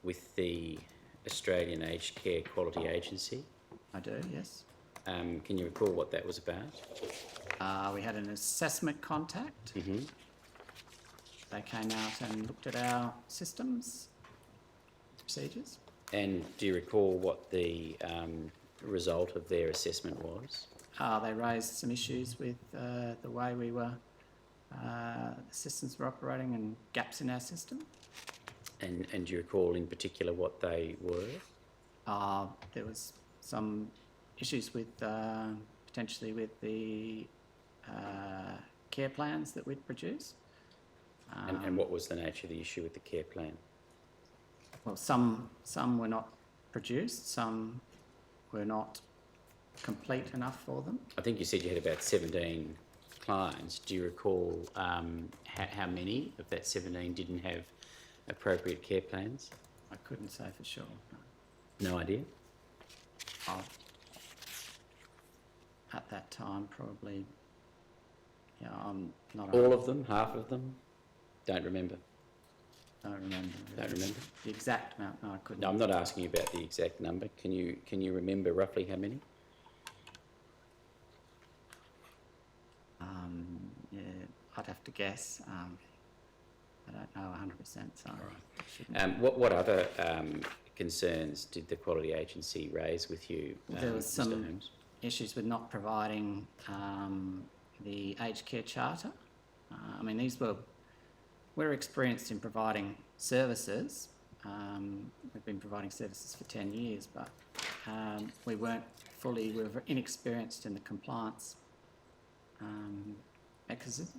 with the Australian Aged Care Quality Agency? I do, yes. Can you recall what that was about? We had an assessment contact. Mm-hmm. They came out and looked at our systems, procedures. And do you recall what the result of their assessment was? They raised some issues with the way we were, the systems were operating and gaps in our system. And do you recall in particular what they were? There was some issues with potentially with the care plans that we'd produce. And what was the nature of the issue with the care plan? Well, some were not produced, some were not complete enough for them. I think you said you had about 17 clients. Do you recall how many of that 17 didn't have appropriate care plans? I couldn't say for sure. No idea? At that time, probably, yeah, I'm not... All of them? Half of them? Don't remember? Don't remember. Don't remember? The exact amount, no, I couldn't. No, I'm not asking you about the exact number. Can you remember roughly how many? Yeah, I'd have to guess. I don't know 100%, so... Right. What other concerns did the Quality Agency raise with you, There was Mr. some Holmes? issues with not providing the aged care charter. I mean, we're experienced in providing services. We've been providing services for 10 years, but we were inexperienced in the compliance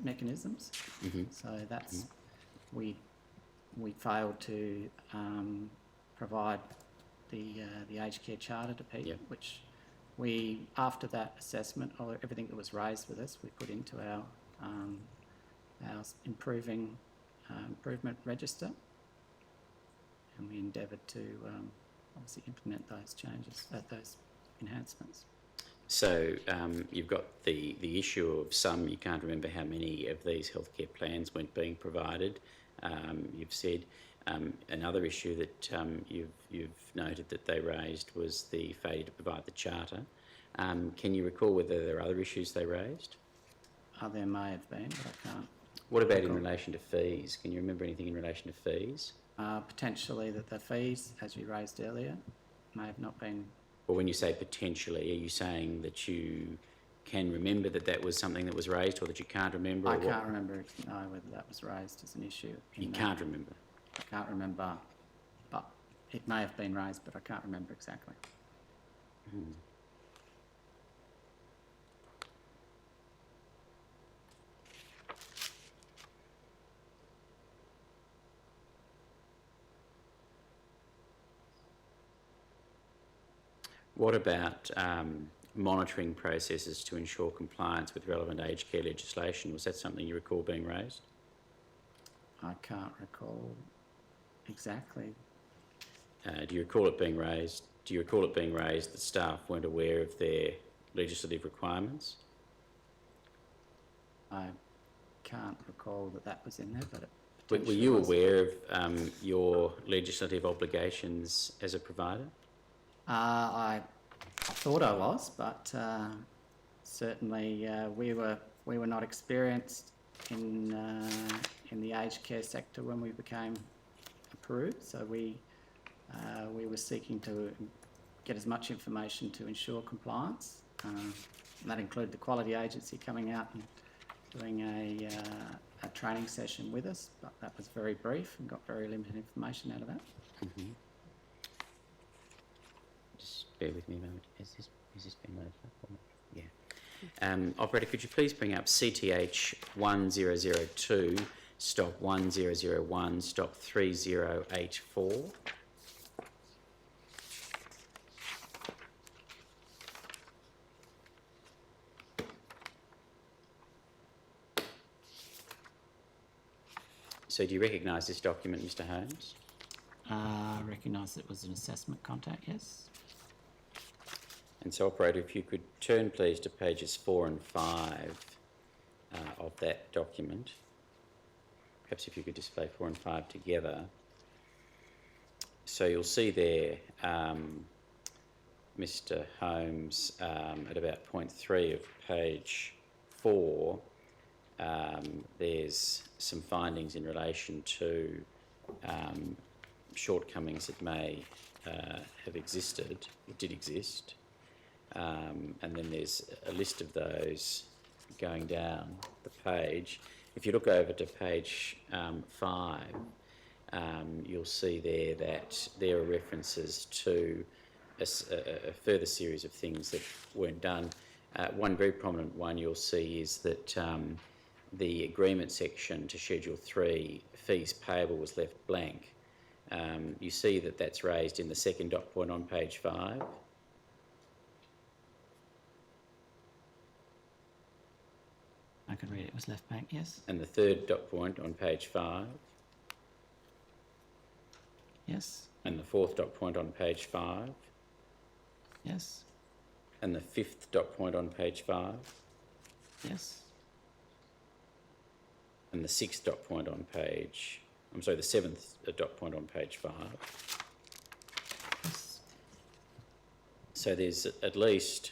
mechanisms. Mm-hmm. So that's, we failed to provide the aged care charter to people, which we, after that assessment of everything that was raised with us, we put into our improvement register, and we endeavoured to obviously implement those changes, those enhancements. So you've got the issue of some, you can't remember how many of these healthcare plans weren't being provided. You've said another issue that you've noted that they raised was the failure to provide the charter. Can you recall whether there are other issues they raised? There may have been, but I can't. What about in relation to fees? Can you remember anything in relation to fees? Potentially that the fees, as you raised earlier, may have not been... Well, when you say potentially, are you saying that you can remember that that was something that was raised, or that you can't remember? I can't remember whether that was raised as an issue. You can't remember? I can't remember, but it may have been raised, but I can't remember exactly. Hmm. What about monitoring processes to ensure compliance with relevant aged care legislation? Was that something you recall being raised? I can't recall exactly. Do you recall it being raised? Do you recall it being raised that staff weren't aware of their legislative requirements? I can't recall that was in there, but it were you aware of your legislative obligations as a provider? I thought I was, but certainly we were not experienced in the aged care sector when we became approved. So we were seeking to get as much information to ensure compliance. And that included the Quality Agency coming out and doing a training session with us, but that was very brief and got very limited information out of that. Mm-hmm. Just bear with me a moment. Has this been loaded up? Yeah. Operator, could you please bring up CTH 1002, stop 1001, stop 3084? So do you recognise this document, Mr. Holmes? I recognise it was an assessment contact, yes. And so, Operator, if you could turn please to pages 4 and 5 of that document. Perhaps if you could display 4 and 5 together. So you'll see there, Mr. Holmes, at about point 3 of page 4, there's some findings in relation to shortcomings that may have existed, or did exist. And then there's a list of those going down the page. If you look over to page 5, you'll see there that there are references to a further series of things that weren't done. One very prominent one you'll see is that the agreement section to Schedule 3, fees payable, was left blank. You see that that's raised in the second dot point on page 5. I could read it was left blank, yes. And the third dot point on page 5. Yes. And the fourth dot point on page 5. Yes. And the fifth dot point on page 5. Yes. And the sixth dot point on page... I'm sorry, the seventh dot point on page 5. Yes. So there's at least,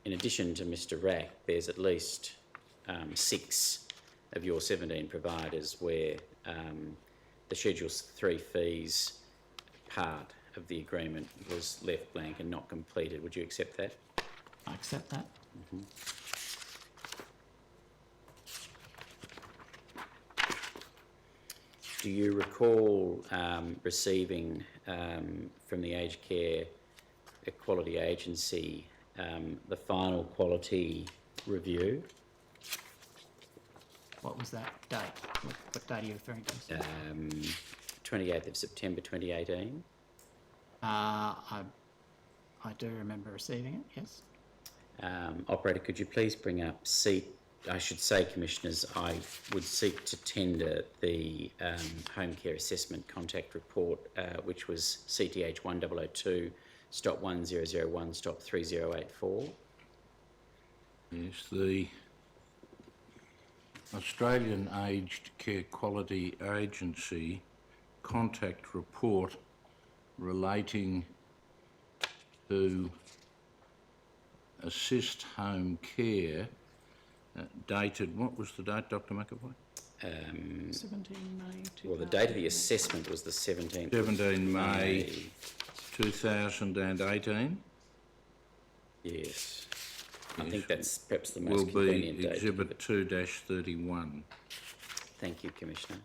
in addition to Mr. Rack, there's at least 6 of your 17 providers where the Schedule 3 fees part of the agreement was left blank and not completed. Would you accept that? I accept that. Mm-hmm. Do you recall receiving from the Aged Care Equality Agency the final quality review? What was that date? What date are you referring to? 28th of September 2018. I do remember receiving it, yes. Operator, could you please bring up I should say, Commissioners, I would seek to tender the Home Care Assessment Contact Report, which was CTH 1002-1001-3084. Yes, the Australian Aged Care Quality Agency contact report relating to assist home care, dated, what was the date, Dr McAvoy? 17 May. Well, the date of the assessment was the 17th. 17 May 2018. Yes. I think that's perhaps the most will convenient be date. Exhibit 2-31. Thank you, Commissioner.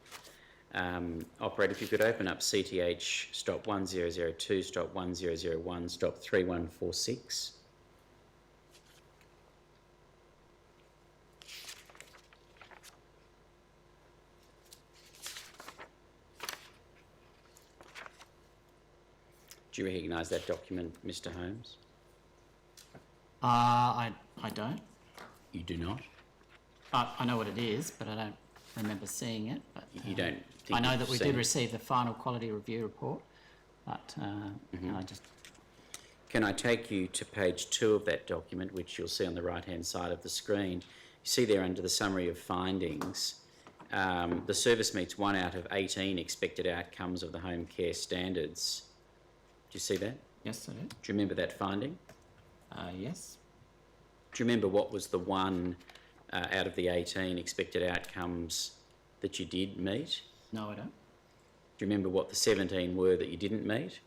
Operator, if you could open up CTH-1002-1001-3146. Do you recognise that document, Mr. Holmes? I don't. You do not? I know what it is, but I don't remember seeing it. But You don't think I know you've that we seen did it? receive the final quality review report, but I just... Can I take you to page 2 of that document, which you'll see on the right-hand side of the screen? You see there under the summary of findings, the service meets 1 out of 18 expected outcomes of the home care standards. Do you see that? Yes, I do. Do you remember that finding? Yes. Do you remember what was the 1 out of the 18 expected outcomes that you did meet? No, I don't. Do you remember what the 17 were that you didn't meet?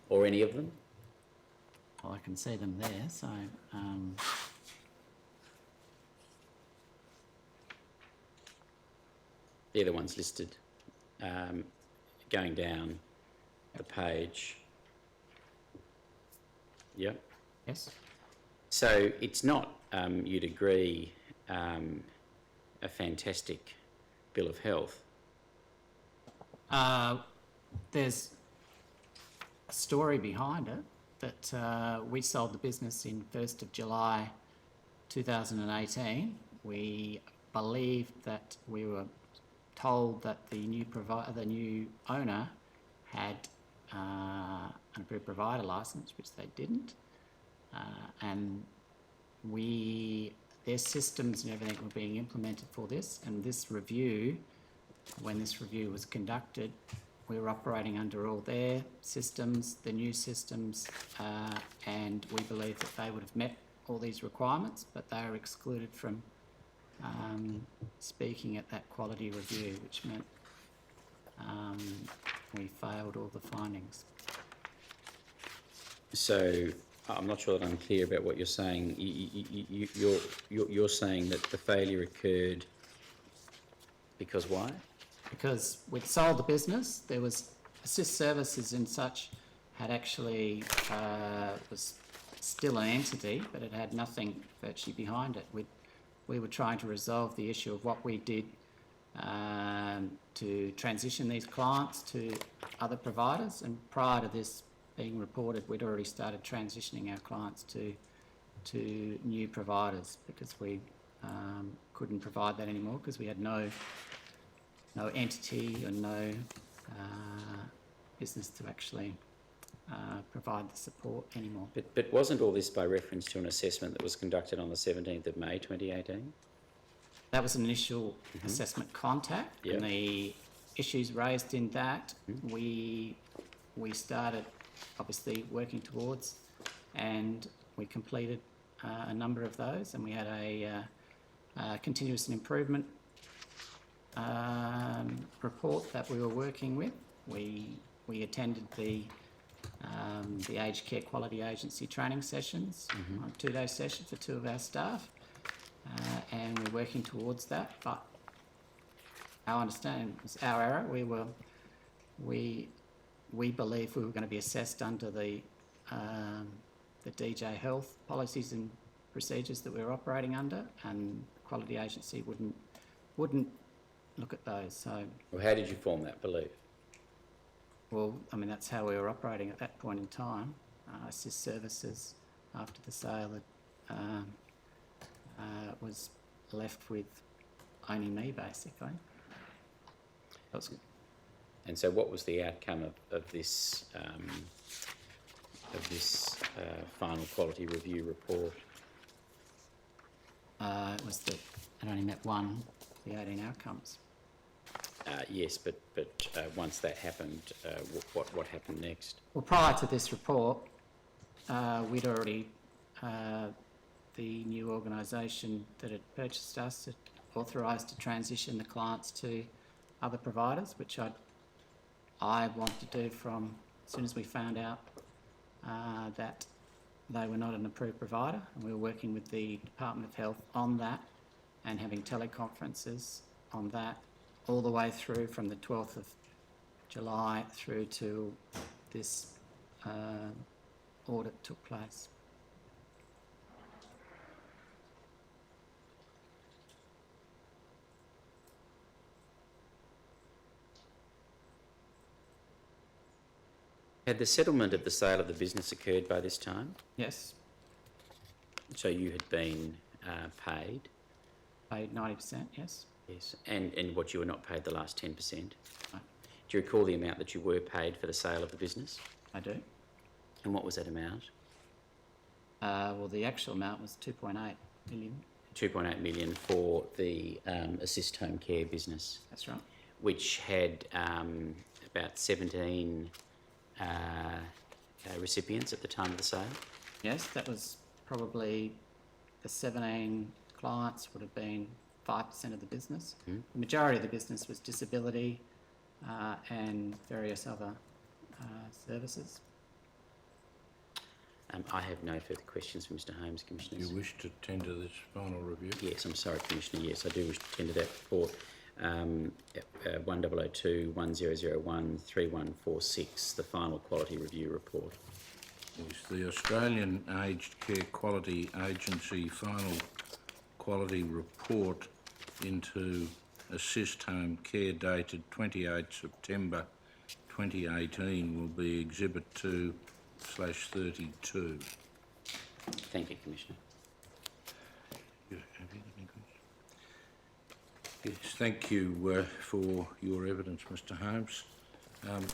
Or any of them? Well, I can see them there, so... They're the ones listed going down the page. Yep. Yes. So it's not, you'd agree, a fantastic bill of health. There's a story behind it that we sold the business in 1st of July 2018. We believed that we were told that the new owner had an approved provider licence, which they didn't, and their systems and everything were being implemented for this, and this review, when this review was conducted, we were operating under all their systems, the new systems, and we believed that they would have met all these requirements, but they were excluded from speaking at that quality review, which meant we failed all the findings. So I'm not sure that I'm clear about what you're saying. You're saying that the failure occurred because why? Because we'd sold the business, there was assist services and such had actually was still an entity, but it had nothing virtually behind it. We were trying to resolve the issue of what we did to transition these clients to other providers, and prior to this being reported, we'd already started transitioning our clients to new providers because we couldn't provide that anymore because we had no no entity or no business to actually provide the support anymore. But wasn't all this by reference to an assessment that was conducted on the 17th of May 2018? That was an initial assessment contact, and the issues raised in that we started obviously working towards, and we completed a number of those, and we had a continuous improvement report that we were working with. We attended the Aged Care Quality Agency training sessions, on 2-day session for 2 of our staff, and we're working towards that. But our understanding was our error. We believe we were going to be assessed under the DJ Health policies and procedures that we were operating under, and the Quality Agency wouldn't look at those. So, well, how did you form that belief? Well, I mean, that's how we were operating at that point in time. Assist services after the sale was left with only me, basically. And so, what was the outcome of this final quality review report? It was that it only met one of the 18 outcomes. Yes, but once that happened, what happened next? Well, prior to this report, we'd already, the new organisation that had purchased us had authorised to transition the clients to other providers, which I wanted to do from as soon as we found out that they were not an approved provider, and we were working with the Department of Health on that and having teleconferences on that all the way through from the 12th of July through to this audit took place. Had the settlement of the sale of the business occurred by this time? Yes. So you had been paid? Paid 90%, yes. Yes, and what you were not paid the last 10%? No. Do you recall the amount that you were paid for the sale of the business? I do. And what was that amount? Well, the actual amount was 2.8 million. 2.8 million for the assist home care business. That's right. Which had about 17 recipients at the time of the sale? Yes, that was probably the 17 clients would have been 5% of the business. The majority of the business was disability and various other services. I have no further questions for Mr Holmes, Commissioners. Do you wish to tender this final review? Yes, I'm sorry, Commissioner. Yes, I do wish to tender that report. 1002 1001 3146, the final quality review report. Yes, the Australian Aged Care Quality Agency final quality report into assist home care dated 28 September 2018 will be Exhibit 2/32. Thank you, Commissioner. Have you got any questions? Yes, thank you for your evidence, Mr Holmes.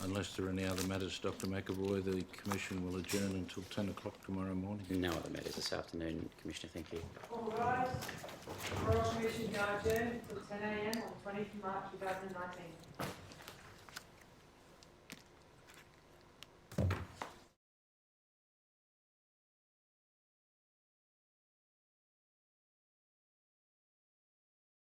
Unless there are any other matters, Dr McAvoy, the Commission will adjourn until 10 o'clock tomorrow morning. No other matters this afternoon, Commissioner. Thank you. All rise. The Royal Commission now adjourned until 10 a.m. on 20th March 2019.